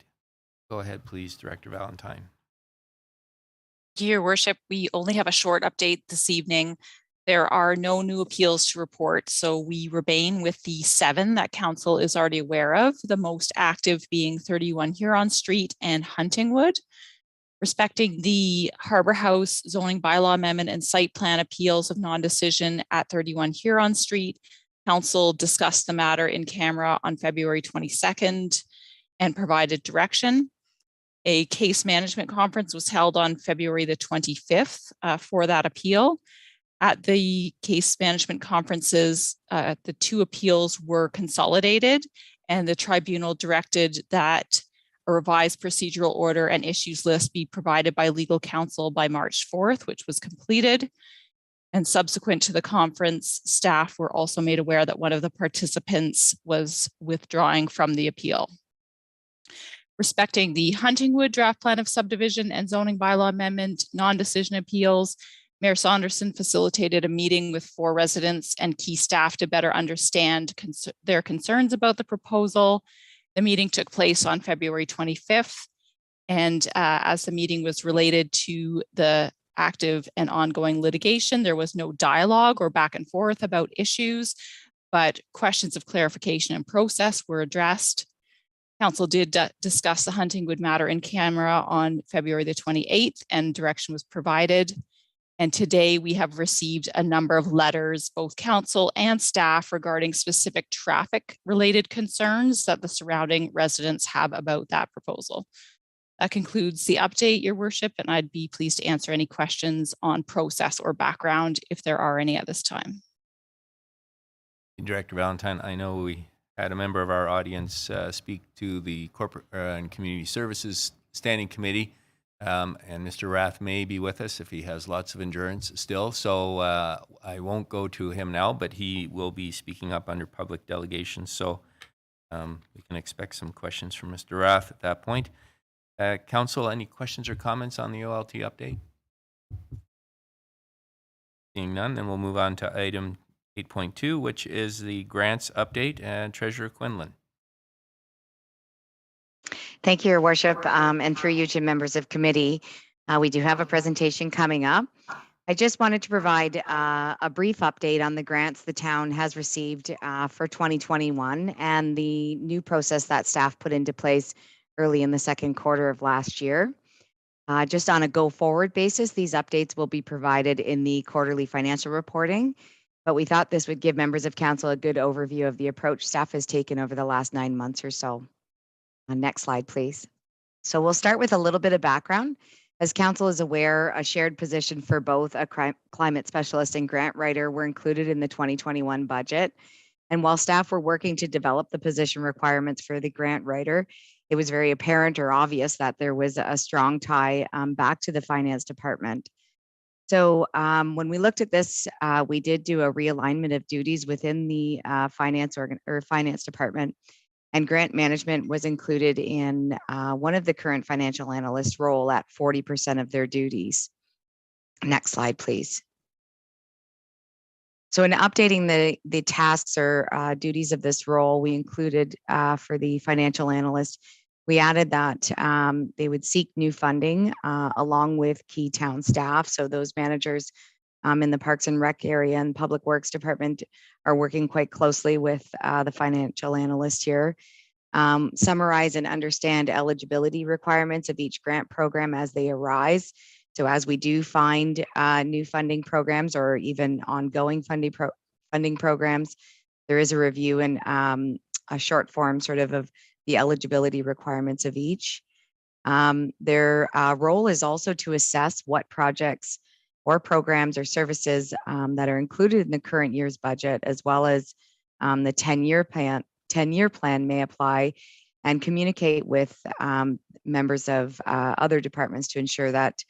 Go ahead, please, Director Valentine. Your Worship, we only have a short update this evening. There are no new appeals to report, so we remain with the 7 that Council is already aware of, the most active being 31 Huron Street and Huntingwood. Respecting the Harbour House zoning bylaw amendment and site plan appeals of non-decision at 31 Huron Street, Council discussed the matter in camera on February 22nd and provided direction. A case management conference was held on February the 25th for that appeal. At the case management conferences, the 2 appeals were consolidated, and the tribunal directed that a revised procedural order and issues list be provided by legal counsel by March 4th, which was completed. And subsequent to the conference, staff were also made aware that one of the participants was withdrawing from the appeal. Respecting the Huntingwood draft plan of subdivision and zoning bylaw amendment non-decision appeals, Mayor Saunderson facilitated a meeting with 4 residents and key staff to better understand their concerns about the proposal. The meeting took place on February 25th, and as the meeting was related to the active and ongoing litigation, there was no dialogue or back and forth about issues, but questions of clarification and process were addressed. Council did discuss the Huntingwood matter in camera on February the 28th, and direction was provided. And today we have received a number of letters, both council and staff, regarding specific traffic related concerns that the surrounding residents have about that proposal. That concludes the update, Your Worship, and I'd be pleased to answer any questions on process or background if there are any at this time. Director Valentine, I know we had a member of our audience speak to the Corporate and Community Services Standing Committee. And Mr. Rath may be with us if he has lots of endurance still. So I won't go to him now, but he will be speaking up under public delegation. So we can expect some questions from Mr. Rath at that point. Council, any questions or comments on the OLT update? Seeing none, then we'll move on to item 8.2, which is the grants update, and Treasurer Quinlan. Thank you, Your Worship, and through you to members of committee. We do have a presentation coming up. I just wanted to provide a brief update on the grants the town has received for 2021 and the new process that staff put into place early in the second quarter of last year. Just on a go-forward basis, these updates will be provided in the quarterly financial reporting, but we thought this would give members of council a good overview of the approach staff has taken over the last 9 months or so. Next slide, please. So we'll start with a little bit of background. As council is aware, a shared position for both a climate specialist and grant writer were included in the 2021 budget. And while staff were working to develop the position requirements for the grant writer, it was very apparent or obvious that there was a strong tie back to the finance department. So when we looked at this, we did do a realignment of duties within the finance department, and grant management was included in one of the current financial analyst role at 40% of their duties. Next slide, please. So in updating the tasks or duties of this role, we included for the financial analyst, we added that they would seek new funding along with key town staff. So those managers in the Parks and Rec area and Public Works Department are working quite closely with the financial analyst here. Summarize and understand eligibility requirements of each grant program as they arise. So as we do find new funding programs or even ongoing funding programs, there is a review and a short form sort of the eligibility requirements of each. Their role is also to assess what projects or programs or services that are included in the current year's budget, as well as the 10-year plan may apply, and communicate with members of other departments to ensure that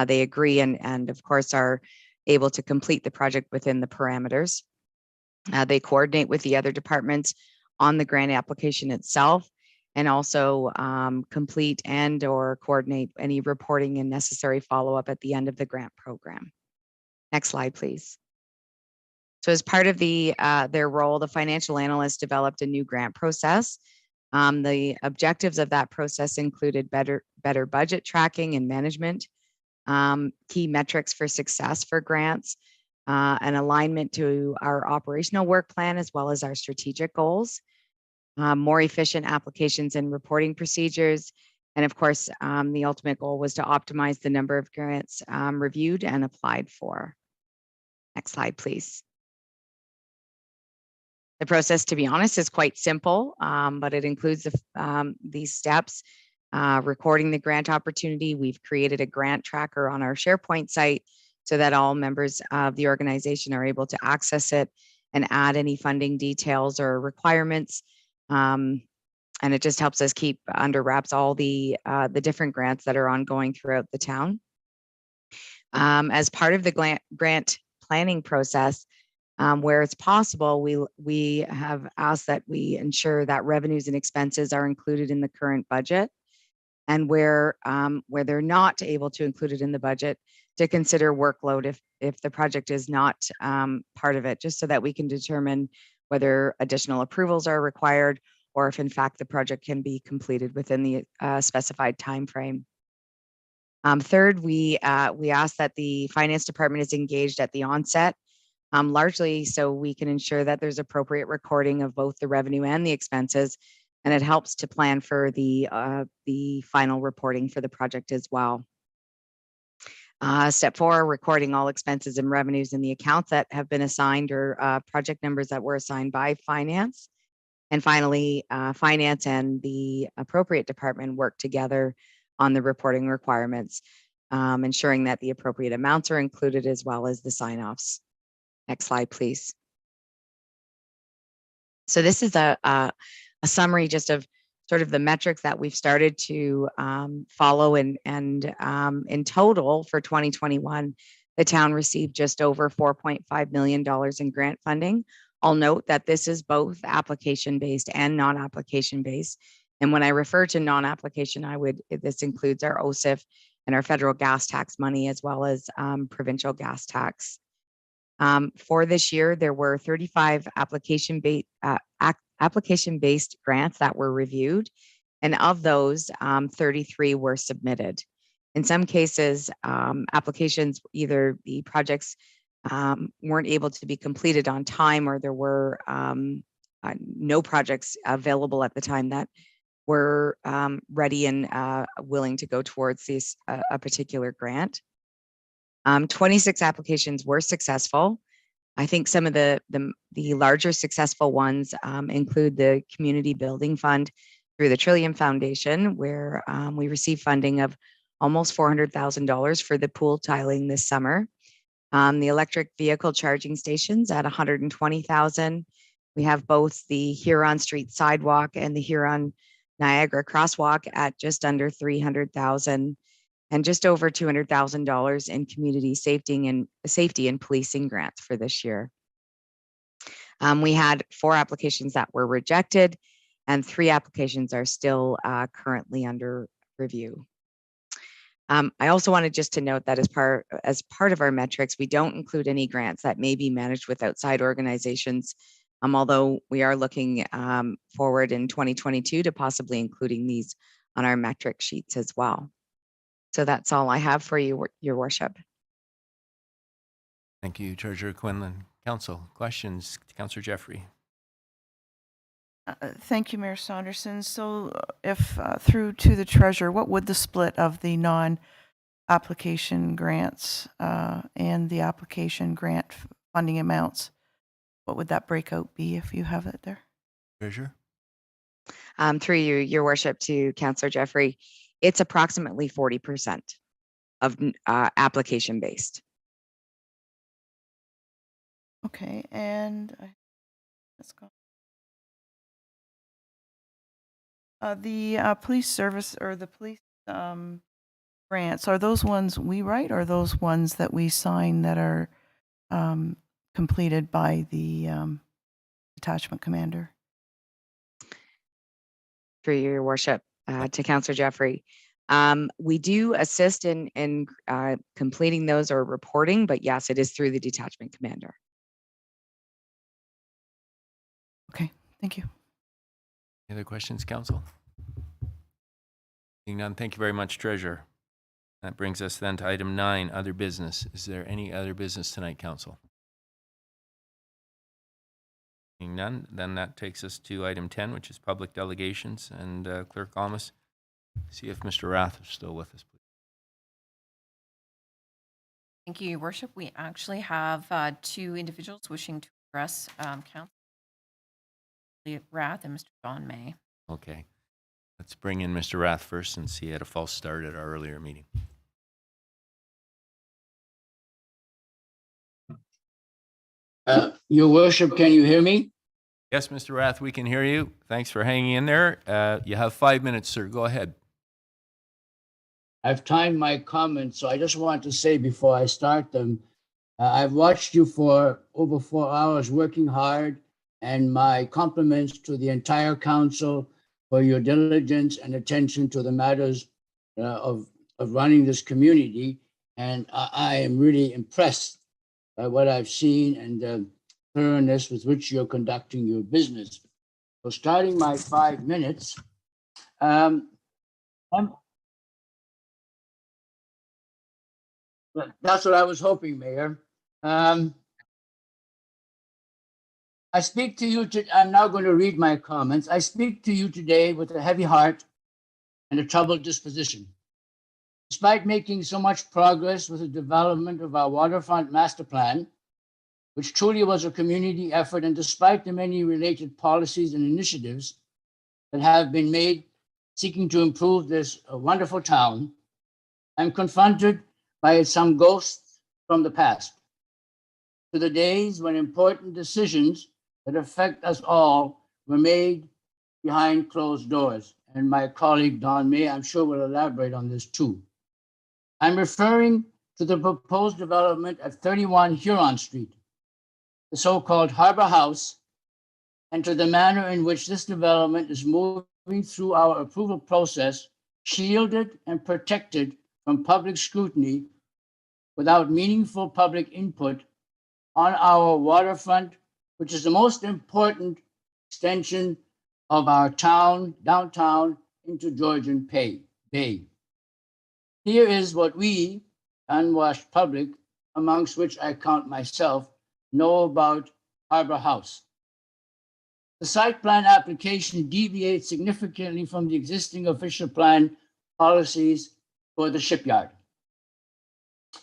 they agree and of course are able to complete the project within the parameters. They coordinate with the other departments on the grant application itself, and also complete and or coordinate any reporting and necessary follow-up at the end of the grant program. Next slide, please. So as part of their role, the financial analyst developed a new grant process. The objectives of that process included better budget tracking and management, key metrics for success for grants, an alignment to our operational work plan as well as our strategic goals, more efficient applications and reporting procedures, and of course, the ultimate goal was to optimize the number of grants reviewed and applied for. Next slide, please. The process, to be honest, is quite simple, but it includes these steps. Recording the grant opportunity. We've created a grant tracker on our SharePoint site so that all members of the organization are able to access it and add any funding details or requirements. And it just helps us keep under wraps all the different grants that are ongoing throughout the town. As part of the grant planning process, where it's possible, we have asked that we ensure that revenues and expenses are included in the current budget, and where they're not able to include it in the budget, to consider workload if the project is not part of it, just so that we can determine whether additional approvals are required or if in fact the project can be completed within the specified time frame. Third, we ask that the finance department is engaged at the onset, largely so we can ensure that there's appropriate recording of both the revenue and the expenses, and it helps to plan for the final reporting for the project as well. Step 4, recording all expenses and revenues in the accounts that have been assigned, or project numbers that were assigned by finance. And finally, finance and the appropriate department work together on the reporting requirements, ensuring that the appropriate amounts are included as well as the sign-offs. Next slide, please. So this is a summary just of sort of the metrics that we've started to follow, and in total for 2021, the town received just over $4.5 million in grant funding. I'll note that this is both application-based and non-application-based. And when I refer to non-application, this includes our OSIF and our federal gas tax money, as well as provincial gas tax. For this year, there were 35 application-based grants that were reviewed, and of those, 33 were submitted. In some cases, applications, either the projects weren't able to be completed on time, or there were no projects available at the time that were ready and willing to go towards a particular grant. 26 applications were successful. I think some of the larger successful ones include the Community Building Fund through the Trillium Foundation, where we received funding of almost $400,000 for the pool tiling this summer. The electric vehicle charging stations at $120,000. We have both the Huron Street sidewalk and the Huron Niagara crosswalk at just under $300,000. and just over $200,000 in community safety and policing grants for this year. We had 4 applications that were rejected, and 3 applications are still currently under review. I also wanted just to note that as part of our metrics, we don't include any grants that may be managed with outside organizations, although we are looking forward in 2022 to possibly including these on our metric sheets as well. So that's all I have for you, Your Worship. Thank you, Treasurer Quinlan. Council, questions? Councillor Jeffrey. Thank you, Mayor Saunderson. So if through to the treasurer, what would the split of the non-application grants and the application grant funding amounts, what would that breakout be if you have it there? Treasurer? Through you, Your Worship, to Councillor Jeffrey, it's approximately 40% of application based. Okay, and let's go. The police service or the police grants, are those ones we write or are those ones that we sign that are completed by the detachment commander? Through you, Your Worship, to Councillor Jeffrey. We do assist in completing those or reporting, but yes, it is through the detachment commander. Okay, thank you. Any other questions, Council? Seeing none, thank you very much, Treasurer. That brings us then to item 9, other business. Is there any other business tonight, Council? Seeing none, then that takes us to item 10, which is public delegations. And Clerk Almas, see if Mr. Rath is still with us, please. Thank you, Your Worship. We actually have 2 individuals wishing to address Council. Rath and Mr. Don May. Okay. Let's bring in Mr. Rath first since he had a false start at our earlier meeting. Your Worship, can you hear me? Yes, Mr. Rath, we can hear you. Thanks for hanging in there. You have 5 minutes, sir. Go ahead. I've timed my comments, so I just want to say before I start them, I've watched you for over 4 hours working hard, and my compliments to the entire council for your diligence and attention to the matters of running this community. And I am really impressed by what I've seen and the thoroughness with which you're conducting your business. So starting my 5 minutes, that's what I was hoping, Mayor. I speak to you, I'm now going to read my comments. I speak to you today with a heavy heart and a troubled disposition. Despite making so much progress with the development of our waterfront master plan, which truly was a community effort, and despite the many related policies and initiatives that have been made seeking to improve this wonderful town, I'm confronted by some ghosts from the past, to the days when important decisions that affect us all were made behind closed doors. And my colleague Don May, I'm sure, will elaborate on this too. I'm referring to the proposed development at 31 Huron Street, the so-called Harbor House, and to the manner in which this development is moving through our approval process, shielded and protected from public scrutiny without meaningful public input on our waterfront, which is the most important extension of our town, downtown, into Georgian Bay. Here is what we, unwashed public, amongst which I count myself, know about Harbor House. The site plan application deviates significantly from the existing official plan policies for the shipyard.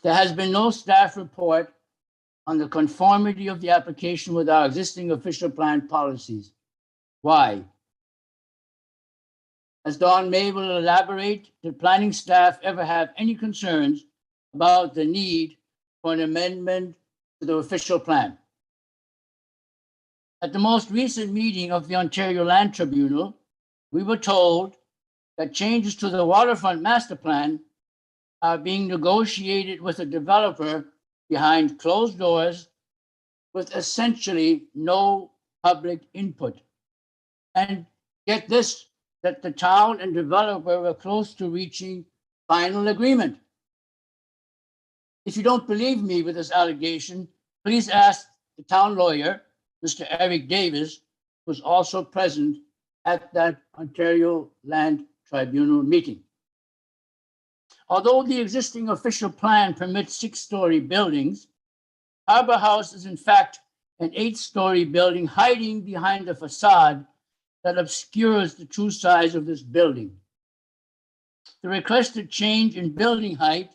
There has been no staff report on the conformity of the application with our existing official plan policies. Why? As Don May will elaborate, did planning staff ever have any concerns about the need for an amendment to the official plan? At the most recent meeting of the Ontario Land Tribunal, we were told that changes to the waterfront master plan are being negotiated with a developer behind closed doors with essentially no public input. And get this, that the town and developer were close to reaching final agreement. If you don't believe me with this allegation, please ask the town lawyer, Mr. Eric Davis, who was also present at that Ontario Land Tribunal meeting. Although the existing official plan permits 6-story buildings, Harbour House is in fact an 8-story building hiding behind a facade that obscures the true size of this building. The requested change in building height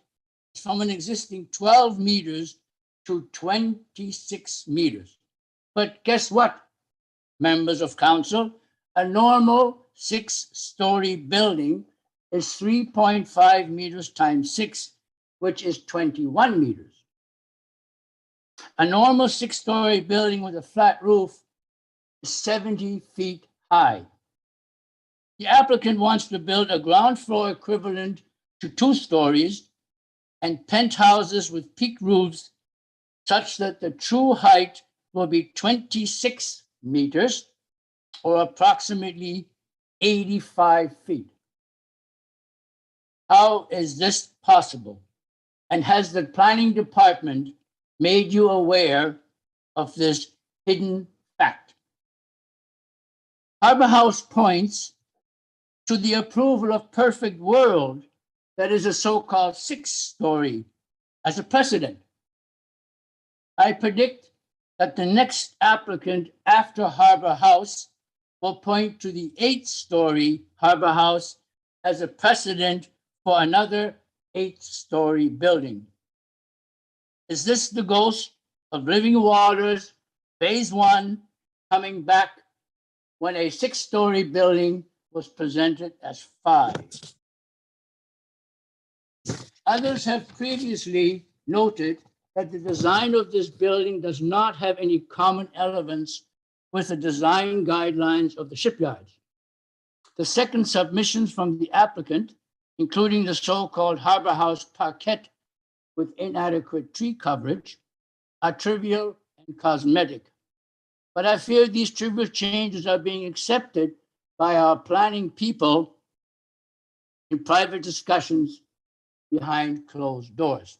is from an existing 12 meters to 26 meters. But guess what, members of council? A normal 6-story building is 3.5 meters times 6, which is 21 meters. A normal 6-story building with a flat roof is 70 feet high. The applicant wants to build a ground floor equivalent to 2 stories and penthouses with peaked roofs such that the true height will be 26 meters or approximately 85 feet. How is this possible? And has the planning department made you aware of this hidden fact? Harbour House points to the approval of Perfect World, that is a so-called 6-story, as a precedent. I predict that the next applicant after Harbour House will point to the 8-story Harbour House as a precedent for another 8-story building. Is this the ghost of Living Waters Phase 1 coming back when a 6-story building was presented as 5? Others have previously noted that the design of this building does not have any common elements with the design guidelines of the shipyards. The second submissions from the applicant, including the so-called Harbour House parquet with inadequate tree coverage, are trivial and cosmetic. But I fear these trivial changes are being accepted by our planning people in private discussions behind closed doors.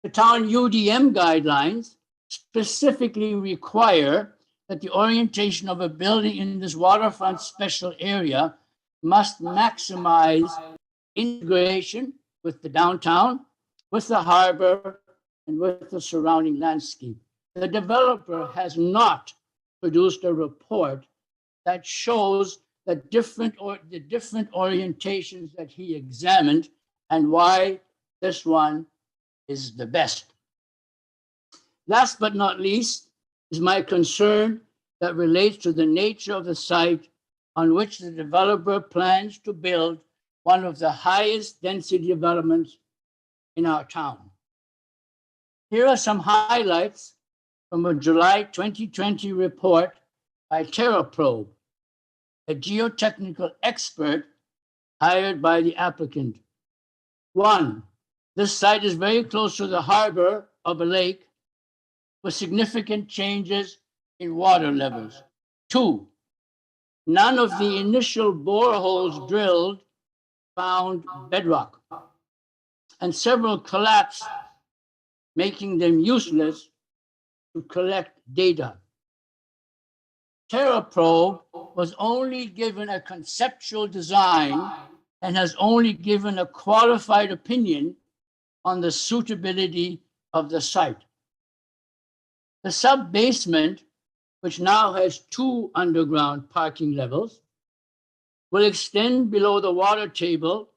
The town UDM guidelines specifically require that the orientation of a building in this waterfront special area must maximize integration with the downtown, with the harbor, and with the surrounding landscape. The developer has not produced a report that shows the different orientations that he examined and why this one is the best. Last but not least is my concern that relates to the nature of the site on which the developer plans to build one of the highest density developments in our town. Here are some highlights from a July 2020 report by TerraProbe, a geotechnical expert hired by the applicant. 1, this site is very close to the harbor of a lake with significant changes in water levels. 2, none of the initial boreholes drilled found bedrock, and several collapsed, making them useless to collect data. TerraProbe was only given a conceptual design and has only given a qualified opinion on the suitability of the site. The sub-basement, which now has 2 underground parking levels, will extend below the water table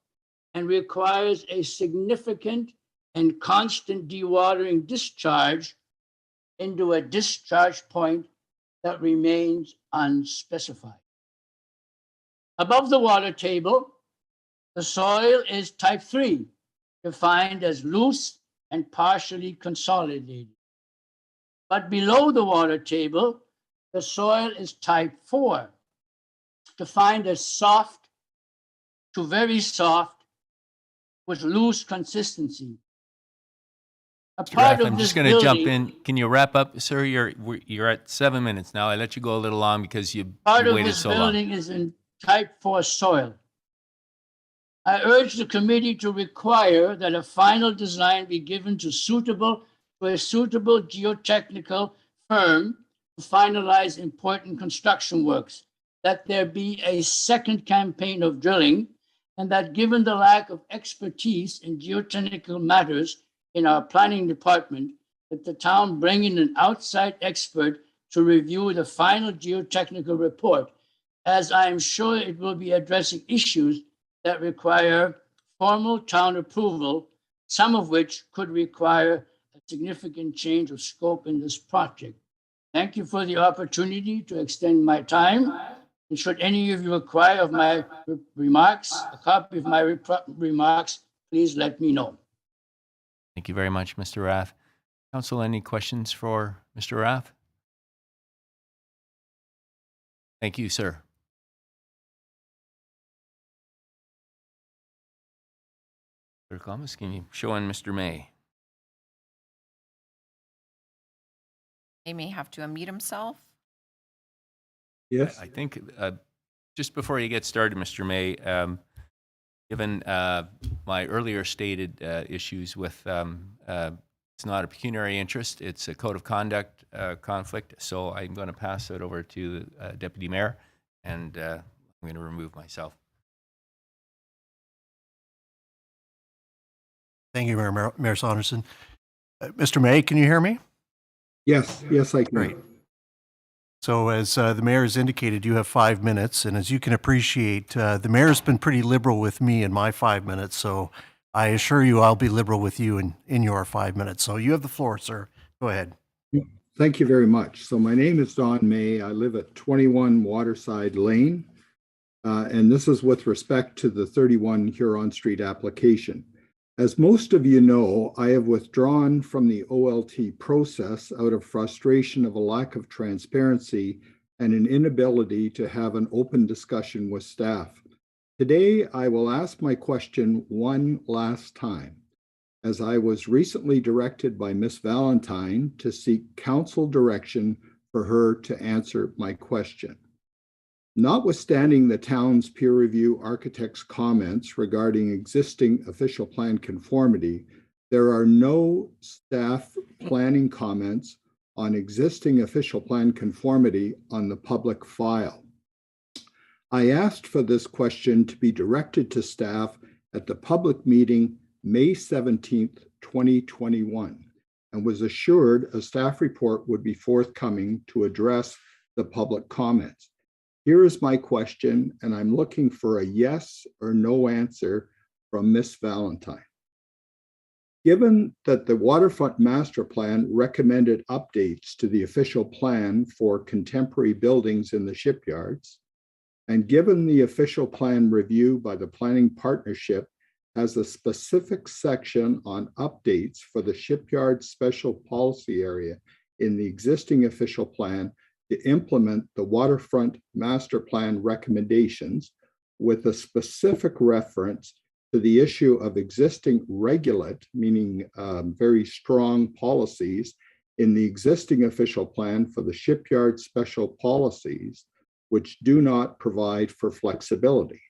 and requires a significant and constant dewatering discharge into a discharge point that remains unspecified. Above the water table, the soil is type 3, defined as loose and partially consolidated. But below the water table, the soil is type 4, defined as soft to very soft with loose consistency. A Mr. part Rath, of I'm this just going to jump building- in. Can you wrap up, sir? You're at 7 minutes now. I let you go a little long because you Part of waited this so long. building is in type 4 soil. I urge the committee to require that a final design be given to a suitable geotechnical firm to finalize important construction works, that there be a second campaign of drilling, and that given the lack of expertise in geotechnical matters in our planning department, that the town bring in an outside expert to review the final geotechnical report, as I am sure it will be addressing issues that require formal town approval, some of which could require a significant change of scope in this project. Thank you for the opportunity to extend my time. And should any of you require of my remarks, a copy of my remarks, please let me know. Thank you very much, Mr. Rath. Council, any questions for Mr. Rath? Thank you, sir. Sir Thomas, can you show on Mr. May? He may have to unmute himself. Yes. I think just before you get started, Mr. May, given my earlier stated issues with it's not a pecuniary interest, it's a code of conduct conflict, so I'm going to pass it over to the Deputy Mayor, and I'm going to remove myself. Thank you, Mayor Saunderson. Mr. May, can you hear me? Yes, I can. Great. So as the mayor has indicated, you have 5 minutes, and as you can appreciate, the mayor's been pretty liberal with me in my 5 minutes, so I assure you I'll be liberal with you in your 5 minutes. So you have the floor, sir. Go ahead. Thank you very much. So my name is Don May. I live at 21 Waterside Lane, and this is with respect to the 31 Huron Street application. As most of you know, I have withdrawn from the OLT process out of frustration of a lack of transparency and an inability to have an open discussion with staff. Today, I will ask my question one last time, as I was recently directed by Ms. Valentine to seek council direction for her to answer my question. Notwithstanding the town's peer review architect's comments regarding existing official plan conformity, there are no staff planning comments on existing official plan conformity on the public file. I asked for this question to be directed to staff at the public meeting May 17th, 2021, and was assured a staff report would be forthcoming to address the public comments. Here is my question, and I'm looking for a yes or no answer from Ms. Valentine. Given that the Waterfront Master Plan recommended updates to the official plan for contemporary buildings in the shipyards, and given the official plan review by the Planning Partnership has a specific section on updates for the shipyard special policy area in the existing official plan to implement the Waterfront Master Plan recommendations, with a specific reference to the issue of existing regulate, meaning very strong policies in the existing official plan for the shipyard special policies, which do not provide for flexibility.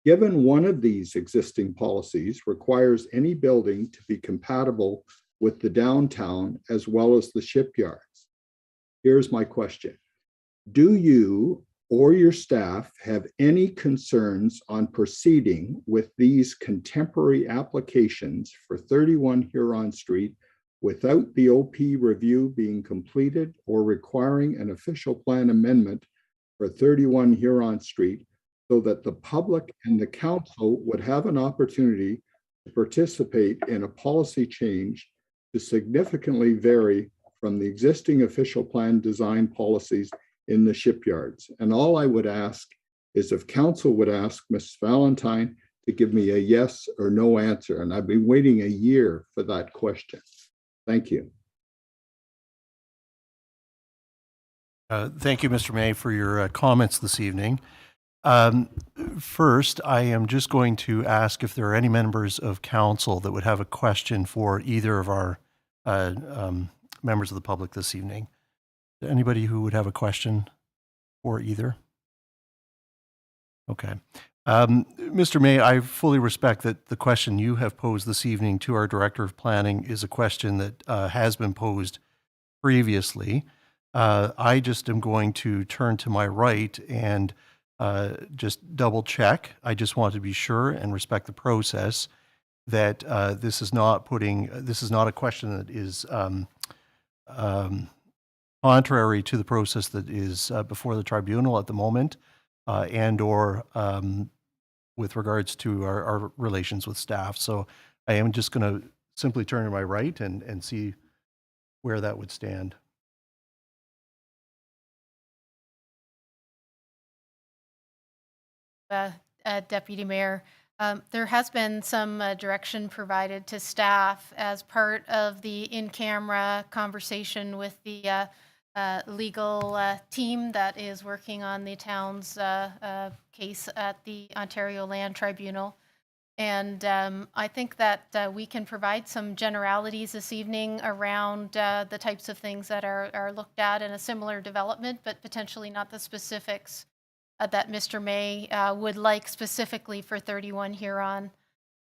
Given one of these existing policies requires any building to be compatible with the downtown as well as the shipyards. Here's my question. Do you or your staff have any concerns on proceeding with these contemporary applications for 31 Huron Street without the OP review being completed or requiring an official plan amendment for 31 Huron Street, so that the public and the council would have an opportunity to participate in a policy change to significantly vary from the existing official plan design policies in the shipyards? And all I would ask is if council would ask Ms. Valentine to give me a yes or no answer. And I've been waiting a year for that question. Thank you. Thank you, Mr. May, for your comments this evening. First, I am just going to ask if there are any members of council that would have a question for either of our members of the public this evening. Anybody who would have a question for either? Okay. Mr. May, I fully respect that the question you have posed this evening to our Director of Planning is a question that has been posed previously. I just am going to turn to my right and just double check. I just want to be sure and respect the process that this is not a question that is contrary to the process that is before the tribunal at the moment, and or with regards to our relations with staff. So I am just going to simply turn to my right and see where that would stand. Deputy Mayor. There has been some direction provided to staff as part of the in-camera conversation with the legal team that is working on the town's case at the Ontario Land Tribunal. And I think that we can provide some generalities this evening around the types of things that are looked at in a similar development, but potentially not the specifics that Mr. May would like specifically for 31 Huron.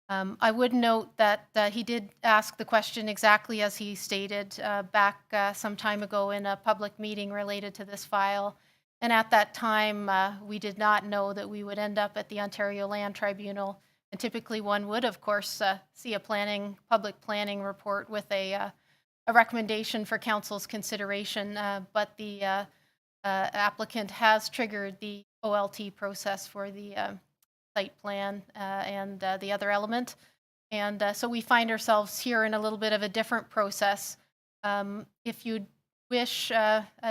I would note that he did ask the question exactly as he stated back some time ago in a public meeting related to this file. And at that time, we did not know that we would end up at the Ontario Land Tribunal. And typically one would, of course, see a public planning report with a recommendation for council's consideration. But the applicant has triggered the OLT process for the site plan and the other element. And so we find ourselves here in a little bit of a different process. If you wish,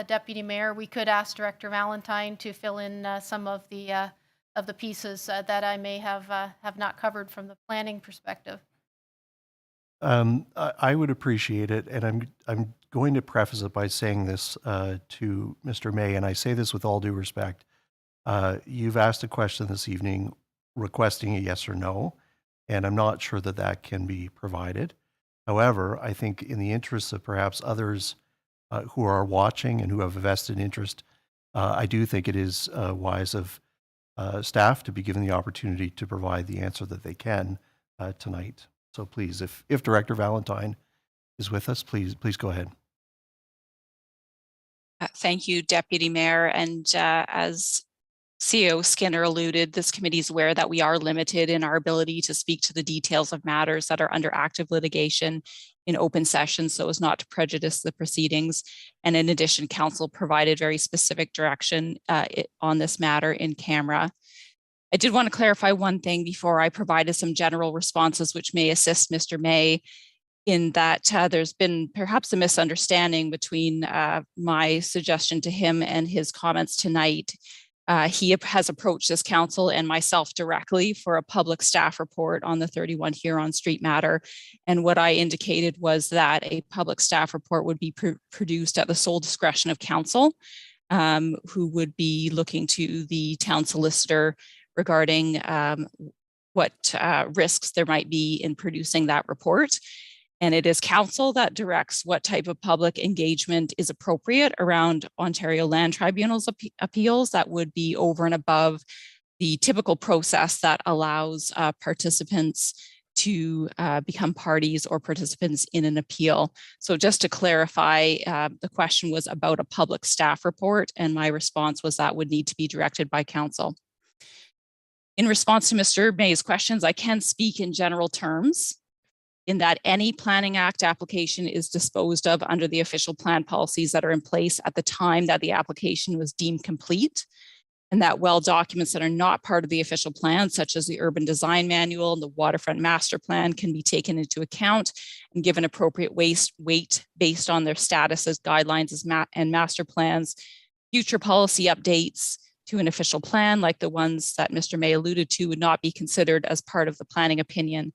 Deputy Mayor, we could ask Director Valentine to fill in some of the pieces that I may have not covered from the planning perspective. I would appreciate it, and I'm going to preface it by saying this to Mr. May, and I say this with all due respect. You've asked a question this evening requesting a yes or no, and I'm not sure that that can be provided. However, I think in the interests of perhaps others who are watching and who have a vested interest, I do think it is wise of staff to be given the opportunity to provide the answer that they can tonight. So please, if Director Valentine is with us, please go ahead. Thank you, Deputy Mayor. And as CEO Skinner alluded, this committee is aware that we are limited in our ability to speak to the details of matters that are under active litigation in open session so as not to prejudice the proceedings. And in addition, council provided very specific direction on this matter in camera. I did want to clarify one thing before I provided some general responses which may assist Mr. May, in that there's been perhaps a misunderstanding between my suggestion to him and his comments tonight. He has approached this council and myself directly for a public staff report on the 31 Huron Street matter. And what I indicated was that a public staff report would be produced at the sole discretion of council, who would be looking to the town solicitor regarding what risks there might be in producing that report. And it is council that directs what type of public engagement is appropriate around Ontario Land Tribunal's appeals that would be over and above the typical process that allows participants to become parties or participants in an appeal. So just to clarify, the question was about a public staff report, and my response was that would need to be directed by council. In response to Mr. May's questions, I can speak in general terms, in that any Planning Act application is disposed of under the official plan policies that are in place at the time that the application was deemed complete, and that well documents that are not part of the official plan, such as the Urban Design Manual and the Waterfront Master Plan, can be taken into account and given appropriate weight based on their status as guidelines and master plans. Future policy updates to an official plan, like the ones that Mr. May alluded to, would not be considered as part of the planning opinion.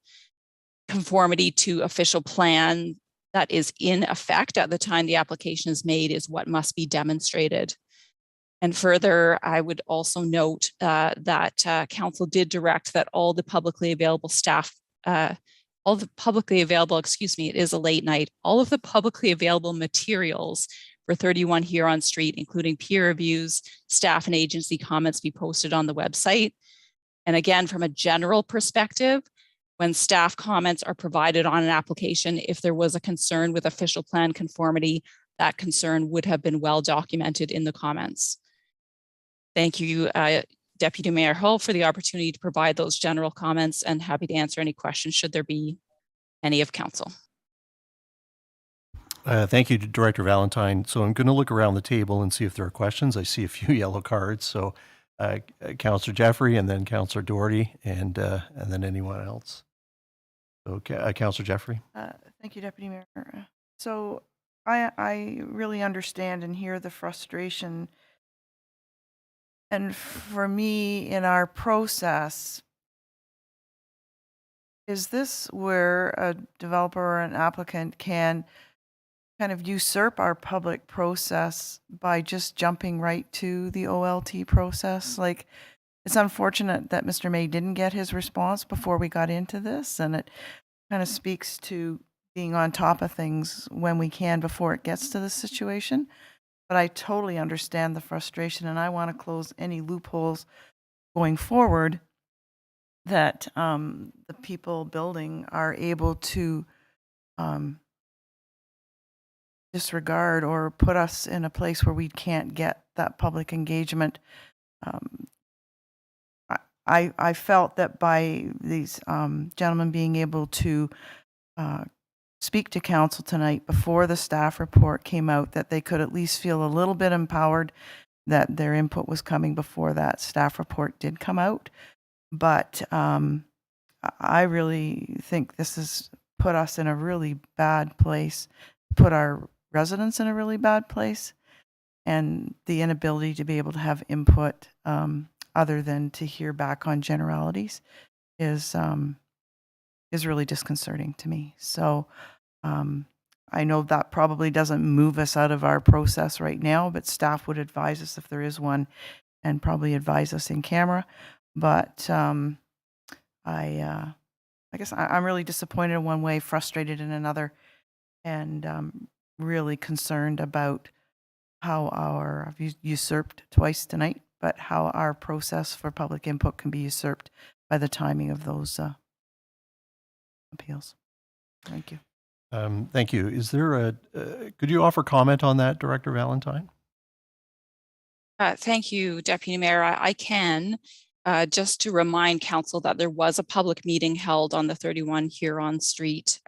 Conformity to official plan that is in effect at the time the application is made is what must be demonstrated. And further, I would also note that council did direct that all the publicly available staff, it is a late night, all of the publicly available materials for 31 Huron Street, including peer reviews, staff and agency comments, be posted on the website. And again, from a general perspective, when staff comments are provided on an application, if there was a concern with official plan conformity, that concern would have been well documented in the comments. Thank you, Deputy Mayor Hull, for the opportunity to provide those general comments, and happy to answer any questions should there be any of council. Thank you, Director Valentine. So I'm going to look around the table and see if there are questions. I see a few yellow cards. So Councillor Jeffrey, and then Councillor Doherty, and then anyone else. Okay, Councillor Jeffrey. Thank you, Deputy Mayor. So I really understand and hear the frustration. And for me, in our process, is this where a developer or an applicant can kind of usurp our public process by just jumping right to the OLT process? Like, it's unfortunate that Mr. May didn't get his response before we got into this, and it kind of speaks to being on top of things when we can before it gets to this situation. But I totally understand the frustration, and I want to close any loopholes going forward that the people building are able to disregard or put us in a place where we can't get that public engagement. I felt that by these gentlemen being able to speak to council tonight before the staff report came out, that they could at least feel a little bit empowered that their input was coming before that staff report did come out. But I really think this has put us in a really bad place, put our residents in a really bad place, and the inability to be able to have input other than to hear back on generalities is really disconcerting to me. So I know that probably doesn't move us out of our process right now, but staff would advise us if there is one, and probably advise us in camera. But I guess I'm really disappointed in one way, frustrated in another, and really concerned about how I've usurped twice tonight, but how our process for public input can be usurped by the timing of those appeals. Thank you. Thank you. Is there could you offer comment on that, Director Valentine? Thank you, Deputy Mayor. I can. Just to remind council that there was a public meeting held on the 31 Huron Street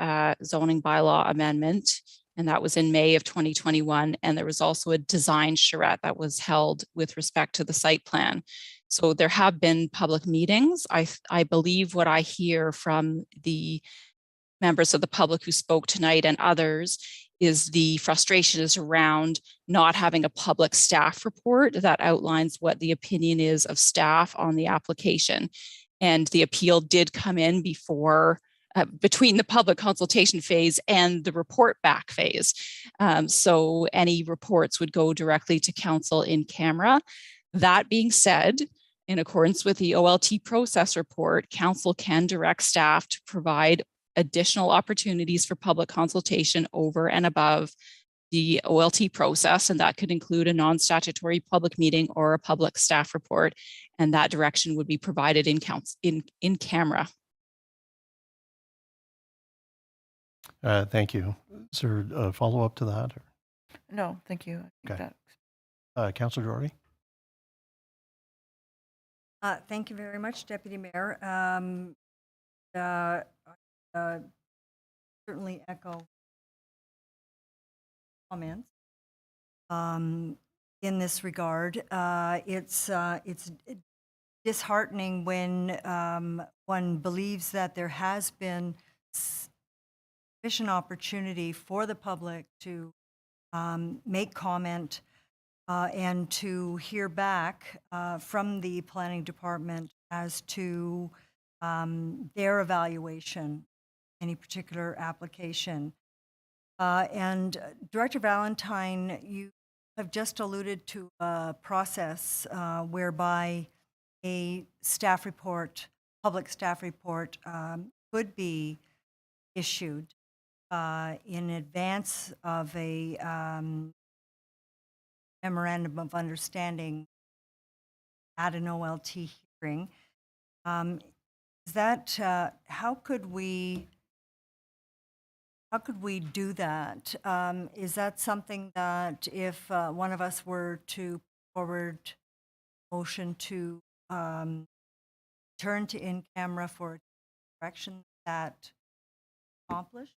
zoning bylaw amendment, and that was in May of 2021. And there was also a design charrette that was held with respect to the site plan. So there have been public meetings. I believe what I hear from the members of the public who spoke tonight and others is the frustration is around not having a public staff report that outlines what the opinion is of staff on the application. And the appeal did come in before, between the public consultation phase and the report back phase. So any reports would go directly to council in camera. That being said, in accordance with the OLT process report, council can direct staff to provide additional opportunities for public consultation over and above the OLT process, and that could include a non-statutory public meeting or a public staff report, and that direction would be provided in camera. Thank you. Is there a follow-up to that? Or? No, thank you. I think Okay. Councillor Doherty? Thank you very much, Deputy Mayor. Certainly echo comments in this regard. It's disheartening when one believes that there has been sufficient opportunity for the public to make comment and to hear back from the planning department as to their evaluation, any particular application. And Director Valentine, you have just alluded to a process whereby a staff report, public staff report, could be issued in advance of a memorandum of understanding at an OLT hearing. Is that how could we do that? Is that something that if one of us were to forward motion to turn to in camera for direction that accomplished?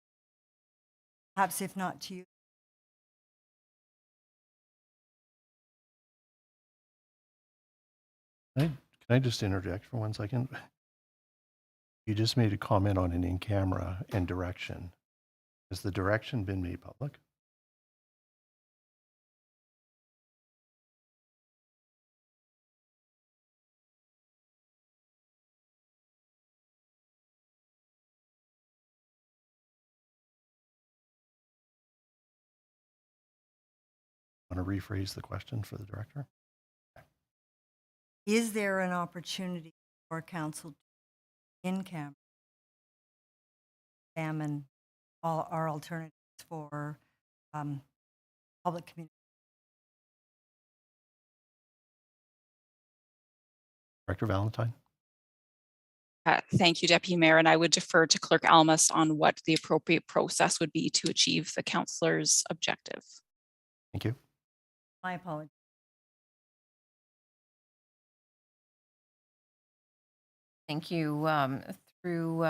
Perhaps if not to you. Can I just interject for 1 second? You just made a comment on an in-camera and direction. Has the direction been made public? Want to rephrase the question for the director? Is there an opportunity for council to in camera examine all our alternatives for public communication? Director Valentine? Thank you, Deputy Mayor, and I would defer to Clerk Almus on what the appropriate process would be to achieve the councillor's objective. Thank you. My apologies. Thank you. Through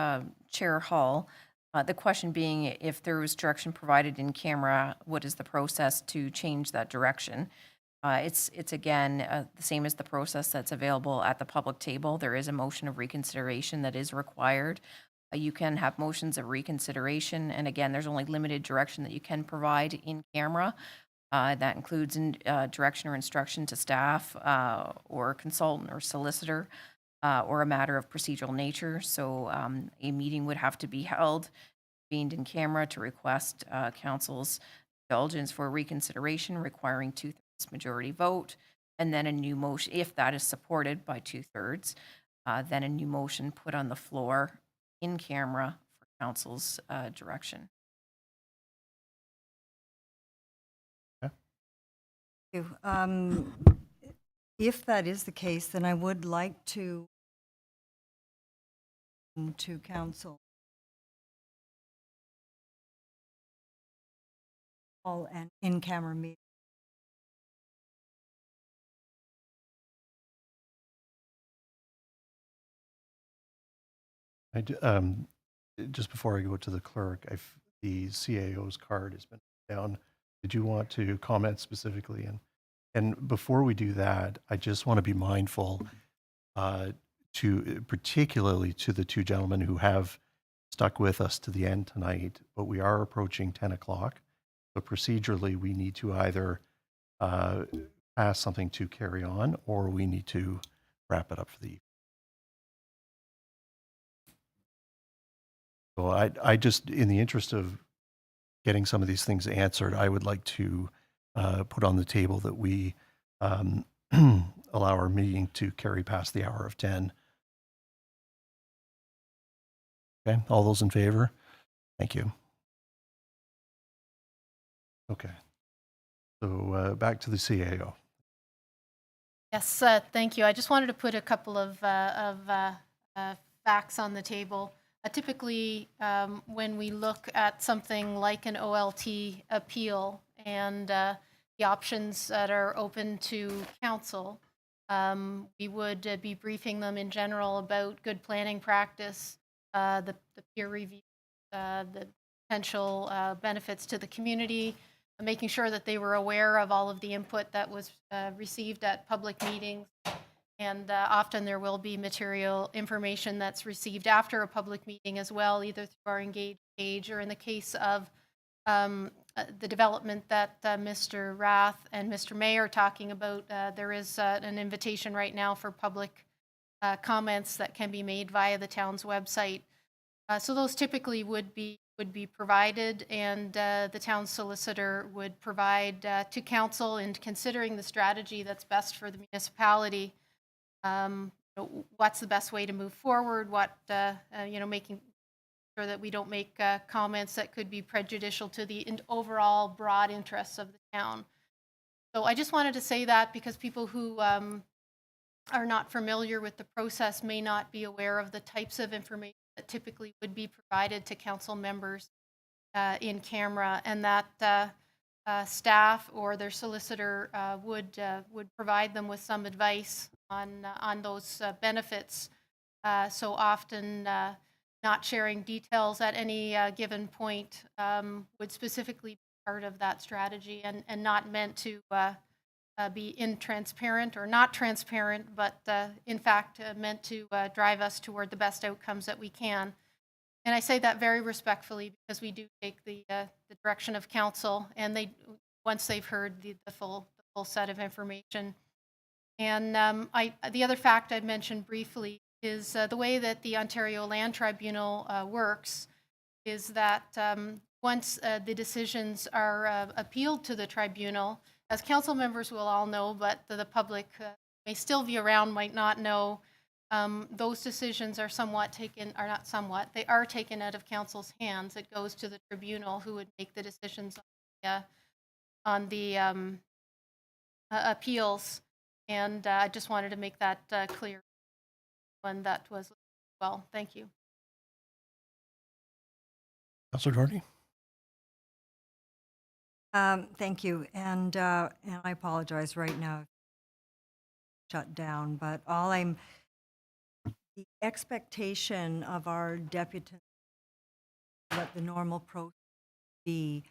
Chair Hall, the question being if there was direction provided in camera, what is the process to change that direction? It's again the same as the process that's available at the public table. There is a motion of reconsideration that is required. You can have motions of reconsideration, and again, there's only limited direction that you can provide in camera. That includes direction or instruction to staff or consultant or solicitor or a matter of procedural nature. So a meeting would have to be held, convened in camera to request council's indulgence for reconsideration requiring 2/3 majority vote, and then a new motion, if that is supported by 2/3, then a new motion put on the floor in camera for council's direction. Thank you. If that is the case, then I would like to council all an in-camera meeting. Just before I go to the clerk, the CAO's card has been down. Did you want to comment specifically? And before we do that, I just want to be mindful particularly to the two gentlemen who have stuck with us to the end tonight, but we are approaching 10 o'clock. So procedurally, we need to either pass something to carry on, or we need to wrap it up for the evening. So I just, in the interest of getting some of these things answered, I would like to put on the table that we allow our meeting to carry past the hour of 10. Okay, all those in favor? Thank you. Okay, so back to the CAO. Yes, thank you. I just wanted to put a couple of facts on the table. Typically, when we look at something like an OLT appeal and the options that are open to council, we would be briefing them in general about good planning practice, the peer review, the potential benefits to the community, making sure that they were aware of all of the input that was received at public meetings. And often there will be material information that's received after a public meeting as well, either through our engaged page or in the case of the development that Mr. Rath and Mr. May are talking about. There is an invitation right now for public comments that can be made via the town's website. So those typically would be would be provided, and the town solicitor would provide to council in considering the strategy that's best for the municipality. What's the best way to move forward? What making sure that we don't make comments that could be prejudicial to the overall broad interests of the town. So I just wanted to say that because people who are not familiar with the process may not be aware of the types of information that typically would be provided to council members in camera, and that staff or their solicitor would provide them with some advice on those benefits. So often not sharing details at any given point would specifically be part of that strategy, and not meant to be intransparent or not transparent, but in fact meant to drive us toward the best outcomes that we can. And I say that very respectfully because we do take the direction of council, and once they've heard the full set of information. And the other fact I'd mentioned briefly is the way that the Ontario Land Tribunal works is that once the decisions are appealed to the tribunal, as council members will all know, but the public may still be around, might not know, those decisions are they are taken out of council's hands. It goes to the tribunal, who would make the decisions on the appeals. And I just wanted to make that clear when that was well. Thank you. Councillor Doherty? Thank you. And I apologize right now, shut down, but the expectation of our deputy, what the normal process be,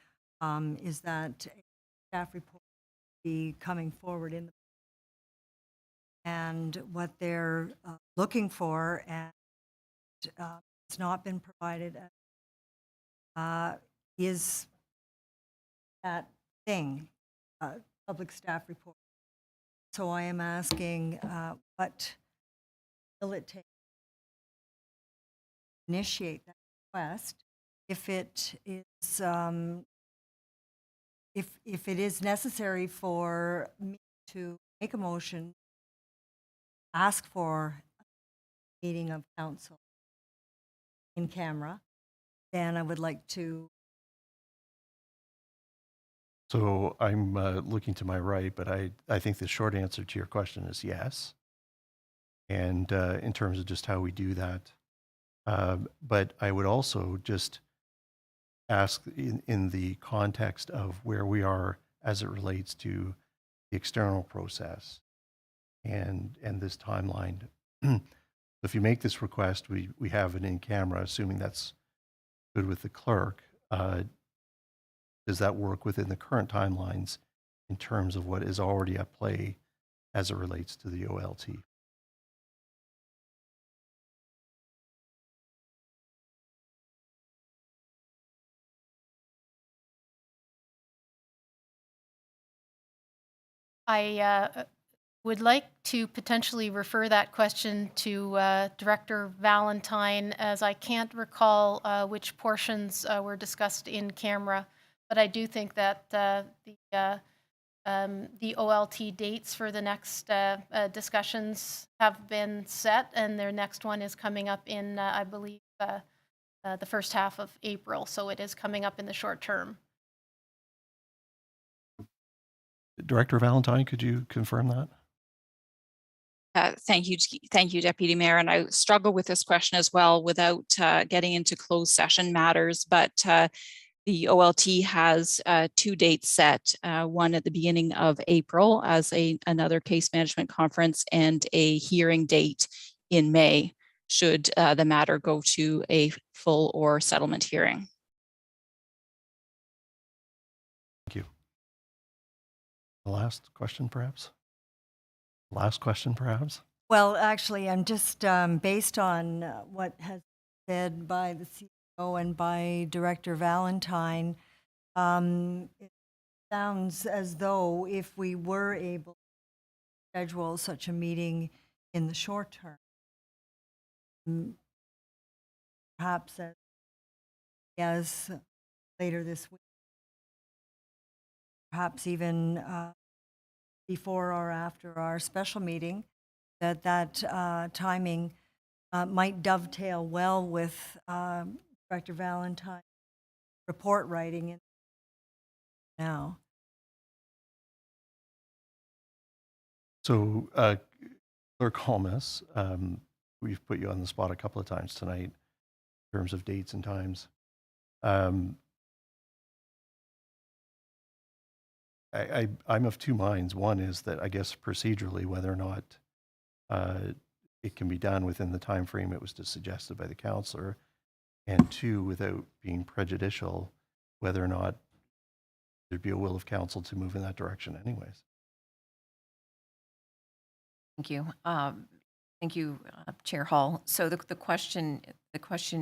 is that a staff report be coming forward and what they're looking for, and it's not been provided, is that thing, public staff report. So I am asking, what will it take to initiate that request? If it is, if it is necessary for me to make a motion, ask for a meeting of council in camera, then I would like to. So I'm looking to my right, but I think the short answer to your question is yes. And in terms of just how we do that, but I would also just ask in the context of where we are as it relates to the external process and this timeline. If you make this request, we have it in camera, assuming that's good with the clerk. Does that work within the current timelines in terms of what is already at play as it relates to the OLT? I would like to potentially refer that question to Director Valentine, as I can't recall which portions were discussed in camera, but I do think that the OLT dates for the next discussions have been set, and their next one is coming up in, I believe, the first half of April, so it is coming up in the short term. Director Valentine, could you confirm that? Thank you, Deputy Mayor. And I struggle with this question as well without getting into closed session matters, but the OLT has two dates set, one at the beginning of April as another case management conference, and a hearing date in May, should the matter go to a full or settlement hearing. Thank you. The last question, perhaps? Last question, perhaps? Well, actually, I'm just, based on what has been said by the CEO and by Director Valentine, it sounds as though if we were able to schedule such a meeting in the short term, perhaps as as later this week, perhaps even before or after our special meeting, that timing might dovetail well with Director Valentine's report writing now. So, Clerk Holmes, we've put you on the spot a couple of times tonight in terms of dates and times. I'm of two minds. One is that I guess procedurally, whether or not it can be done within the time frame it was suggested by the councillor, and two, without being prejudicial, whether or not there'd be a will of council to move in that direction anyways. Thank you. Thank you, Chair Hall. So the question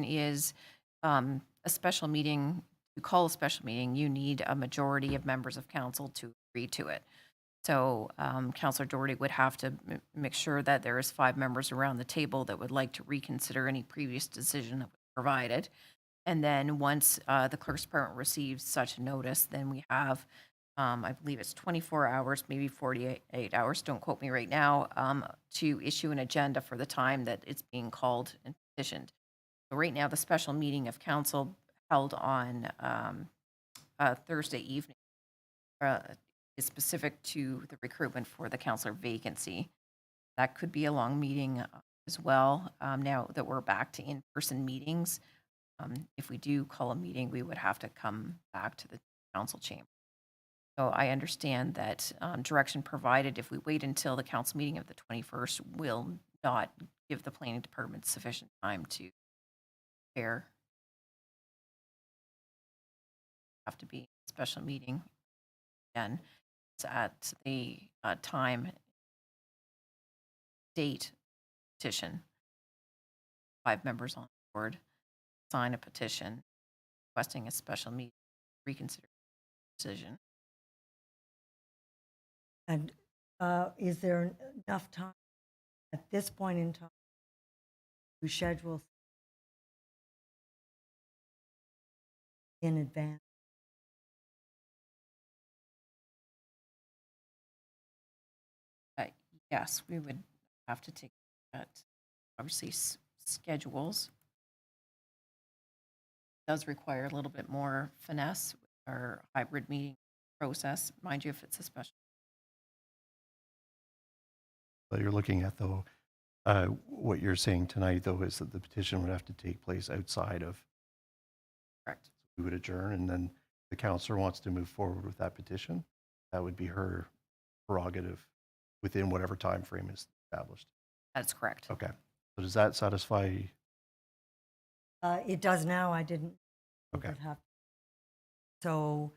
is, a special meeting, to call a special meeting, you need a majority of members of council to agree to it. So Councillor Doherty would have to make sure that there is 5 members around the table that would like to reconsider any previous decision that was provided. And then once the clerk's department receives such a notice, then we have, I believe it's 24 hours, maybe 48 hours, don't quote me right now, to issue an agenda for the time that it's being called and petitioned. So right now, the special meeting of council held on Thursday evening is specific to the recruitment for the councillor vacancy. That could be a long meeting as well. Now that we're back to in-person meetings, if we do call a meeting, we would have to come back to the council chamber. So I understand that direction provided, if we wait until the council meeting of the 21st, will not give the planning department sufficient time to prepare. Have to be a special meeting again. It's at the time, date, petition. 5 members on the board sign a petition requesting a special meeting, reconsider decision. And is there enough time at this point in time to schedule in advance? Yes, we would have to take that, obviously, schedules. It does require a little bit more finesse with our hybrid meeting process, mind you, if it's a special. But you're looking at, though, what you're saying tonight, though, is that the petition would have to take place outside of. Correct. We would adjourn, and then the councillor wants to move forward with that petition. That would be her prerogative within whatever time frame is established. That's correct. Okay. So does that satisfy? It does now. I didn't. Okay. So,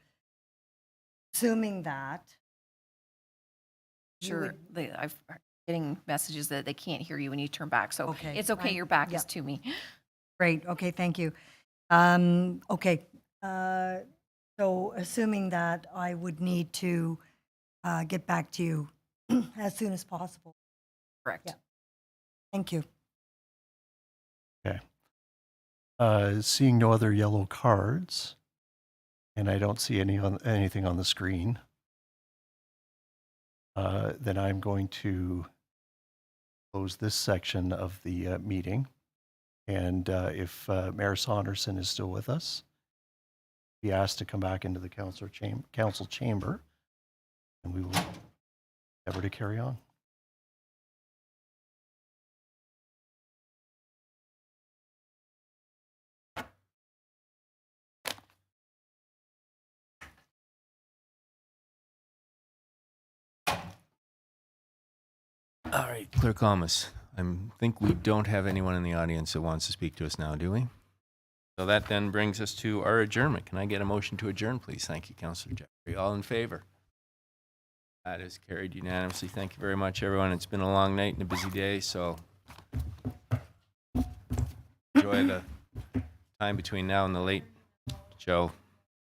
assuming that. Sure. I'm getting messages that they can't hear you when you turn back. So Okay, it's okay. Your back is to me. Great. Okay. Thank you. Okay. So, assuming that, I would need to get back to you as soon as possible. Correct. Yeah. Thank you. Okay. Seeing no other yellow cards, and I don't see anything on the screen, then I'm going to close this section of the meeting. And if Mayor Saunderson is still with us, be asked to come back into the council chamber, and we will endeavor to carry on. All right, Clerk Holmes, I think we don't have anyone in the audience that wants to speak to us now, do we? So that then brings us to our adjournment. Can I get a motion to adjourn, please? Thank you, Councillor Jeffrey. All in favor? That is carried unanimously. Thank you very much, everyone. It's been a long night and a busy day, so enjoy the time between now and the late show.